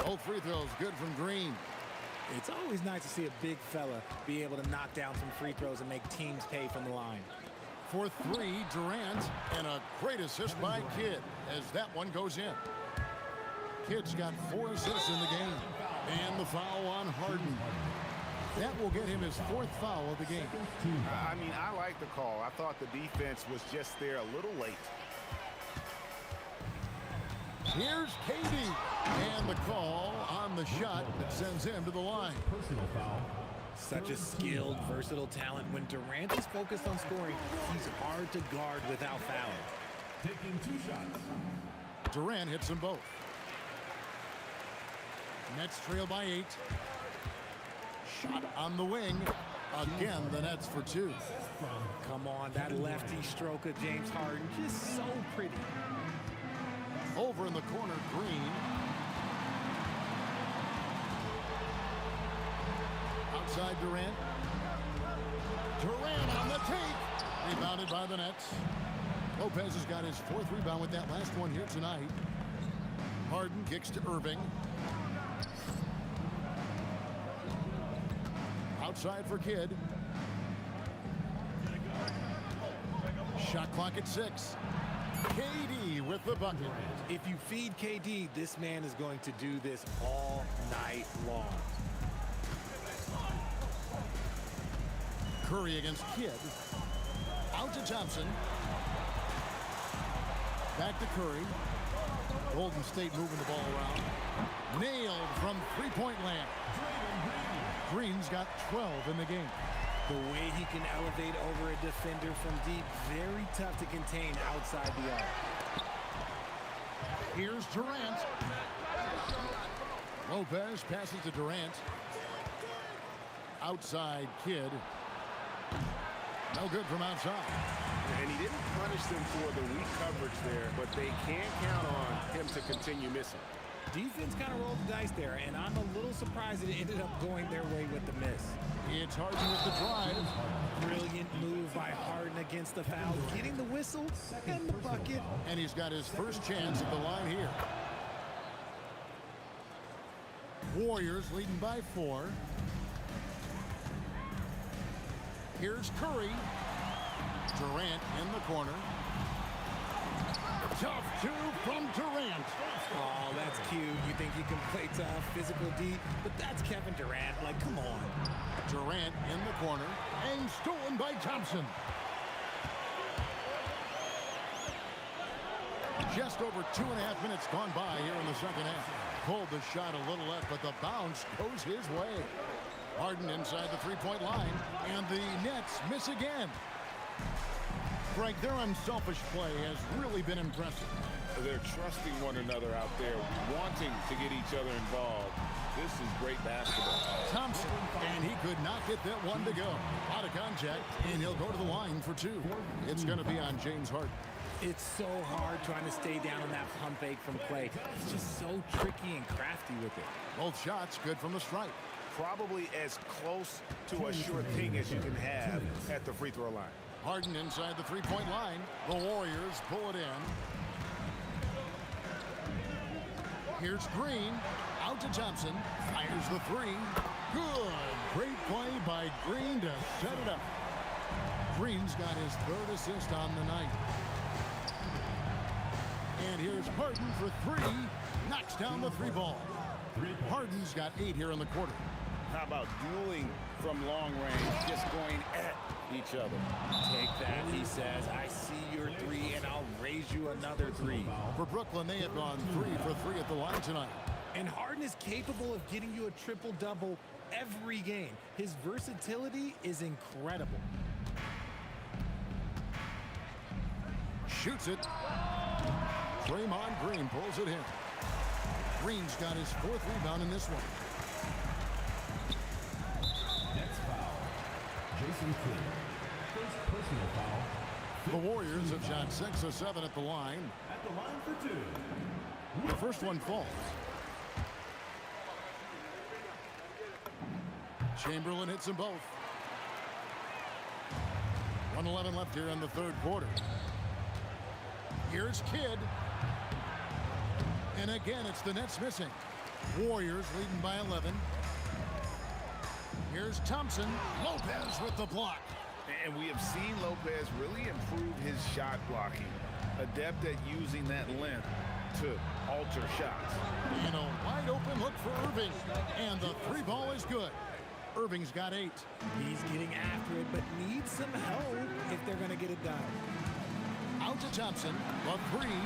Both free throws good from Green. It's always nice to see a big fella be able to knock down some free throws and make teams pay from the line. For 3, Durant, and a great assist by Kidd as that one goes in. Kidd's got 4 assists in the game. And the foul on Harden. That will get him his 4th foul of the game. I mean, I like the call. I thought the defense was just there a little late. Here's KD. And the call on the shot that sends him to the line. Personal foul. Such a skilled, versatile talent. When Durant is focused on scoring, he's hard to guard without fouling. Taking 2 shots. Durant hits them both. Nets trail by 8. Shot on the wing. Again, the Nets for 2. Come on, that lefty stroke of James Harden, just so pretty. Over in the corner, Green. Outside Durant. Durant on the take. Rebounded by the Nets. Lopez has got his 4th rebound with that last one here tonight. Harden kicks to Irving. Outside for Kidd. Shot clock at 6. KD with the bucket. If you feed KD, this man is going to do this all night long. Curry against Kidd. Out to Thompson. Back to Curry. Golden State moving the ball around. Nailed from three-point land. Green's got 12 in the game. The way he can elevate over a defender from deep, very tough to contain outside the arc. Here's Durant. Lopez passes to Durant. Outside Kidd. No good from outside. And he didn't punish them for the weak coverage there, but they can't count on him to continue missing. Defense kind of rolled the dice there, and I'm a little surprised that it ended up going their way with the miss. It's Harden with the drive. Brilliant move by Harden against the foul, getting the whistle and the bucket. And he's got his first chance at the line here. Warriors leading by 4. Here's Curry. Durant in the corner. Tough two from Durant. Oh, that's cute. You think you can play tough, physical D, but that's Kevin Durant. Like, come on. Durant in the corner and stolen by Thompson. Just over 2.5 minutes gone by here in the second half. Pulled the shot a little left, but the bounce goes his way. Harden inside the three-point line, and the Nets miss again. Greg, their unselfish play has really been impressive. They're trusting one another out there, wanting to get each other involved. This is great basketball. Thompson, and he could not get that one to go. Out of contact, and he'll go to the line for two. It's going to be on James Harden. It's so hard trying to stay down on that pump fake from Clay. It's just so tricky and crafty with it. Both shots good from the stripe. Probably as close to a sure thing as you can have at the free throw line. Harden inside the three-point line. The Warriors pull it in. Here's Green. Out to Thompson. Fires the three. Good. Great play by Green to set it up. Green's got his third assist on the night. And here's Harden for three. Knocks down the three ball. Harden's got 8 here in the quarter. How about dueling from long range, just going at each other? Take that, he says. I see your three, and I'll raise you another three. For Brooklyn, they have gone 3 for 3 at the line tonight. And Harden is capable of getting you a triple-double every game. His versatility is incredible. Shoots it. Draymond Green pulls it in. Green's got his 4th rebound in this one. Next foul. Jason Kidd. First personal foul. The Warriors have shot 6 of 7 at the line. At the line for 2. The first one falls. Chamberlain hits them both. 1:11 left here in the third quarter. Here's Kidd. And again, it's the Nets missing. Warriors leading by 11. Here's Thompson. Lopez with the block. And we have seen Lopez really improve his shot blocking. Adept at using that length to alter shots. And a wide open look for Irving. And the three ball is good. Irving's got 8. He's getting after it, but needs some help if they're going to get it done. Out to Thompson. The three.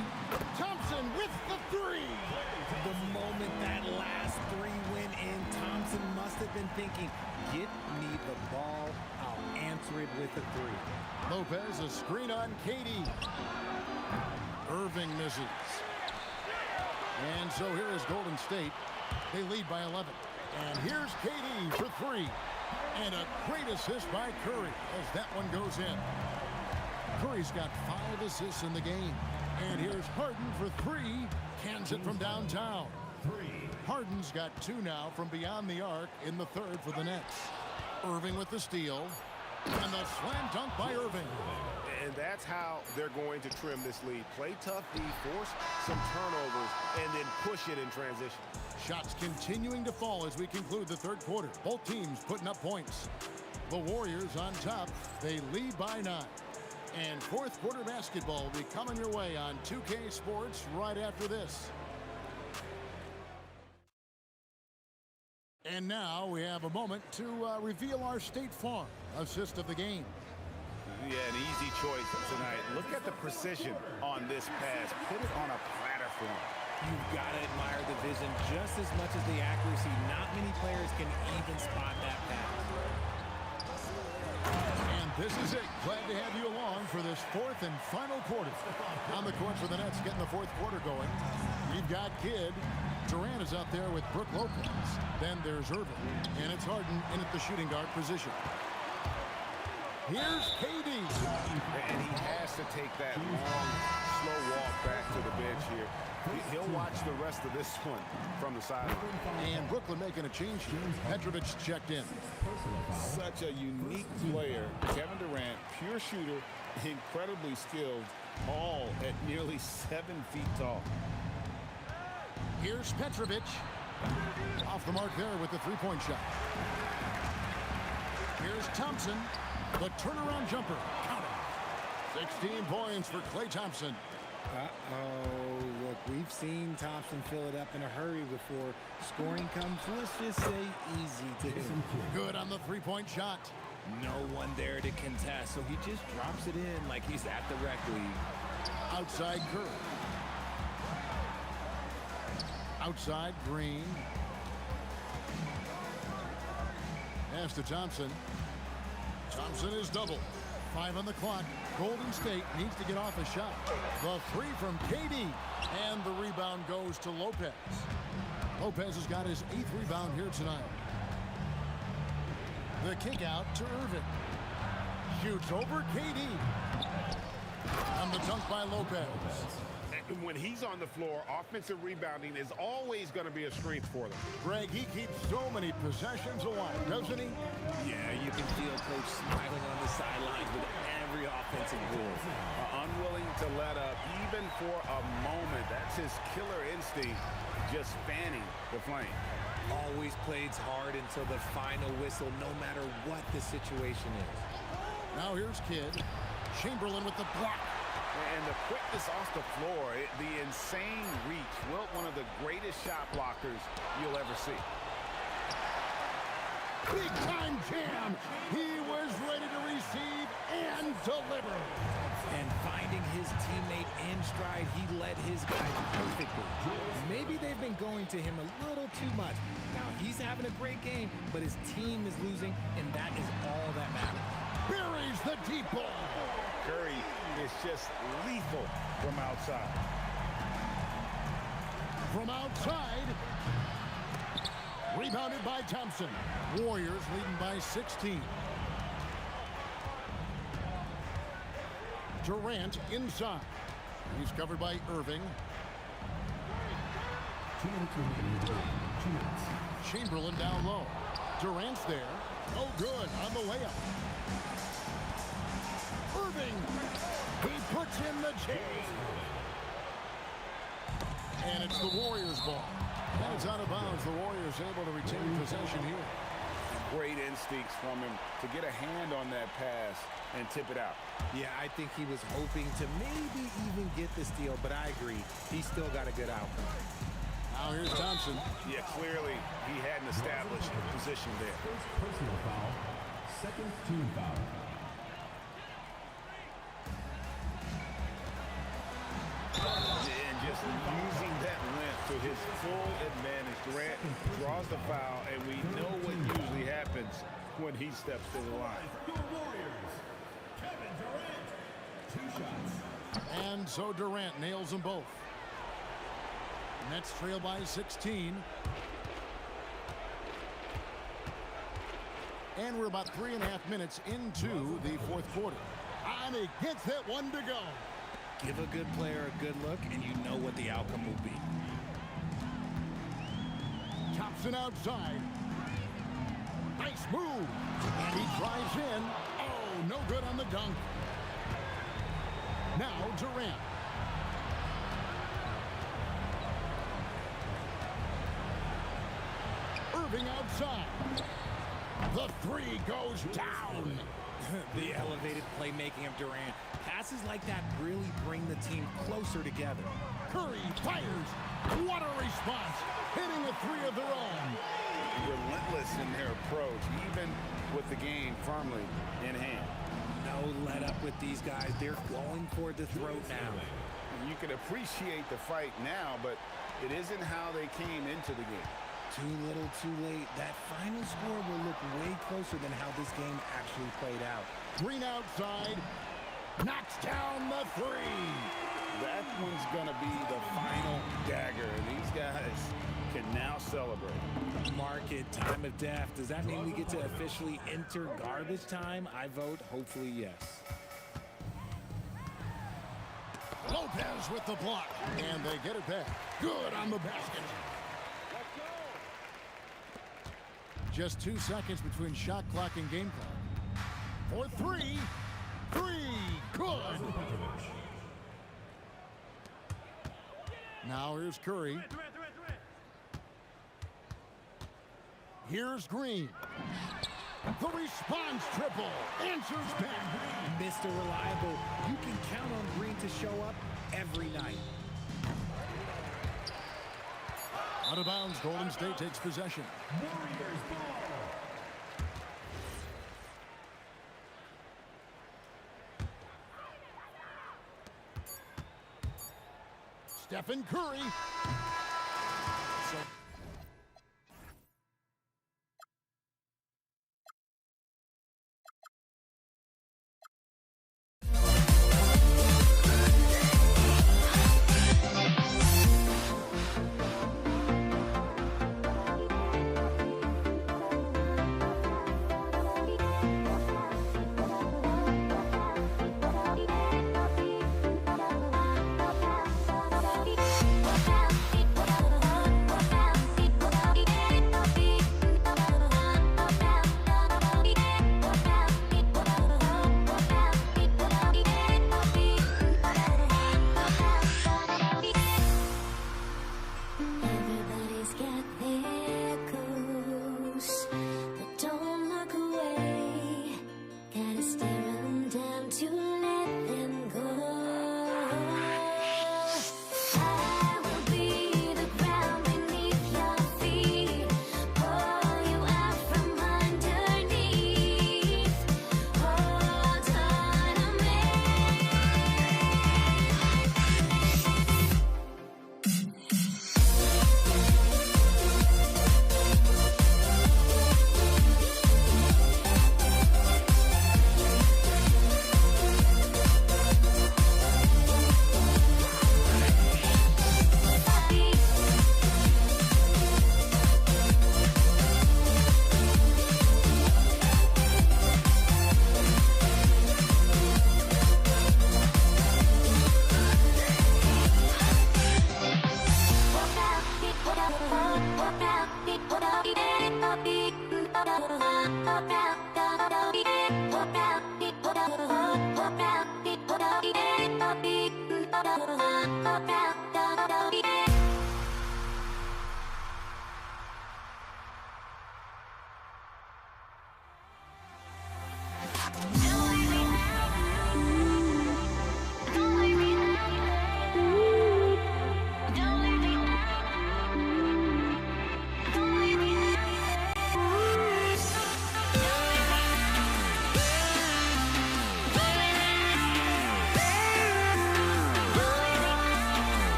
Thompson with the three. The moment that last three went in, Thompson must have been thinking, get me the ball, I'll answer it with a three. Lopez, a screen on Katie. Irving misses. And so here is Golden State. They lead by 11. And here's Katie for 3. And a great assist by Curry as that one goes in. Curry's got 5 assists in the game. And here's Harden for 3. Cans it from downtown. Harden's got 2 now from beyond the arc in the third for the Nets. Irving with the steal. And the slam dunk by Irving. And that's how they're going to trim this lead. Play tough D, force some turnovers, and then push it in transition. Shots continuing to fall as we conclude the third quarter. Both teams putting up points. The Warriors on top. They lead by 9. And fourth quarter basketball will be coming your way on 2K Sports right after this. And now we have a moment to reveal our State Farm assist of the game. Yeah, an easy choice tonight. Look at the precision on this pass. Put it on a platter for him. You've got to admire the vision just as much as the accuracy. Not many players can even spot that pass. And this is it. Glad to have you along for this fourth and final quarter. On the court for the Nets, getting the fourth quarter going. You've got Kidd. Durant is out there with Brook Lopez. Then there's Irving. And it's Harden in at the shooting guard position. Here's KD. And he has to take that long, slow walk back to the bench here. He'll watch the rest of this one from the sideline. And Brooklyn making a change here. Petrovic checked in. Such a unique player. Kevin Durant, pure shooter, incredibly skilled, all at nearly 7 feet tall. Here's Petrovic. Off the mark there with the three-point shot. Here's Thompson. The turnaround jumper. Count it. 16 points for Klay Thompson. Uh-oh. Look, we've seen Thompson fill it up in a hurry before. Scoring comes, let's just say, easy to him. Good on the three-point shot. No one there to contest, so he just drops it in like he's at the rec league. Outside Curry. Outside Green. Pass to Thompson. Thompson is double. 5 on the clock. Golden State needs to get off a shot. The three from KD. And the rebound goes to Lopez. Lopez has got his 8th rebound here tonight. The kick out to Irving. Shoots over KD. On the dunk by Lopez. And when he's on the floor, offensive rebounding is always going to be a strength for them. Greg, he keeps so many possessions alive, doesn't he? Yeah, you can feel Coach smiling on the sidelines with every offensive goal. Unwilling to let up even for a moment. That's his killer instinct, just fanning the flame. Always plays hard until the final whistle, no matter what the situation is. Now here's Kidd. Chamberlain with the block. And the quickness off the floor, the insane reach. Wilt, one of the greatest shot blockers you'll ever see. Big time jam. He was ready to receive and deliver. And finding his teammate in stride, he led his guys perfectly. Maybe they've been going to him a little too much. Now he's having a great game, but his team is losing, and that is all that matters. Buries the deep ball. Curry is just lethal from outside. From outside. Rebounded by Thompson. Warriors leading by 16. Durant inside. He's covered by Irving. Chamberlain down low. Durant's there. Oh, good on the layup. Irving. He puts in the chain. And it's the Warriors ball. And it's out of bounds. The Warriors able to retain possession here. Great instincts from him to get a hand on that pass and tip it out. Yeah, I think he was hoping to maybe even get the steal, but I agree. He still got a good outcome. Now here's Thompson. Yeah, clearly he hadn't established a position there. Personal foul. Second team foul. And just using that length to his full advantage. Durant draws the foul, and we know what usually happens when he steps to the line. Your Warriors, Kevin Durant, 2 shots. And so Durant nails them both. Nets trail by 16. And we're about 3.5 minutes into the fourth quarter. And he gets that one to go. Give a good player a good look, and you know what the outcome will be. Thompson outside. Nice move. And he drives in. Oh, no good on the dunk. Now Durant. Irving outside. The three goes down. The elevated playmaking of Durant. Passes like that really bring the team closer together. Curry fires. What a response. Hitting a three of their own. Relentless in their approach, even with the game firmly in hand. No let up with these guys. They're going for the throat now. You can appreciate the fight now, but it isn't how they came into the game. Too little, too late. That final score will look way closer than how this game actually played out. Green outside. Knocks down the three. That one's going to be the final dagger. These guys can now celebrate. Mark it, time of death. Does that mean we get to officially enter garbage time? I vote hopefully yes. Lopez with the block. And they get it back. Good on the basket. Just 2 seconds between shot clock and game clock. For three. Good. Now here's Curry. Here's Green. The response triple. Answers back. Mr. Reliable. You can count on Green to show up every night. Out of bounds, Golden State takes possession. Warriors ball. Stephen Curry. Everybody's got their ghosts, but don't look away. Gotta stare 'em down to let them go. I will be the ground beneath your feet, pull you out from underneath. Hold on to me.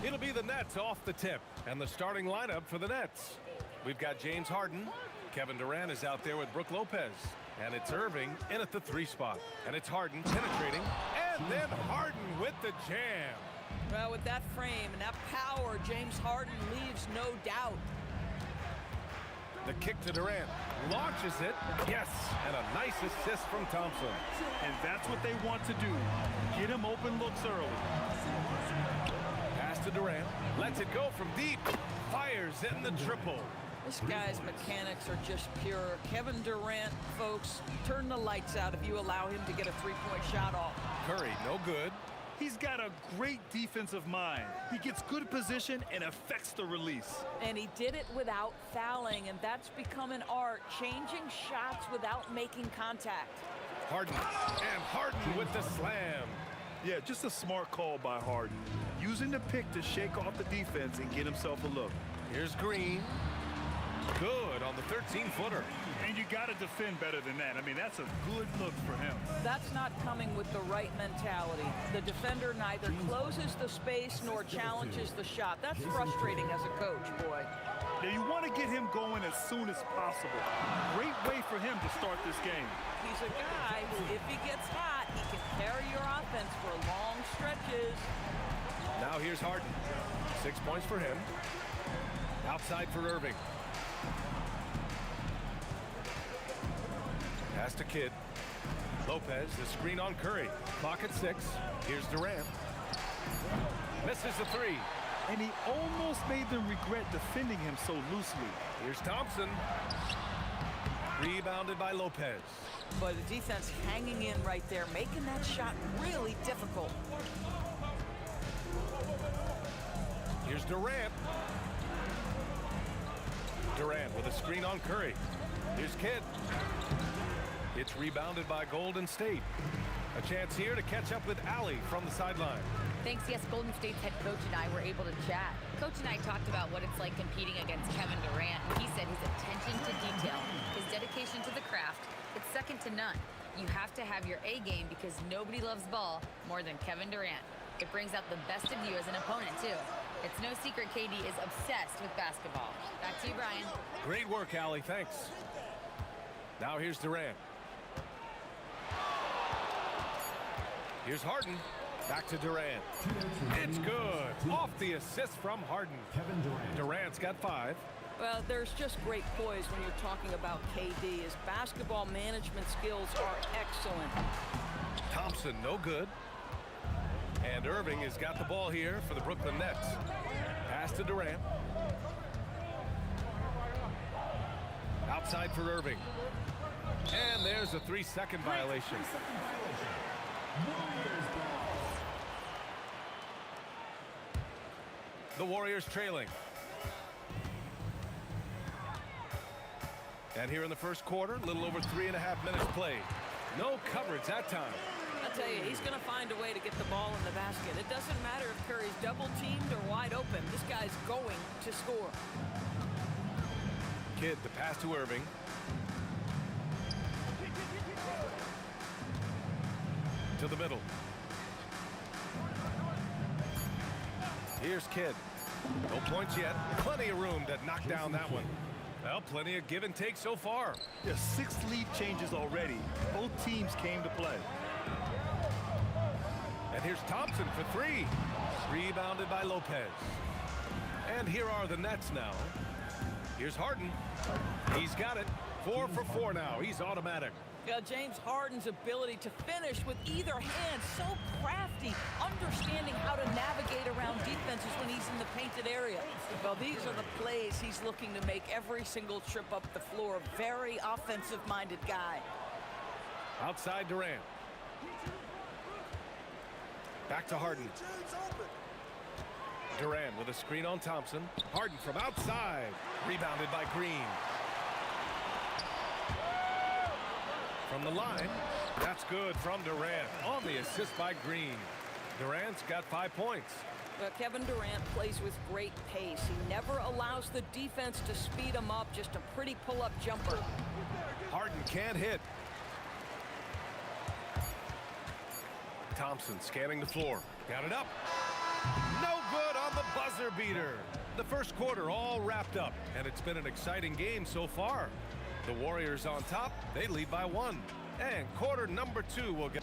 It'll be the Nets off the tip, and the starting lineup for the Nets. We've got James Harden. Kevin Durant is out there with Brook Lopez. And it's Irving in at the 3 spot. And it's Harden penetrating. And then Harden with the jam. Well, with that frame and that power, James Harden leaves no doubt. The kick to Durant. Launches it. Yes. And a nice assist from Thompson. And that's what they want to do. Get him open looks early. Pass to Durant. Lets it go from deep. Fires in the triple. This guy's mechanics are just pure. Kevin Durant, folks, turn the lights out if you allow him to get a 3-point shot off. Curry, no good. He's got a great defensive mind. He gets good position and affects the release. And he did it without fouling, and that's become an art, changing shots without making contact. Harden, and Harden with the slam. Yeah, just a smart call by Harden. Using the pick to shake off the defense and get himself a look. Here's Green. Good on the 13-footer. And you got to defend better than that. I mean, that's a good look for him. That's not coming with the right mentality. The defender neither closes the space nor challenges the shot. That's frustrating as a coach, boy. Now, you want to get him going as soon as possible. Great way for him to start this game. He's a guy who, if he gets hot, he can carry your offense for long stretches. Now here's Harden. 6 points for him. Outside for Irving. Pass to Kidd. Lopez, the screen on Curry. Clock at 6. Here's Durant. Misses the 3. And he almost made them regret defending him so loosely. Here's Thompson. Rebounded by Lopez. But the defense hanging in right there, making that shot really difficult. Here's Durant. Durant with a screen on Curry. Here's Kidd. It's rebounded by Golden State. A chance here to catch up with Allie from the sideline. Thanks, yes, Golden State's head coach and I were able to chat. Coach and I talked about what it's like competing against Kevin Durant. He said his attention to detail, his dedication to the craft, it's second to none. You have to have your A game because nobody loves ball more than Kevin Durant. It brings out the best of you as an opponent, too. It's no secret KD is obsessed with basketball. Back to you, Brian. Great work, Allie. Thanks. Now here's Durant. Here's Harden. Back to Durant. It's good. Off the assist from Harden. Kevin Durant. Durant's got 5. Well, there's just great poise when you're talking about KD. His basketball management skills are excellent. Thompson, no good. And Irving has got the ball here for the Brooklyn Nets. Pass to Durant. Outside for Irving. And there's a 3-second violation. The Warriors trailing. And here in the first quarter, a little over 3.5 minutes played. No coverage that time. I tell you, he's going to find a way to get the ball in the basket. It doesn't matter if Curry's double-teamed or wide open. This guy's going to score. Kidd, the pass to Irving. To the middle. Here's Kidd. No points yet. Plenty of room to knock down that one. Well, plenty of give and take so far. There's 6 lead changes already. Both teams came to play. And here's Thompson for 3. Rebounded by Lopez. And here are the Nets now. Here's Harden. He's got it. 4 for 4 now. He's automatic. Yeah, James Harden's ability to finish with either hand, so crafty, understanding how to navigate around defenses when he's in the painted area. Well, these are the plays he's looking to make every single trip up the floor. Very offensive-minded guy. Outside Durant. Back to Harden. Durant with a screen on Thompson. Harden from outside. Rebounded by Green. From the line, that's good from Durant on the assist by Green. Durant's got 5 points. Kevin Durant plays with great pace. He never allows the defense to speed him up. Just a pretty pull-up jumper. Harden can't hit. Thompson scanning the floor. Got it up. No good on the buzzer beater. The first quarter all wrapped up, and it's been an exciting game so far. The Warriors on top. They lead by 1. And quarter number 2 will get.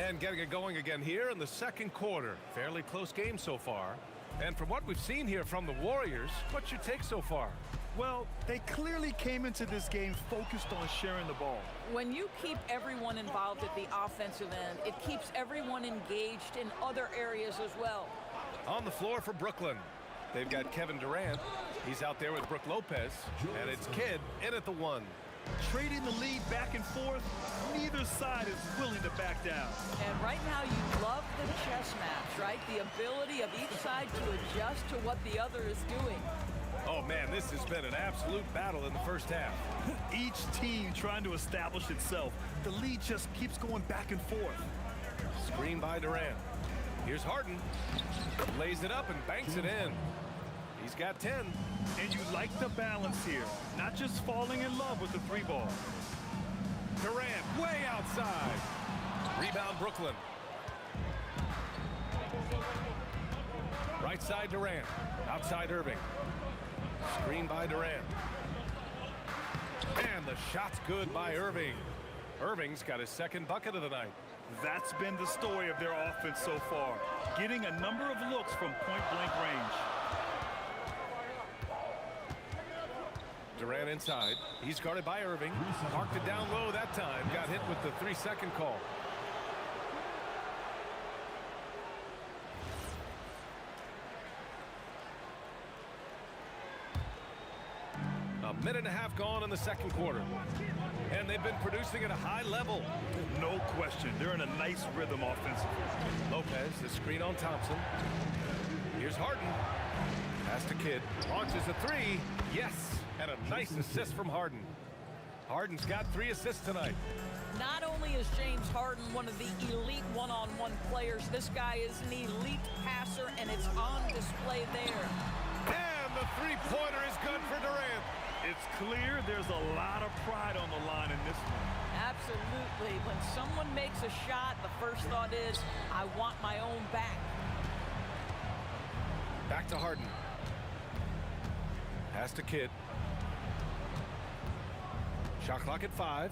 And getting it going again here in the second quarter. Fairly close game so far. And from what we've seen here from the Warriors, what's your take so far? Well, they clearly came into this game focused on sharing the ball. When you keep everyone involved at the offensive end, it keeps everyone engaged in other areas as well. On the floor for Brooklyn, they've got Kevin Durant. He's out there with Brook Lopez. And it's Kidd in at the 1. Trading the lead back and forth, neither side is willing to back down. And right now you love the chess match, right? The ability of each side to adjust to what the other is doing. Oh, man, this has been an absolute battle in the first half. Each team trying to establish itself. The lead just keeps going back and forth. Screen by Durant. Here's Harden. Lays it up and banks it in. He's got 10. And you like the balance here. Not just falling in love with the 3-ball. Durant way outside. Rebound Brooklyn. Right side Durant. Outside Irving. Screen by Durant. And the shot's good by Irving. Irving's got his second bucket of the night. That's been the story of their offense so far. Getting a number of looks from point-blank range. Durant inside. He's guarded by Irving. Marked it down low that time. Got hit with the 3-second call. Minute and a half gone in the second quarter. And they've been producing at a high level. No question. They're in a nice rhythm offensively. Lopez, the screen on Thompson. Here's Harden. Pass to Kidd. Launches a three. Yes. And a nice assist from Harden. Harden's got 3 assists tonight. Not only is James Harden one of the elite one-on-one players, this guy is an elite passer, and it's on display there. And the three-pointer is good for Durant. It's clear there's a lot of pride on the line in this one. Absolutely. When someone makes a shot, the first thought is, I want my own back. Back to Harden. Pass to Kidd. Shot clock at 5.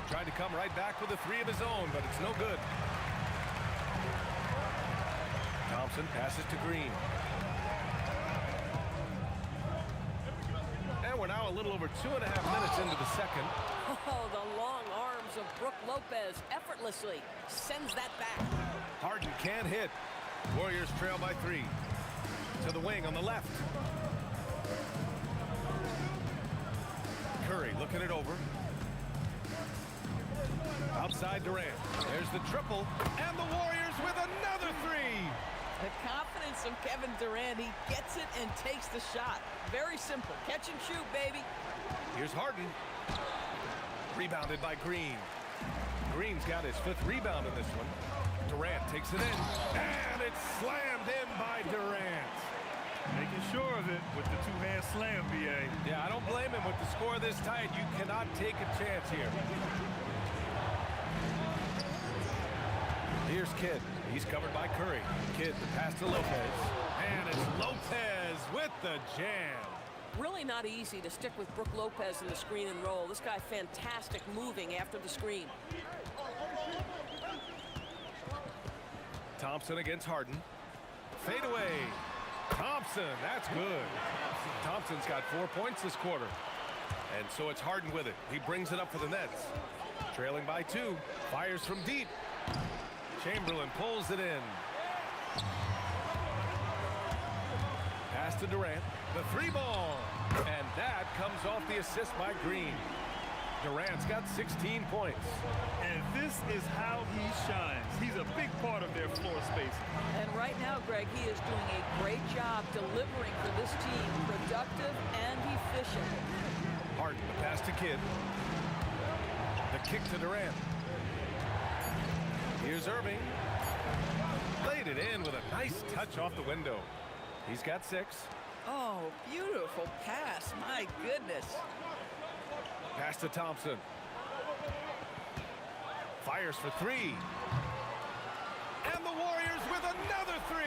Tried to come right back with a 3 of his own, but it's no good. Thompson passes to Green. And we're now a little over 2.5 minutes into the second. Oh, the long arms of Brook Lopez effortlessly sends that back. Harden can't hit. Warriors trail by 3. To the wing on the left. Curry looking it over. Outside Durant. There's the triple. And the Warriors with another 3. The confidence of Kevin Durant. He gets it and takes the shot. Very simple. Catch and shoot, baby. Here's Harden. Rebounded by Green. Green's got his 5th rebound in this one. Durant takes it in. And it's slammed in by Durant. Making sure of it with the 2-hand slam, B.A. Yeah, I don't blame him with the score this tight. You cannot take a chance here. Here's Kidd. He's covered by Curry. Kidd, the pass to Lopez. And it's Lopez with the jam. Really not easy to stick with Brook Lopez in the screen and roll. This guy fantastic moving after the screen. Thompson against Harden. Fade away. Thompson, that's good. Thompson's got 4 points this quarter. And so it's Harden with it. He brings it up for the Nets. Trailing by 2. Fires from deep. Chamberlain pulls it in. Pass to Durant. The 3 ball. And that comes off the assist by Green. Durant's got 16 points. And this is how he shines. He's a big part of their floor spacing. And right now, Greg, he is doing a great job delivering for this team. Productive and efficient. Harden, the pass to Kidd. The kick to Durant. Here's Irving. Laid it in with a nice touch off the window. He's got 6. Oh, beautiful pass. My goodness. Pass to Thompson. Fires for 3. And the Warriors with another 3.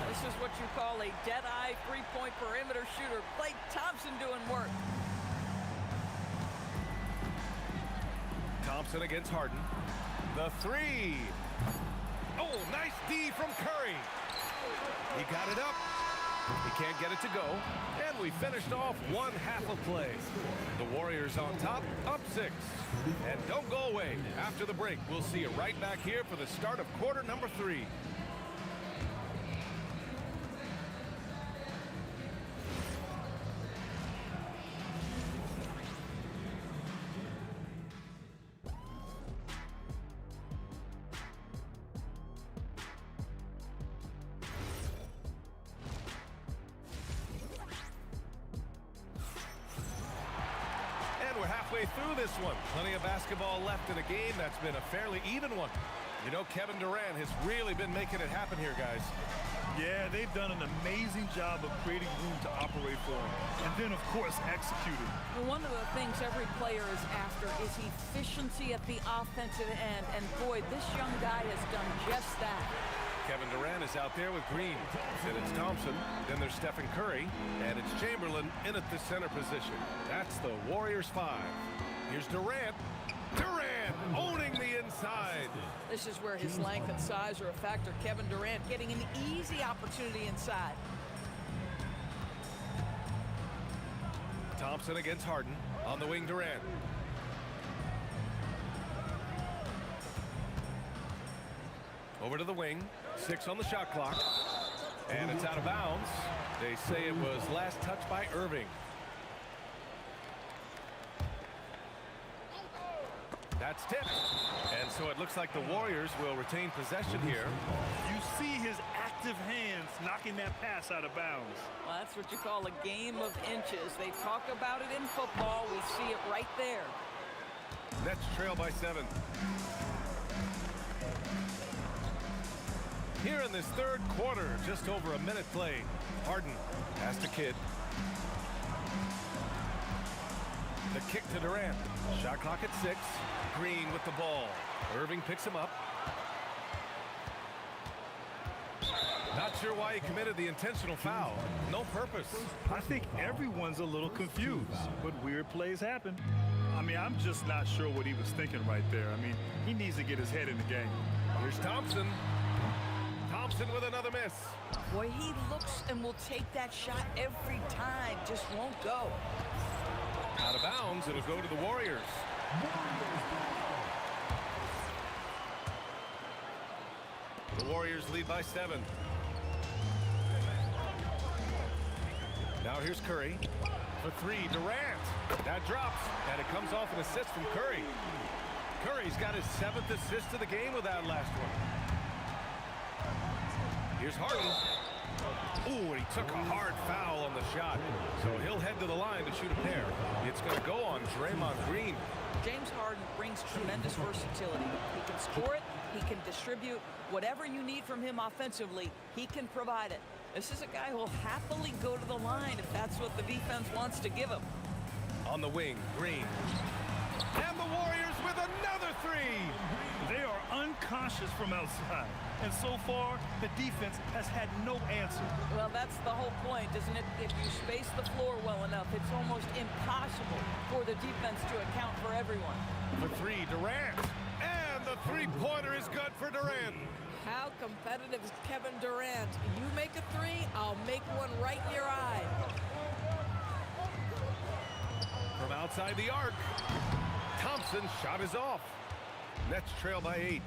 This is what you call a dead-eye three-point perimeter shooter. Klay Thompson doing work. Thompson against Harden. The 3. Oh, nice D from Curry. He got it up. He can't get it to go. And we finished off 1 half of play. The Warriors on top, up 6. And don't go away. After the break, we'll see you right back here for the start of quarter number 3. Through this one. Plenty of basketball left in a game that's been a fairly even one. You know, Kevin Durant has really been making it happen here, guys. Yeah, they've done an amazing job of creating room to operate for him. And then, of course, executing. Well, one of the things every player is after is efficiency at the offensive end. And boy, this young guy has done just that. Kevin Durant is out there with Green. Then it's Thompson. Then there's Stephen Curry. And it's Chamberlain in at the center position. That's the Warriors 5. Here's Durant. Durant owning the inside. This is where his length and size are a factor. Kevin Durant getting an easy opportunity inside. Thompson against Harden. On the wing, Durant. Over to the wing. 6 on the shot clock. And it's out of bounds. They say it was last touched by Irving. That's tipped. And so it looks like the Warriors will retain possession here. You see his active hands knocking that pass out of bounds. Well, that's what you call a game of inches. They talk about it in football. We see it right there. Nets trail by 7. Here in this third quarter, just over a minute played. Harden has to Kidd. The kick to Durant. Shot clock at 6. Green with the ball. Irving picks him up. Not sure why he committed the intentional foul. No purpose. I think everyone's a little confused, but weird plays happen. I mean, I'm just not sure what he was thinking right there. I mean, he needs to get his head in the game. Here's Thompson. Thompson with another miss. Boy, he looks and will take that shot every time. Just won't go. Out of bounds, it'll go to the Warriors. The Warriors lead by 7. Now here's Curry. For 3, Durant. That drops, and it comes off an assist from Curry. Curry's got his 7th assist of the game with that last one. Here's Harden. Ooh, and he took a hard foul on the shot. So he'll head to the line to shoot a pair. It's going to go on Draymond Green. James Harden brings tremendous versatility. He can score it, he can distribute. Whatever you need from him offensively, he can provide it. This is a guy who will happily go to the line if that's what the defense wants to give him. On the wing, Green. And the Warriors with another 3. They are unconscious from outside. And so far, the defense has had no answer. Well, that's the whole point, isn't it? If you space the floor well enough, it's almost impossible for the defense to account for everyone. For 3, Durant. And the three-pointer is good for Durant. How competitive is Kevin Durant? You make a 3, I'll make one right in your eye. From outside the arc, Thompson's shot is off. Nets trail by 8.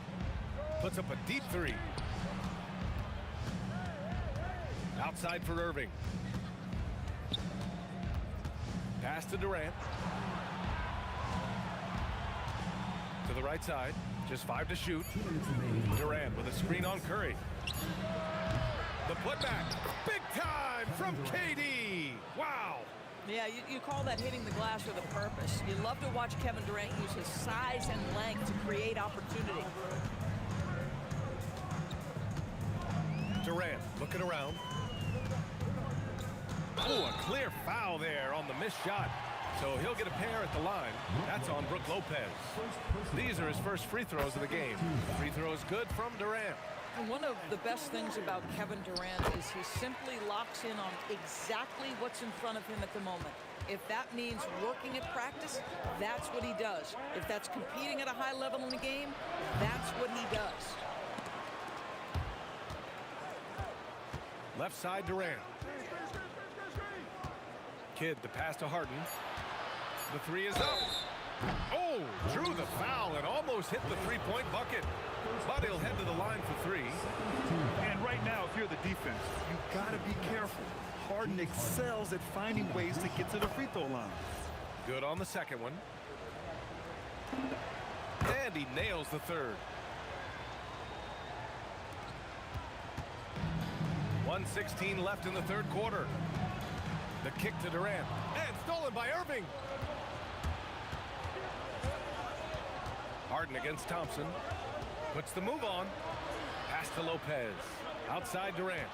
Puts up a deep 3. Outside for Irving. Pass to Durant. To the right side. Just 5 to shoot. Durant with a screen on Curry. The putback. Big time from KD. Wow. Yeah, you call that hitting the glass with a purpose. You love to watch Kevin Durant use his size and length to create opportunity. Durant looking around. Oh, a clear foul there on the missed shot. So he'll get a pair at the line. That's on Brook Lopez. These are his first free throws of the game. Free throw is good from Durant. And one of the best things about Kevin Durant is he simply locks in on exactly what's in front of him at the moment. If that means working at practice, that's what he does. If that's competing at a high level in the game, that's what he does. Left side, Durant. Kidd, the pass to Harden. The 3 is up. Oh, drew the foul and almost hit the three-point bucket. But he'll head to the line for 3. And right now, if you're the defense, you've got to be careful. Harden excels at finding ways to get to the free throw line. Good on the second one. And he nails the 3rd. 1:16 left in the 3rd quarter. The kick to Durant. And stolen by Irving. Harden against Thompson. Puts the move on. Pass to Lopez. Outside Durant.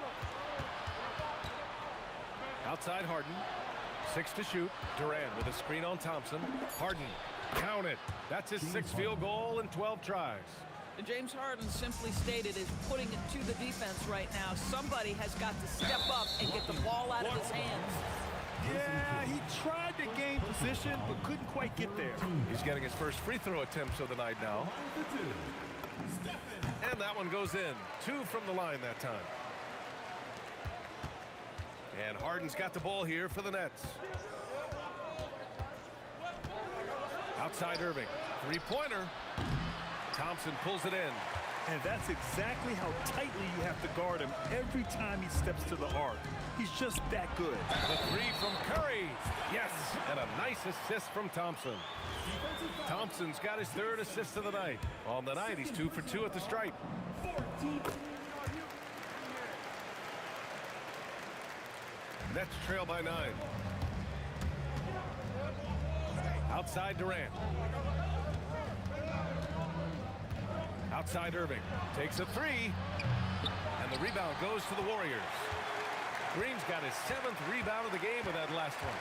Outside Harden. 6 to shoot. Durant with a screen on Thompson. Harden. Count it. That's his 6th field goal in 12 tries. James Harden, simply stated, is putting it to the defense right now. Somebody has got to step up and get the ball out of his hands. Yeah, he tried to gain position, but couldn't quite get there. He's getting his first free throw attempts of the night now. And that one goes in. 2 from the line that time. And Harden's got the ball here for the Nets. Outside Irving. 3-pointer. Thompson pulls it in. And that's exactly how tightly you have to guard him every time he steps to the arc. He's just that good. The 3 from Curry. Yes, and a nice assist from Thompson. Thompson's got his 3rd assist of the night. On the night, he's 2 for 2 at the stripe. Nets trail by 9. Outside Durant. Outside Irving. Takes a 3. And the rebound goes to the Warriors. Green's got his 7th rebound of the game with that last one.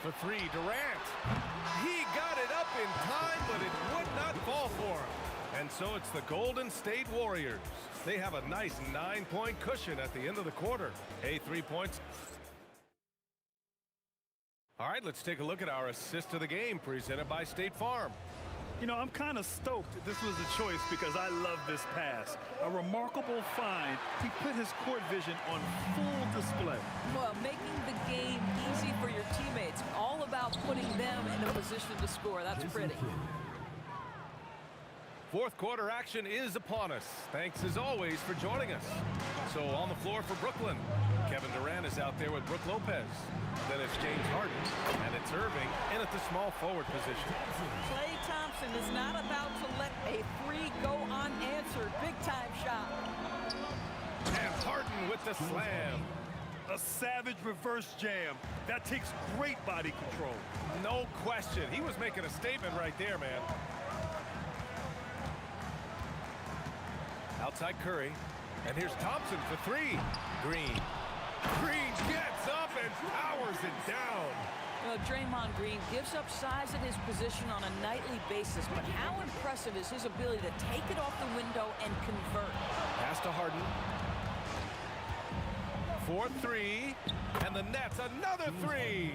For 3, Durant. He got it up in time, but it would not fall for him. And so it's the Golden State Warriors. They have a nice 9-point cushion at the end of the quarter. 3 points. All right, let's take a look at our assist of the game presented by State Farm. You know, I'm kind of stoked this was a choice because I love this pass. A remarkable find. He put his court vision on full display. Well, making the game easy for your teammates. All about putting them in a position to score. That's pretty. 4th quarter action is upon us. Thanks as always for joining us. So on the floor for Brooklyn, Kevin Durant is out there with Brook Lopez. Then it's James Harden, and it's Irving in at the small forward position. Klay Thompson is not about to let a 3 go unanswered. Big time shot. And Harden with the slam. A savage reverse jam. That takes great body control. No question. He was making a statement right there, man. Outside Curry. And here's Thompson for 3. Green. Green gets up and powers it down. Draymond Green gives up size at his position on a nightly basis, but how impressive is his ability to take it off the window and convert? Pass to Harden. 4-3. And the Nets, another 3.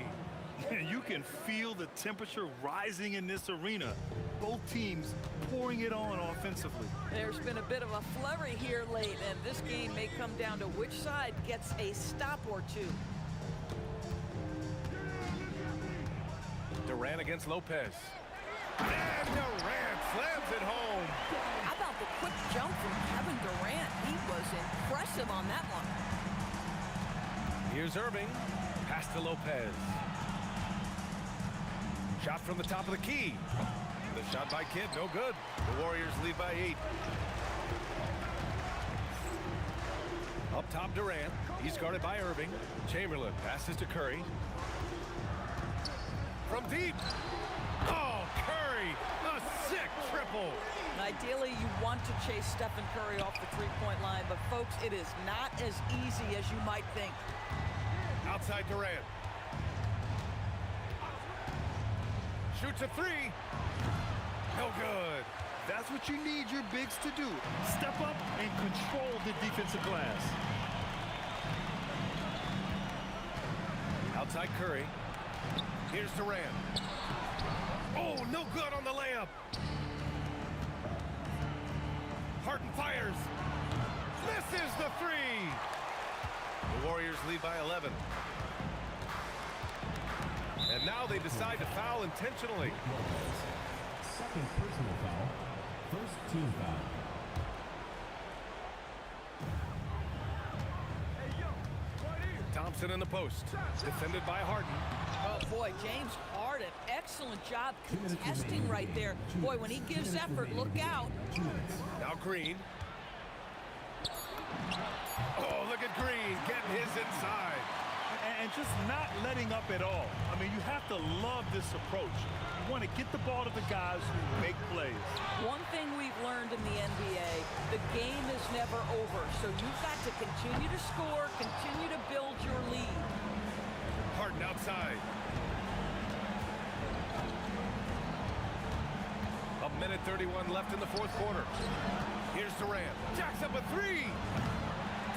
You can feel the temperature rising in this arena. Both teams pouring it on offensively. There's been a bit of a flurry here late, and this game may come down to which side gets a stop or 2. Durant against Lopez. And Durant slams it home. How about the quick jump from Kevin Durant? He was impressive on that one. Here's Irving. Pass to Lopez. Shot from the top of the key. The shot by Kidd, no good. The Warriors lead by 8. Up top, Durant. He's guarded by Irving. Chamberlain passes to Curry. From deep. Oh, Curry, a sick triple. Ideally, you want to chase Stephen Curry off the 3-point line, but folks, it is not as easy as you might think. Outside Durant. Shoots a 3. No good. That's what you need your bigs to do. Step up and control the defensive glass. Outside Curry. Here's Durant. Oh, no good on the layup. Harden fires. Misses the 3. The Warriors lead by 11. And now they decide to foul intentionally. Second personal foul. First team foul. Thompson in the post. Defended by Harden. Oh, boy, James Harden. Excellent job contesting right there. Boy, when he gives effort, look out. Now Green. Oh, look at Green getting his inside. And just not letting up at all. I mean, you have to love this approach. You want to get the ball to the guys who make plays. One thing we've learned in the NBA, the game is never over. So you've got to continue to score, continue to build your lead. Harden outside. A minute 31 left in the 4th quarter. Here's Durant. Jacks up a 3.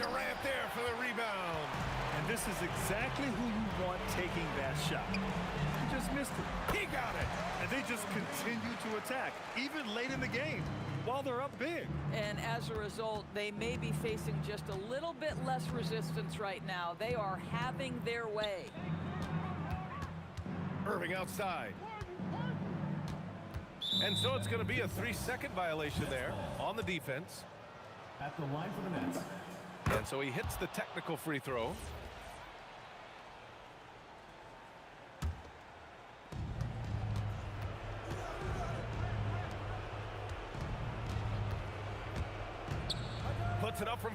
Durant there for the rebound. And this is exactly who you want taking that shot. He just missed it. He got it. And they just continue to attack, even late in the game, while they're up big. And as a result, they may be facing just a little bit less resistance right now. They are having their way. Irving outside. And so it's going to be a 3-second violation there on the defense. At the line for the Nets. And so he hits the technical free throw.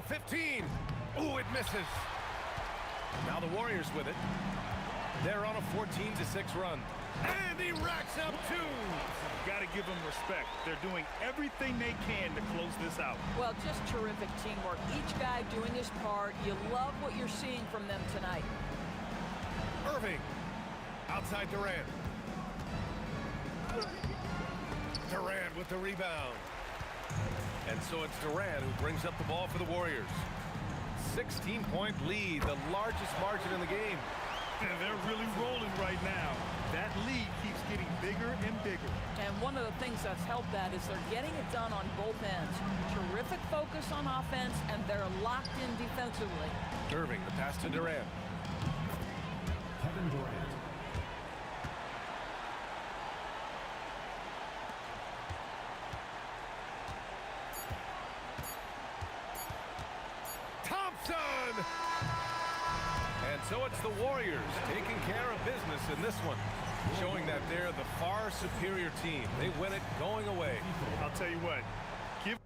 15. Ooh, it misses. Now the Warriors with it. They're on a 14-6 run. And he racks up 2. Got to give them respect. They're doing everything they can to close this out. Well, just terrific teamwork. Each guy doing his part. You love what you're seeing from them tonight. Irving. Outside Durant. Durant with the rebound. And so it's Durant who brings up the ball for the Warriors. 16-point lead, the largest margin in the game. And they're really rolling right now. That lead keeps getting bigger and bigger. And one of the things that's helped that is they're getting it done on both ends. Terrific focus on offense, and they're locked in defensively. Irving, the pass to Durant. Kevin Durant. Thompson! And so it's the Warriors taking care of business in this one, showing that they're the far superior team. They win it going away. I'll tell you what. Give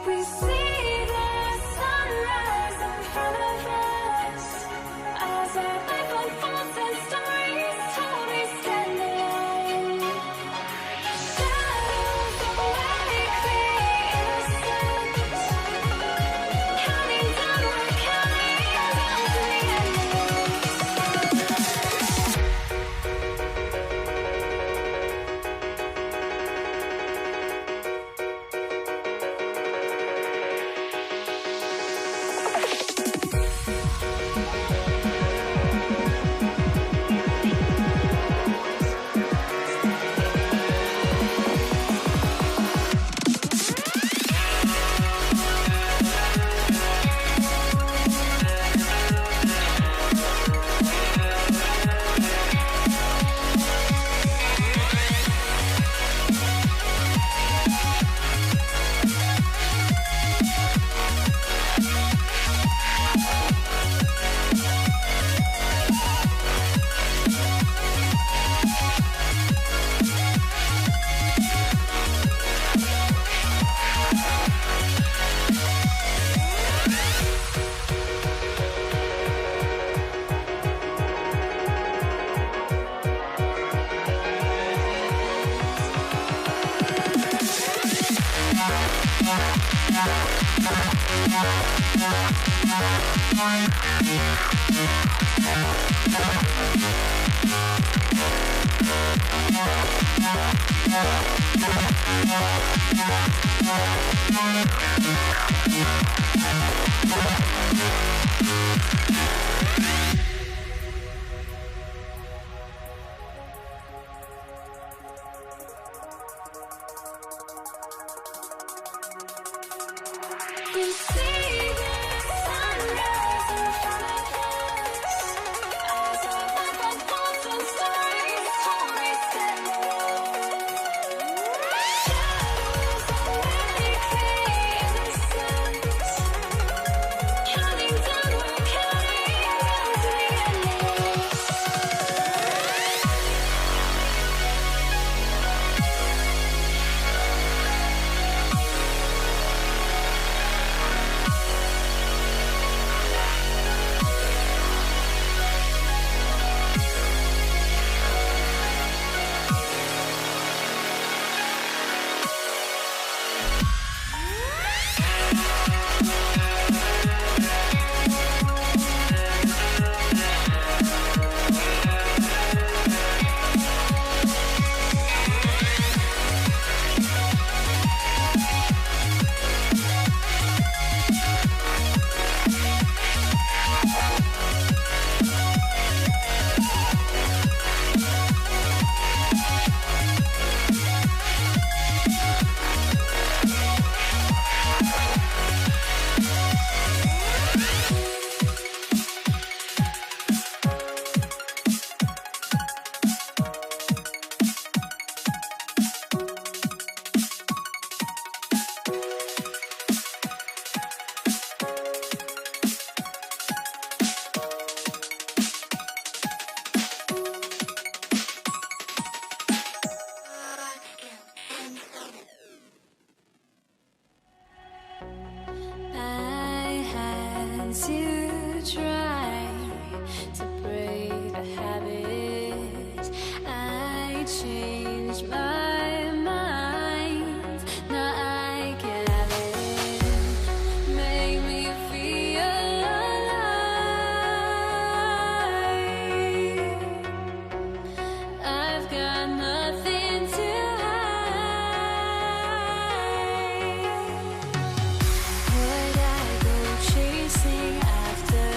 We see the sunrise in front of us as our life unfolds and stories told. We stand alone. Shadows awake the innocence, counting down, we're counting down to the We see the sunrise in front of us as our life unfolds and stories told. We stand alone. Shadows awake the innocence, counting down, we're counting down to the endless. I had to try to break the habit. I changed my mind. Now I can have it. Make me feel alive. I've got nothing to hide. Would I go chasing after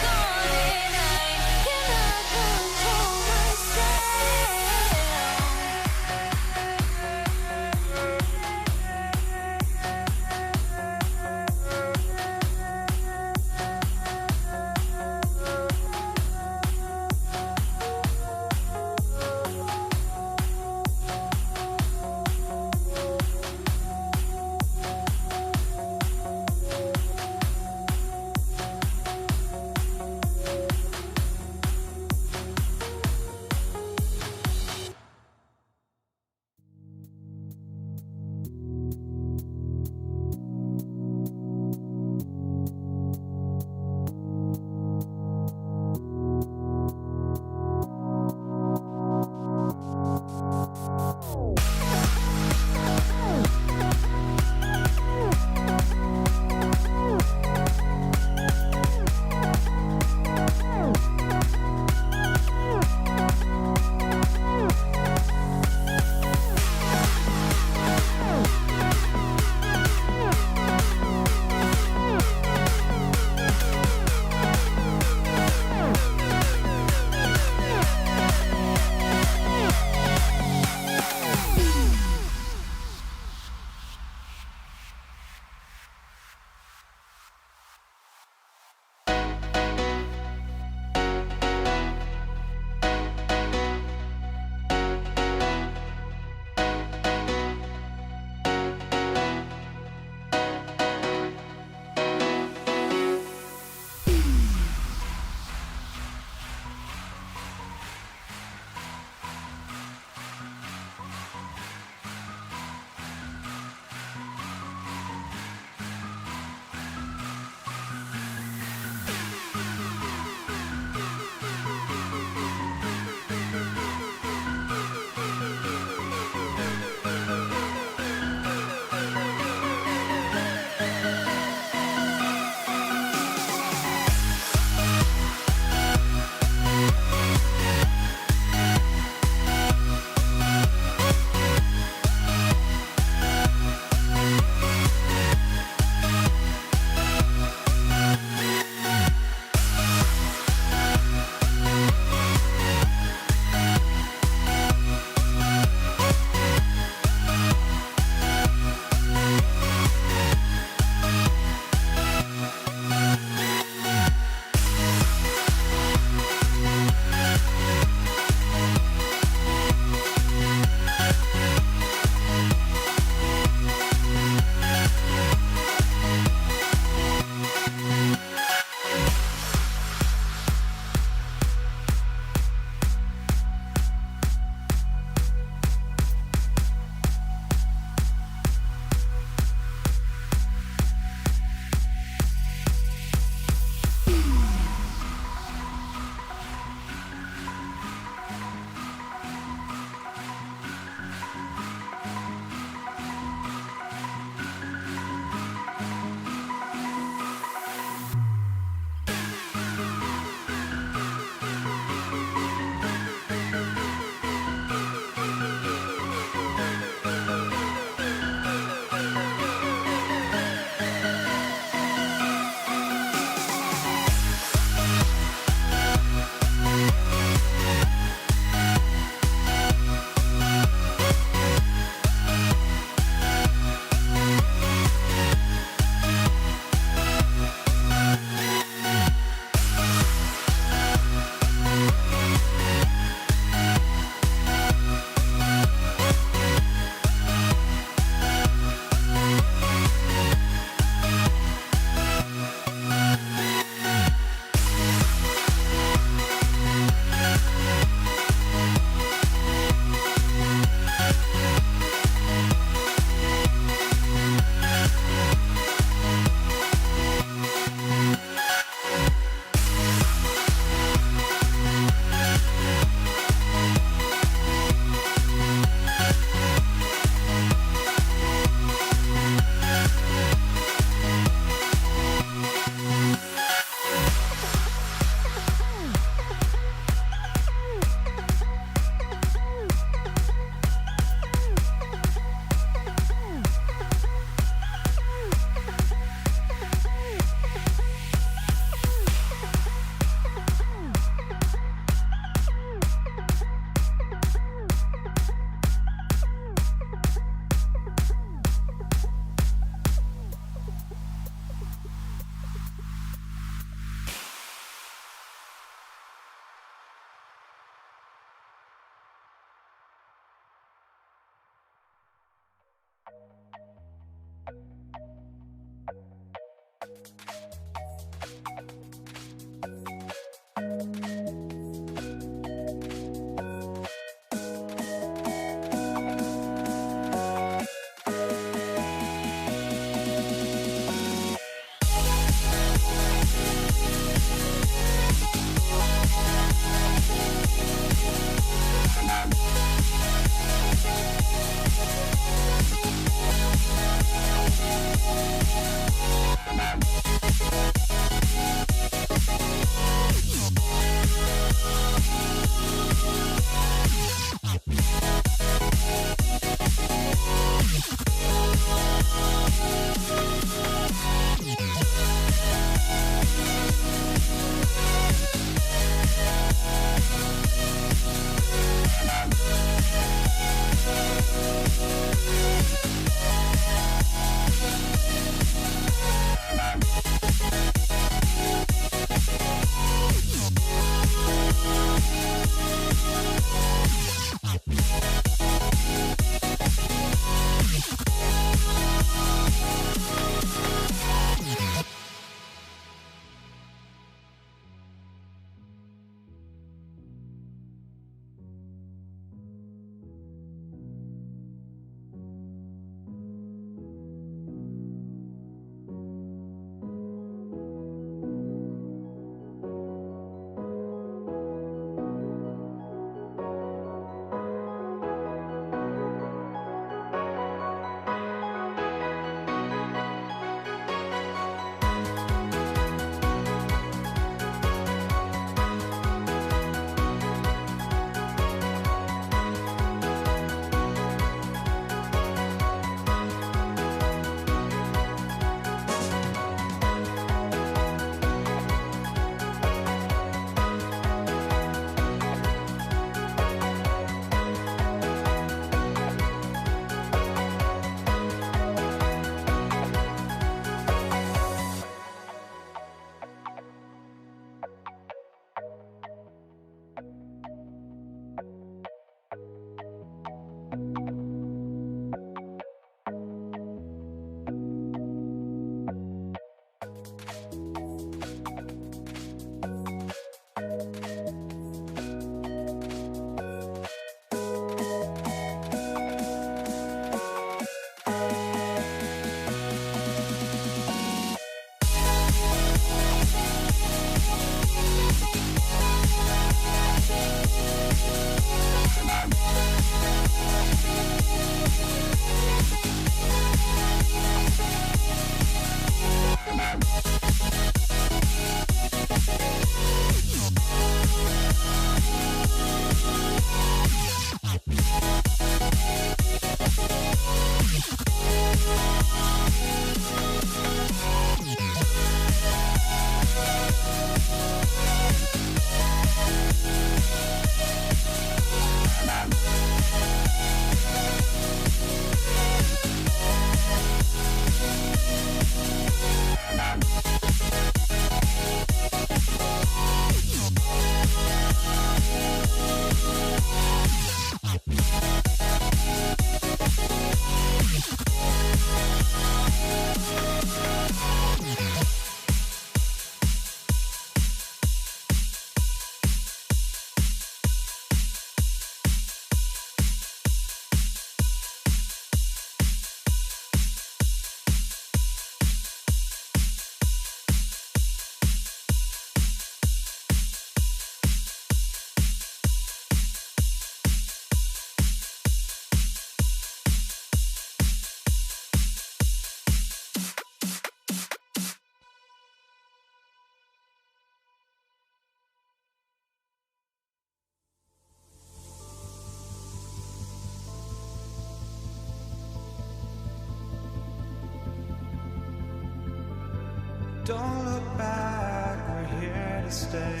Don't look back, we're here to stay.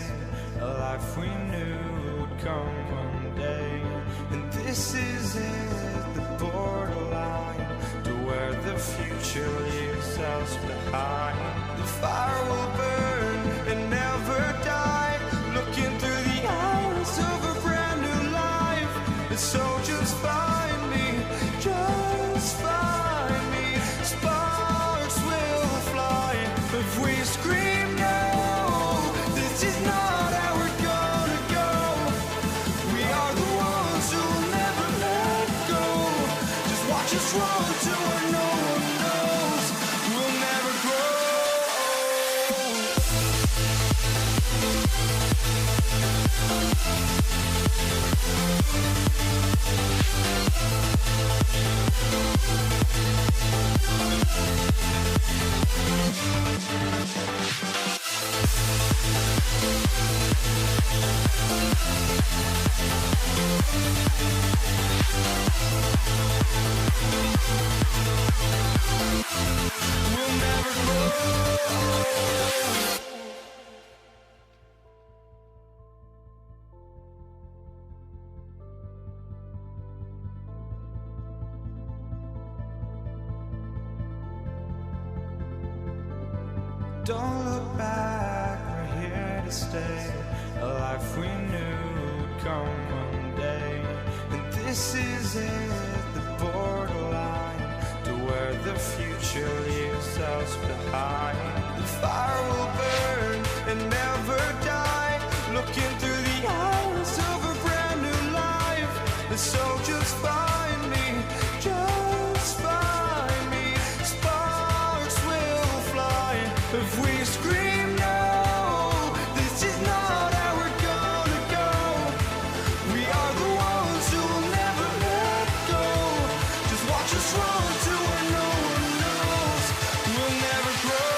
A life we knew would come one day. And this is it, the borderline to where the future leaves us behind. The fire will burn and never die, looking through the eyes of a brand new life. And so just find me, just find me. Sparks will fly if we scream no. This is not how we're gonna go. We are the ones who'll never let go. Just watch us run to where no one knows. We'll never grow. We'll never grow. Don't look back, we're here to stay. A life we knew would come one day. And this is it, the borderline to where the future leaves us behind. The fire will burn and never die, looking through the eyes of a brand new life. And so just find me, just find me. Sparks will fly if we scream no. This is not how we're gonna go. We are the ones who will never let go. Just watch us run to where no one knows. We'll never grow.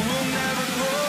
We'll never grow.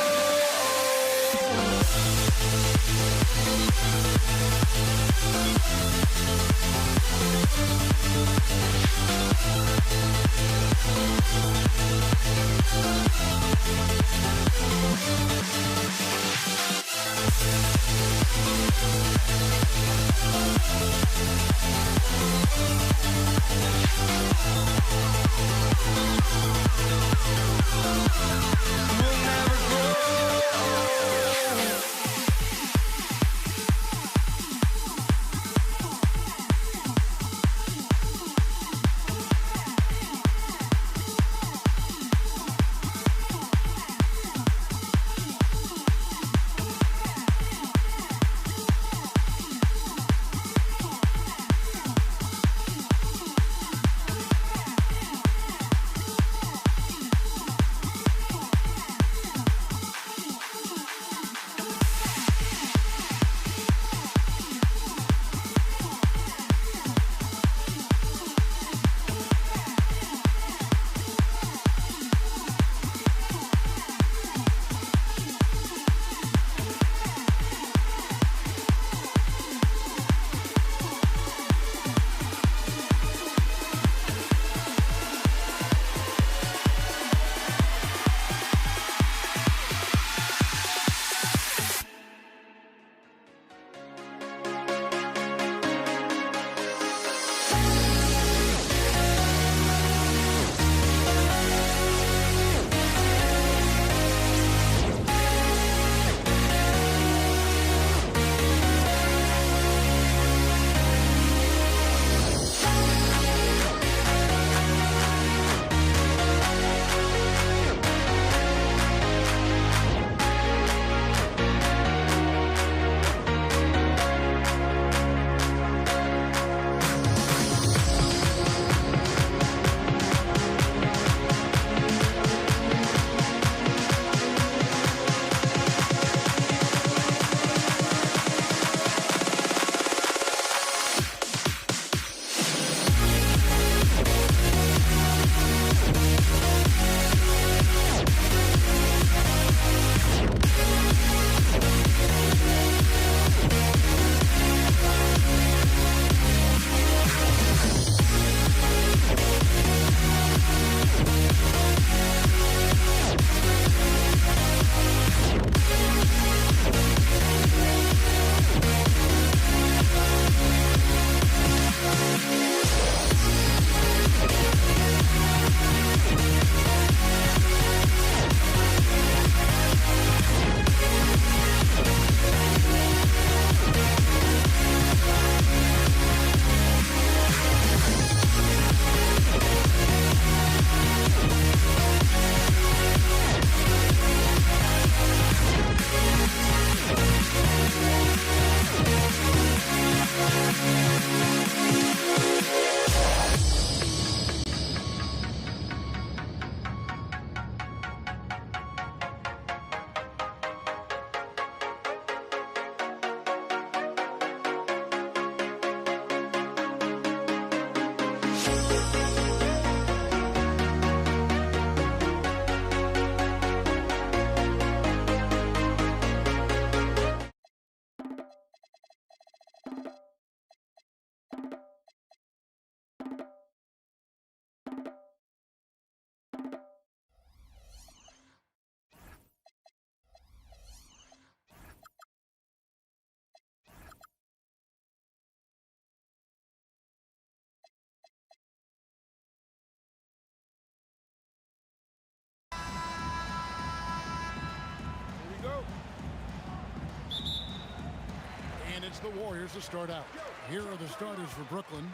It's the Warriors to start out. Here are the starters for Brooklyn.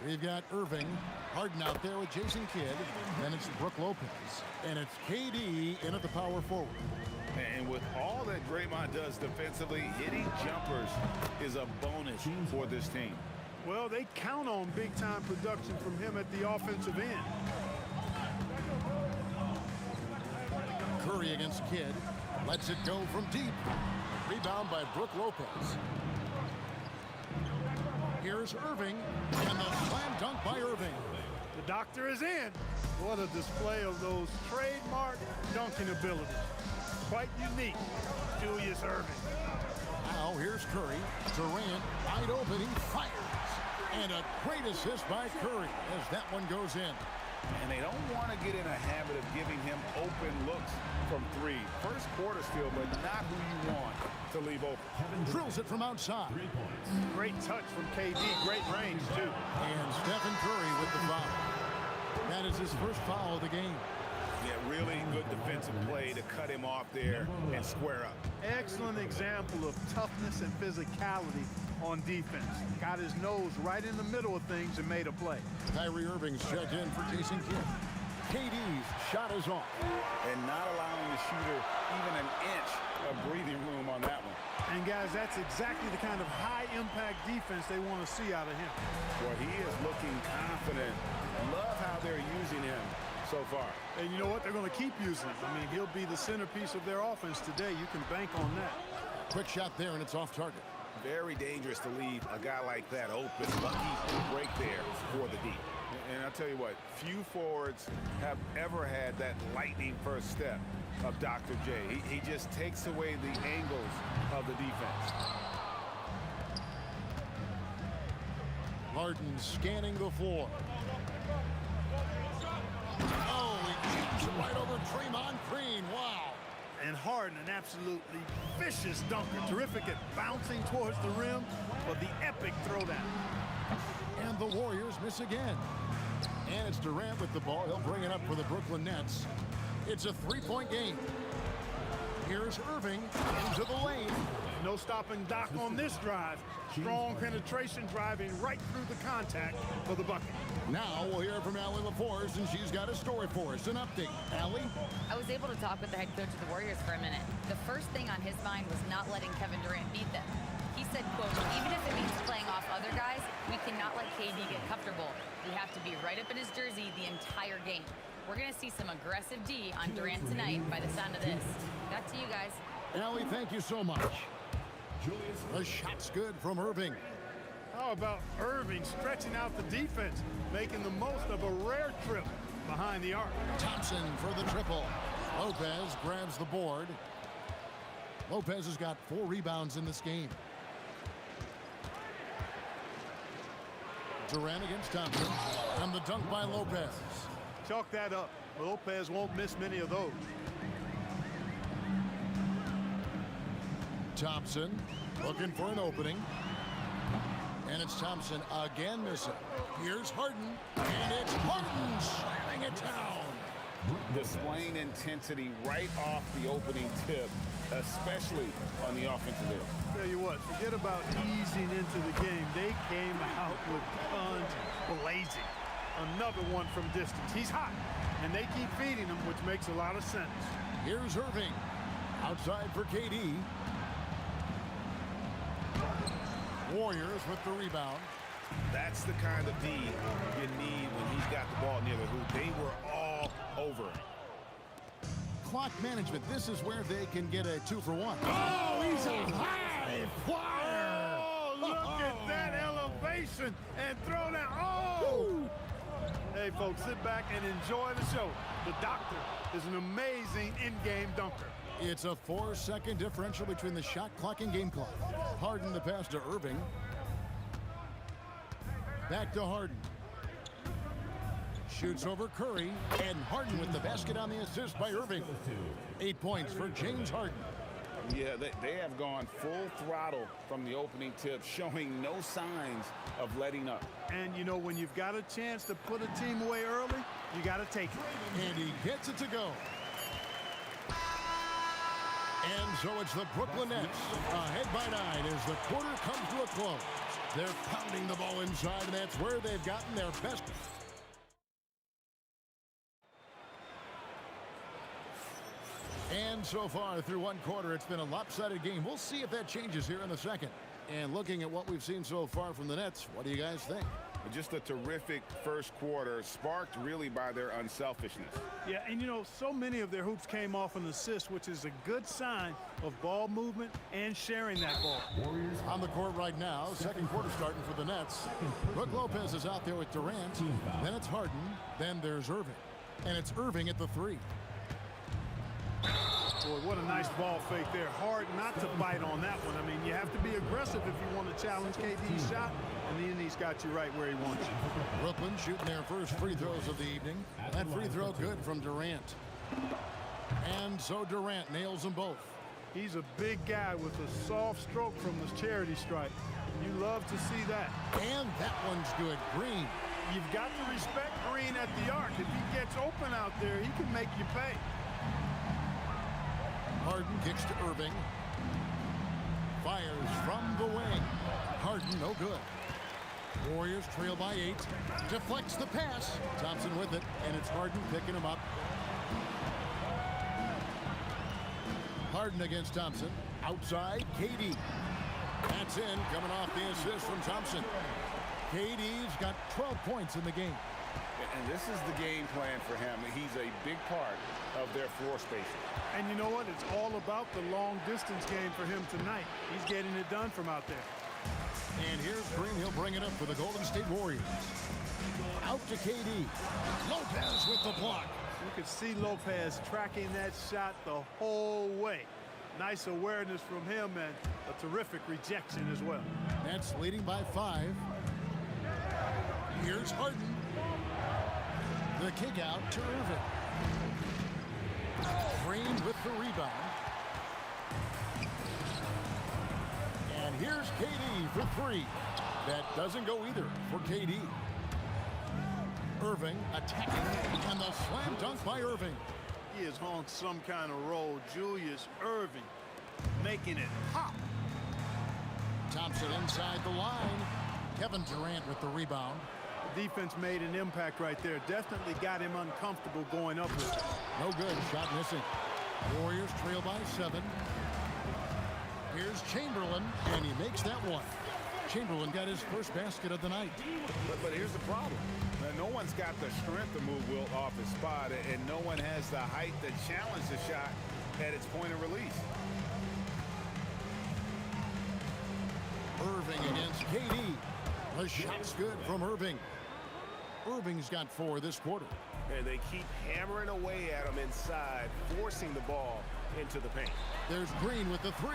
We've got Irving, Harden out there with Jason Kidd. Then it's Brook Lopez. And it's KD in at the power forward. And with all that Draymond does defensively, hitting jumpers is a bonus for this team. Well, they count on big-time production from him at the offensive end. Curry against Kidd. Lets it go from deep. Rebound by Brook Lopez. Here's Irving, and the slam dunk by Irving. The doctor is in. What a display of those trademark dunking abilities. quite unique. Julius Erving. Now here's Curry. Durant wide open. He fires. And a great assist by Curry as that one goes in. And they don't want to get in a habit of giving him open looks from three. First quarter still, but not who you want to leave open. Drills it from outside. Great touch from KD. Great range, too. And Stephen Curry with the foul. That is his first foul of the game. Yeah, really good defensive play to cut him off there and square up. Excellent example of toughness and physicality on defense. Got his nose right in the middle of things and made a play. Kyrie Irving's checked in for Jason Kidd. KD's shot is off. And not allowing the shooter even an inch of breathing room on that one. And guys, that's exactly the kind of high-impact defense they want to see out of him. Well, he is looking confident. Love how they're using him so far. And you know what? They're going to keep using him. I mean, he'll be the centerpiece of their offense today. You can bank on that. Quick shot there, and it's off target. Very dangerous to leave a guy like that open. Lucky break there for the D. And I'll tell you what, few forwards have ever had that lightning first step of Dr. J. He just takes away the angles of the defense. Harden scanning the floor. Oh, he jumps right over Draymond Green. Wow. And Harden, an absolutely vicious dunker. Terrific at bouncing towards the rim for the epic throwdown. And the Warriors miss again. And it's Durant with the ball. He'll bring it up for the Brooklyn Nets. It's a three-point game. Here's Irving into the lane. No stopping Doc on this drive. Strong penetration driving right through the contact for the bucket. Now we'll hear from Allie LaForce, and she's got a story for us. An update. Allie? I was able to talk with the head coach of the Warriors for a minute. The first thing on his mind was not letting Kevin Durant beat them. He said, quote, even if it means playing off other guys, we cannot let KD get comfortable. We have to be right up in his jersey the entire game. We're going to see some aggressive D on Durant tonight by the sound of this. Back to you guys. Allie, thank you so much. The shot's good from Irving. How about Irving stretching out the defense, making the most of a rare trip behind the arc. Thompson for the triple. Lopez grabs the board. Lopez has got 4 rebounds in this game. Durant against Thompson. And the dunk by Lopez. Chalk that up. Lopez won't miss many of those. Thompson looking for an opening. And it's Thompson again missing. Here's Harden. And it's Harden slamming it down. Displaying intensity right off the opening tip, especially on the offensive end. Tell you what, forget about easing into the game. They came out with guns blazing. Another one from distance. He's hot, and they keep feeding him, which makes a lot of sense. Here's Irving. Outside for KD. Warriors with the rebound. That's the kind of D you need when he's got the ball near the hoop. They were all over him. Clock management. This is where they can get a 2-for-1. Oh, he's a high flyer. Oh, look at that elevation and throw down. Oh! Hey, folks, sit back and enjoy the show. The doctor is an amazing in-game dunker. It's a 4-second differential between the shot clock and game clock. Harden the pass to Irving. Back to Harden. Shoots over Curry. And Harden with the basket on the assist by Irving. 8 points for James Harden. Yeah, they have gone full throttle from the opening tip, showing no signs of letting up. And, you know, when you've got a chance to put a team away early, you got to take it. And he gets it to go. And so it's the Brooklyn Nets ahead by 9 as the quarter comes to a close. They're pounding the ball inside, and that's where they've gotten their best. And so far through one quarter, it's been a lopsided game. We'll see if that changes here in the second. And looking at what we've seen so far from the Nets, what do you guys think? Just a terrific first quarter, sparked really by their unselfishness. Yeah, and you know, so many of their hoops came off an assist, which is a good sign of ball movement and sharing that ball. Warriors on the court right now. Second quarter starting for the Nets. Brook Lopez is out there with Durant. Then it's Harden. Then there's Irving. And it's Irving at the 3. Boy, what a nice ball fake there. Hard not to bite on that one. I mean, you have to be aggressive if you want to challenge KD's shot, and then he's got you right where he wants you. Brooklyn shooting their first free throws of the evening. That free throw good from Durant. And so Durant nails them both. He's a big guy with a soft stroke from the charity stripe. You love to see that. And that one's good. Green. You've got to respect Green at the arc. If he gets open out there, he can make you pay. Harden kicks to Irving. Fires from the wing. Harden, no good. Warriors trail by 8. Deflects the pass. Thompson with it, and it's Harden picking him up. Harden against Thompson. Outside, KD. That's in, coming off the assist from Thompson. KD's got 12 points in the game. And this is the game plan for him. He's a big part of their floor spacing. And you know what? It's all about the long distance game for him tonight. He's getting it done from out there. And here's Green. He'll bring it up for the Golden State Warriors. Out to KD. Lopez with the block. You could see Lopez tracking that shot the whole way. Nice awareness from him and a terrific rejection as well. Nets leading by 5. Here's Harden. The kick out to Irving. Green with the rebound. And here's KD for 3. That doesn't go either for KD. Irving attacking, and the slam dunk by Irving. He is on some kind of roll. Julius Irving making it pop. Thompson inside the line. Kevin Durant with the rebound. The defense made an impact right there. Definitely got him uncomfortable going up with it. No good. Shot missing. Warriors trail by 7. Here's Chamberlain, and he makes that one. Chamberlain got his first basket of the night. But here's the problem. No one's got the strength to move Wilt off his spot, and no one has the height to challenge the shot at its point of release. Irving against KD. The shot's good from Irving. Irving's got 4 this quarter. And they keep hammering away at him inside, forcing the ball into the paint. There's Green with the 3.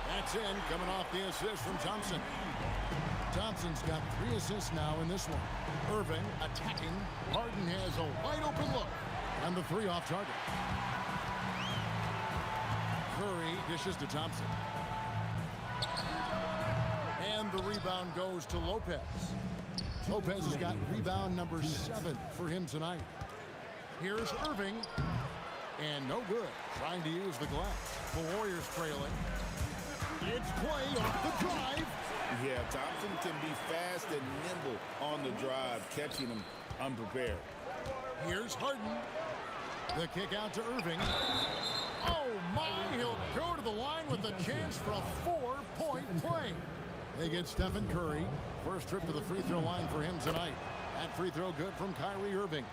That's in, coming off the assist from Thompson. Thompson's got 3 assists now in this one. Irving attacking. Harden has a wide open look. And the 3 off target. Curry dishes to Thompson. And the rebound goes to Lopez. Lopez has got rebound number 7 for him tonight. Here's Irving. And no good. Trying to use the glass. The Warriors trailing. It's Clay off the drive. Yeah, Thompson can be fast and nimble on the drive, catching him unprepared. Here's Harden. The kick out to Irving. Oh, my. He'll go to the line with a chance for a 4-point play. They get Stephen Curry. First trip to the free throw line for him tonight. That free throw good from Kyrie Irving.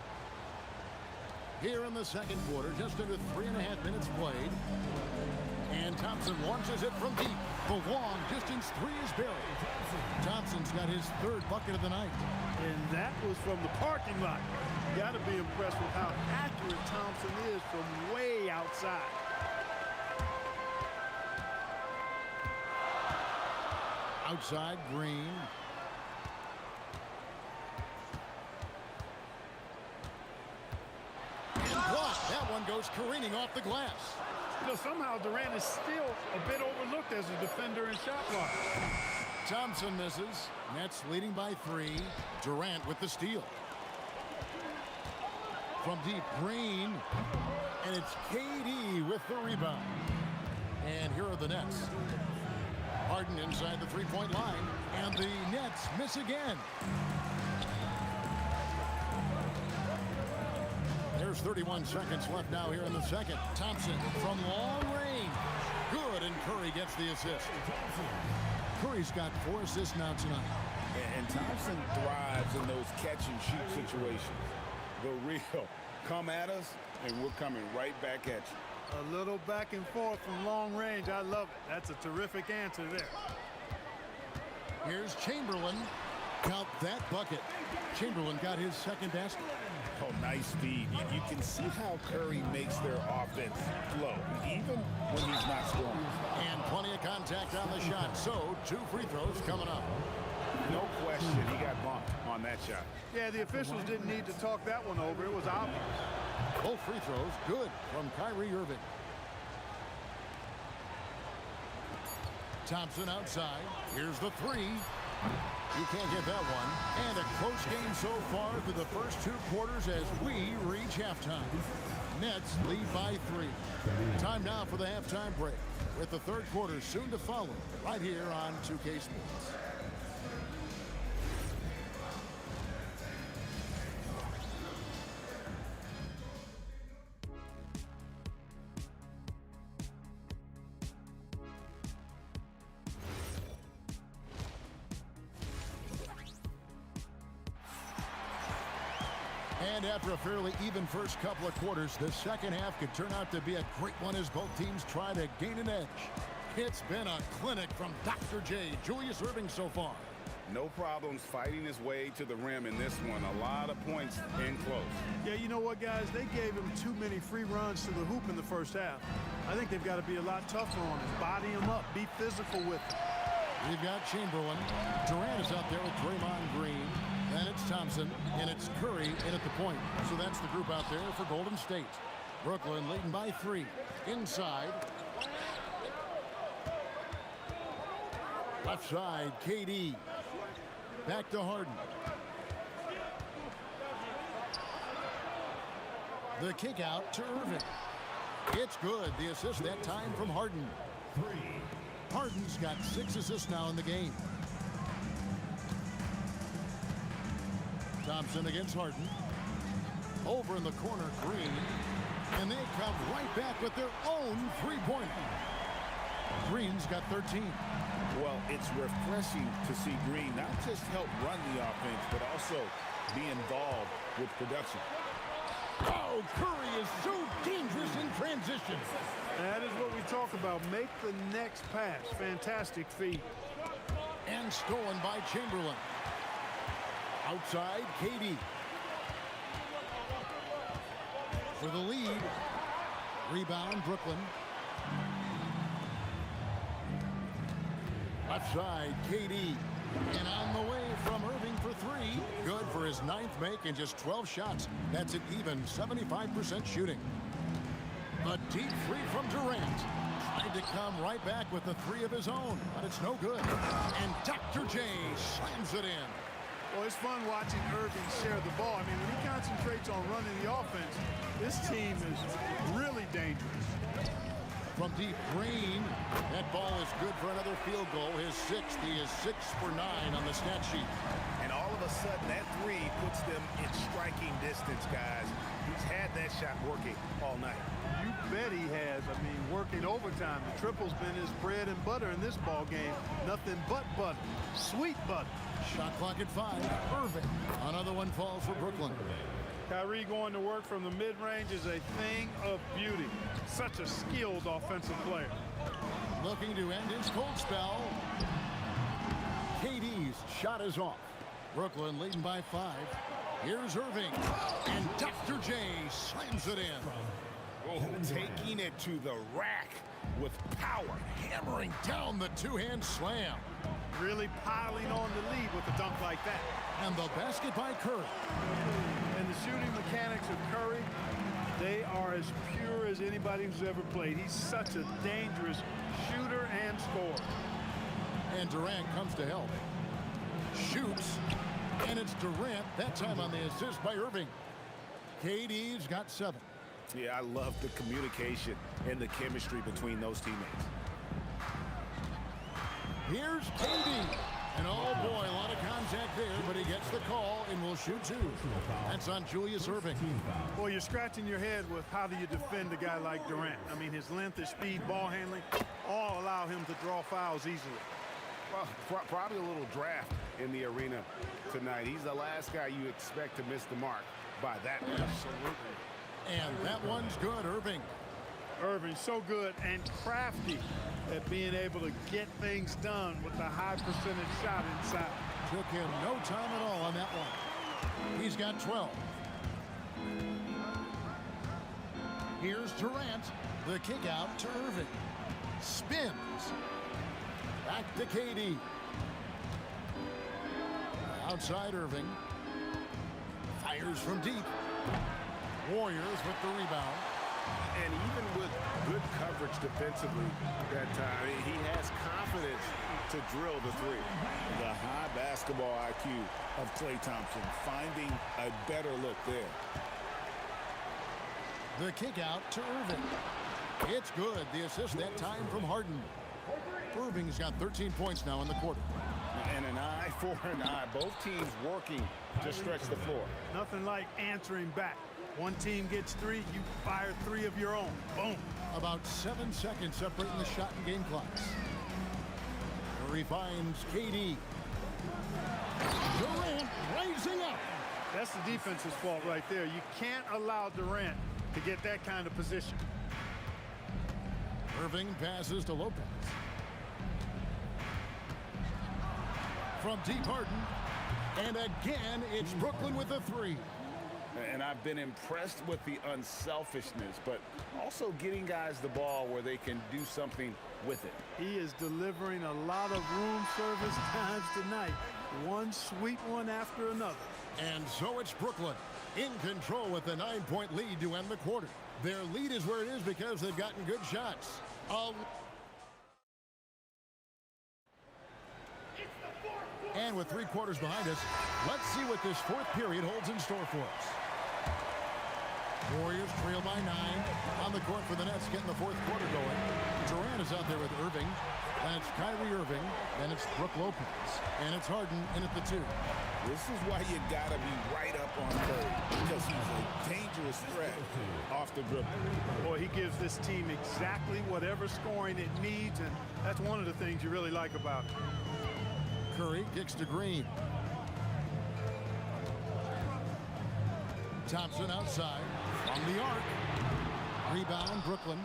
Here in the second quarter, just under 3.5 minutes played. And Thompson launches it from deep. The long distance 3 is buried. Thompson's got his 3rd bucket of the night. And that was from the parking lot. You got to be impressed with how accurate Thompson is from way outside. Outside, Green. Blocked. That one goes careening off the glass. You know, somehow Durant is still a bit overlooked as a defender in shot block. Thompson misses. Nets leading by 3. Durant with the steal. From deep, Green. And it's KD with the rebound. And here are the Nets. Harden inside the 3-point line. And the Nets miss again. There's 31 seconds left now here in the second. Thompson from long range. Good, and Curry gets the assist. Curry's got 4 assists now tonight. And Thompson thrives in those catch-and-shoot situations. The real come at us, and we're coming right back at you. A little back and forth from long range. I love it. That's a terrific answer there. Here's Chamberlain. Count that bucket. Chamberlain got his 2nd basket. Oh, Oh, nice feed. You can see how Curry makes their offense flow, even when he's not scoring. And plenty of contact on the shot. So 2 free throws coming up. No question, he got bumped on that shot. Yeah, the officials didn't need to talk that one over. It was obvious. Both free throws good from Kyrie Irving. Thompson outside. Here's the 3. You can't get that one. And a close game so far through the first 2 quarters as we reach halftime. Nets lead by 3. Time now for the halftime break, with the 3rd quarter soon to follow right here on 2K Sports. And after a fairly even first couple of quarters, the second half could turn out to be a great one as both teams try to gain an edge. It's been a clinic from Dr. J, Julius Irving so far. No problems fighting his way to the rim in this one. A lot of points in close. Yeah, you know what, guys? They gave him too many free runs to the hoop in the first half. I think they've got to be a lot tougher on him. Body him up. Be physical with him. We've got Chamberlain. Durant is out there with Draymond Green. Then it's Thompson, and it's Curry in at the point. So that's the group out there for Golden State. Brooklyn leading by 3. Inside. Left side, KD. Back to Harden. The kick out to Irving. It's good. The assist that time from Harden. Harden's got 6 assists now in the game. Thompson against Harden. Over in the corner, Green. And they come right back with their own three-pointer. Green's got 13. Well, it's refreshing to see Green not just help run the offense, but also be involved with production. Oh, Curry is so dangerous in transition. That is what we talk about. Make the next pass. Fantastic feed. And stolen by Chamberlain. Outside, KD. For the lead. Rebound, Brooklyn. Left side, KD. And on the way from Irving for 3. Good for his 9th make and just 12 shots. That's an even 75% shooting. A deep 3 from Durant. Tried to come right back with the 3 of his own, but it's no good. And Dr. J slams it in. Well, it's fun watching Irving share the ball. I mean, when he concentrates on running the offense, this team is really dangerous. From deep, Green. That ball is good for another field goal. His 6th. He is 6 for 9 on the stat sheet. And all of a sudden, that 3 puts them in striking distance, guys. He's had that shot working all night. You bet he has. I mean, working overtime. The triple's been his bread and butter in this ball game. Nothing but butter. Sweet butter. Shot clock at 5. Irving. Another one falls for Brooklyn. Kyrie going to work from the mid-range is a thing of beauty. Such a skilled offensive player. Looking to end his cold spell. KD's shot is off. Brooklyn leading by 5. Here's Irving. And Dr. J slams it in. Oh, taking it to the rack with power. Hammering down the 2-hand slam. Really piling on the lead with a dunk like that. And the basket by Curry. And the shooting mechanics of Curry, they are as pure as anybody who's ever played. He's such a dangerous shooter and scorer. And Durant comes to help. Shoots. And it's Durant, that time on the assist by Irving. KD's got 7. Yeah, I love the communication and the chemistry between those teammates. Here's KD. And oh boy, a lot of contact there, but he gets the call and will shoot 2. That's on Julius Irving. Well, you're scratching your head with how do you defend a guy like Durant? I mean, his length, his speed, ball handling, all allow him to draw fouls easily. Well, probably a little draft in the arena tonight. He's the last guy you expect to miss the mark by that much. Absolutely. And that one's good, Irving. Irving, so good and crafty at being able to get things done with the high percentage shot inside. Took him no time at all on that one. He's got 12. Here's Durant. The kick out to Irving. Spins. Back to KD. Outside Irving. Fires from deep. Warriors with the rebound. And even with good coverage defensively that time, he has confidence to drill the three. The high basketball IQ of Klay Thompson, finding a better look there. The kick out to Irving. It's good. The assist that time from Harden. Irving's got 13 points now in the quarter. And an eye for an eye. Both teams working to stretch the floor. Nothing like answering back. One team gets 3, you fire 3 of your own. Boom. About 7 seconds separating the shot and game clocks. Curry finds KD. Durant raising up. That's the defense's fault right there. You can't allow Durant to get that kind of position. Irving passes to Lopez. From deep Harden. And again, it's Brooklyn with a 3. And I've been impressed with the unselfishness, but also getting guys the ball where they can do something with it. He is delivering a lot of room service times tonight. One sweet one after another. And so it's Brooklyn in control with a 9-point lead to end the quarter. Their lead is where it is because they've gotten good shots. And with 3 quarters behind us, let's see what this 4th period holds in store for us. Warriors trail by 9 on the court for the Nets, getting the 4th quarter going. Durant is out there with Irving. And it's Kyrie Irving. And it's Brook Lopez. And it's Harden in at the 2. This is why you got to be right up on Curry, because he's a dangerous threat off the dribble. Boy, he gives this team exactly whatever scoring it needs, and that's one of the things you really like about it. Curry kicks to Green. Thompson outside from the arc. Rebound, Brooklyn.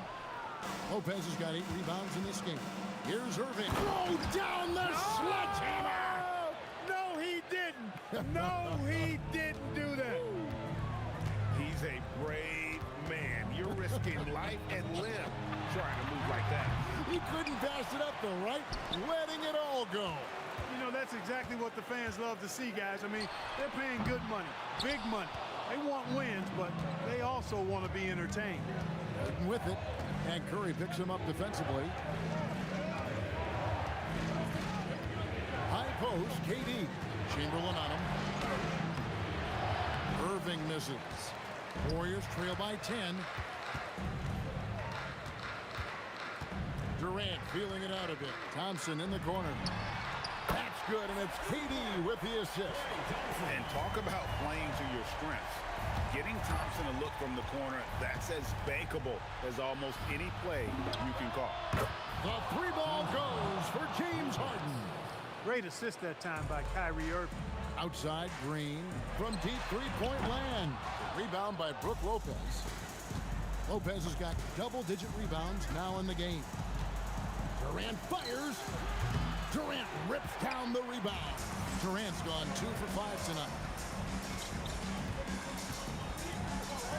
Lopez has got 8 rebounds in this game. Here's Irving. Throw down the sledgehammer! No, he didn't. No, he didn't do that. He's a brave man. You're risking life and limb trying to move like that. He couldn't pass it up the right, letting it all go. You know, that's exactly what the fans love to see, guys. I mean, they're paying good money, big money. They want wins, but they also want to be entertained. Harden with it, and Curry picks him up defensively. High post, KD. Chamberlain on him. Irving misses. Warriors trail by 10. Durant feeling it out a bit. Thompson in the corner. That's good, and it's KD with the assist. And talk about playing to your strengths. Getting Thompson a look from the corner, that's as bankable as almost any play you can call. The 3 ball goes for James Harden. Great assist that time by Kyrie Irving. Outside Green from deep 3-point land. Rebound by Brook Lopez. Lopez has got double-digit rebounds now in the game. Durant fires. Durant rips down the rebound. Durant's gone 2 for 5 tonight.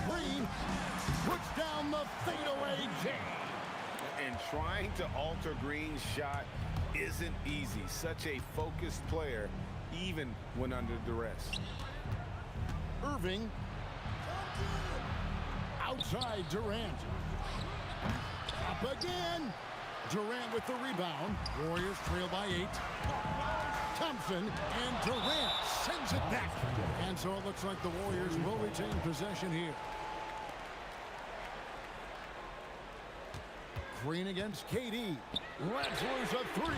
Green puts down the fadeaway jam. And trying to alter Green's shot isn't easy. Such a focused player, even when under duress. Irving. Outside Durant. Up again. Durant with the rebound. Warriors trail by 8. Thompson and Durant sends it back. And so it looks like the Warriors will retain possession here. Green against KD. Lets loose a 3.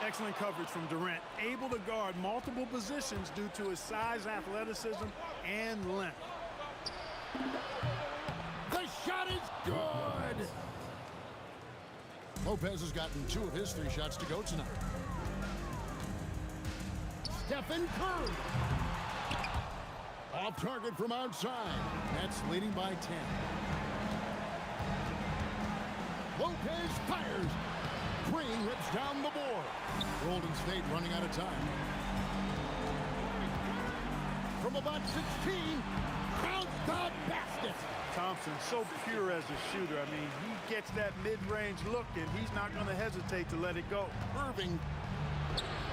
Excellent coverage from Durant. Able to guard multiple positions due to his size, athleticism, and length. The shot is good. Lopez has gotten 2 of his 3 shots to go tonight. Stephen Curry. Off target from outside. Nets leading by 10. Lopez fires. Green rips down the board. Golden State running out of time. From about 16, counts the basket. Thompson, so pure as a shooter. I mean, he gets that mid-range look, and he's not going to hesitate to let it go. Irving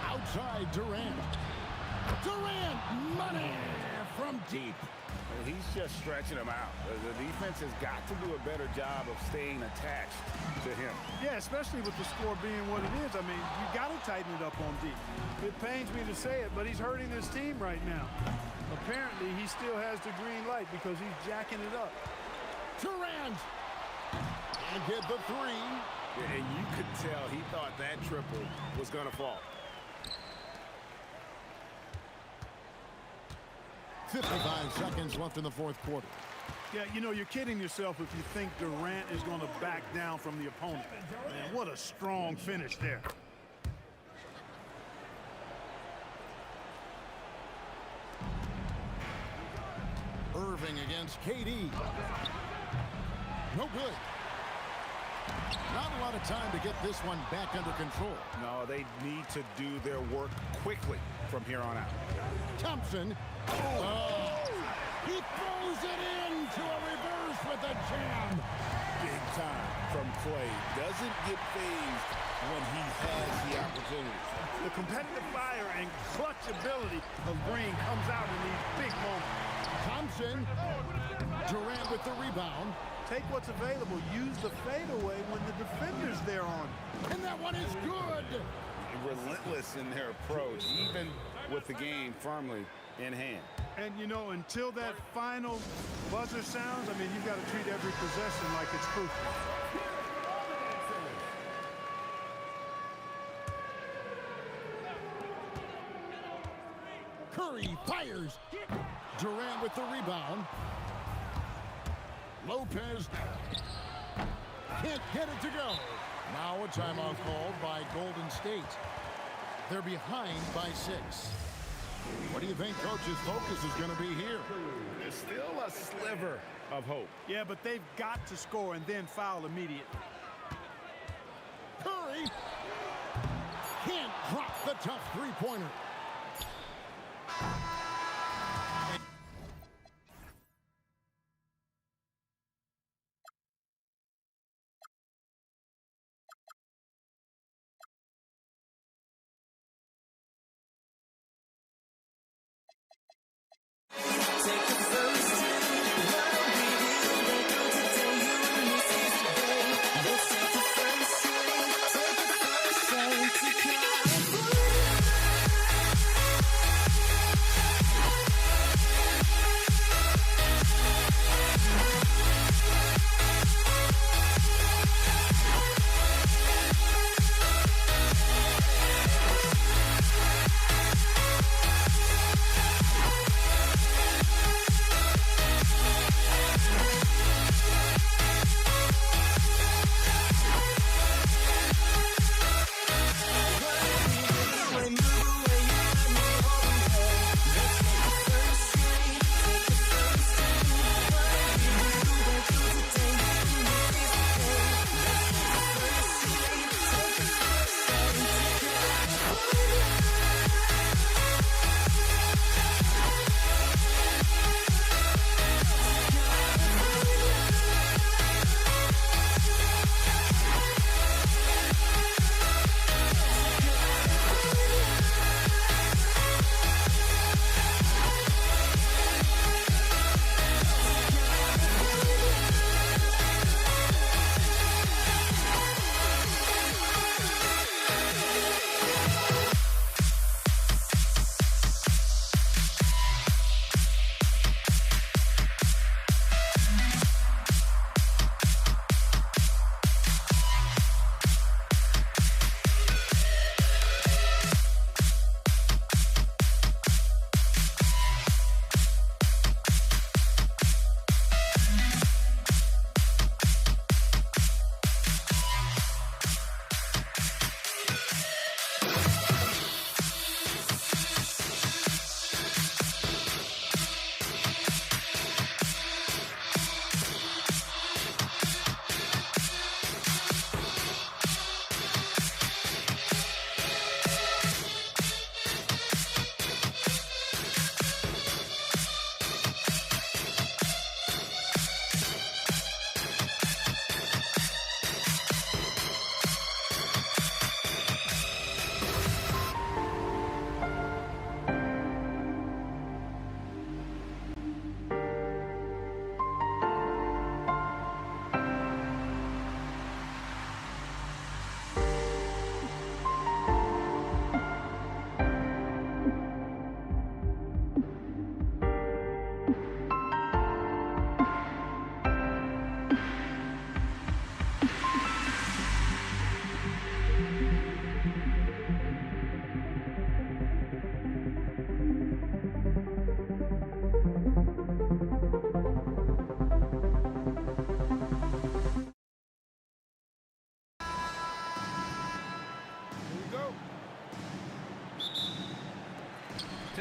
outside Durant. Durant, money from deep. He's just stretching him out. The defense has got to do a better job of staying attached to him. Yeah, especially with the score being what it is. I mean, you got to tighten it up on D. It pains me to say it, but he's hurting his team right now. Apparently, he still has the green light because he's jacking it up. Durant. And get the three. And you could tell he thought that triple was going to fall. 55 seconds left in the fourth quarter. Yeah, you know, you're kidding yourself if you think Durant is going to back down from the opponent. Man, what a strong finish there. Irving against KD. No good. Not a lot of time to get this one back under control. No, they need to do their work quickly from here on out. Thompson. Oh. He throws it into a reverse with a jam. Big time from Clay. Doesn't get phased when he has the opportunity. The competitive fire and clutch ability of Green comes out in these big moments. Thompson. Durant with the rebound. Take what's available. Use the fadeaway when the defender's there on. And that one is good. Relentless in their approach, even with the game firmly in hand. And, you know, until that final buzzer sounds, I mean, you've got to treat every possession like it's crucial. Curry fires. Durant with the rebound. Lopez can't get it to go. Now a timeout called by Golden State. They're behind by 6. What do you think coach's focus is going to be here? There's still a sliver of hope. Yeah, but they've got to score and then foul immediately. Curry can't drop the tough three-pointer.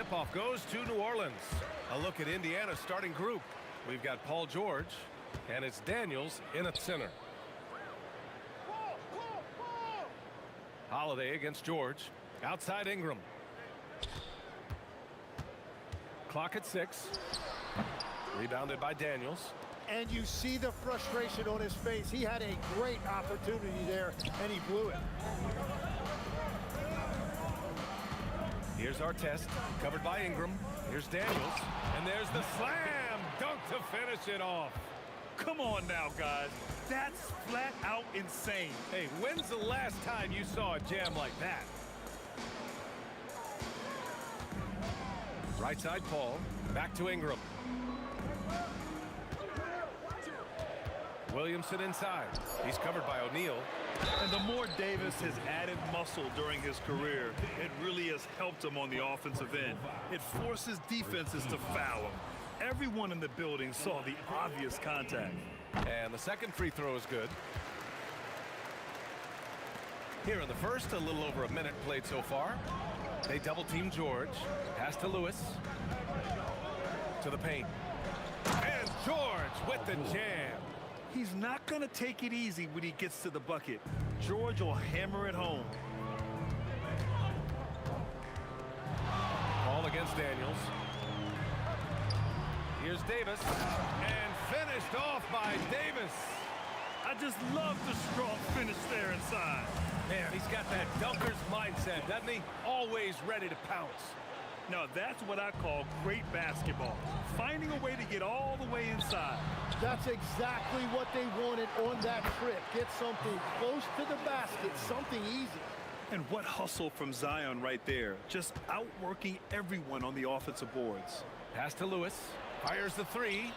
tip-off goes to New Orleans. A look at Indiana's starting group. We've got Paul George, and it's Daniels in at center. Holiday against George. Outside Ingram. Clock at 6. Rebounded by Daniels. And you see the frustration on his face. He had a great opportunity there, and he blew it. Here's our test, covered by Ingram. Here's Daniels, and there's the slam dunk to finish it off. Come on now, guys. That's flat out insane. Hey, when's the last time you saw a jam like that? Right side Paul, back to Ingram. Williamson inside. He's covered by O'Neal. And the more Davis has added muscle during his career, it really has helped him on the offensive end. It forces defenses to foul him. Everyone in the building saw the obvious contact. And the second free throw is good. Here in the first, a little over a minute played so far. They double-team George. Pass to Lewis. To the paint. And George with the jam. He's not going to take it easy when he gets to the bucket. George will hammer it home. Ball against Daniels. Here's Davis. And finished off by Davis. I just love the strong finish there inside. Man, he's got that dunker's mindset, doesn't he? Always ready to pounce. Now, that's what I call great basketball. Finding a way to get all the way inside. That's exactly what they wanted on that trip. Get something close to the basket, something easy. And what hustle from Zion right there. Just outworking everyone on the offensive boards. Pass to Lewis. Fires the three.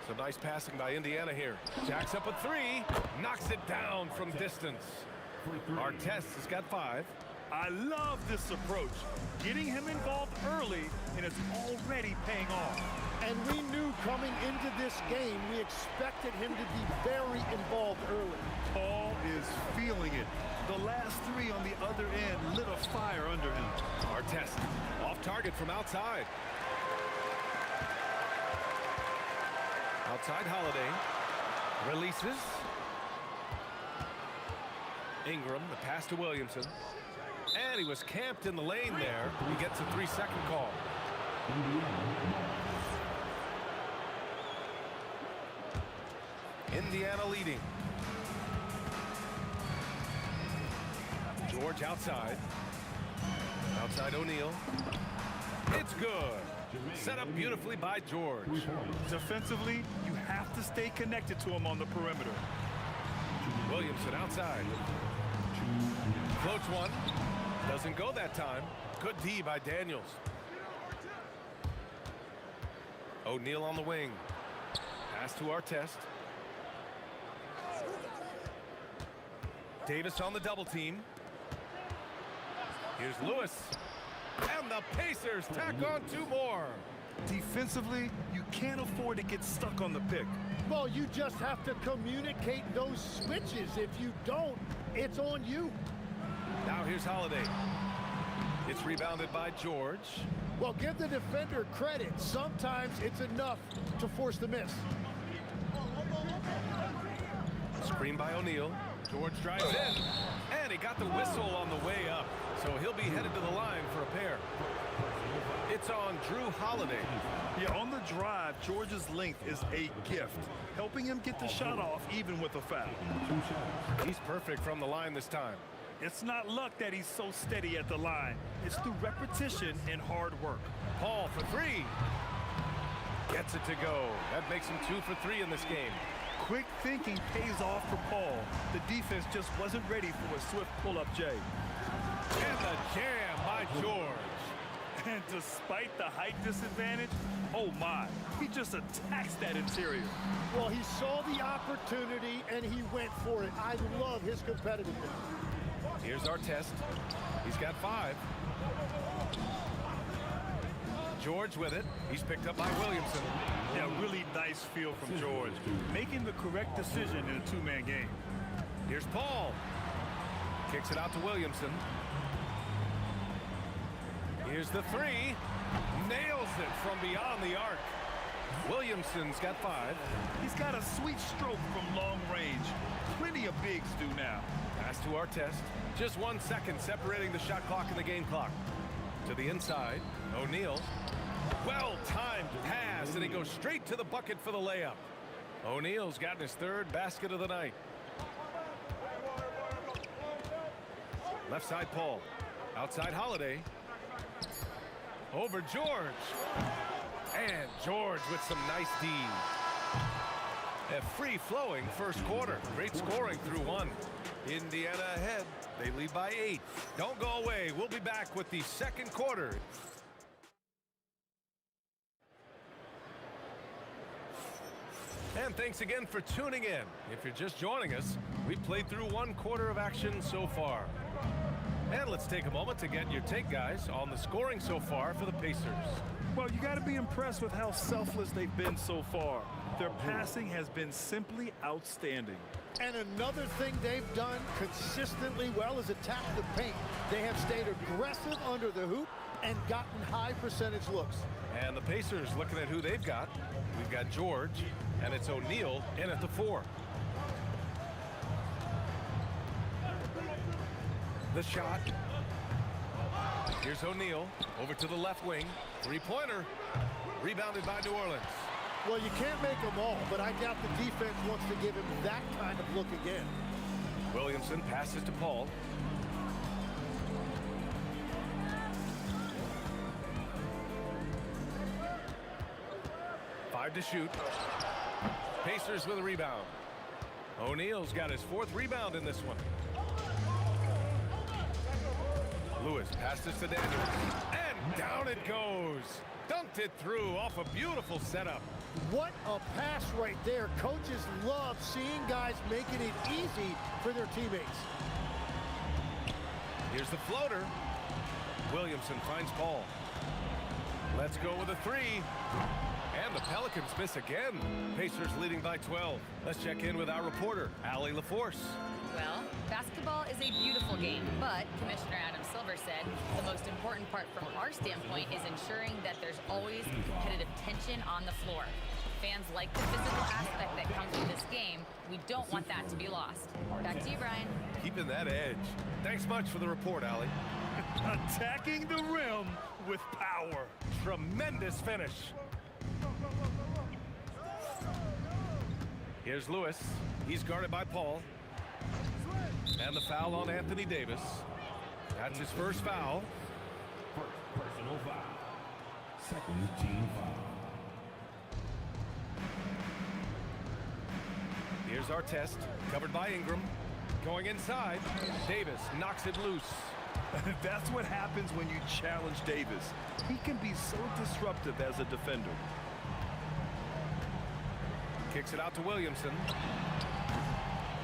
Some nice passing by Indiana here. Jacks up a three. Knocks it down from distance. Artest has got 5. I love this approach. Getting him involved early, and it's already paying off. And we knew coming into this game, we expected him to be very involved early. Paul is feeling it. The last 3 on the other end lit a fire under him. Artest off target from outside. Outside Holiday. Releases. Ingram, the pass to Williamson. And he was camped in the lane there. He gets a 3-second call. Indiana leading. George outside. Outside O'Neal. It's good. Set up beautifully by George. Defensively, you have to stay connected to him on the perimeter. Williamson outside. Floats one. Doesn't go that time. Good D by Daniels. O'Neal on the wing. Pass to Artest. Davis on the double team. Here's Lewis. And the Pacers tack on 2 more. Defensively, you can't afford to get stuck on the pick. Well, you just have to communicate those switches. If you don't, it's on you. Now here's Holiday. It's rebounded by George. Well, give the defender credit. Sometimes it's enough to force the miss. Screen by O'Neal. George drives in. And he got the whistle on the way up. So he'll be headed to the line for a pair. It's on Drew Holiday. Yeah, on the drive, George's length is a gift, helping him get the shot off even with a foul. He's perfect from the line this time. It's not luck that he's so steady at the line. It's through repetition and hard work. Paul for 3. Gets it to go. That makes him 2 for 3 in this game. Quick thinking pays off for Paul. The defense just wasn't ready for a swift pull-up J. And the jam by George. And despite the height disadvantage, oh my, he just attacks that interior. Well, he saw the opportunity and he went for it. I love his competitiveness. Here's Artest. He's got 5. George with it. He's picked up by Williamson. Yeah, really nice feel from George. Making the correct decision in a 2-man game. Here's Paul. Kicks it out to Williamson. Here's the three. Nails it from beyond the arc. Williamson's got 5. He's got a sweet stroke from long range. Plenty of bigs do now. Pass to Artest. Just 1 second separating the shot clock and the game clock. To the inside, O'Neal. Well-timed pass, and he goes straight to the bucket for the layup. O'Neal's gotten his 3rd basket of the night. Left side, Paul. Outside, Holiday. Over George. And George with some nice D. A free-flowing first quarter. Great scoring through 1. Indiana ahead. They lead by 8. Don't go away. We'll be back with the second quarter. And thanks again for tuning in. If you're just joining us, we've played through 1 quarter of action so far. And let's take a moment to get your take, guys, on the scoring so far for the Pacers. Well, you got to be impressed with how selfless they've been so far. Their passing has been simply outstanding. And another thing they've done consistently well is attack the paint. They have stayed aggressive under the hoop and gotten high percentage looks. And the Pacers looking at who they've got. We've got George, and it's O'Neal in at the 4. The shot. Here's O'Neal over to the left wing. 3-pointer. Rebounded by New Orleans. Well, you can't make them all, but I doubt the defense wants to give him that kind of look again. Williamson passes to Paul. Five to shoot. Pacers with a rebound. O'Neal's got his 4th rebound in this one. Lewis passes to Daniels. And down it goes. Dunked it through off a beautiful setup. What a pass right there. Coaches love seeing guys making it easy for their teammates. Here's the floater. Williamson finds Paul. Let's go with a 3. And the Pelicans miss again. Pacers leading by 12. Let's check in with our reporter, Allie LaForce. Well, basketball is a beautiful game, but Commissioner Adam Silver said the most important part from our standpoint is ensuring that there's always competitive tension on the floor. Fans like the physical aspect that comes with this game. We don't want that to be lost. Back to you, Brian. Keeping that edge. Thanks much for the report, Allie. Attacking the rim with power. Tremendous finish. Here's Lewis. He's guarded by Paul. And the foul on Anthony Davis. That's his first foul. Personal foul. Second team foul. Here's Artest, covered by Ingram. Going inside. Davis knocks it loose. That's what happens when you challenge Davis. He can be so disruptive as a defender. Kicks it out to Williamson.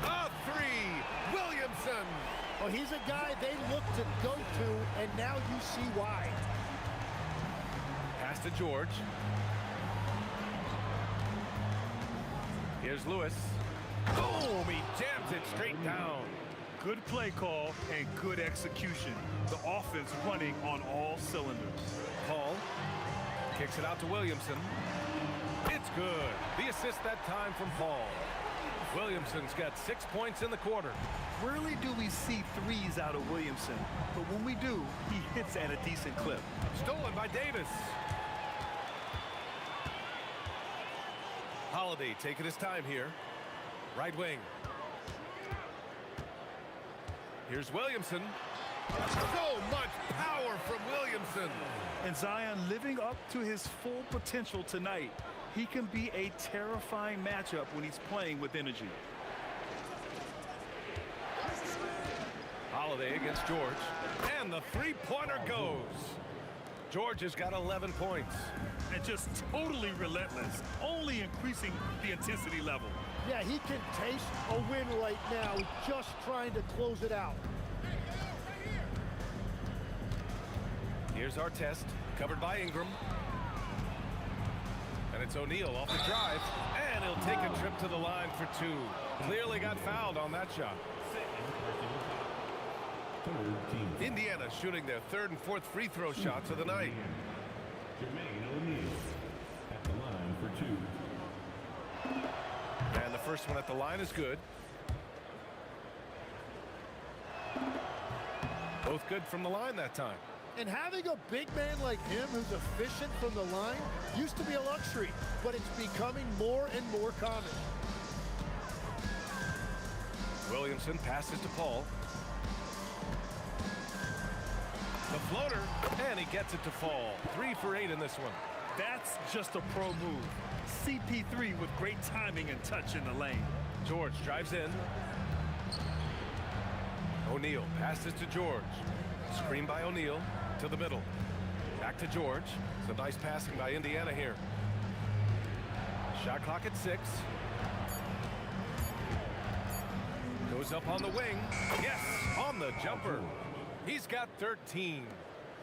A 3! Williamson! Well, he's a guy they look to go to, and now you see why. Pass to George. Here's Lewis. Boom! He jams it straight down. Good play call and good execution. The offense running on all cylinders. Paul kicks it out to Williamson. It's good. The assist that time from Paul. Williamson's got 6 points in the quarter. Rarely do we see threes out of Williamson, but when we do, he hits at a decent clip. Stolen by Davis. Holiday taking his time here. Right wing. Here's Williamson. So much power from Williamson. And Zion living up to his full potential tonight. He can be a terrifying matchup when he's playing with energy. Holiday against George. And the three-pointer goes. George has got 11 points. And just totally relentless, only increasing the intensity level. Yeah, he can taste a win right now, just trying to close it out. Here's Artest, covered by Ingram. And it's O'Neal off the drive. And he'll take a trip to the line for 2. Clearly got fouled on that shot. Indiana shooting their third and fourth free throw shots of the night. Jermaine O'Neal at the line for 2. And the first one at the line is good. Both good from the line that time. And having a big man like him who's efficient from the line used to be a luxury, but it's becoming more and more common. Williamson passes to Paul. The floater, and he gets it to fall. 3 for 8 in this one. That's just a pro move. CP3 with great timing and touch in the lane. George drives in. O'Neal passes to George. Screen by O'Neal to the middle. Back to George. It's a nice passing by Indiana here. Shot clock at 6. Goes up on the wing. Yes, on the jumper. He's got 13.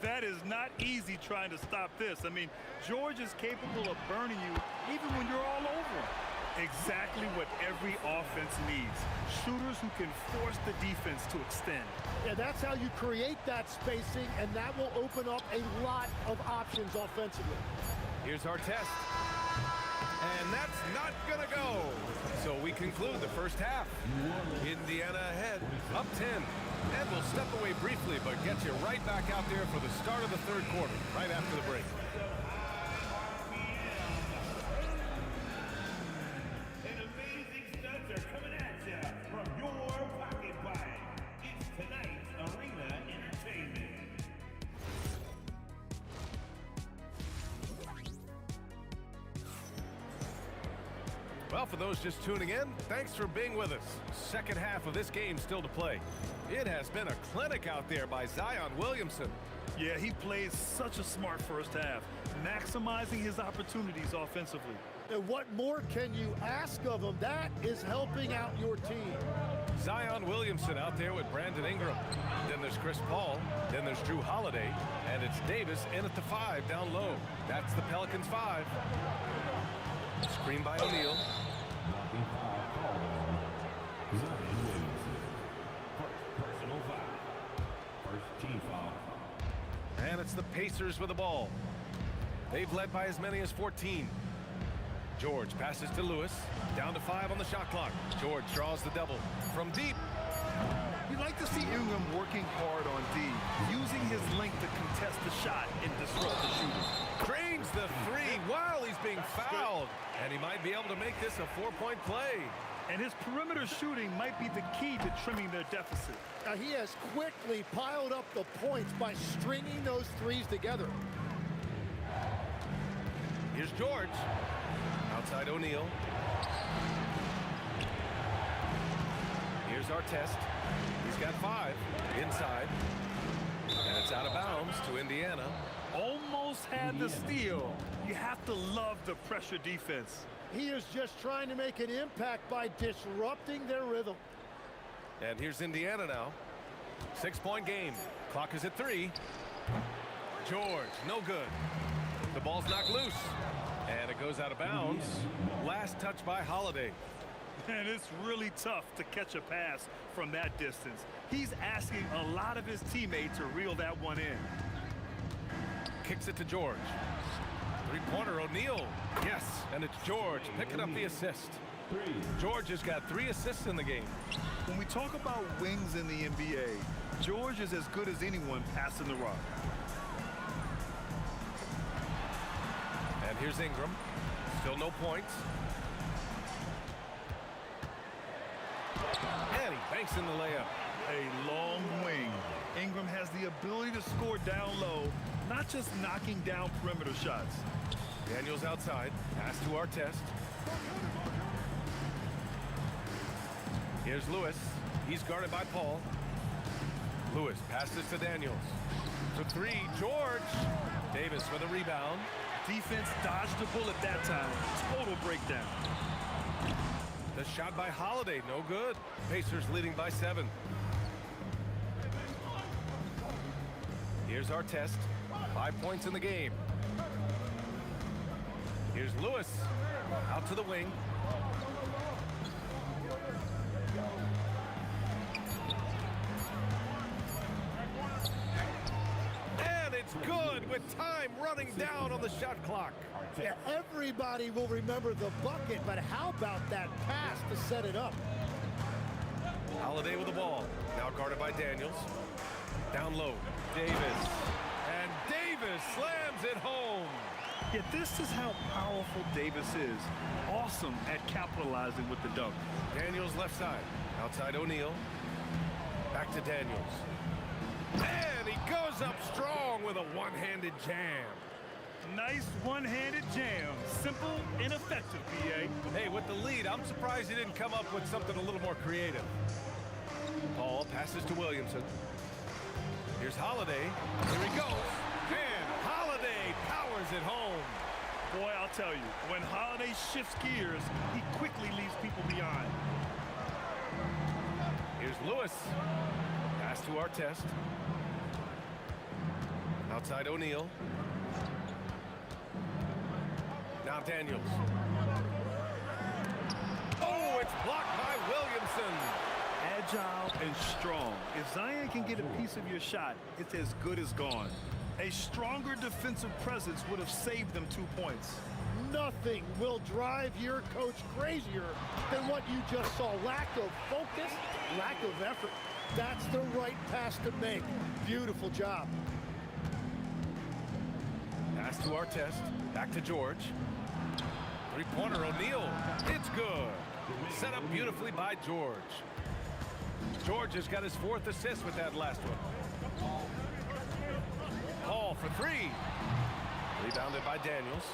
That is not easy trying to stop this. I mean, George is capable of burning you even when you're all over him. Exactly what every offense needs. Shooters who can force the defense to extend. Yeah, that's how you create that spacing, and that will open up a lot of options offensively. Here's our test. And that's not gonna go. So we conclude the first half. Indiana ahead, up 10. And we'll step away briefly, but get you right back out there for the start of the third quarter, right after the break. And amazing studs are coming at you from your pocket bag. It's tonight's Arena Entertainment. Well, for those just tuning in, thanks for being with us. Second half of this game still to play. It has been a clinic out there by Zion Williamson. Yeah, he plays such a smart first half, maximizing his opportunities offensively. And what more can you ask of him? That is helping out your team. Zion Williamson out there with Brandon Ingram. Then there's Chris Paul. Then there's Drew Holiday. And it's Davis in at the 5 down low. That's the Pelicans 5. Screen by O'Neal. Knocking foul called on Zion Williamson. First personal foul. First team foul. And it's the Pacers with the ball. They've led by as many as 14. George passes to Lewis. Down to 5 on the shot clock. George draws the double from deep. You like to see Ingram working hard on D, using his length to contest the shot and disrupt the shooter. Drains the 3 while he's being fouled. And he might be able to make this a 4-point play. And his perimeter shooting might be the key to trimming their deficit. Now, he has quickly piled up the points by stringing those threes together. Here's George. Outside O'Neal. Here's our test. He's got 5 inside. And it's out of bounds to Indiana. Almost had the steal. You have to love the pressure defense. He is just trying to make an impact by disrupting their rhythm. And here's Indiana now. 6-point game. Clock is at 3. George, no good. The ball's knocked loose. And it goes out of bounds. Last touch by Holiday. And it's really tough to catch a pass from that distance. He's asking a lot of his teammates to reel that one in. Kicks it to George. 3-pointer O'Neal. Yes, and it's George picking up the assist. George has got 3 assists in the game. When we talk about wings in the NBA, George is as good as anyone passing the rock. And here's Ingram. Still no points. And he banks in the layup. A long wing. Ingram has the ability to score down low, not just knocking down perimeter shots. Daniels outside. Pass to our test. Here's Lewis. He's guarded by Paul. Lewis passes to Daniels. To 3, George. Davis with a rebound. Defense dodged the bullet that time. Total breakdown. The shot by Holiday, no good. Pacers leading by 7. Here's our test. 5 points in the game. Here's Lewis. Out to the wing. with time running down on the shot clock. Yeah, everybody will remember the bucket, but how about that pass to set it up? Holiday with the ball. Now guarded by Daniels. Down low. Davis. And Davis slams it home. Yeah, this is how powerful Davis is. Awesome at capitalizing with the dunk. Daniels left side. Outside O'Neal. Back to Daniels. And he goes up strong with a one-handed jam. Nice one-handed jam. Simple and effective, PA. Hey, with the lead, I'm surprised he didn't come up with something a little more creative. Paul passes to Williamson. Here's Holiday. Here he goes. And Holiday powers it home. Boy, I'll tell you, when Holiday shifts gears, he quickly leaves people behind. Here's Lewis. Pass to Artest. Outside O'Neal. Now Daniels. Oh, it's blocked by Williamson. Agile and strong. If Zion can get a piece of your shot, it's as good as gone. A stronger defensive presence would have saved them 2 points. Nothing will drive your coach crazier than what you just saw. Lack of focus, lack of effort. That's the right pass to make. Beautiful job. Pass to Artest. Back to George. Three-pointer O'Neal. It's good. Set up beautifully by George. George has got his 4th assist with that last one. Paul for 3. Rebounded by Daniels.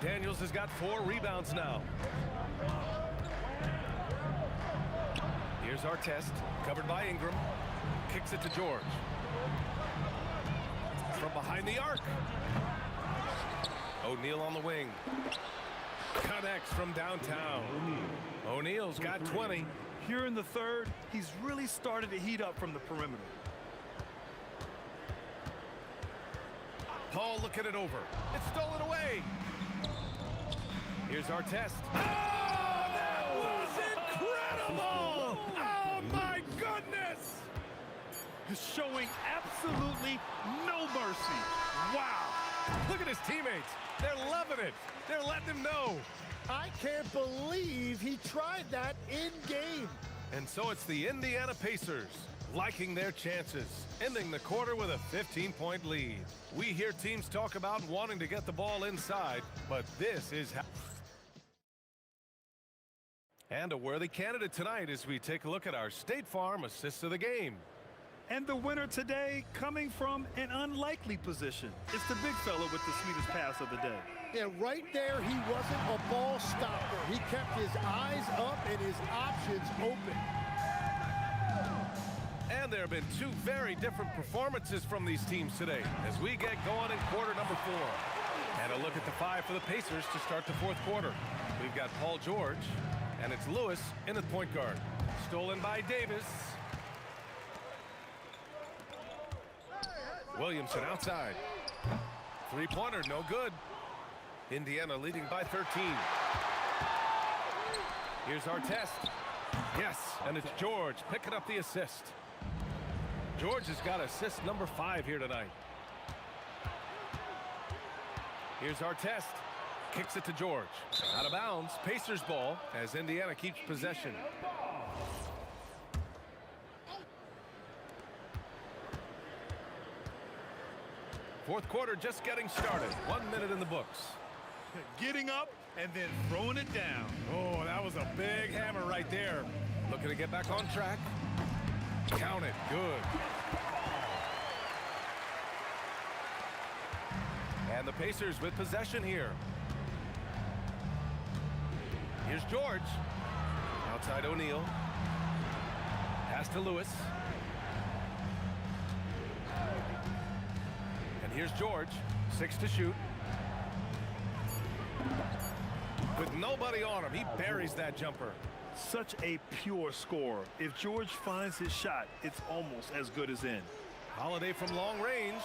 Daniels has got 4 rebounds now. Here's Artest, covered by Ingram. Kicks it to George. From behind the arc. O'Neal on the wing. Connects from downtown. O'Neal's got 20. Here in the third, he's really started to heat up from the perimeter. Paul looking it over. It's stolen away. Here's Artest. Oh, that was incredible! Oh, my goodness! Showing absolutely no mercy. Wow. Look at his teammates. They're loving it. They're letting him know. I can't believe he tried that in game. And so it's the Indiana Pacers liking their chances, ending the quarter with a 15-point lead. We hear teams talk about wanting to get the ball inside, but this is how. And a worthy candidate tonight as we take a look at our State Farm assists of the game. And the winner today coming from an unlikely position. It's the big fella with the sweetest pass of the day. Yeah, right there, he wasn't a ball stopper. He kept his eyes up and his options open. And there have been 2 very different performances from these teams today as we get going in quarter number 4. And a look at the 5 for the Pacers to start the 4th quarter. We've got Paul George, and it's Lewis in at point guard. Stolen by Davis. Williamson outside. Three-pointer, no good. Indiana leading by 13. Here's Artest. Yes, and it's George picking up the assist. George has got assist number 5 here tonight. Here's Artest. Kicks it to George. Out of bounds, Pacers ball as Indiana keeps possession. Fourth quarter just getting started. 1 minute in the books. Getting up and then throwing it down. Oh, that was a big hammer right there. Looking to get back on track. Count it. Good. And the Pacers with possession here. Here's George. Outside O'Neal. Pass to Lewis. And here's George. 6 to shoot. With nobody on him, he buries that jumper. Such a pure scorer. If George finds his shot, it's almost as good as in. Holiday from long range.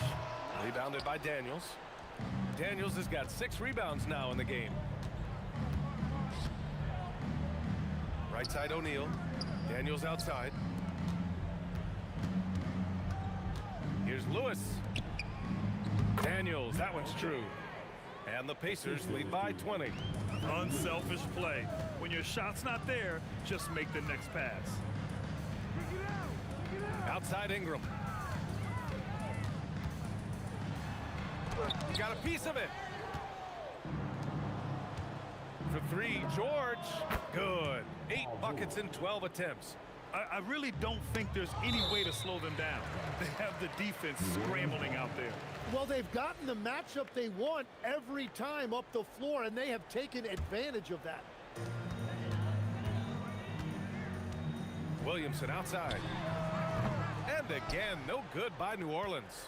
Rebounded by Daniels. Daniels has got 6 rebounds now in the game. Right side O'Neal. Daniels outside. Here's Lewis. Daniels. That one's true. And the Pacers lead by 20. Unselfish play. When your shot's not there, just make the next pass. Outside Ingram. Got a piece of it. For three, George. Good. 8 buckets in 12 attempts. I really don't think there's any way to slow them down. They have the defense scrambling out there. Well, they've gotten the matchup they want every time up the floor, and they have taken advantage of that. Williamson outside. And again, no good by New Orleans.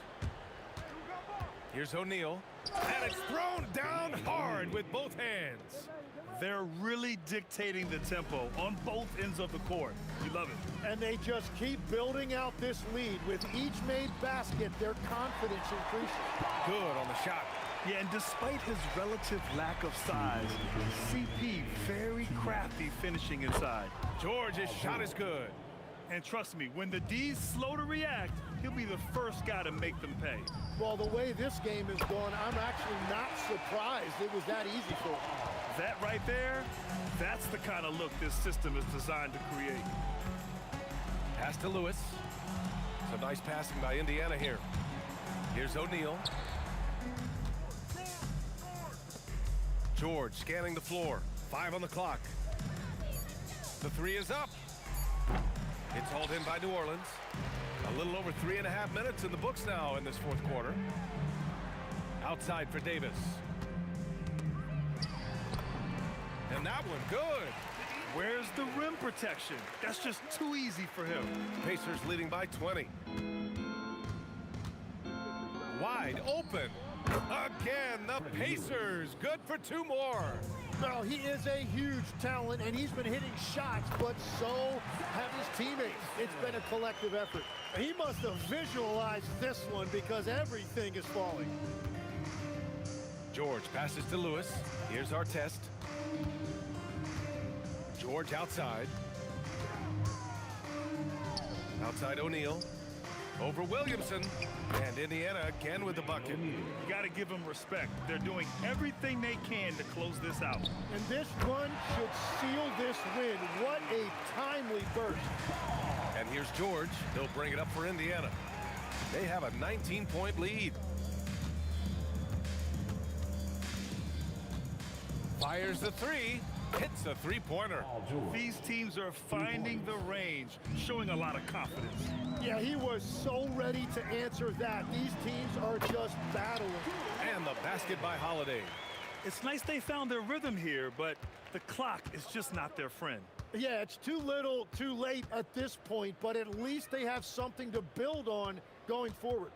Here's O'Neal. And it's thrown down hard with both hands. They're really dictating the tempo on both ends of the court. You love it. And they just keep building out this lead. With each made basket, their confidence increases. Good on the shot. Yeah, and despite his relative lack of size, CP very crafty finishing inside. George's shot is good. And trust me, when the D's slow to react, he'll be the first guy to make them pay. Well, the way this game is going, I'm actually not surprised it was that easy for him. That right there, that's the kind of look this system is designed to create. Pass to Lewis. Some nice passing by Indiana here. Here's O'Neal. George scanning the floor. 5 on the clock. The three is up. It's hauled in by New Orleans. A little over 3.5 minutes in the books now in this fourth quarter. Outside for Davis. And that one good. Where's the rim protection? That's just too easy for him. Pacers leading by 20. Wide open. Again, the Pacers. Good for 2 more. No, he is a huge talent, and he's been hitting shots, but so have his teammates. It's been a collective effort. He must have visualized this one because everything is falling. George passes to Lewis. Here's our test. George outside. Outside O'Neal. Over Williamson. And Indiana again with the bucket. You got to give them respect. They're doing everything they can to close this out. And this run should seal this win. What a timely burst. And here's George. He'll bring it up for Indiana. They have a 19-point lead. Fires the three. Hits a three-pointer. These teams are finding the range, showing a lot of confidence. Yeah, he was so ready to answer that. These teams are just battling. And the basket by Holiday. It's nice they found their rhythm here, but the clock is just not their friend. Yeah, it's too little, too late at this point, but at least they have something to build on going forward.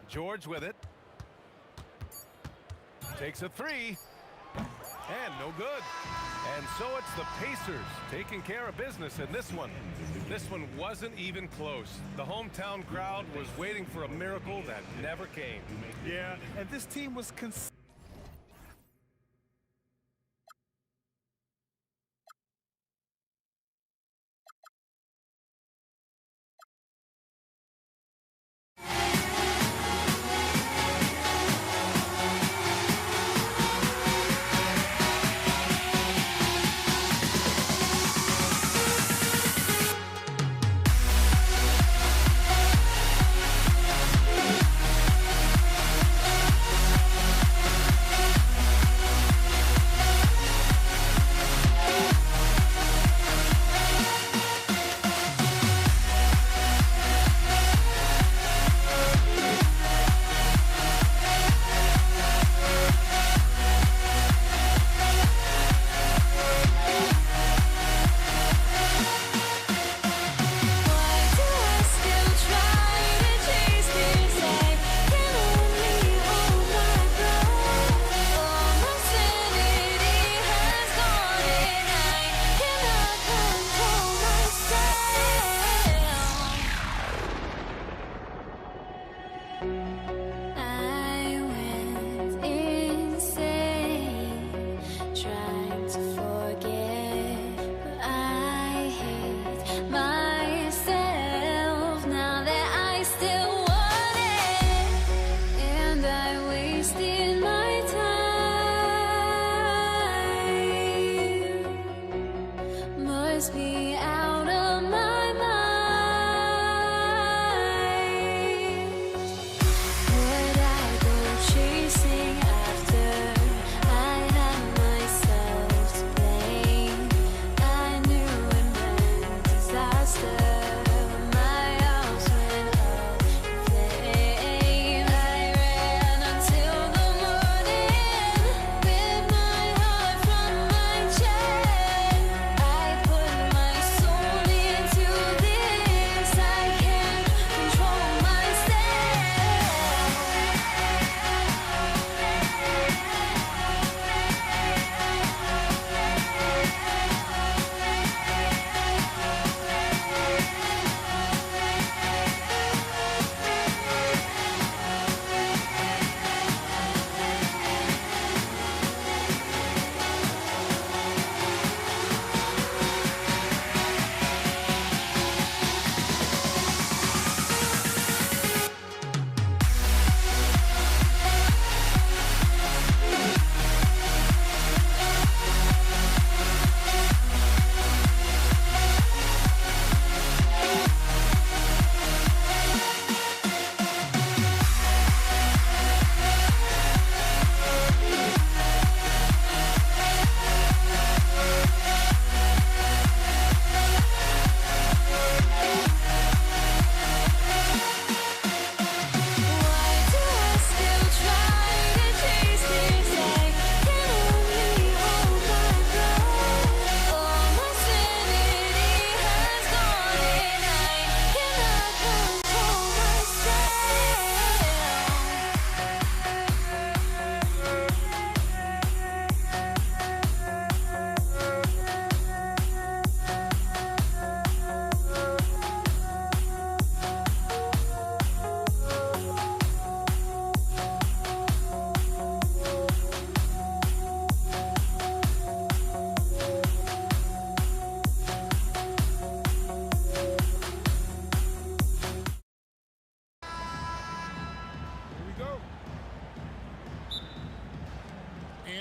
George with it. Takes a three. And no good. And so it's the Pacers taking care of business in this one. This one wasn't even close. The hometown crowd was waiting for a miracle that never came. Yeah, and this team was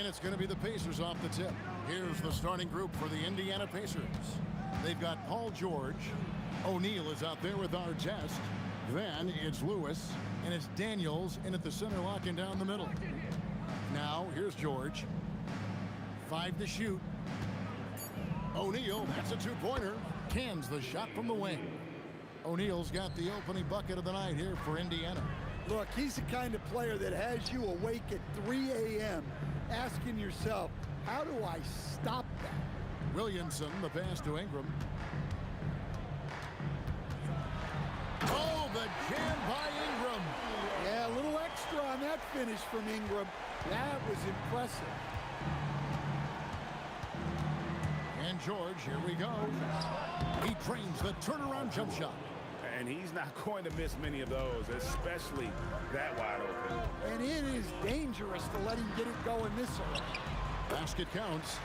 And it's going to be the Pacers off the tip. Here's the starting group for the Indiana Pacers. They've got Paul George. O'Neal is out there with Artest. Then it's Lewis, and it's Daniels in at the center, locking down the middle. Now, here's George. 5 to shoot. O'Neal, that's a two-pointer. Cans the shot from the wing. O'Neal's got the opening bucket of the night here for Indiana. Look, he's the kind of player that has you awake at 3 a.m. asking yourself, how do I stop that? Williamson, the pass to Ingram. Oh, the jam by Ingram. Yeah, a little extra on that finish from Ingram. That was impressive. And George, here we go. He trains the turnaround jump shot. And he's not going to miss many of those, especially that wide open. And it is dangerous to let him get it going this early. Basket counts.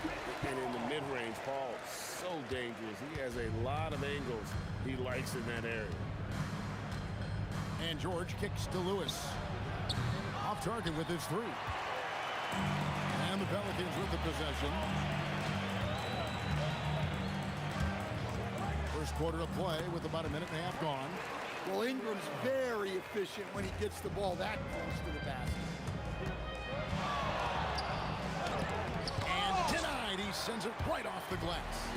And in the mid-range, Paul, so dangerous. He has a lot of angles he likes in that area. And George kicks to Lewis. Off target with his three. And the Pelicans with the possession. First quarter of play with about a minute and a half gone. Well, Ingram's very efficient when he gets the ball that close to the basket. And denied. He sends it right off the glass.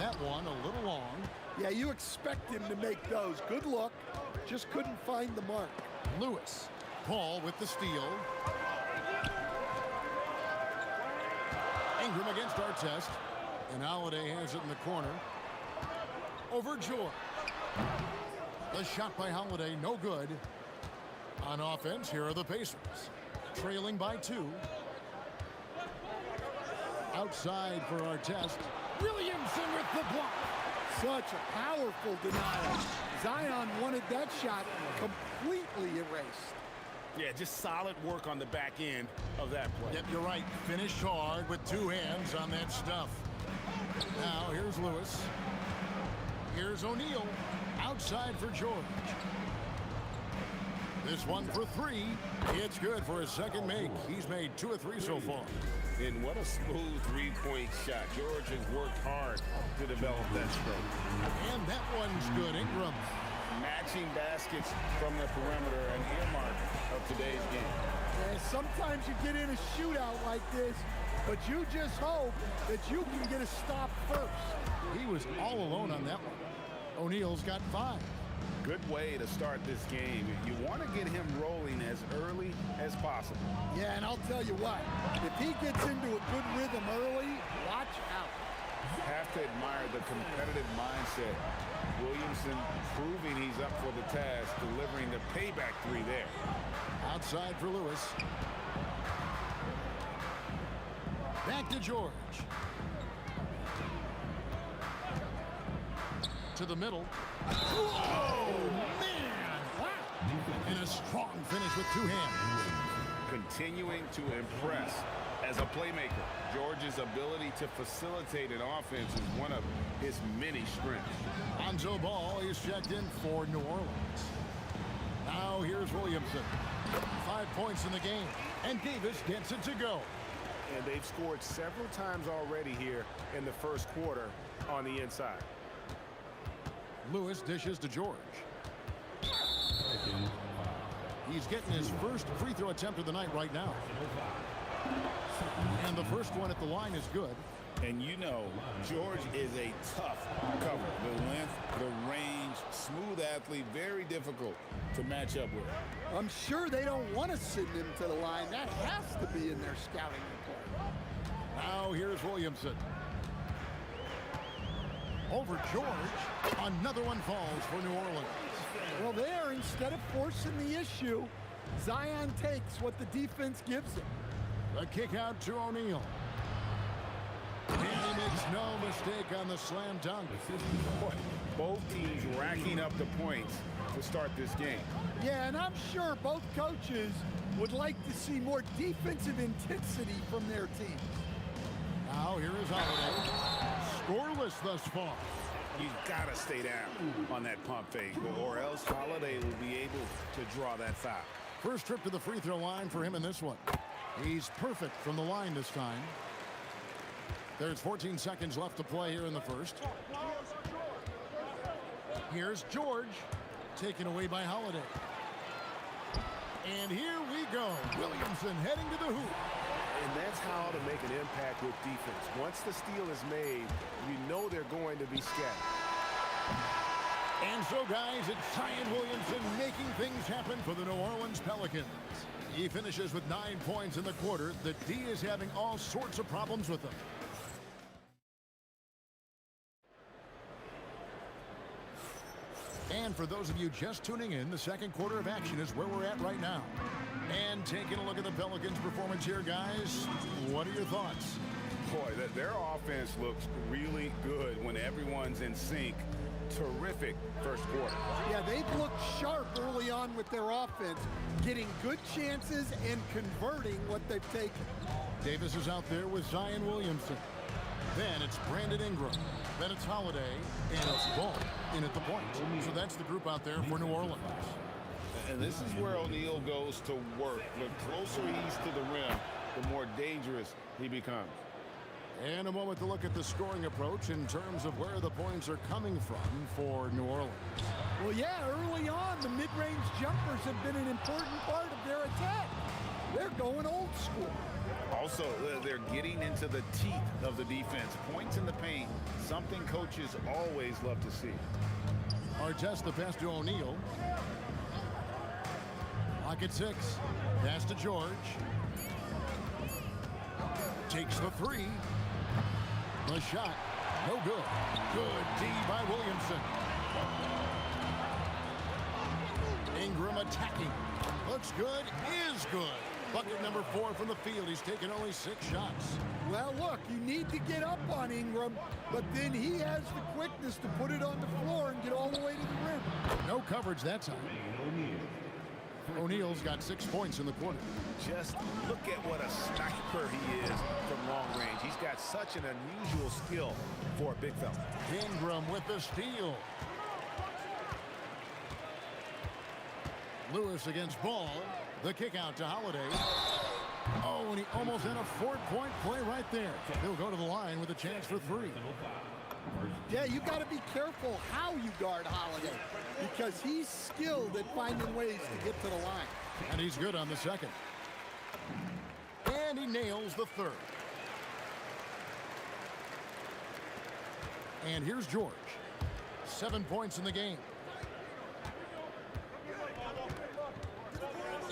That one a little long. Yeah, you expect him to make those. Good look. Just couldn't find the mark. Lewis. Paul with the steal. Ingram against Artest. And Holiday has it in the corner. Over George. The shot by Holiday, no good. On offense, here are the Pacers. Trailing by 2. Outside for Artest. Williamson with the block. Such a powerful denial. Zion wanted that shot completely erased. Yeah, just solid work on the back end of that play. Yep, you're right. Finished hard with 2 hands on that stuff. Now, here's Lewis. Here's O'Neal. Outside for George. This one for 3. It's good for his second make. He's made 2 of 3 so far. And what a smooth three-point shot. George has worked hard to develop that stroke. And that one's good. Ingram. Matching baskets from the perimeter, an earmark of today's game. And sometimes you get in a shootout like this, but you just hope that you can get a stop first. He was all alone on that one. O'Neal's got 5. Good way to start this game. You want to get him rolling as early as possible. Yeah, and I'll tell you what, if he gets into a good rhythm early, watch out. Have to admire the competitive mindset. Williamson proving he's up for the task, delivering the payback 3 there. Outside for Lewis. Back to George. To the middle. Oh, man! Wow. And a strong finish with 2 hands. Continuing to impress as a playmaker. George's ability to facilitate an offense is one of his many strengths. Lonzo Ball is checked in for New Orleans. Now here's Williamson. 5 points in the game. And Davis gets it to go. And they've scored several times already here in the first quarter on the inside. Lewis dishes to George. He's getting his first free throw attempt of the night right now. And the first one at the line is good. And you know, George is a tough cover. The length, the range, smooth athlete, very difficult to match up with. I'm sure they don't want to send him to the line. That has to be in their scouting report. Now here's Williamson. Over George. Another one falls for New Orleans. Well, there, instead of forcing the issue, Zion takes what the defense gives him. The kick out to O'Neal. And he makes no mistake on the slam dunk. Both teams racking up the points to start this game. Yeah, and I'm sure both coaches would like to see more defensive intensity from their teams. Now here is Holiday. Scoreless thus far. You've got to stay down on that pump fake, or else Holiday will be able to draw that foul. First trip to the free throw line for him in this one. He's perfect from the line this time. There's 14 seconds left to play here in the first. Here's George, taken away by Holiday. And here we go. Williamson heading to the hoop. And that's how to make an impact with defense. Once the steal is made, you know they're going to be scattered. And so, guys, it's Zion Williamson making things happen for the New Orleans Pelicans. He finishes with 9 points in the quarter. The D is having all sorts of problems with him. And for those of you just tuning in, the second quarter of action is where we're at right now. And taking a look at the Pelicans' performance here, guys, what are your thoughts? Boy, their offense looks really good when everyone's in sync. Terrific first quarter. Yeah, they've looked sharp early on with their offense, getting good chances and converting what they've taken. Davis is out there with Zion Williamson. Then it's Brandon Ingram. Then it's Holiday. And it's Ball in at the point. So that's the group out there for New Orleans. And this is where O'Neal goes to work. The closer he's to the rim, the more dangerous he becomes. And a moment to look at the scoring approach in terms of where the points are coming from for New Orleans. Well, yeah, early on, the mid-range jumpers have been an important part of their attack. They're going old school. Also, they're getting into the teeth of the defense. Points in the paint, something coaches always love to see. Artest the pass to O'Neal. Lock at 6. Pass to George. Takes the 3. The shot. No good. Good D by Williamson. Ingram attacking. Looks good. Is good. Bucket number 4 from the field. He's taken only 6 shots. Well, look, you need to get up on Ingram, but then he has the quickness to put it on the floor and get all the way to the rim. No coverage that time. O'Neal's got 6 points in the quarter. Just look at what a sniper he is from long range. He's got such an unusual skill for a big fella. Ingram with the steal. Lewis against Ball. The kick out to Holiday. Oh, and he almost had a 4-point play right there. He'll go to the line with a chance for 3. Yeah, you got to be careful how you guard Holiday because he's skilled at finding ways to get to the line. And he's good on the second. And he nails the third. And here's George. 7 points in the game.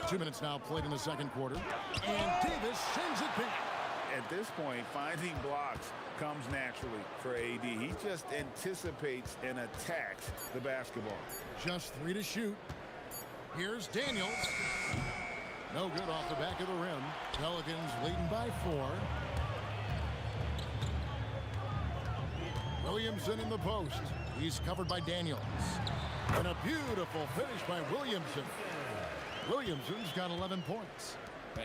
2 minutes now played in the second quarter. And Davis sends it back. At this point, finding blocks comes naturally for AD. He just anticipates and attacks the basketball. Just 3 to shoot. Here's Daniels. No good off the back of the rim. Pelicans leading by 4. Williamson in the post. He's covered by Daniels. And a beautiful finish by Williamson. Williamson's got 11 points.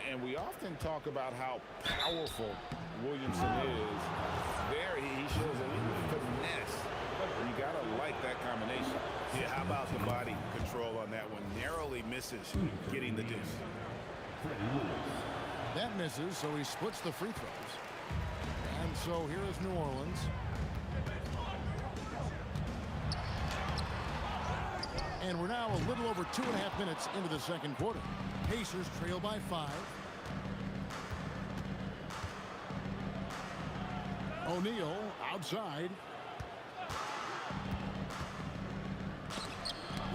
And we often talk about how powerful Williamson is. There he shows a little finesse. You got to like that combination. Yeah, how about the body control on that one? Narrowly misses getting the deuce. That misses, so he splits the free throws. And so here is New Orleans. And we're now a little over 2.5 minutes into the second quarter. Pacers trail by 5. O'Neal outside.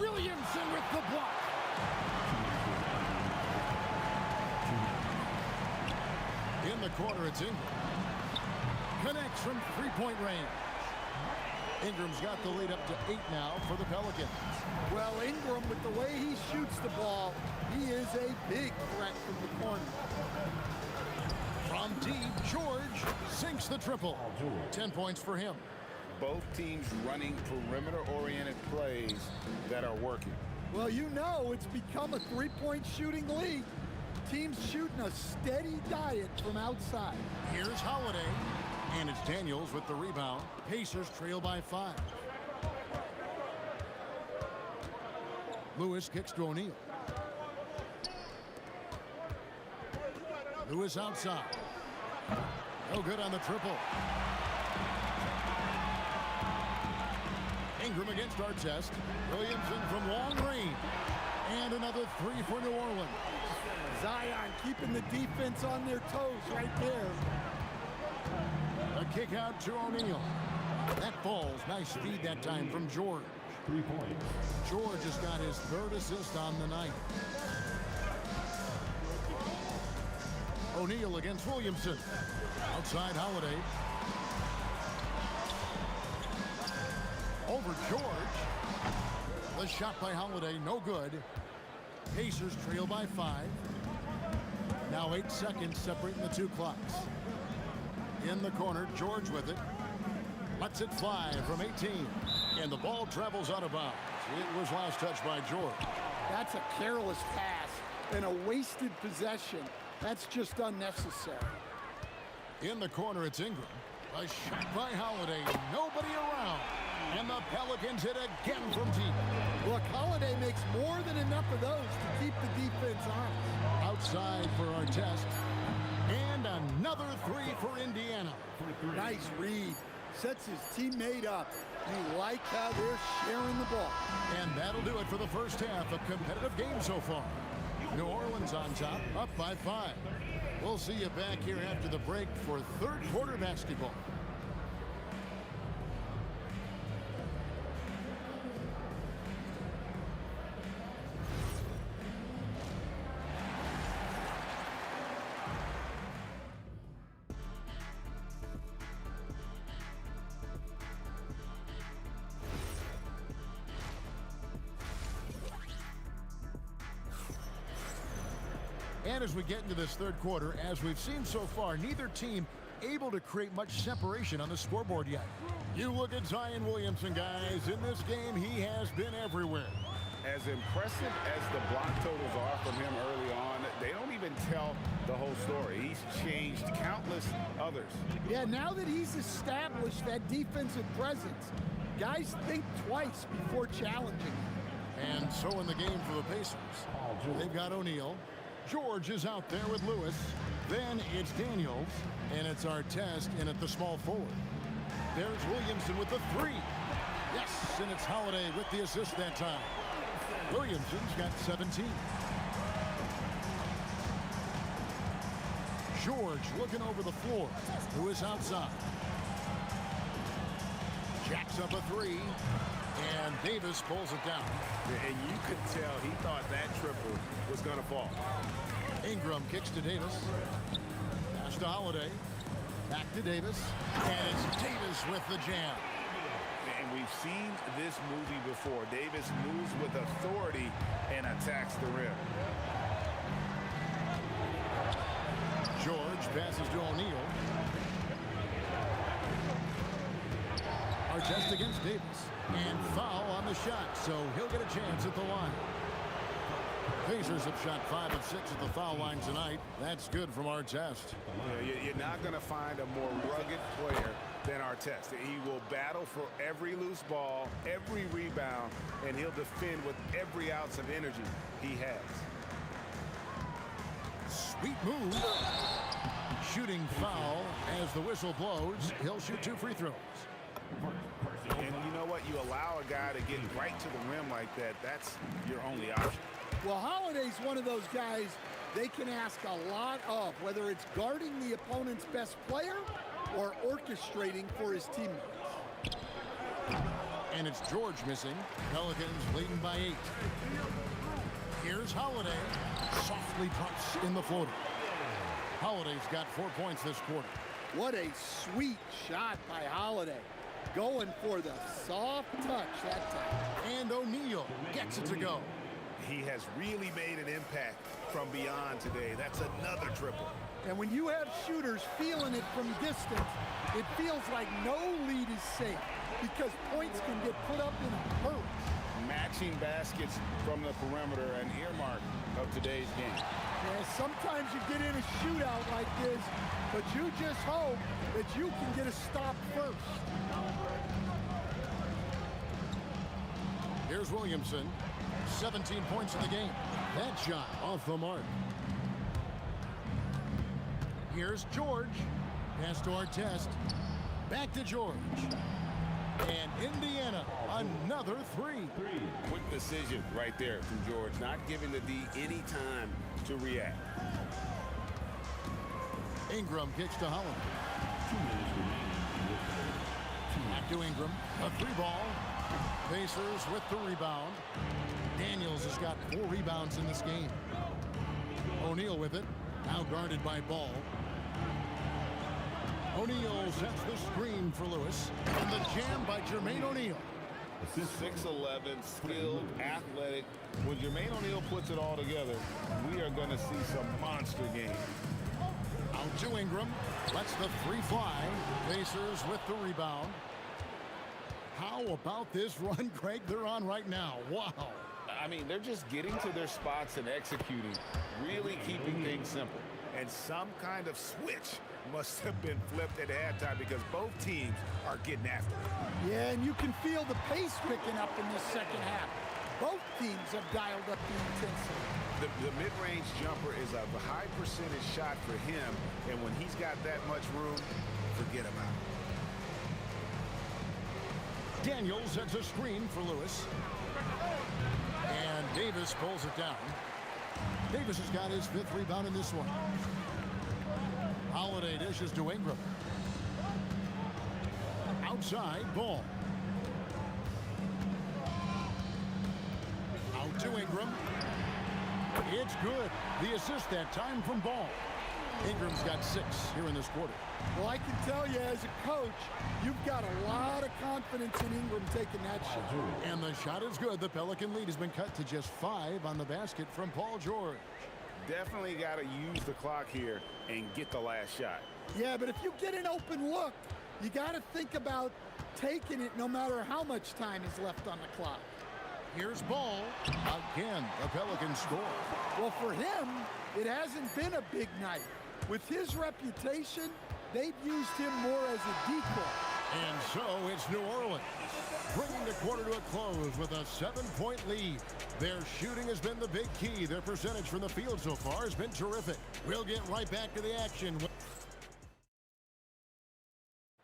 Williamson with the block. In the corner, it's Ingram. Connects from 3-point range. Ingram's got the lead up to 8 now for the Pelicans. Well, Ingram, with the way he shoots the ball, he is a big threat from the corner. From deep, George sinks the triple. 10 points for him. Both teams running perimeter-oriented plays that are working. Well, you know it's become a 3-point shooting league. Teams shooting a steady diet from outside. Here's Holiday. And it's Daniels with the rebound. Pacers trail by 5. Lewis kicks to O'Neal. Lewis outside. No good on the triple. Ingram against Artest. Williamson from long range. And another three for New Orleans. Zion keeping the defense on their toes right there. A kick out to O'Neal. That falls. Nice feed that time from George. 3 points. George has got his third assist on the night. O'Neal against Williamson. Outside Holiday. Over George. The shot by Holiday, no good. Pacers trail by 5. Now 8 seconds separating the two clocks. In the corner, George with it. Lets it fly from 18. And the ball travels out of bounds. It was last touched by George. That's a careless pass and a wasted possession. That's just unnecessary. In the corner, it's Ingram. A shot by Holiday. Nobody around. And the Pelicans hit again from deep. Look, Holiday makes more than enough of those to keep the defense honest. Outside for Artest. And another three for Indiana. Nice read. Sets his teammate up. You like how they're sharing the ball. And that'll do it for the first half. A competitive game so far. New Orleans on top, up by 5. We'll see you back here after the break for third quarter basketball. And as we get into this third quarter, as we've seen so far, neither team able to create much separation on the scoreboard yet. You look at Zion Williamson, guys. In this game, he has been everywhere. As impressive as the block totals are from him early on, they don't even tell the whole story. He's changed countless others. Yeah, now that he's established that defensive presence, guys think twice before challenging. And so in the game for the Pacers, they've got O'Neal. George is out there with Lewis. Then it's Daniels, and it's Artest in at the small forward. There's Williamson with the 3. Yes, and it's Holiday with the assist that time. Williamson's got 17. George looking over the floor. Who is outside? Jacks up a 3. And Davis pulls it down. And you could tell he thought that triple was going to fall. Ingram kicks to Davis. Pass to Holiday. Back to Davis. And it's Davis with the jam. And we've seen this movie before. Davis moves with authority and attacks the rim. George passes to O'Neal. Artest against Davis. And foul on the shot, so he'll get a chance at the line. Pacers have shot 5 of 6 at the foul line tonight. That's good from Artest. You're not going to find a more rugged player than Artest. He will battle for every loose ball, every rebound, and he'll defend with every ounce of energy he has. Sweet move. Shooting foul as the whistle blows. He'll shoot 2 free throws. And you know what? You allow a guy to get right to the rim like that. That's your only option. Well, Holiday's one of those guys they can ask a lot of, whether it's guarding the opponent's best player or orchestrating for his teammates. And it's George missing. Pelicans leading by 8. Here's Holiday. Softly drops in the floater. Holiday's got 4 points this quarter. What a sweet shot by Holiday. Going for the soft touch that time. And O'Neal gets it to go. He has really made an impact from beyond today. That's another triple. And when you have shooters feeling it from distance, it feels like no lead is safe because points can get put up in a hurry. Matching baskets from the perimeter, an earmark of today's game. Yeah, sometimes you get in a shootout like this, but you just hope that you can get a stop first. Here's Williamson. 17 points in the game. That shot off the mark. Here's George. Pass to Artest. Back to George. And Indiana, another three. Quick decision right there from George, not giving the D any time to react. Ingram kicks to Holland. Back to Ingram. A three ball. Pacers with the rebound. Daniels has got 4 rebounds in this game. O'Neal with it. Now guarded by Ball. O'Neal sets the screen for Lewis. And the jam by Jermaine O'Neal. 6'11", skilled, athletic. When Jermaine O'Neal puts it all together, we are going to see some monster games. Out to Ingram. Lets the three fly. Pacers with the rebound. How about this run, Greg, they're on right now? Wow. I mean, they're just getting to their spots and executing, really keeping things simple. And some kind of switch must have been flipped at halftime because both teams are getting after it. Yeah, and you can feel the pace picking up in this second half. Both teams have dialed up the intensity. The mid-range jumper is a high percentage shot for him, and when he's got that much room, forget about it. Daniels sets a screen for Lewis. And Davis pulls it down. Davis has got his 5th rebound in this one. Holiday dishes to Ingram. Outside, Ball. Out to Ingram. It's good. The assist that time from Ball. Ingram's got 6 here in this quarter. Well, I can tell you as a coach, you've got a lot of confidence in Ingram taking that shot. And the shot is good. The Pelican lead has been cut to just 5 on the basket from Paul George. Definitely got to use the clock here and get the last shot. Yeah, but if you get an open look, you got to think about taking it no matter how much time is left on the clock. Here's Ball. Again, the Pelicans score. Well, for him, it hasn't been a big night. With his reputation, they've used him more as a decoy. And so it's New Orleans, bringing the quarter to a close with a 7-point lead. Their shooting has been the big key. Their percentage from the field so far has been terrific. We'll get right back to the action.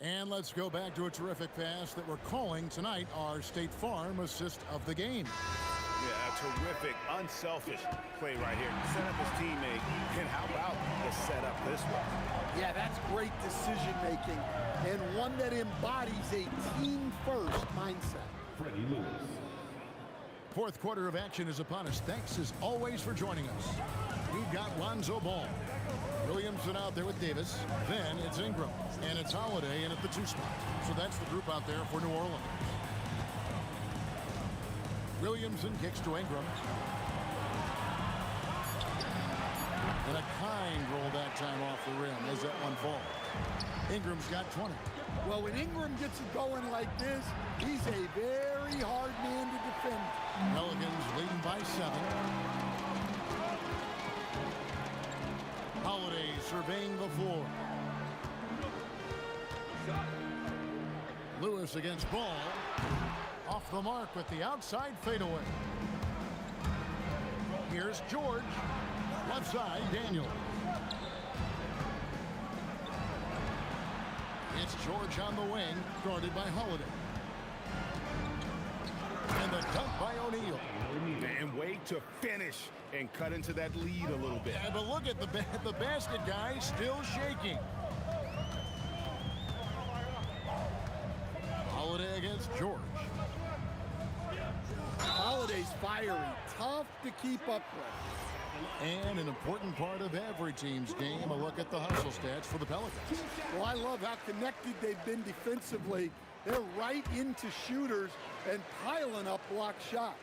And let's go back to a terrific pass that we're calling tonight our State Farm assist of the game. Yeah, a terrific, unselfish play right here. Set up his teammate, and how about the setup this way? Yeah, that's great decision-making, and one that embodies a team-first mindset. Freddie Lewis. 4th quarter of action is upon us. Thanks, as always, for joining us. We've got Lonzo Ball. Williamson out there with Davis. Then it's Ingram. And it's Holiday in at the 2 spot. So that's the group out there for New Orleans. Williamson kicks to Ingram. And a kind roll that time off the rim as that one falls. Ingram's got 20. Well, when Ingram gets it going like this, he's a very hard man to defend. Pelicans leading by 7. Holiday surveying the floor. Lewis against Ball. Off the mark with the outside fadeaway. Here's George. Left side, Daniel. It's George on the wing, guarded by Holiday. And the dunk by O'Neal. And way to finish and cut into that lead a little bit. Yeah, but look at the basket guy still shaking. Holiday against George. Holiday's fiery, tough to keep up with. And an important part of every team's game, a look at the hustle stats for the Pelicans. Well, I love how connected they've been defensively. They're right into shooters and piling up block shots.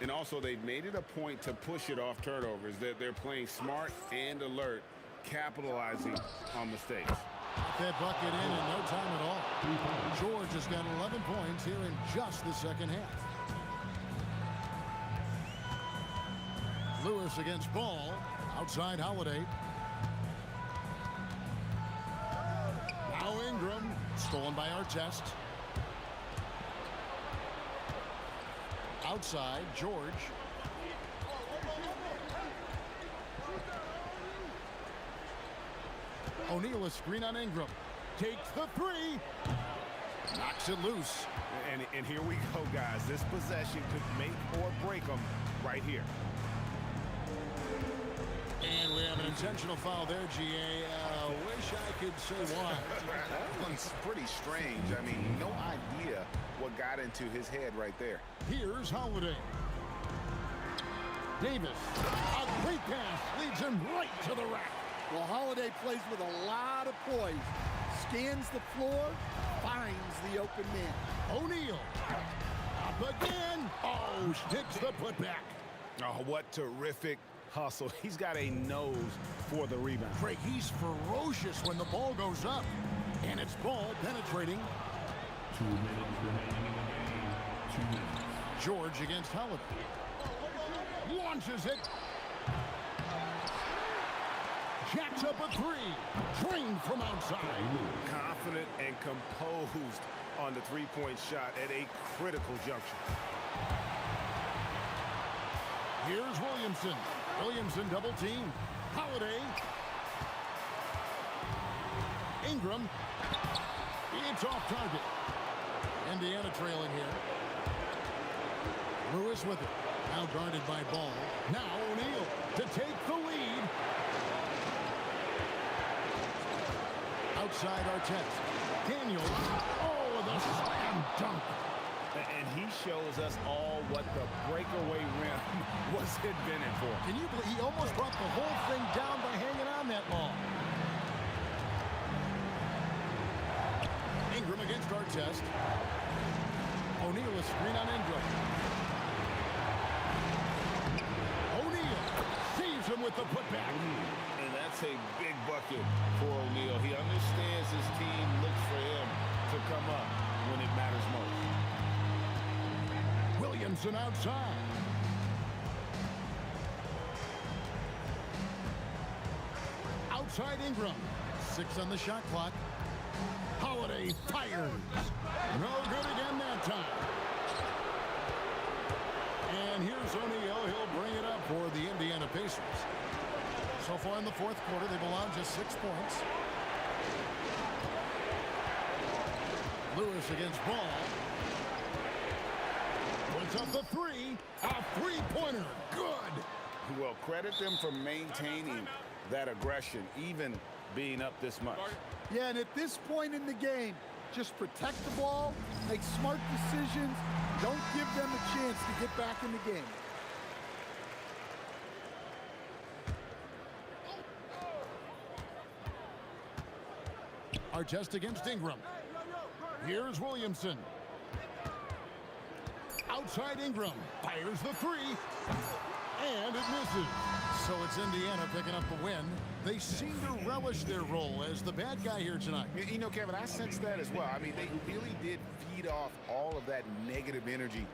And also, they've made it a point to push it off turnovers. They're playing smart and alert, capitalizing on mistakes. That bucket in no time at all. George has got 11 points here in just the second half. Lewis against Ball. Outside Holiday. Now Ingram. Stolen by Artest. Outside, George. O'Neal a screen on Ingram. Takes the three. Knocks it loose. And here we go, guys. This possession could make or break them right here. And we have an intentional foul there, GA. Wish I could say why. That one's pretty strange. I mean, no idea what got into his head right there. Here's Holiday. Davis. A great pass leads him right to the rack. Well, Holiday plays with a lot of poise. Scans the floor, finds the open man. O'Neal. Up again. Oh, sticks the putback. Oh, what terrific hustle. He's got a nose for the rebound. Craig, he's ferocious when the ball goes up. And it's ball penetrating. 2 minutes remaining in the game. 2 minutes. George against Holiday. Launches it. Jacks up a three. Trained from outside. Confident and composed on the three-point shot at a critical juncture. Here's Williamson. Williamson double team. Holiday. Ingram. It's off target. Indiana trailing here. Lewis with it. Now guarded by Ball. Now O'Neal to take the lead. Outside Artest. Daniels. Oh, the slam dunk. And he shows us all what the breakaway rim was invented for. Can you believe he almost brought the whole thing down by hanging on that long? Ingram against Artest. O'Neal a screen on Ingram. O'Neal saves him with the putback. And that's a big bucket for O'Neal. He understands his team looks for him to come up when it matters most. Williamson outside. Outside Ingram. 6 on the shot clock. Holiday fires. No good again that time. And here's O'Neal. He'll bring it up for the Indiana Pacers. So far in the fourth quarter, they've allowed just 6 points. Lewis against Ball. Puts up the three. A three-pointer. Good. Well, credit them for maintaining that aggression, even being up this much. Yeah, and at this point in the game, just protect the ball, make smart decisions, don't give them a chance to get back in the game. Artest against Ingram. Here's Williamson. Outside Ingram. Fires the three. And it misses. So it's Indiana picking up the win. They seem to relish their role as the bad guy here tonight. You know, Kevin, I sense that as well. I mean, they really did feed off all of that negative energy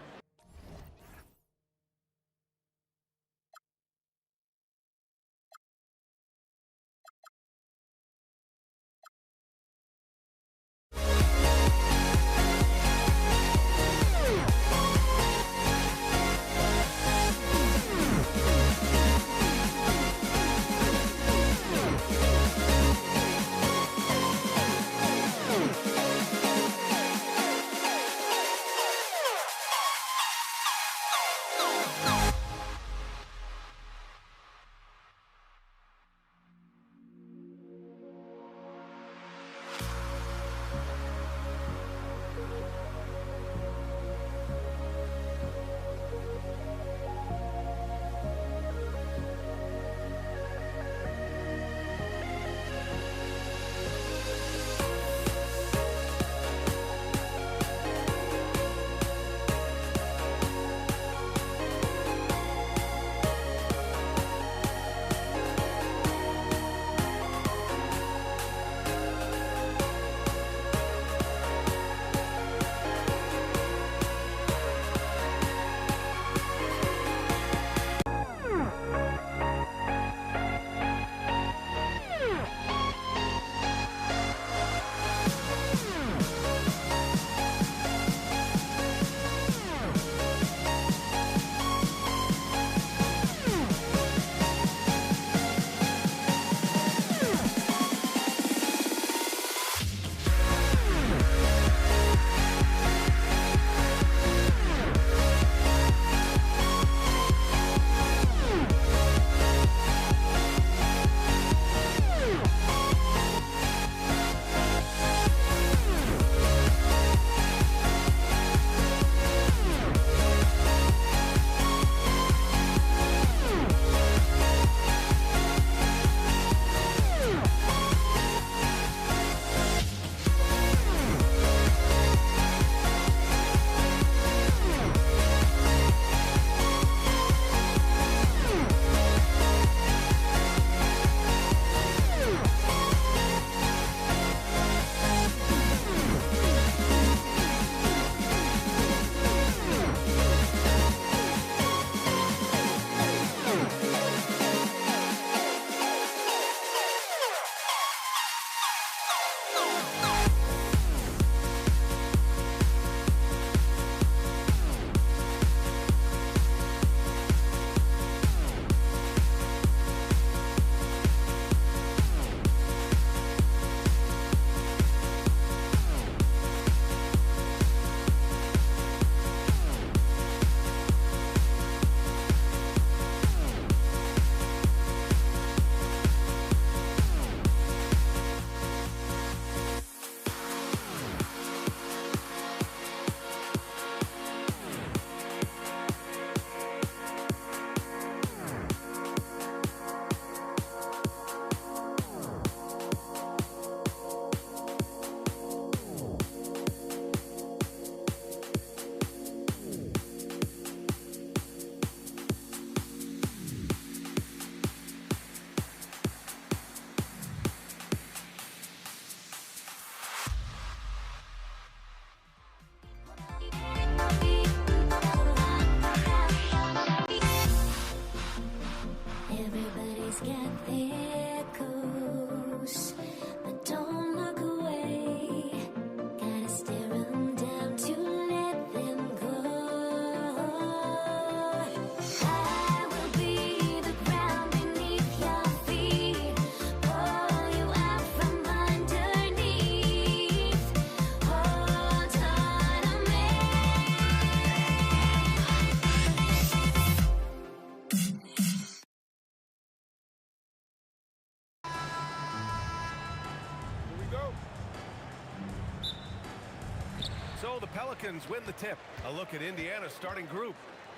the Pelicans win the tip. A look at Indiana's starting group.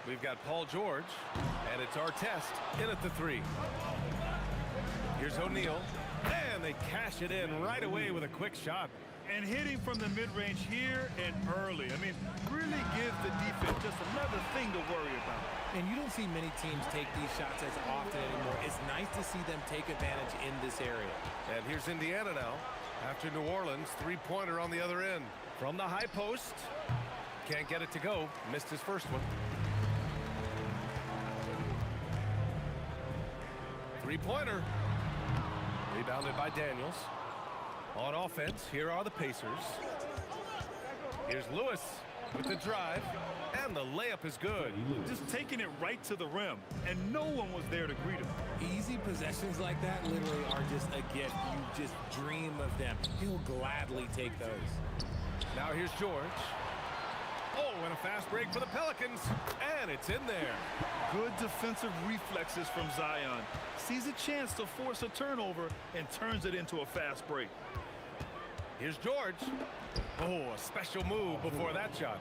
We've got Paul George, and it's Artest in at the 3. Here's O'Neal, and they cash it in right away with a quick shot. And hitting from the mid-range here and early. I mean, really gives the defense just another thing to worry about. And you don't see many teams take these shots as often anymore. It's nice to see them take advantage in this area. And here's Indiana now. After New Orleans, three-pointer on the other end. From the high post. Can't get it to go. Missed his first one. Three-pointer. Rebounded by Daniels. On offense, here are the Pacers. Here's Lewis with the drive. And the layup is good. Just taking it right to the rim. And no one was there to greet him. Easy possessions like that literally are just a gift. You just dream of them. He'll gladly take those. Now here's George. Oh, and a fast break for the Pelicans. And it's in there. Good defensive reflexes from Zion. Sees a chance to force a turnover and turns it into a fast break. Here's George. Oh, a special move before that shot.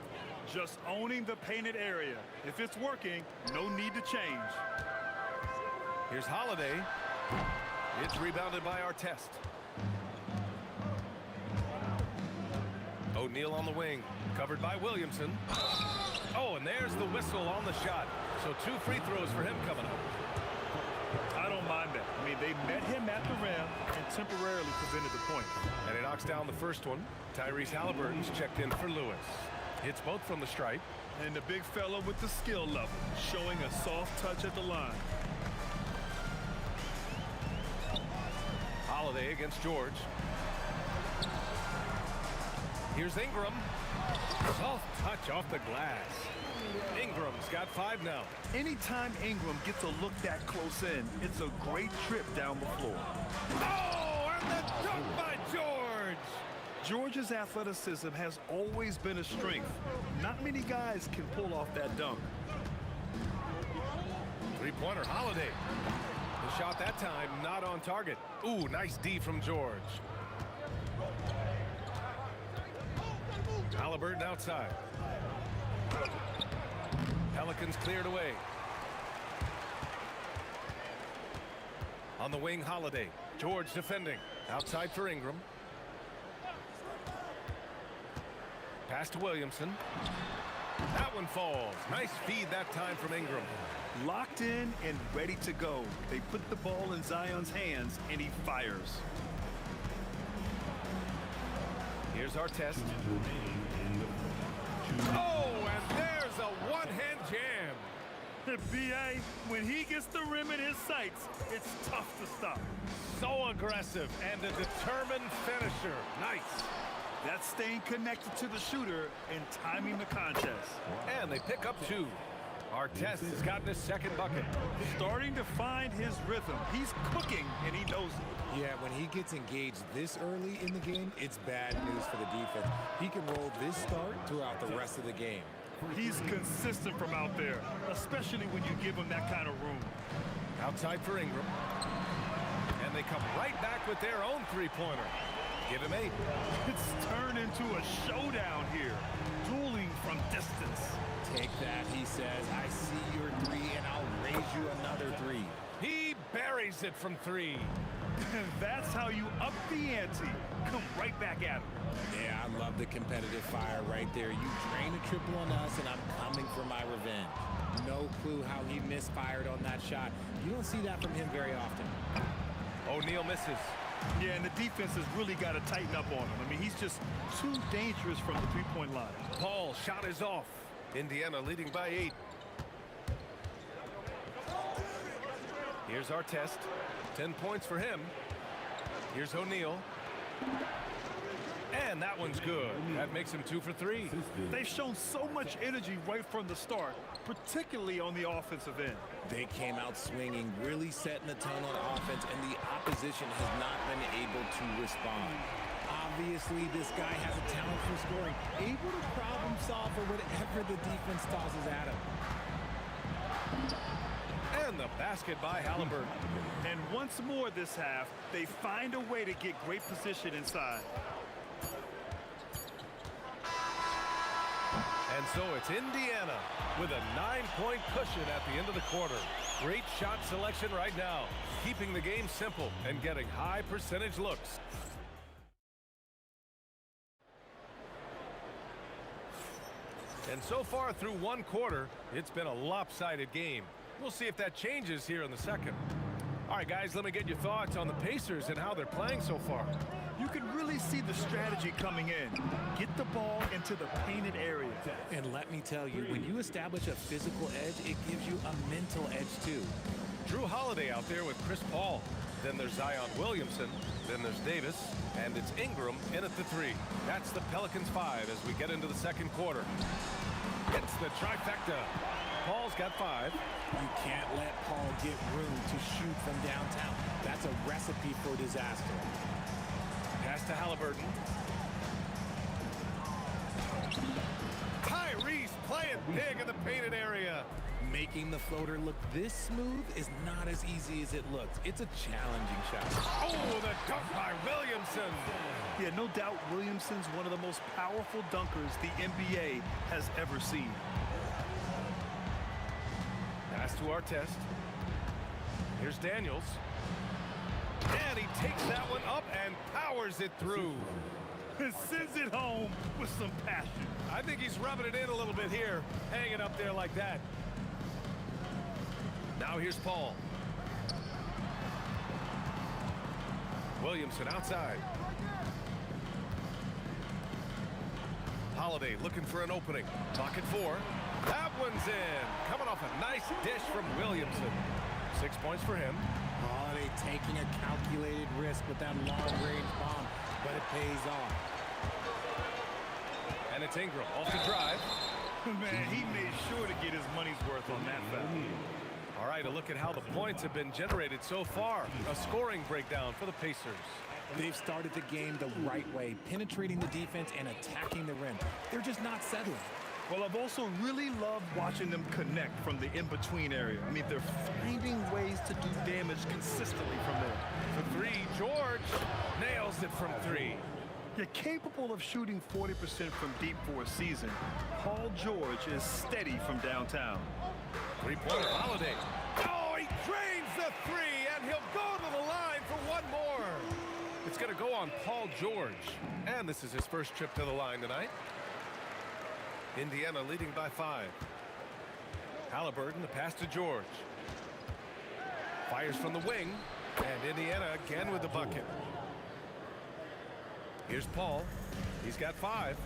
Just owning the painted area. If it's working, no need to change. Here's Holiday. It's rebounded by Artest. O'Neal on the wing, covered by Williamson. Oh, and there's the whistle on the shot. So 2 free throws for him coming up. I don't mind that. I mean, they met him at the rim and temporarily prevented the point. And he knocks down the first one. Tyrese Halliburton's checked in for Lewis. Hits both from the stripe. And the big fella with the skill level, showing a soft touch at the line. Holiday against George. Here's Ingram. Soft touch off the glass. Ingram's got 5 now. Anytime Ingram gets a look that close in, it's a great trip down the floor. Oh, and the dunk by George! George's athleticism has always been a strength. Not many guys can pull off that dunk. Three-pointer, Holiday. The shot that time not on target. Ooh, nice D from George. Halliburton outside. Pelicans cleared away. On the wing, Holiday. George defending. Outside for Ingram. Pass to Williamson. That one falls. Nice feed that time from Ingram. Locked in and ready to go. They put the ball in Zion's hands, and he fires. Here's Artest. Oh, and there's a one-hand jam. B.A., when he gets the rim in his sights, it's tough to stop. So aggressive and a determined finisher. Nice. That's staying connected to the shooter and timing the contest. And they pick up 2. Artest has gotten his second bucket. Starting to find his rhythm. He's cooking, and he knows it. Yeah, when he gets engaged this early in the game, it's bad news for the defense. He can roll this start throughout the rest of the game. He's consistent from out there, especially when you give him that kind of room. Outside for Ingram. And they come right back with their own three-pointer. Give him 8. It's turned into a showdown here. Dueling from distance. Take that, he says. I see your 3, and I'll raise you another 3. He buries it from 3. That's how you up the ante. Come right back at him. Yeah, I love the competitive fire right there. You drain a triple on us, and I'm coming for my revenge. No clue how he misfired on that shot. You don't see that from him very often. O'Neal misses. Yeah, and the defense has really got to tighten up on him. I mean, he's just too dangerous from the three-point line. Paul's shot is off. Indiana leading by 8. Here's Artest. 10 points for him. Here's O'Neal. And that one's good. That makes him 2 for 3. They've shown so much energy right from the start, particularly on the offensive end. They came out swinging, really setting the tone on offense, and the opposition has not been able to respond. Obviously, this guy has a talent for scoring, able to problem solve for whatever the defense tosses at him. And the basket by Halliburton. And once more this half, they find a way to get great position inside. And so it's Indiana with a 9-point cushion at the end of the quarter. Great shot selection right now, keeping the game simple and getting high percentage looks. And so far through one quarter, it's been a lopsided game. We'll see if that changes here in the second. All right, guys, let me get your thoughts on the Pacers and how they're playing so far. You can really see the strategy coming in. Get the ball into the painted area. And let me tell you, when you establish a physical edge, it gives you a mental edge too. Drew Holiday out there with Chris Paul. Then there's Zion Williamson. Then there's Davis. And it's Ingram in at the 3. That's the Pelicans 5 as we get into the second quarter. It's the trifecta. Paul's got 5. You can't let Paul get room to shoot from downtown. That's a recipe for disaster. Pass to Halliburton. Tyrese playing big in the painted area. Making the floater look this smooth is not as easy as it looks. It's a challenging shot. Oh, the dunk by Williamson. Yeah, no doubt Williamson's one of the most powerful dunkers the NBA has ever seen. Pass to our test. Here's Daniels. And he takes that one up and powers it through. Sends it home with some passion. I think he's rubbing it in a little bit here, hanging up there like that. Now here's Paul. Williamson outside. Holiday looking for an opening. Pocket 4. That one's in. Coming off a nice dish from Williamson. 6 points for him. Holiday taking a calculated risk with that long-range bomb, but it pays off. And it's Ingram off the drive. Man, he made sure to get his money's worth on that foul. All right, a look at how the points have been generated so far. A scoring breakdown for the Pacers. They've started the game the right way, penetrating the defense and attacking the rim. They're just not settling. Well, I've also really loved watching them connect from the in-between area. I mean, they're finding ways to do damage consistently from there. For 3, George nails it from 3. You're capable of shooting 40% from deep for a season. Paul George is steady from downtown. 3-pointer Holiday. Oh, he drains the 3, and he'll go to the line for one more. It's going to go on Paul George. And this is his first trip to the line tonight. Indiana leading by 5. Halliburton, the pass to George. Fires from the wing. And Indiana again with the bucket. Here's Paul. He's got 5.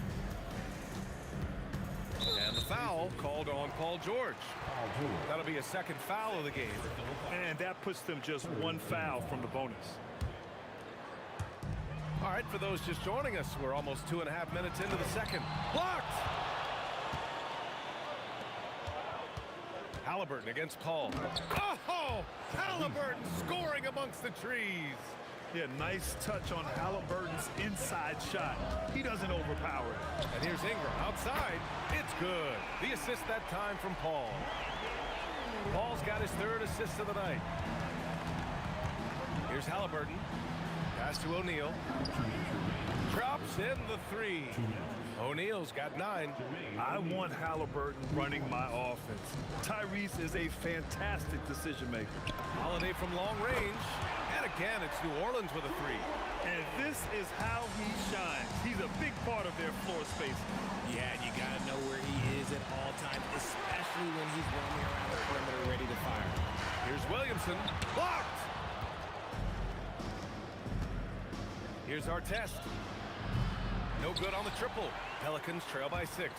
And the foul called on Paul George. That'll be a second foul of the game. And that puts them just 1 foul from the bonus. All right, for those just joining us, we're almost 2.5 minutes into the second. Blocked! Halliburton against Paul. Oh! Halliburton scoring amongst the trees. Yeah, nice touch on Halliburton's inside shot. He doesn't overpower it. And here's Ingram outside. It's good. The assist that time from Paul. Paul's got his 3rd assist of the night. Here's Halliburton. Pass to O'Neal. Drops in the 3. O'Neal's got 9. I want Halliburton running my offense. Tyrese is a fantastic decision maker. Holiday from long range. And again, it's New Orleans with a 3. And this is how he shines. He's a big part of their floor space. Yeah, you got to know where he is at all times, especially when he's roaming around the perimeter ready to fire. Here's Williamson. Blocked! Here's our test. No good on the triple. Pelicans trail by 6.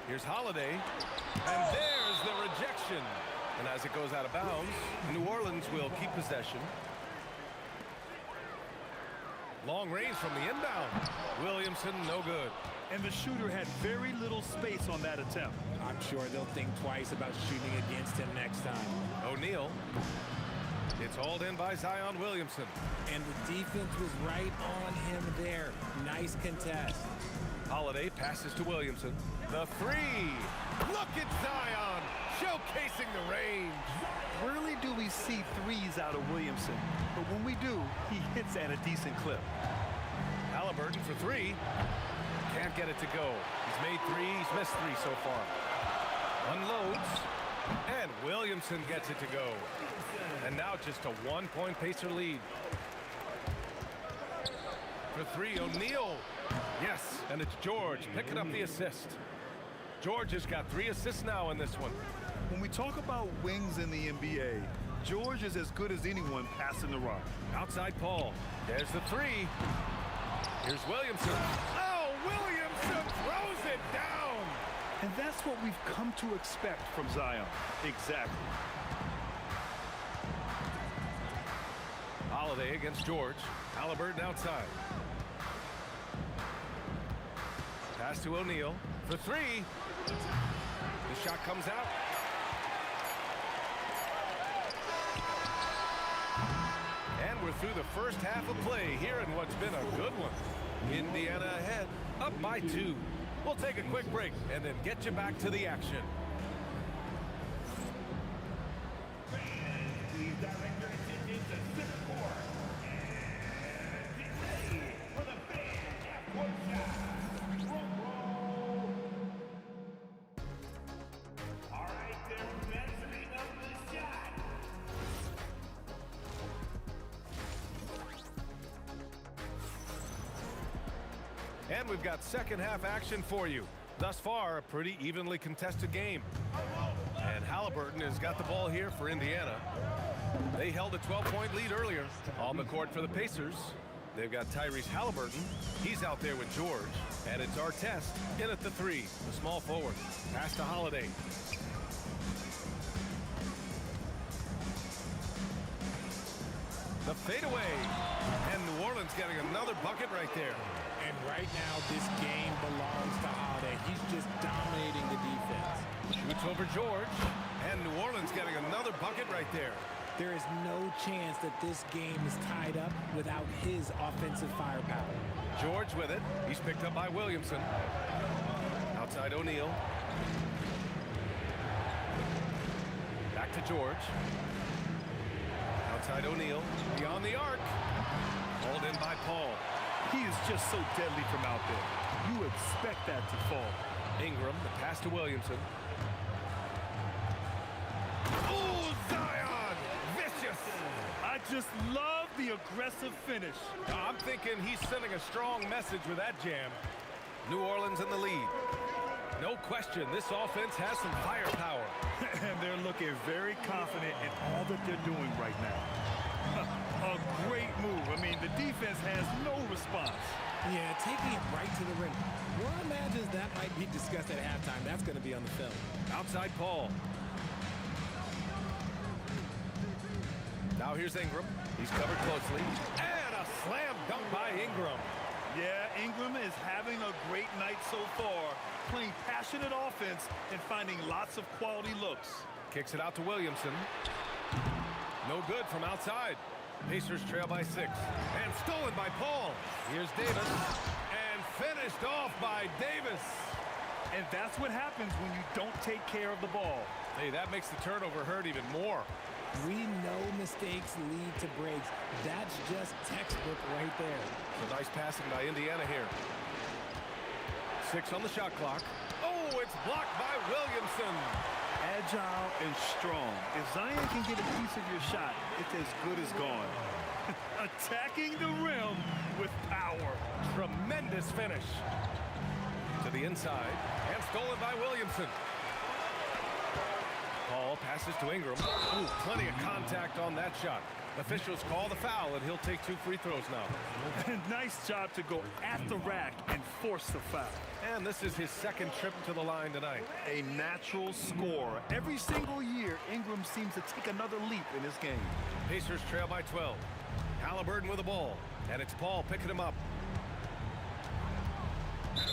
Here's Holiday. And there's the rejection. And as it goes out of bounds, New Orleans will keep possession. Long range from the inbound. Williamson, no good. And the shooter had very little space on that attempt. I'm sure they'll think twice about shooting against him next time. O'Neal. It's hauled in by Zion Williamson. And the defense was right on him there. Nice contest. Holiday passes to Williamson. The 3. Look at Zion showcasing the range. Rarely do we see 3s out of Williamson, but when we do, he hits at a decent clip. Halliburton for 3. Can't get it to go. He's made 3, he's missed 3 so far. Unloads, and Williamson gets it to go. And now just a 1-point Pacer lead. For 3, O'Neal. Yes, and it's George picking up the assist. George has got 3 assists now in this one. When we talk about wings in the NBA, George is as good as anyone passing the rock. Outside Paul. There's the 3. Here's Williamson. Oh, Williamson throws it down. And that's what we've come to expect from Zion. Exactly. Holiday against George. Halliburton outside. Pass to O'Neal for 3. The shot comes out. And we're through the first half of play here in what's been a good one. Indiana ahead, up by 2. We'll take a quick break and then get you back to the action. Please direct your attention to center court. And get ready for the fan half-court shot. Roll. All right, they're measuring up the shot. And we've got second half action for you. Thus far, a pretty evenly contested game. And Halliburton has got the ball here for Indiana. They held a 12-point lead earlier. On the court for the Pacers, they've got Tyrese Halliburton. He's out there with George. And it's Artest in at the 3, the small forward. Pass to Holiday. The fadeaway. And New Orleans getting another bucket right there. And right now, this game belongs to Holiday. He's just dominating the defense. Shoots over George. And New Orleans getting another bucket right there. There is no chance that this game is tied up without his offensive firepower. George with it. He's picked up by Williamson. Outside O'Neal. Back to George. Outside O'Neal. Beyond the arc. Hauled in by Paul. He is just so deadly from out there. You expect that to fall. Ingram, the pass to Williamson. Oh, Zion! Vicious! I just love the aggressive finish. I'm thinking he's sending a strong message with that jam. New Orleans in the lead. No question, this offense has some firepower. And they're looking very confident in all that they're doing right now. A great move. I mean, the defense has no response. Yeah, taking it right to the rim. One imagines that might be discussed at halftime. That's going to be on the film. Outside Paul. Now here's Ingram. He's covered closely. And a slam dunk by Ingram. Yeah, Ingram is having a great night so far, playing passionate offense and finding lots of quality looks. Kicks it out to Williamson. No good from outside. Pacers trail by 6. And stolen by Paul. Here's Davis. And finished off by Davis. And that's what happens when you don't take care of the ball. Hey, that makes the turnover hurt even more. We know mistakes lead to breaks. That's just textbook right there. So nice passing by Indiana here. 6 on the shot clock. Oh, it's blocked by Williamson. Agile and strong. If Zion can get a piece of your shot, it's as good as gone. Attacking the rim with power. Tremendous finish. To the inside. And stolen by Williamson. Paul passes to Ingram. Ooh, plenty of contact on that shot. Officials call the foul, and he'll take 2 free throws now. Nice job to go at the rack and force the foul. And this is his second trip to the line tonight. A natural scorer. Every single year, Ingram seems to take another leap in his game. Pacers trail by 12. Halliburton with the ball, and it's Paul picking him up.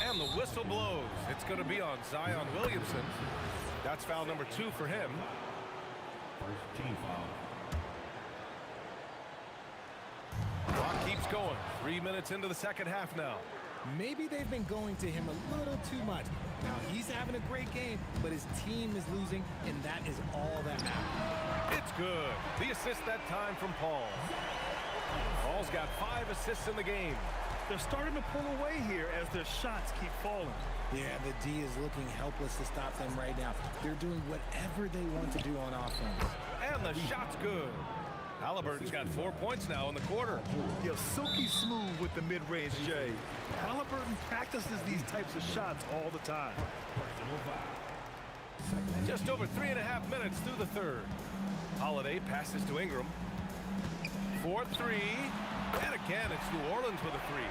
And the whistle blows. It's going to be on Zion Williamson. That's foul number 2 for him. First team foul. Clock keeps going. 3 minutes into the second half now. Maybe they've been going to him a little too much. Now, he's having a great game, but his team is losing, and that is all that matters. It's good. The assist that time from Paul. Paul's got 5 assists in the game. They're starting to pull away here as their shots keep falling. Yeah, the D is looking helpless to stop them right now. They're doing whatever they want to do on offense. And the shot's good. Halliburton's got 4 points now in the quarter. You're silky smooth with the mid-range, Jay. Halliburton practices these types of shots all the time. Just over 3.5 minutes through the third. Holiday passes to Ingram. 4-3. And again, it's New Orleans with a three.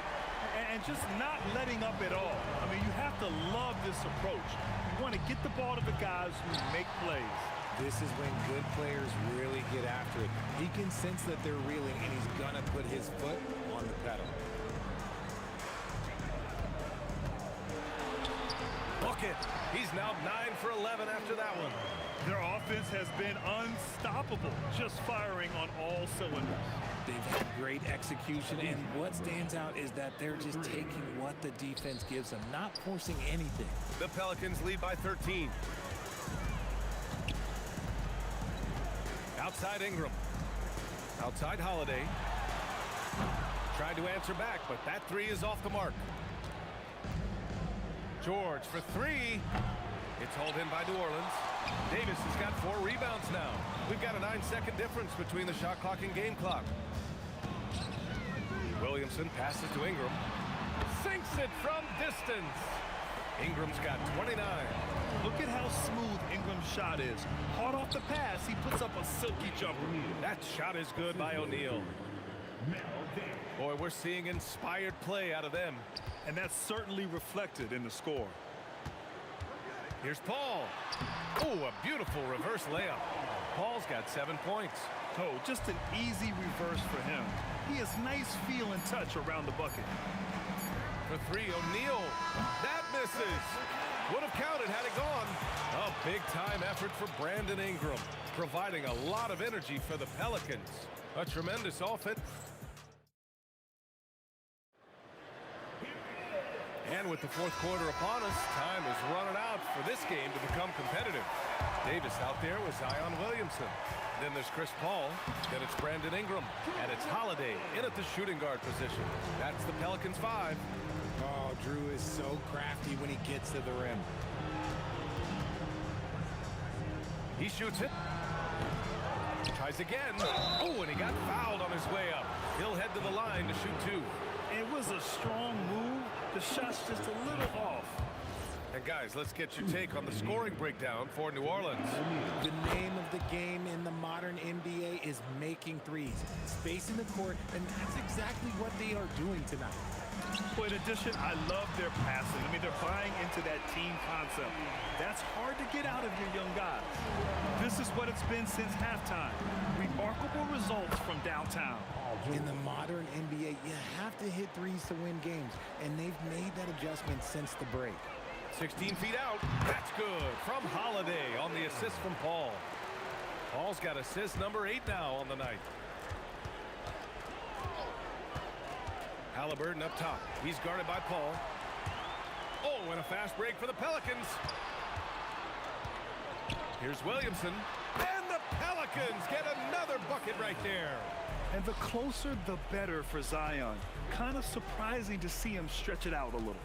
And just not letting up at all. I mean, you have to love this approach. You want to get the ball to the guys who make plays. This is when good players really get after it. He can sense that they're reeling, and he's going to put his foot on the pedal. Book it. He's now 9 for 11 after that one. Their offense has been unstoppable, just firing on all cylinders. They've had great execution, and what stands out is that they're just taking what the defense gives them, not forcing anything. The Pelicans lead by 13. Outside Ingram. Outside Holiday. Tried to answer back, but that three is off the mark. George for three. It's hauled in by New Orleans. Davis has got 4 rebounds now. We've got a 9-second difference between the shot clock and game clock. Williamson passes to Ingram. Sinks it from distance. Ingram's got 29. Look at how smooth Ingram's shot is. Hard off the pass, he puts up a silky jumper. That shot is good by O'Neal. Boy, we're seeing inspired play out of them. And that's certainly reflected in the score. Here's Paul. Oh, a beautiful reverse layup. Paul's got 7 points. Oh, just an easy reverse for him. He has nice feel and touch around the bucket. For three, O'Neal. That misses. Would have counted had it gone. A big-time effort for Brandon Ingram, providing a lot of energy for the Pelicans. A tremendous offense. And with the fourth quarter upon us, time is running out for this game to become competitive. Davis out there with Zion Williamson. Then there's Chris Paul. Then it's Brandon Ingram. And it's Holiday in at the shooting guard position. That's the Pelicans 5. Oh, Drew is so crafty when he gets to the rim. He shoots it. Tries again. Oh, and he got fouled on his way up. He'll head to the line to shoot 2. It was a strong move. The shot's just a little off. And guys, let's get your take on the scoring breakdown for New Orleans. The name of the game in the modern NBA is making threes, spacing the court, and that's exactly what they are doing tonight. But in addition, I love their passing. I mean, they're buying into that team concept. That's hard to get out of your young guys. This is what it's been since halftime. Remarkable results from downtown. In the modern NBA, you have to hit threes to win games, and they've made that adjustment since the break. 16 feet out. That's good from Holiday on the assist from Paul. Paul's got assist number 8 now on the night. Halliburton up top. He's guarded by Paul. Oh, and a fast break for the Pelicans. Here's Williamson. And the Pelicans get another bucket right there. And the closer, the better for Zion. Kind of surprising to see him stretch it out a little.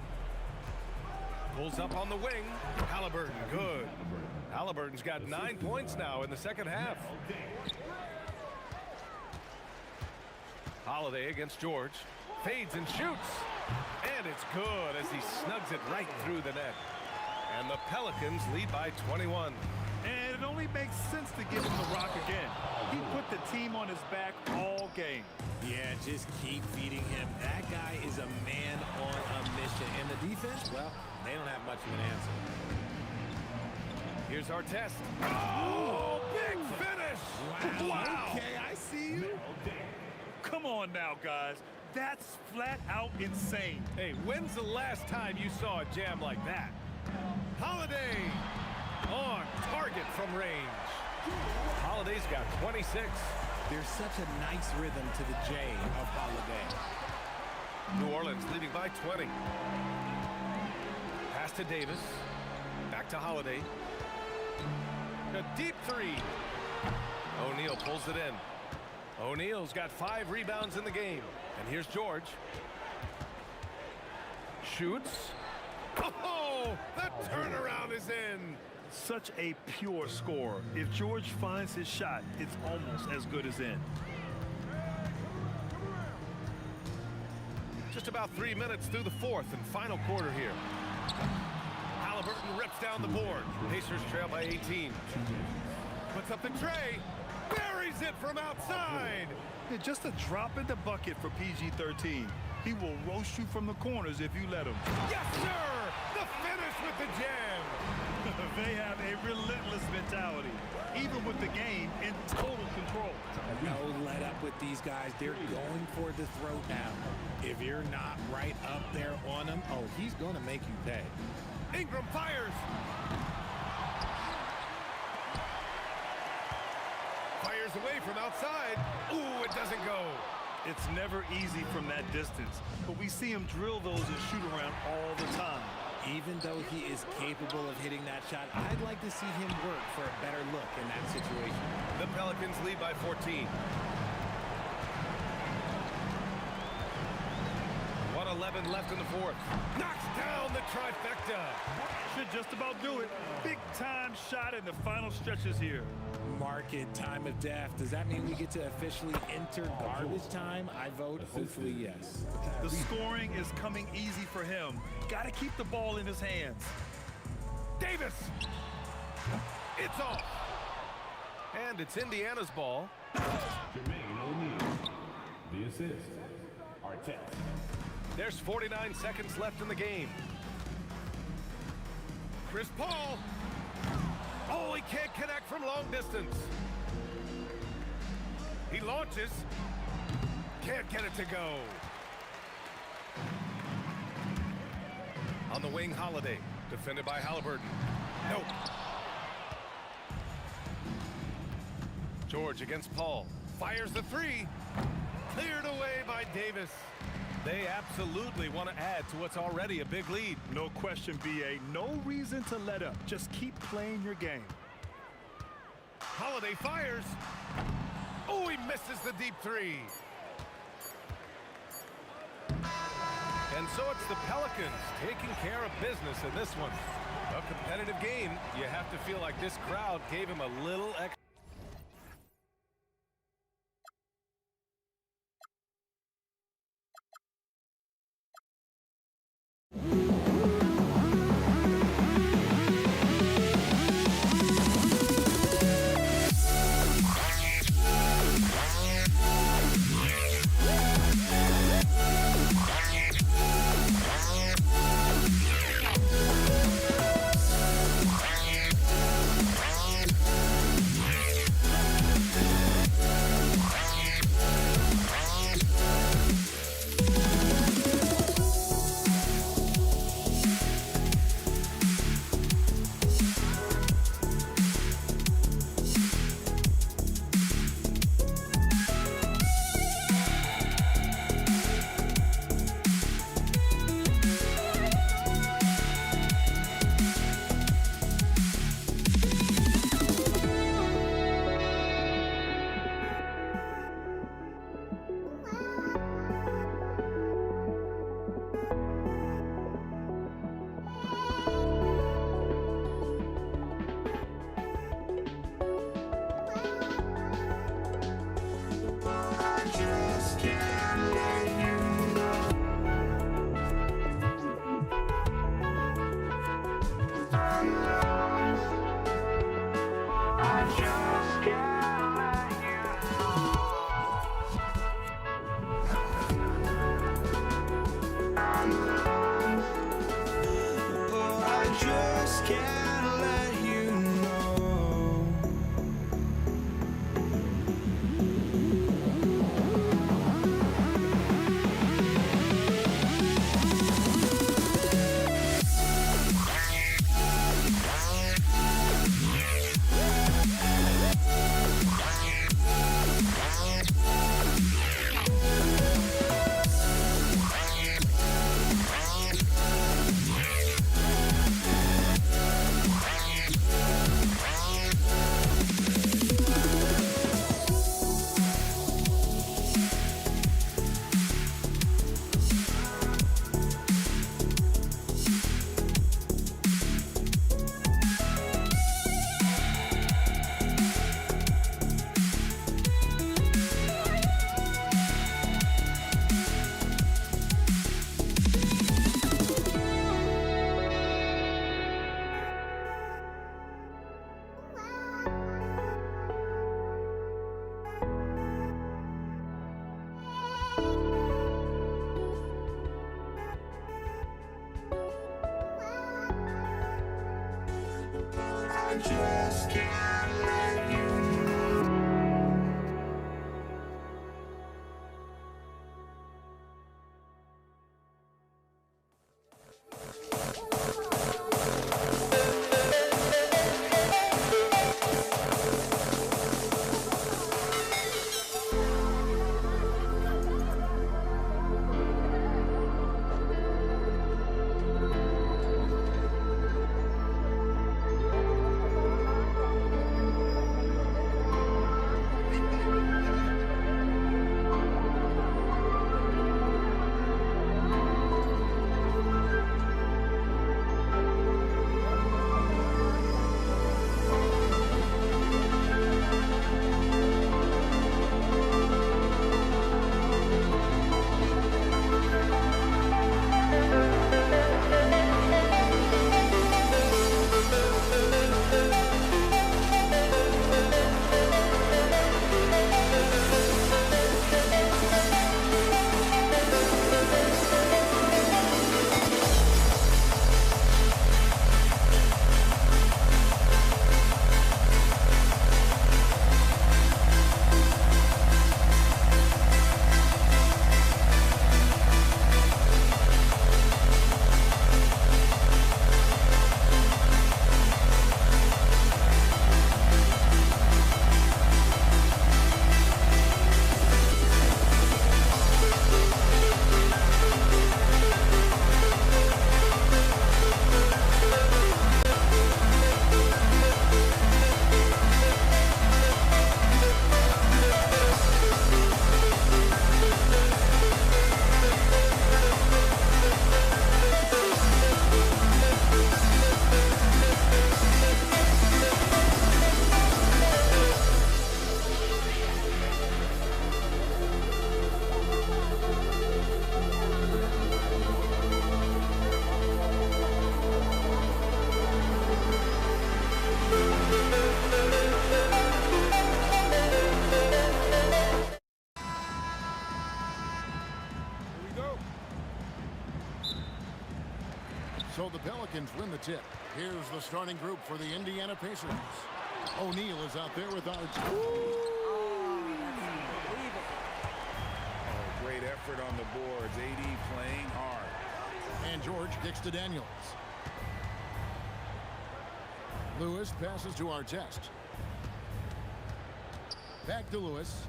Pulls up on the wing. Halliburton, good. Halliburton's got 9 points now in the second half. Holiday against George. Fades and shoots. And it's good as he snugs it right through the net. And the Pelicans lead by 21. And it only makes sense to give him the rock again. He put the team on his back all game. Yeah, just keep feeding him. That guy is a man on a mission. And the defense, well, they don't have much of an answer. Here's our test. Oh, big finish. Wow. Okay, I see you. Come on now, guys. That's flat out insane. Hey, when's the last time you saw a jam like that? Holiday on target from range. Holiday's got 26. There's such a nice rhythm to the J of Holiday. New Orleans leading by 20. Pass to Davis. Back to Holiday. A deep three. O'Neal pulls it in. O'Neal's got 5 rebounds in the game. And here's George. shoots. Oh, the turnaround is in. Such a pure scorer. If George finds his shot, it's almost as good as in. Just about 3 minutes through the fourth and final quarter here. Halliburton rips down the board. Pacers trail by 18. Puts up the tray. Buries it from outside. Yeah, just a drop in the bucket for PG-13. He will roast you from the corners if you let him. Yes, sir! The finish with the jam. They have a relentless mentality, even with the game in total control. No let up with these guys. They're going for the throat now. If you're not right up there on him, oh, he's going to make you pay. Ingram fires. Fires away from outside. Ooh, it doesn't go. It's never easy from that distance, but we see him drill those and shoot around all the time. Even though he is capable of hitting that shot, I'd like to see him work for a better look in that situation. The Pelicans lead by 14. 1:11 left in the fourth. Knocks down the trifecta. Should just about do it. Big time shot in the final stretches here. Mark it, time of death. Does that mean we get to officially enter garbage time? I vote hopefully yes. The scoring is coming easy for him. Got to keep the ball in his hands. Davis. It's off. And it's Indiana's ball. Jermaine O'Neal. The assist. Artest. There's 49 seconds left in the game. Chris Paul. Oh, he can't connect from long distance. He launches. Can't get it to go. On the wing, Holiday. Defended by Halliburton. Nope. George against Paul. Fires the three. Cleared away by Davis. They absolutely want to add to what's already a big lead. No question, B.A. No reason to let up. Just keep playing your game. Holiday fires. Oh, he misses the deep three. And so it's the Pelicans taking care of business in this one. A competitive game. You have to feel like this crowd gave him a little extra. I just can't let you. So the Pelicans win the tip. Here's the starting group for the Indiana Pacers. O'Neal is out there with Arch. Oh, that's unbelievable. Oh, great effort on the boards. AD playing hard. And George kicks to Daniels. Lewis passes to Artest. Back to Lewis.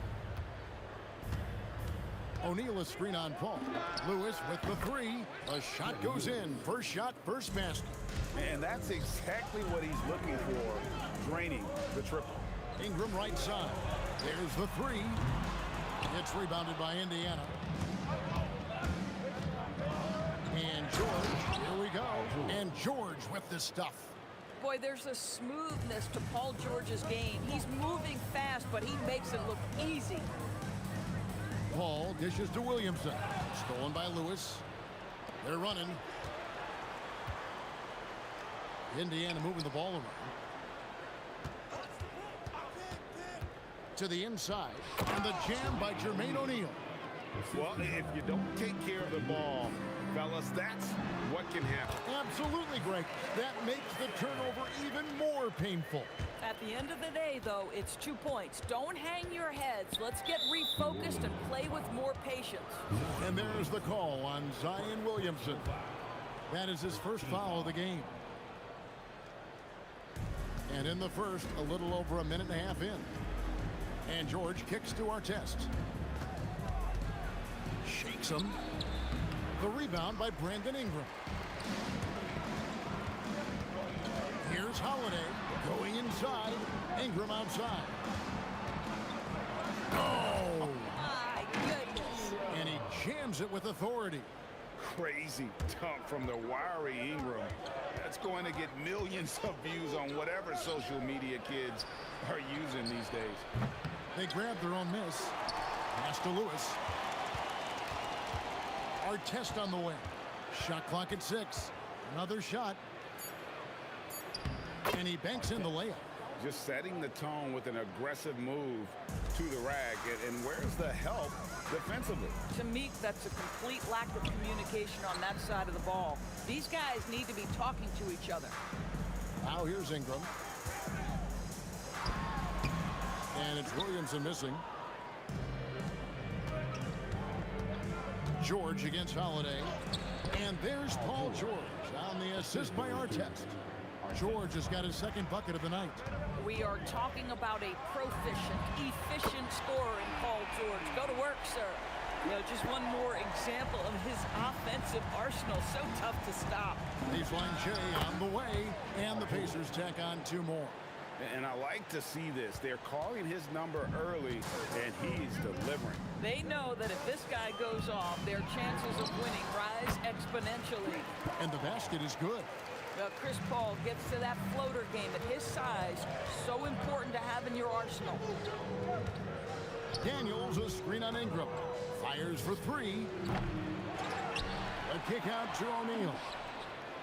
O'Neal a screen on Paul. Lewis with the three. A shot goes in. First shot, first basket. And that's exactly what he's looking for, draining the triple. Ingram right side. There's the three. It's rebounded by Indiana. And George, here we go. And George with the stuff. Boy, there's a smoothness to Paul George's game. He's moving fast, but he makes it look easy. Paul dishes to Williamson. Stolen by Lewis. They're running. Indiana moving the ball around. To the inside. And the jam by Jermaine O'Neal. Well, if you don't take care of the ball, fellas, that's what can happen. Absolutely, Greg. That makes the turnover even more painful. At the end of the day, though, it's 2 points. Don't hang your heads. Let's get refocused and play with more patience. And there's the call on Zion Williamson. That is his first foul of the game. And in the first, a little over a minute and a half in. And George kicks to Artest. Shakes him. The rebound by Brandon Ingram. Here's Holiday going inside. Ingram outside. Oh! My goodness. And he jams it with authority. Crazy dunk from the wiry Ingram. That's going to get millions of views on whatever social media kids are using these days. They grab their own miss. Pass to Lewis. Artest on the way. Shot clock at 6. Another shot. And he banks in the layup. Just setting the tone with an aggressive move to the rack. And where's the help defensively? To me, that's a complete lack of communication on that side of the ball. These guys need to be talking to each other. Now here's Ingram. And it's Williamson missing. George against Holiday. And there's Paul George on the assist by Artest. George has got his second bucket of the night. We are talking about a proficient, efficient scorer in Paul George. Go to work, sir. You know, just one more example of his offensive arsenal. So tough to stop. Baseline J on the way, and the Pacers tack on 2 more. And I like to see this. They're calling his number early, and he's delivering. They know that if this guy goes off, their chances of winning rise exponentially. And the basket is good. Chris Paul gets to that floater game at his size. So important to have in your arsenal. Daniels, a screen on Ingram. Fires for 3. A kick out to O'Neal.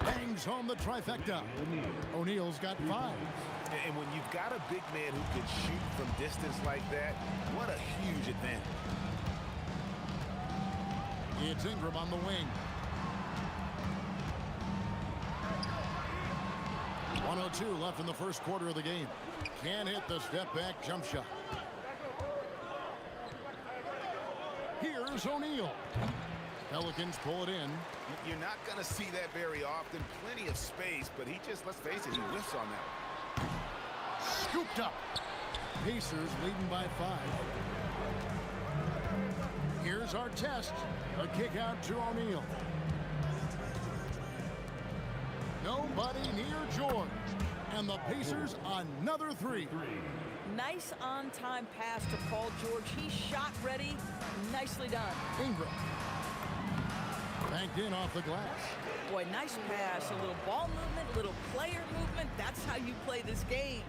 Bangs home the trifecta. O'Neal's got 5. And when you've got a big man who can shoot from distance like that, what a huge advantage. It's Ingram on the wing. 1:02 left in the first quarter of the game. Can't hit the step-back jump shot. Here's O'Neal. Pelicans pull it in. You're not going to see that very often. Plenty of space, but he just, let's face it, he whiffs on that one. Scooped up. Pacers leading by 5. Here's Artest. A kick out to O'Neal. Nobody near George. And the Pacers another 3. Nice on-time pass to Paul George. He's shot ready. Nicely done. Ingram. Banked in off the glass. Boy, nice pass. A little ball movement, little player movement. That's how you play this game.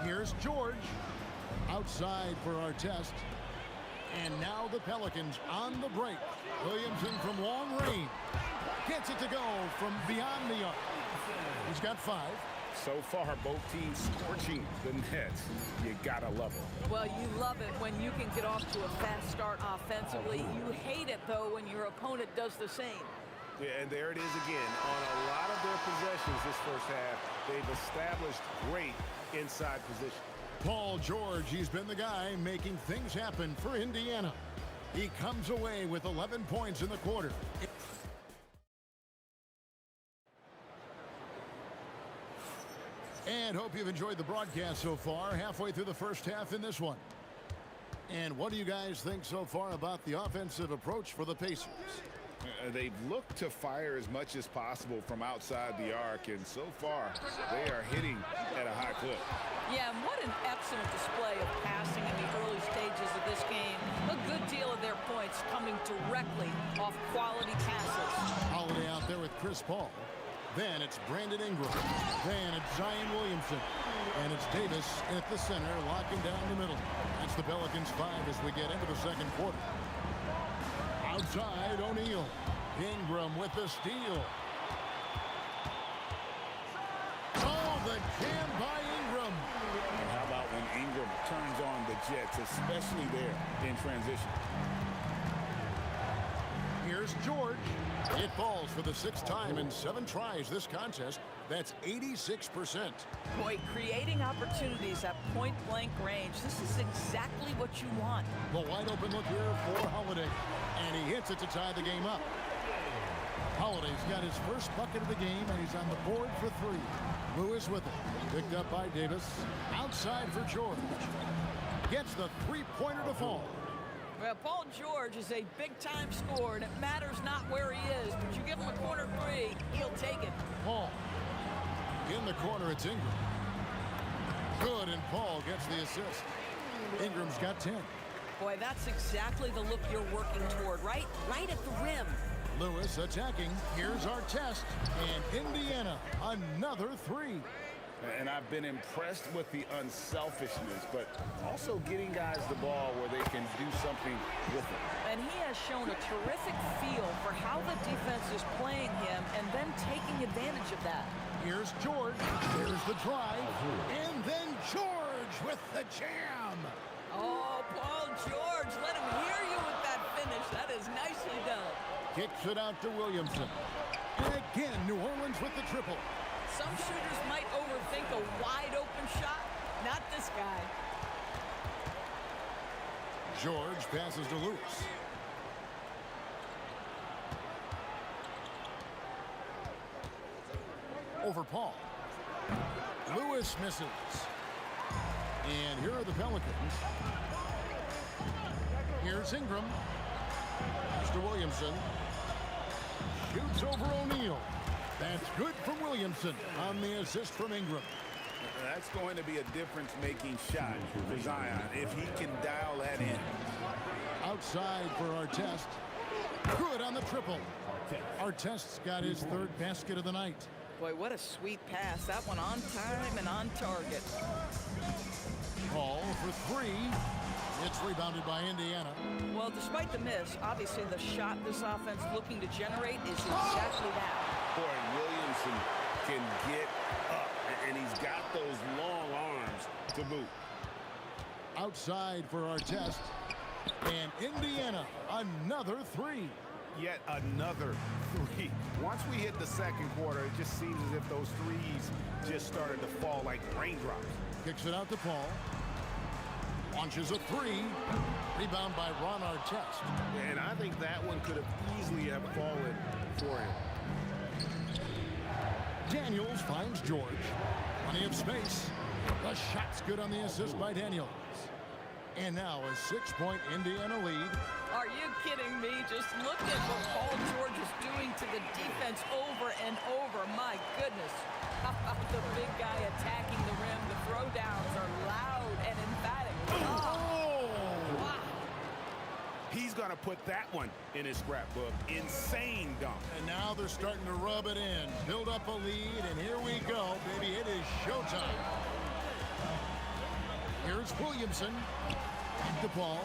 Here's George. Outside for Artest. And now the Pelicans on the break. Williamson from long range. Gets it to go from beyond the arc. He's got 5. So far, both teams scorching the nets. You gotta love it. Well, you love it when you can get off to a fast start offensively. You hate it, though, when your opponent does the same. Yeah, and there it is again. On a lot of their possessions this first half, they've established great inside position. Paul George, he's been the guy making things happen for Indiana. He comes away with 11 points in the quarter. And hope you've enjoyed the broadcast so far, halfway through the first half in this one. And what do you guys think so far about the offensive approach for the Pacers? They've looked to fire as much as possible from outside the arc, and so far, they are hitting at a high clip. Yeah, and what an excellent display of passing in the early stages of this game. A good deal of their points coming directly off quality passes. Holiday out there with Chris Paul. Then it's Brandon Ingram. Then it's Zion Williamson. And it's Davis at the center, locking down the middle. That's the Pelicans 5 as we get into the second quarter. Outside, O'Neal. Ingram with the steal. Oh, the jam by Ingram. And how about when Ingram turns on the Jets, especially there in transition? Here's George. It falls for the 6th time in 7 tries this contest. That's 86%. Boy, creating opportunities at point-blank range. This is exactly what you want. The wide open look here for Holiday. And he hits it to tie the game up. Holiday's got his first bucket of the game, and he's on the board for 3. Lewis with it. Picked up by Davis. Outside for George. Gets the 3-pointer to fall. Well, Paul George is a big-time scorer, and it matters not where he is, but you give him a corner 3, he'll take it. Paul. In the corner, it's Ingram. Good, and Paul gets the assist. Ingram's got 10. Boy, that's exactly the look you're working toward, right? Right at the rim. Lewis attacking. Here's Artest. And Indiana, another 3. And I've been impressed with the unselfishness, but also getting guys the ball where they can do something with it. And he has shown a terrific feel for how the defense is playing him and then taking advantage of that. Here's George. There's the drive. And then George with the jam. Oh, Paul George, let him hear you with that finish. That is nicely done. Kicks it out to Williamson. And again, New Orleans with the triple. Some shooters might overthink a wide open shot. Not this guy. George passes to Lewis. Over Paul. Lewis misses. And here are the Pelicans. Here's Ingram. Mr. Williamson. Shoots over O'Neal. That's good from Williamson on the assist from Ingram. That's going to be a difference-making shot for Zion if he can dial that in. Outside for Artest. Good on the triple. Artest's got his third basket of the night. Boy, what a sweet pass. That one on time and on target. Paul for three. It's rebounded by Indiana. Well, despite the miss, obviously the shot this offense looking to generate is exactly that. Boy, Williamson can get up, and he's got those long arms to boot. Outside for Artest. And Indiana, another three. Yet another three. Once we hit the second quarter, it just seems as if those threes just started to fall like raindrops. Kicks it out to Paul. Launches a three. Rebound by Ron Artest. And I think that one could have easily have fallen for him. Daniels finds George. Plenty of space. The shot's good on the assist by Daniels. And now a 6-point Indiana lead. Are you kidding me? Just look at what Paul George is doing to the defense over and over. My goodness. The big guy attacking the rim. The throwdowns are loud and emphatic. Oh! Wow. He's going to put that one in his scrapbook. Insane dunk. And now they're starting to rub it in. Build up a lead, and here we go, baby. It is showtime. Here's Williamson. Back to Paul.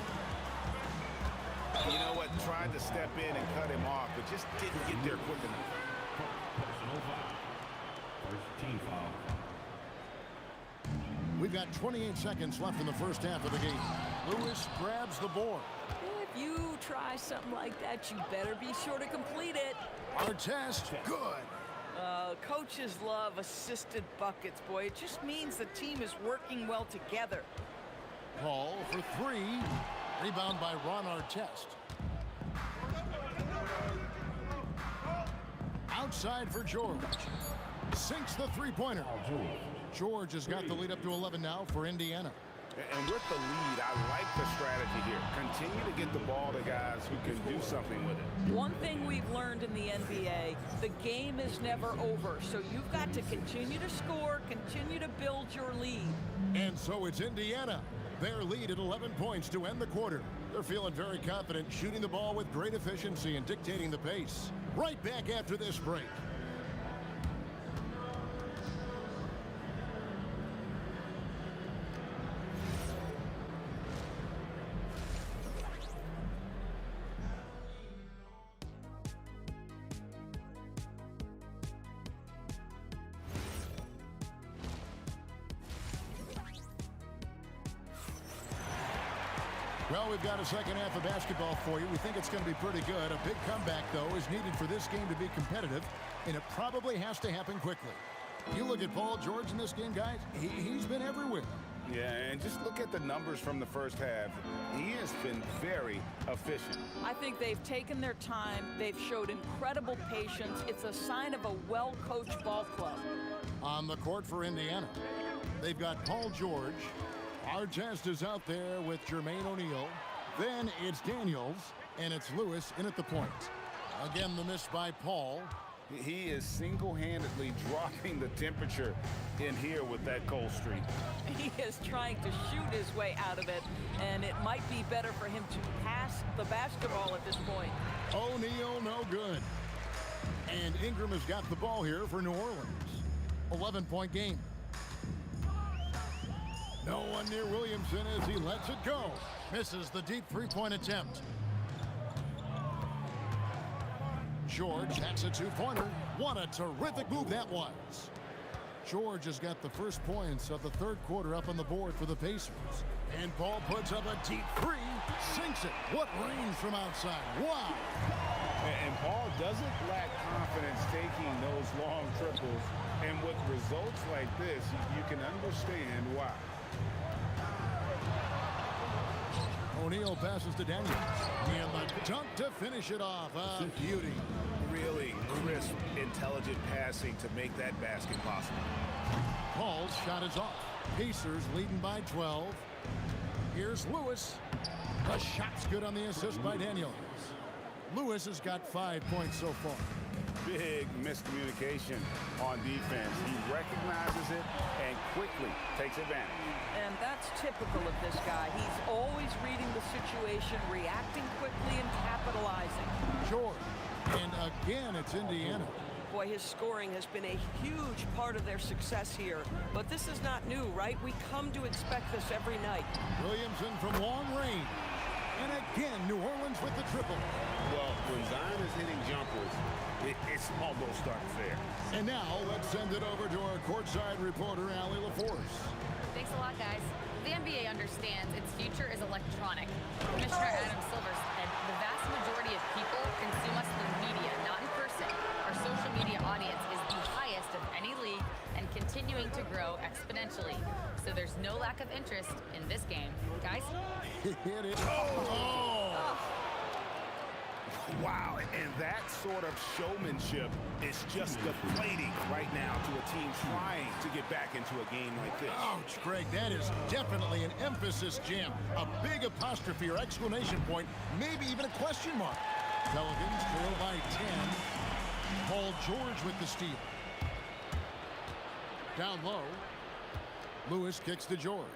You know what? Tried to step in and cut him off, but just didn't get there quick enough. Personal foul. First team foul. We've got 28 seconds left in the first half of the game. Lewis grabs the board. If you try something like that, you better be sure to complete it. Artest, good. Coaches love assisted buckets, boy. It just means the team is working well together. Paul for three. Rebound by Ron Artest. Outside for George. Sinks the three-pointer. George has got the lead up to 11 now for Indiana. And with the lead, I like the strategy here. Continue to get the ball to guys who can do something with it. One thing we've learned in the NBA, the game is never over. So you've got to continue to score, continue to build your lead. And so it's Indiana. Their lead at 11 points to end the quarter. They're feeling very confident, shooting the ball with great efficiency and dictating the pace. Right back after this break. Well, we've got a second half of basketball for you. We think it's going to be pretty good. A big comeback, though, is needed for this game to be competitive, and it probably has to happen quickly. You look at Paul George in this game, guys, he's been everywhere. Yeah, and just look at the numbers from the first half. He has been very efficient. I think they've taken their time. They've showed incredible patience. It's a sign of a well-coached ball club. On the court for Indiana, they've got Paul George. Artest is out there with Jermaine O'Neal. Then it's Daniels, and it's Lewis in at the point. Again, the miss by Paul. He is single-handedly dropping the temperature in here with that cold streak. He is trying to shoot his way out of it, and it might be better for him to pass the basketball at this point. O'Neal, no good. And Ingram has got the ball here for New Orleans. 11-point game. No one near Williamson as he lets it go. Misses the deep three-point attempt. George, that's a two-pointer. What a terrific move that was. George has got the first points of the third quarter up on the board for the Pacers. And Paul puts up a deep three, sinks it. What range from outside. Wow. And Paul doesn't lack confidence taking those long triples. And what results like this, you can understand why. O'Neal passes to Daniels. And the dunk to finish it off. A beauty. Really crisp, intelligent passing to make that basket possible. Paul's shot is off. Pacers leading by 12. Here's Lewis. The shot's good on the assist by Daniels. Lewis has got 5 points so far. Big miscommunication on defense. He recognizes it and quickly takes advantage. And that's typical of this guy. He's always reading the situation, reacting quickly, and capitalizing. George. And again, it's Indiana. Boy, his scoring has been a huge part of their success here. But this is not new, right? We come to expect this every night. Williamson from long range. And again, New Orleans with the triple. Well, when Zion is hitting jumpers, it's almost unfair. And now, let's send it over to our courtside reporter, Allie LaForce. Thanks a lot, guys. The NBA understands its future is electronic. Commissioner Adam Silver said the vast majority of people consume us through media, not in person. Our social media audience is the highest of any league and continuing to grow exponentially. So there's no lack of interest in this game. Guys? Hit it. Oh! Wow, and that sort of showmanship is just deflating right now to a team trying to get back into a game like this. Ouch, Greg, that is definitely an emphasis jam. A big apostrophe or exclamation point, maybe even a question mark. Pelicans trail by 10. Paul George with the steal. Down low. Lewis kicks to George.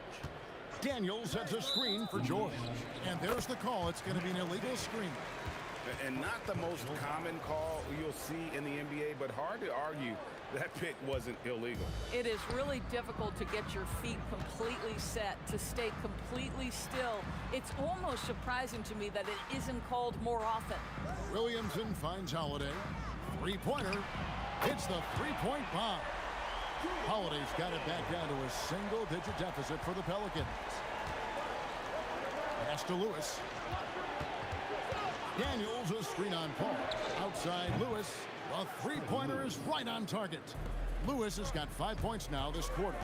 Daniels sets a screen for George. And there's the call. It's going to be an illegal screen. And not the most common call you'll see in the NBA, but hard to argue that pick wasn't illegal. It is really difficult to get your feet completely set, to stay completely still. It's almost surprising to me that it isn't called more often. Williamson finds Holiday. Three-pointer. Hits the three-point bomb. Holiday's got it back down to a single-digit deficit for the Pelicans. Pass to Lewis. Daniels, a screen on Paul. Outside Lewis. A three-pointer is right on target. Lewis has got 5 points now this quarter.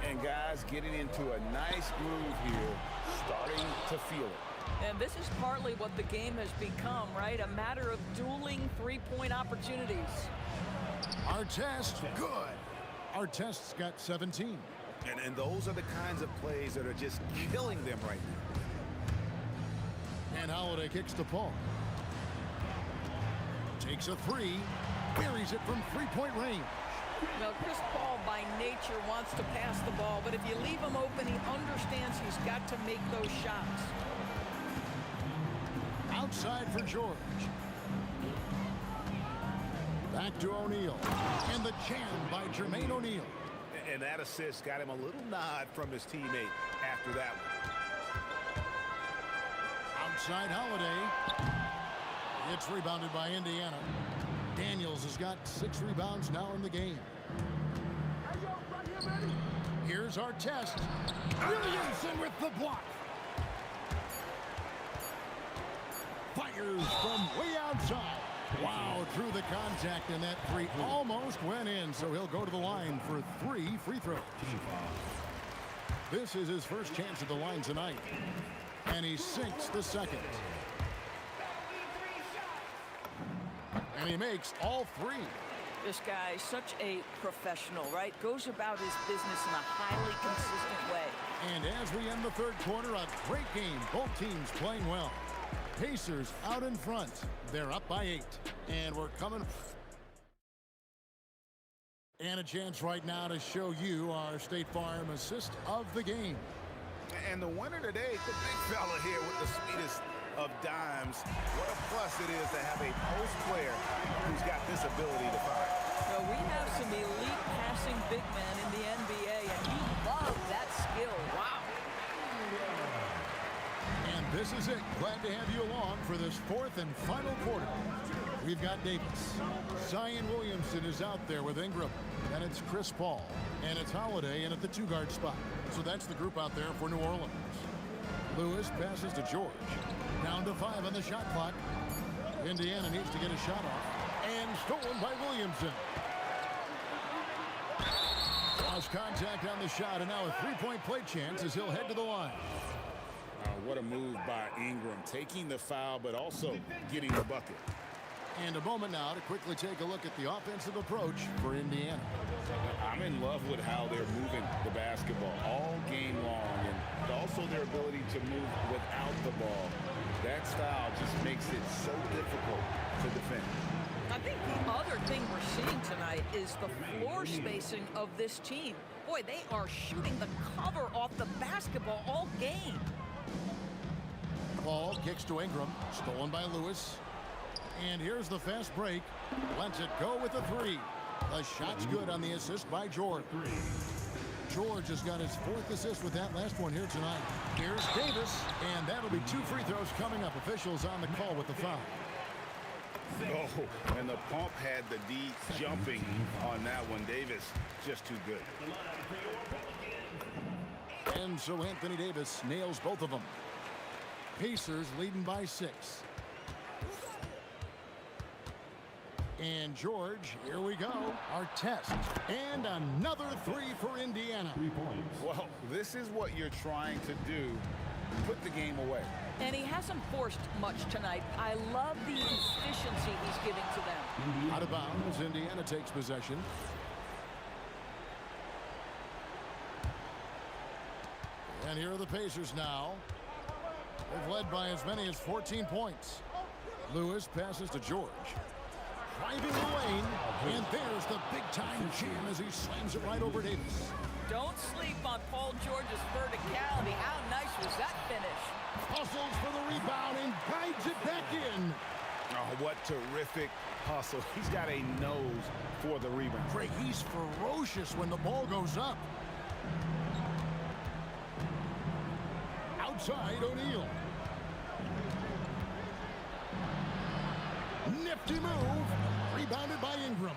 And guys getting into a nice groove here, starting to feel it. And this is partly what the game has become, right? A matter of dueling three-point opportunities. Artest, good. Artest's got 17. And those are the kinds of plays that are just killing them right now. And Holiday kicks to Paul. Takes a three. Buries it from three-point range. Well, Chris Paul by nature wants to pass the ball, but if you leave him open, he understands he's got to make those shots. Outside for George. Back to O'Neal. And the jam by Jermaine O'Neal. And that assist got him a little nod from his teammate after that one. Outside Holiday. It's rebounded by Indiana. Daniels has got 6 rebounds now in the game. Here's our test. Williamson with the block. Fires from way outside. Wow, through the contact, and that three almost went in, so he'll go to the line for 3 free throws. This is his first chance at the line tonight, and he sinks the second. And he makes all 3. This guy is such a professional, right? Goes about his business in a highly consistent way. And as we end the third quarter, a great game. Both teams playing well. Pacers out in front. They're up by 8. And we're coming. And a chance right now to show you our State Farm assist of the game. And the winner today, the big fella here with the sweetest of dimes. What a plus it is to have a post player who's got this ability to find. Well, we have some elite passing big men in the NBA, and you love that skill. Wow. And this is it. Glad to have you along for this 4th and final quarter. We've got Davis. Zion Williamson is out there with Ingram. And it's Chris Paul. And it's Holiday in at the 2-guard spot. So that's the group out there for New Orleans. Lewis passes to George. Down to 5 on the shot clock. Indiana needs to get a shot off. And stolen by Williamson. lost contact on the shot, and now a three-point play chance as he'll head to the line. What a move by Ingram, taking the foul, but also getting the bucket. And a moment now to quickly take a look at the offensive approach for Indiana. I'm in love with how they're moving the basketball all game long, and also their ability to move without the ball. That style just makes it so difficult to defend. I think the other thing we're seeing tonight is the floor spacing of this team. Boy, they are shooting the cover off the basketball all game. Ball kicks to Ingram, stolen by Lewis. And here's the fast break. Lets it go with a three. The shot's good on the assist by George. George has got his fourth assist with that last one here tonight. Here's Davis, and that'll be 2 free throws coming up. Officials on the call with the foul. Oh, and the pump had the D jumping on that one. Davis just too good. And so Anthony Davis nails both of them. Pacers leading by 6. And George, here we go, our test. And another three for Indiana. 3 points. Well, this is what you're trying to do. Put the game away. And he hasn't forced much tonight. I love the efficiency he's giving to them. Out of bounds, Indiana takes possession. And here are the Pacers now. They've led by as many as 14 points. Lewis passes to George. Driving the lane, and there's the big-time jam as he slams it right over Davis. Don't sleep on Paul George's verticality. How nice was that finish? Hustles for the rebound and guides it back in. Oh, what terrific hustle. He's got a nose for the rebound. Craig, he's ferocious when the ball goes up. Outside, O'Neal. Nifty move. Rebounded by Ingram.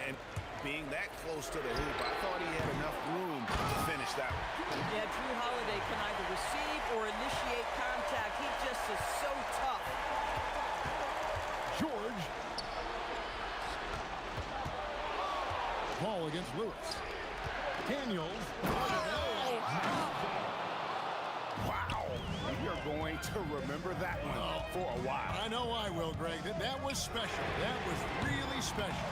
And being that close to the hoop, I thought he had enough room to finish that one. Yeah, Drew Holiday can either receive or initiate contact. He just is so tough. George. Ball against Lewis. Daniels. Wow. You're going to remember that one for a while. I know I will, Greg. That was special. That was really special.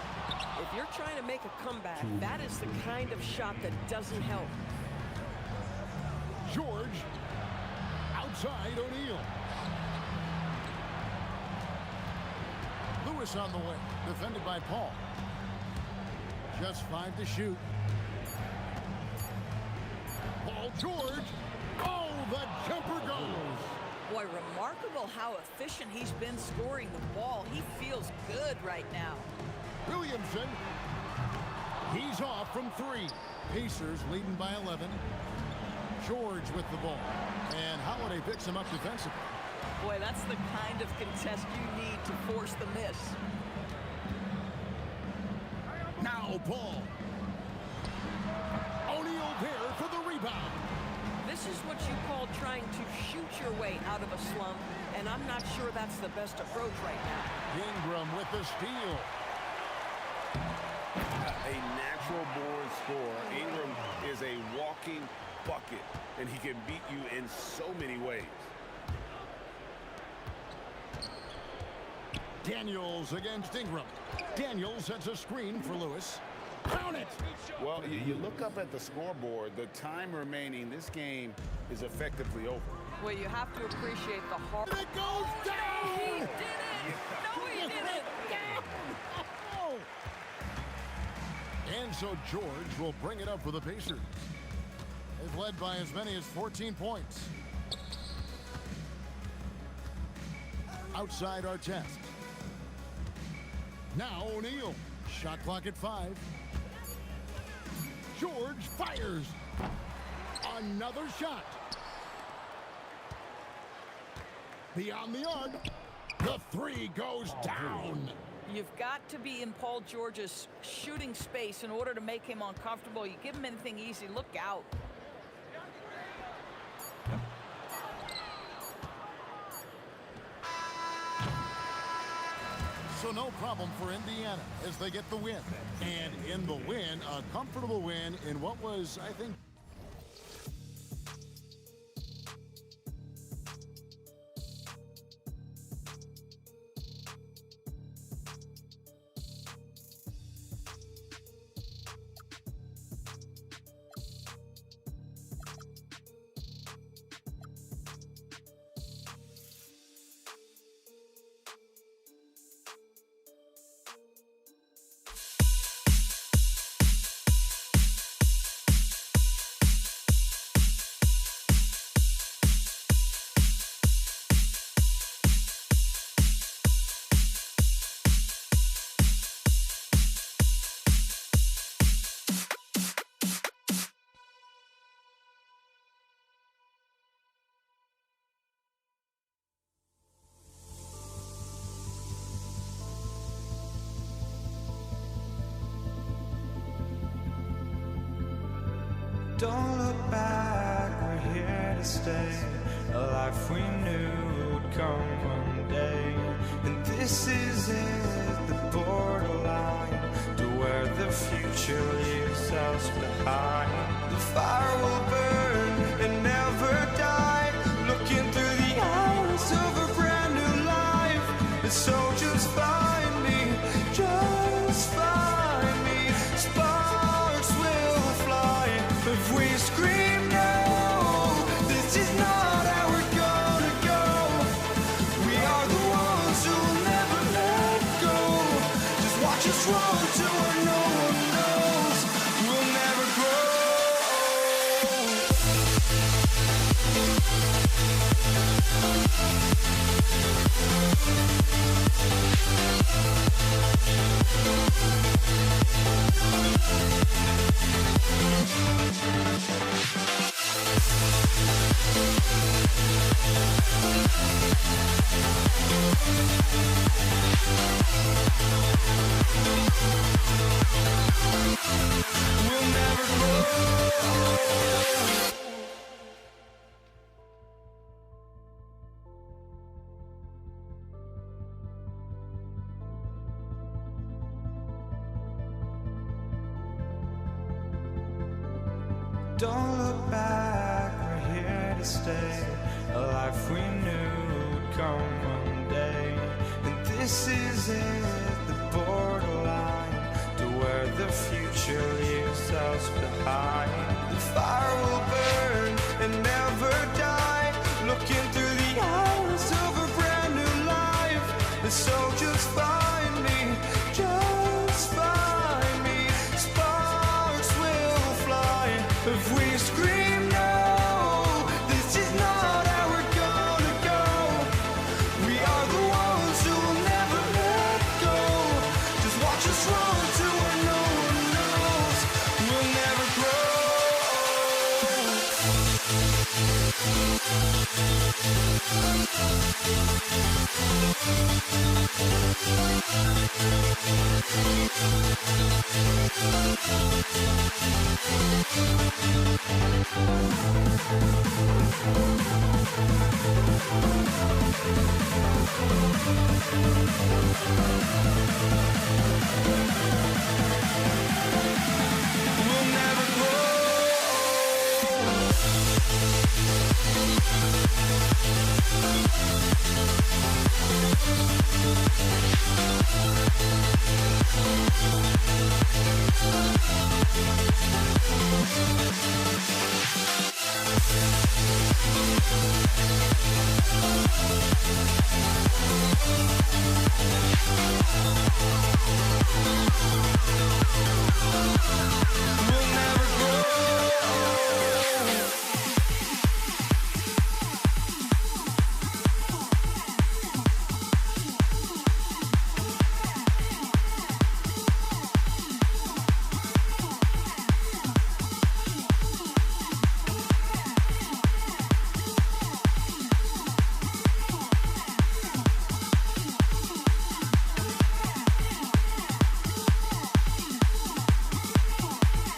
If you're trying to make a comeback, that is the kind of shot that doesn't help. George. Outside, O'Neal. Lewis on the way. Defended by Paul. Just 5 to shoot. Paul George. Oh, the jumper goes. Boy, remarkable how efficient he's been scoring the ball. He feels good right now. Williamson. He's off from 3. Pacers leading by 11. George with the ball. And Holiday picks him up defensively. Boy, that's the kind of contest you need to force the miss. Now Paul. O'Neal there for the rebound. This is what you call trying to shoot your way out of a slump, and I'm not sure that's the best approach right now. Ingram with the steal. A natural born scorer. Ingram is a walking bucket, and he can beat you in so many ways. Daniels against Ingram. Daniels sets a screen for Lewis. Count it! Well, you look up at the scoreboard. The time remaining, this game is effectively over. Well, you have to appreciate the hard... And it goes down! He did it! No, he didn't! And so George will bring it up for the Pacers. They've led by as many as 14 points. Outside our test. Now O'Neal. Shot clock at 5. George fires. Another shot. Beyond the arc. The 3 goes down. You've got to be in Paul George's shooting space in order to make him uncomfortable. You give him anything easy, look out. So no problem for Indiana as they get the win. And in the win, a comfortable win in what was, I think, Don't look back, we're here to stay. A life we knew would come one day. And this is it, the borderline to where the future leaves us behind. The fire will burn and never die. Looking through the eyes of a brand new life. And so just find me, just find me. Sparks will fly if we scream no. This is not how we're gonna go. We are the ones who will never let go. Just watch us run to where no one knows. We'll never grow. We'll never grow. Don't look back, we're here to stay. A life we knew would come one day. And this is it, the borderline to where the future leaves us behind. The fire will burn and never die. Looking through the eyes of a brand new life. And so just find me, just find me. Sparks will fly if we scream no. This is not how we're gonna go. We are the ones who will never let go. Just watch us run to where no one knows. We'll never grow.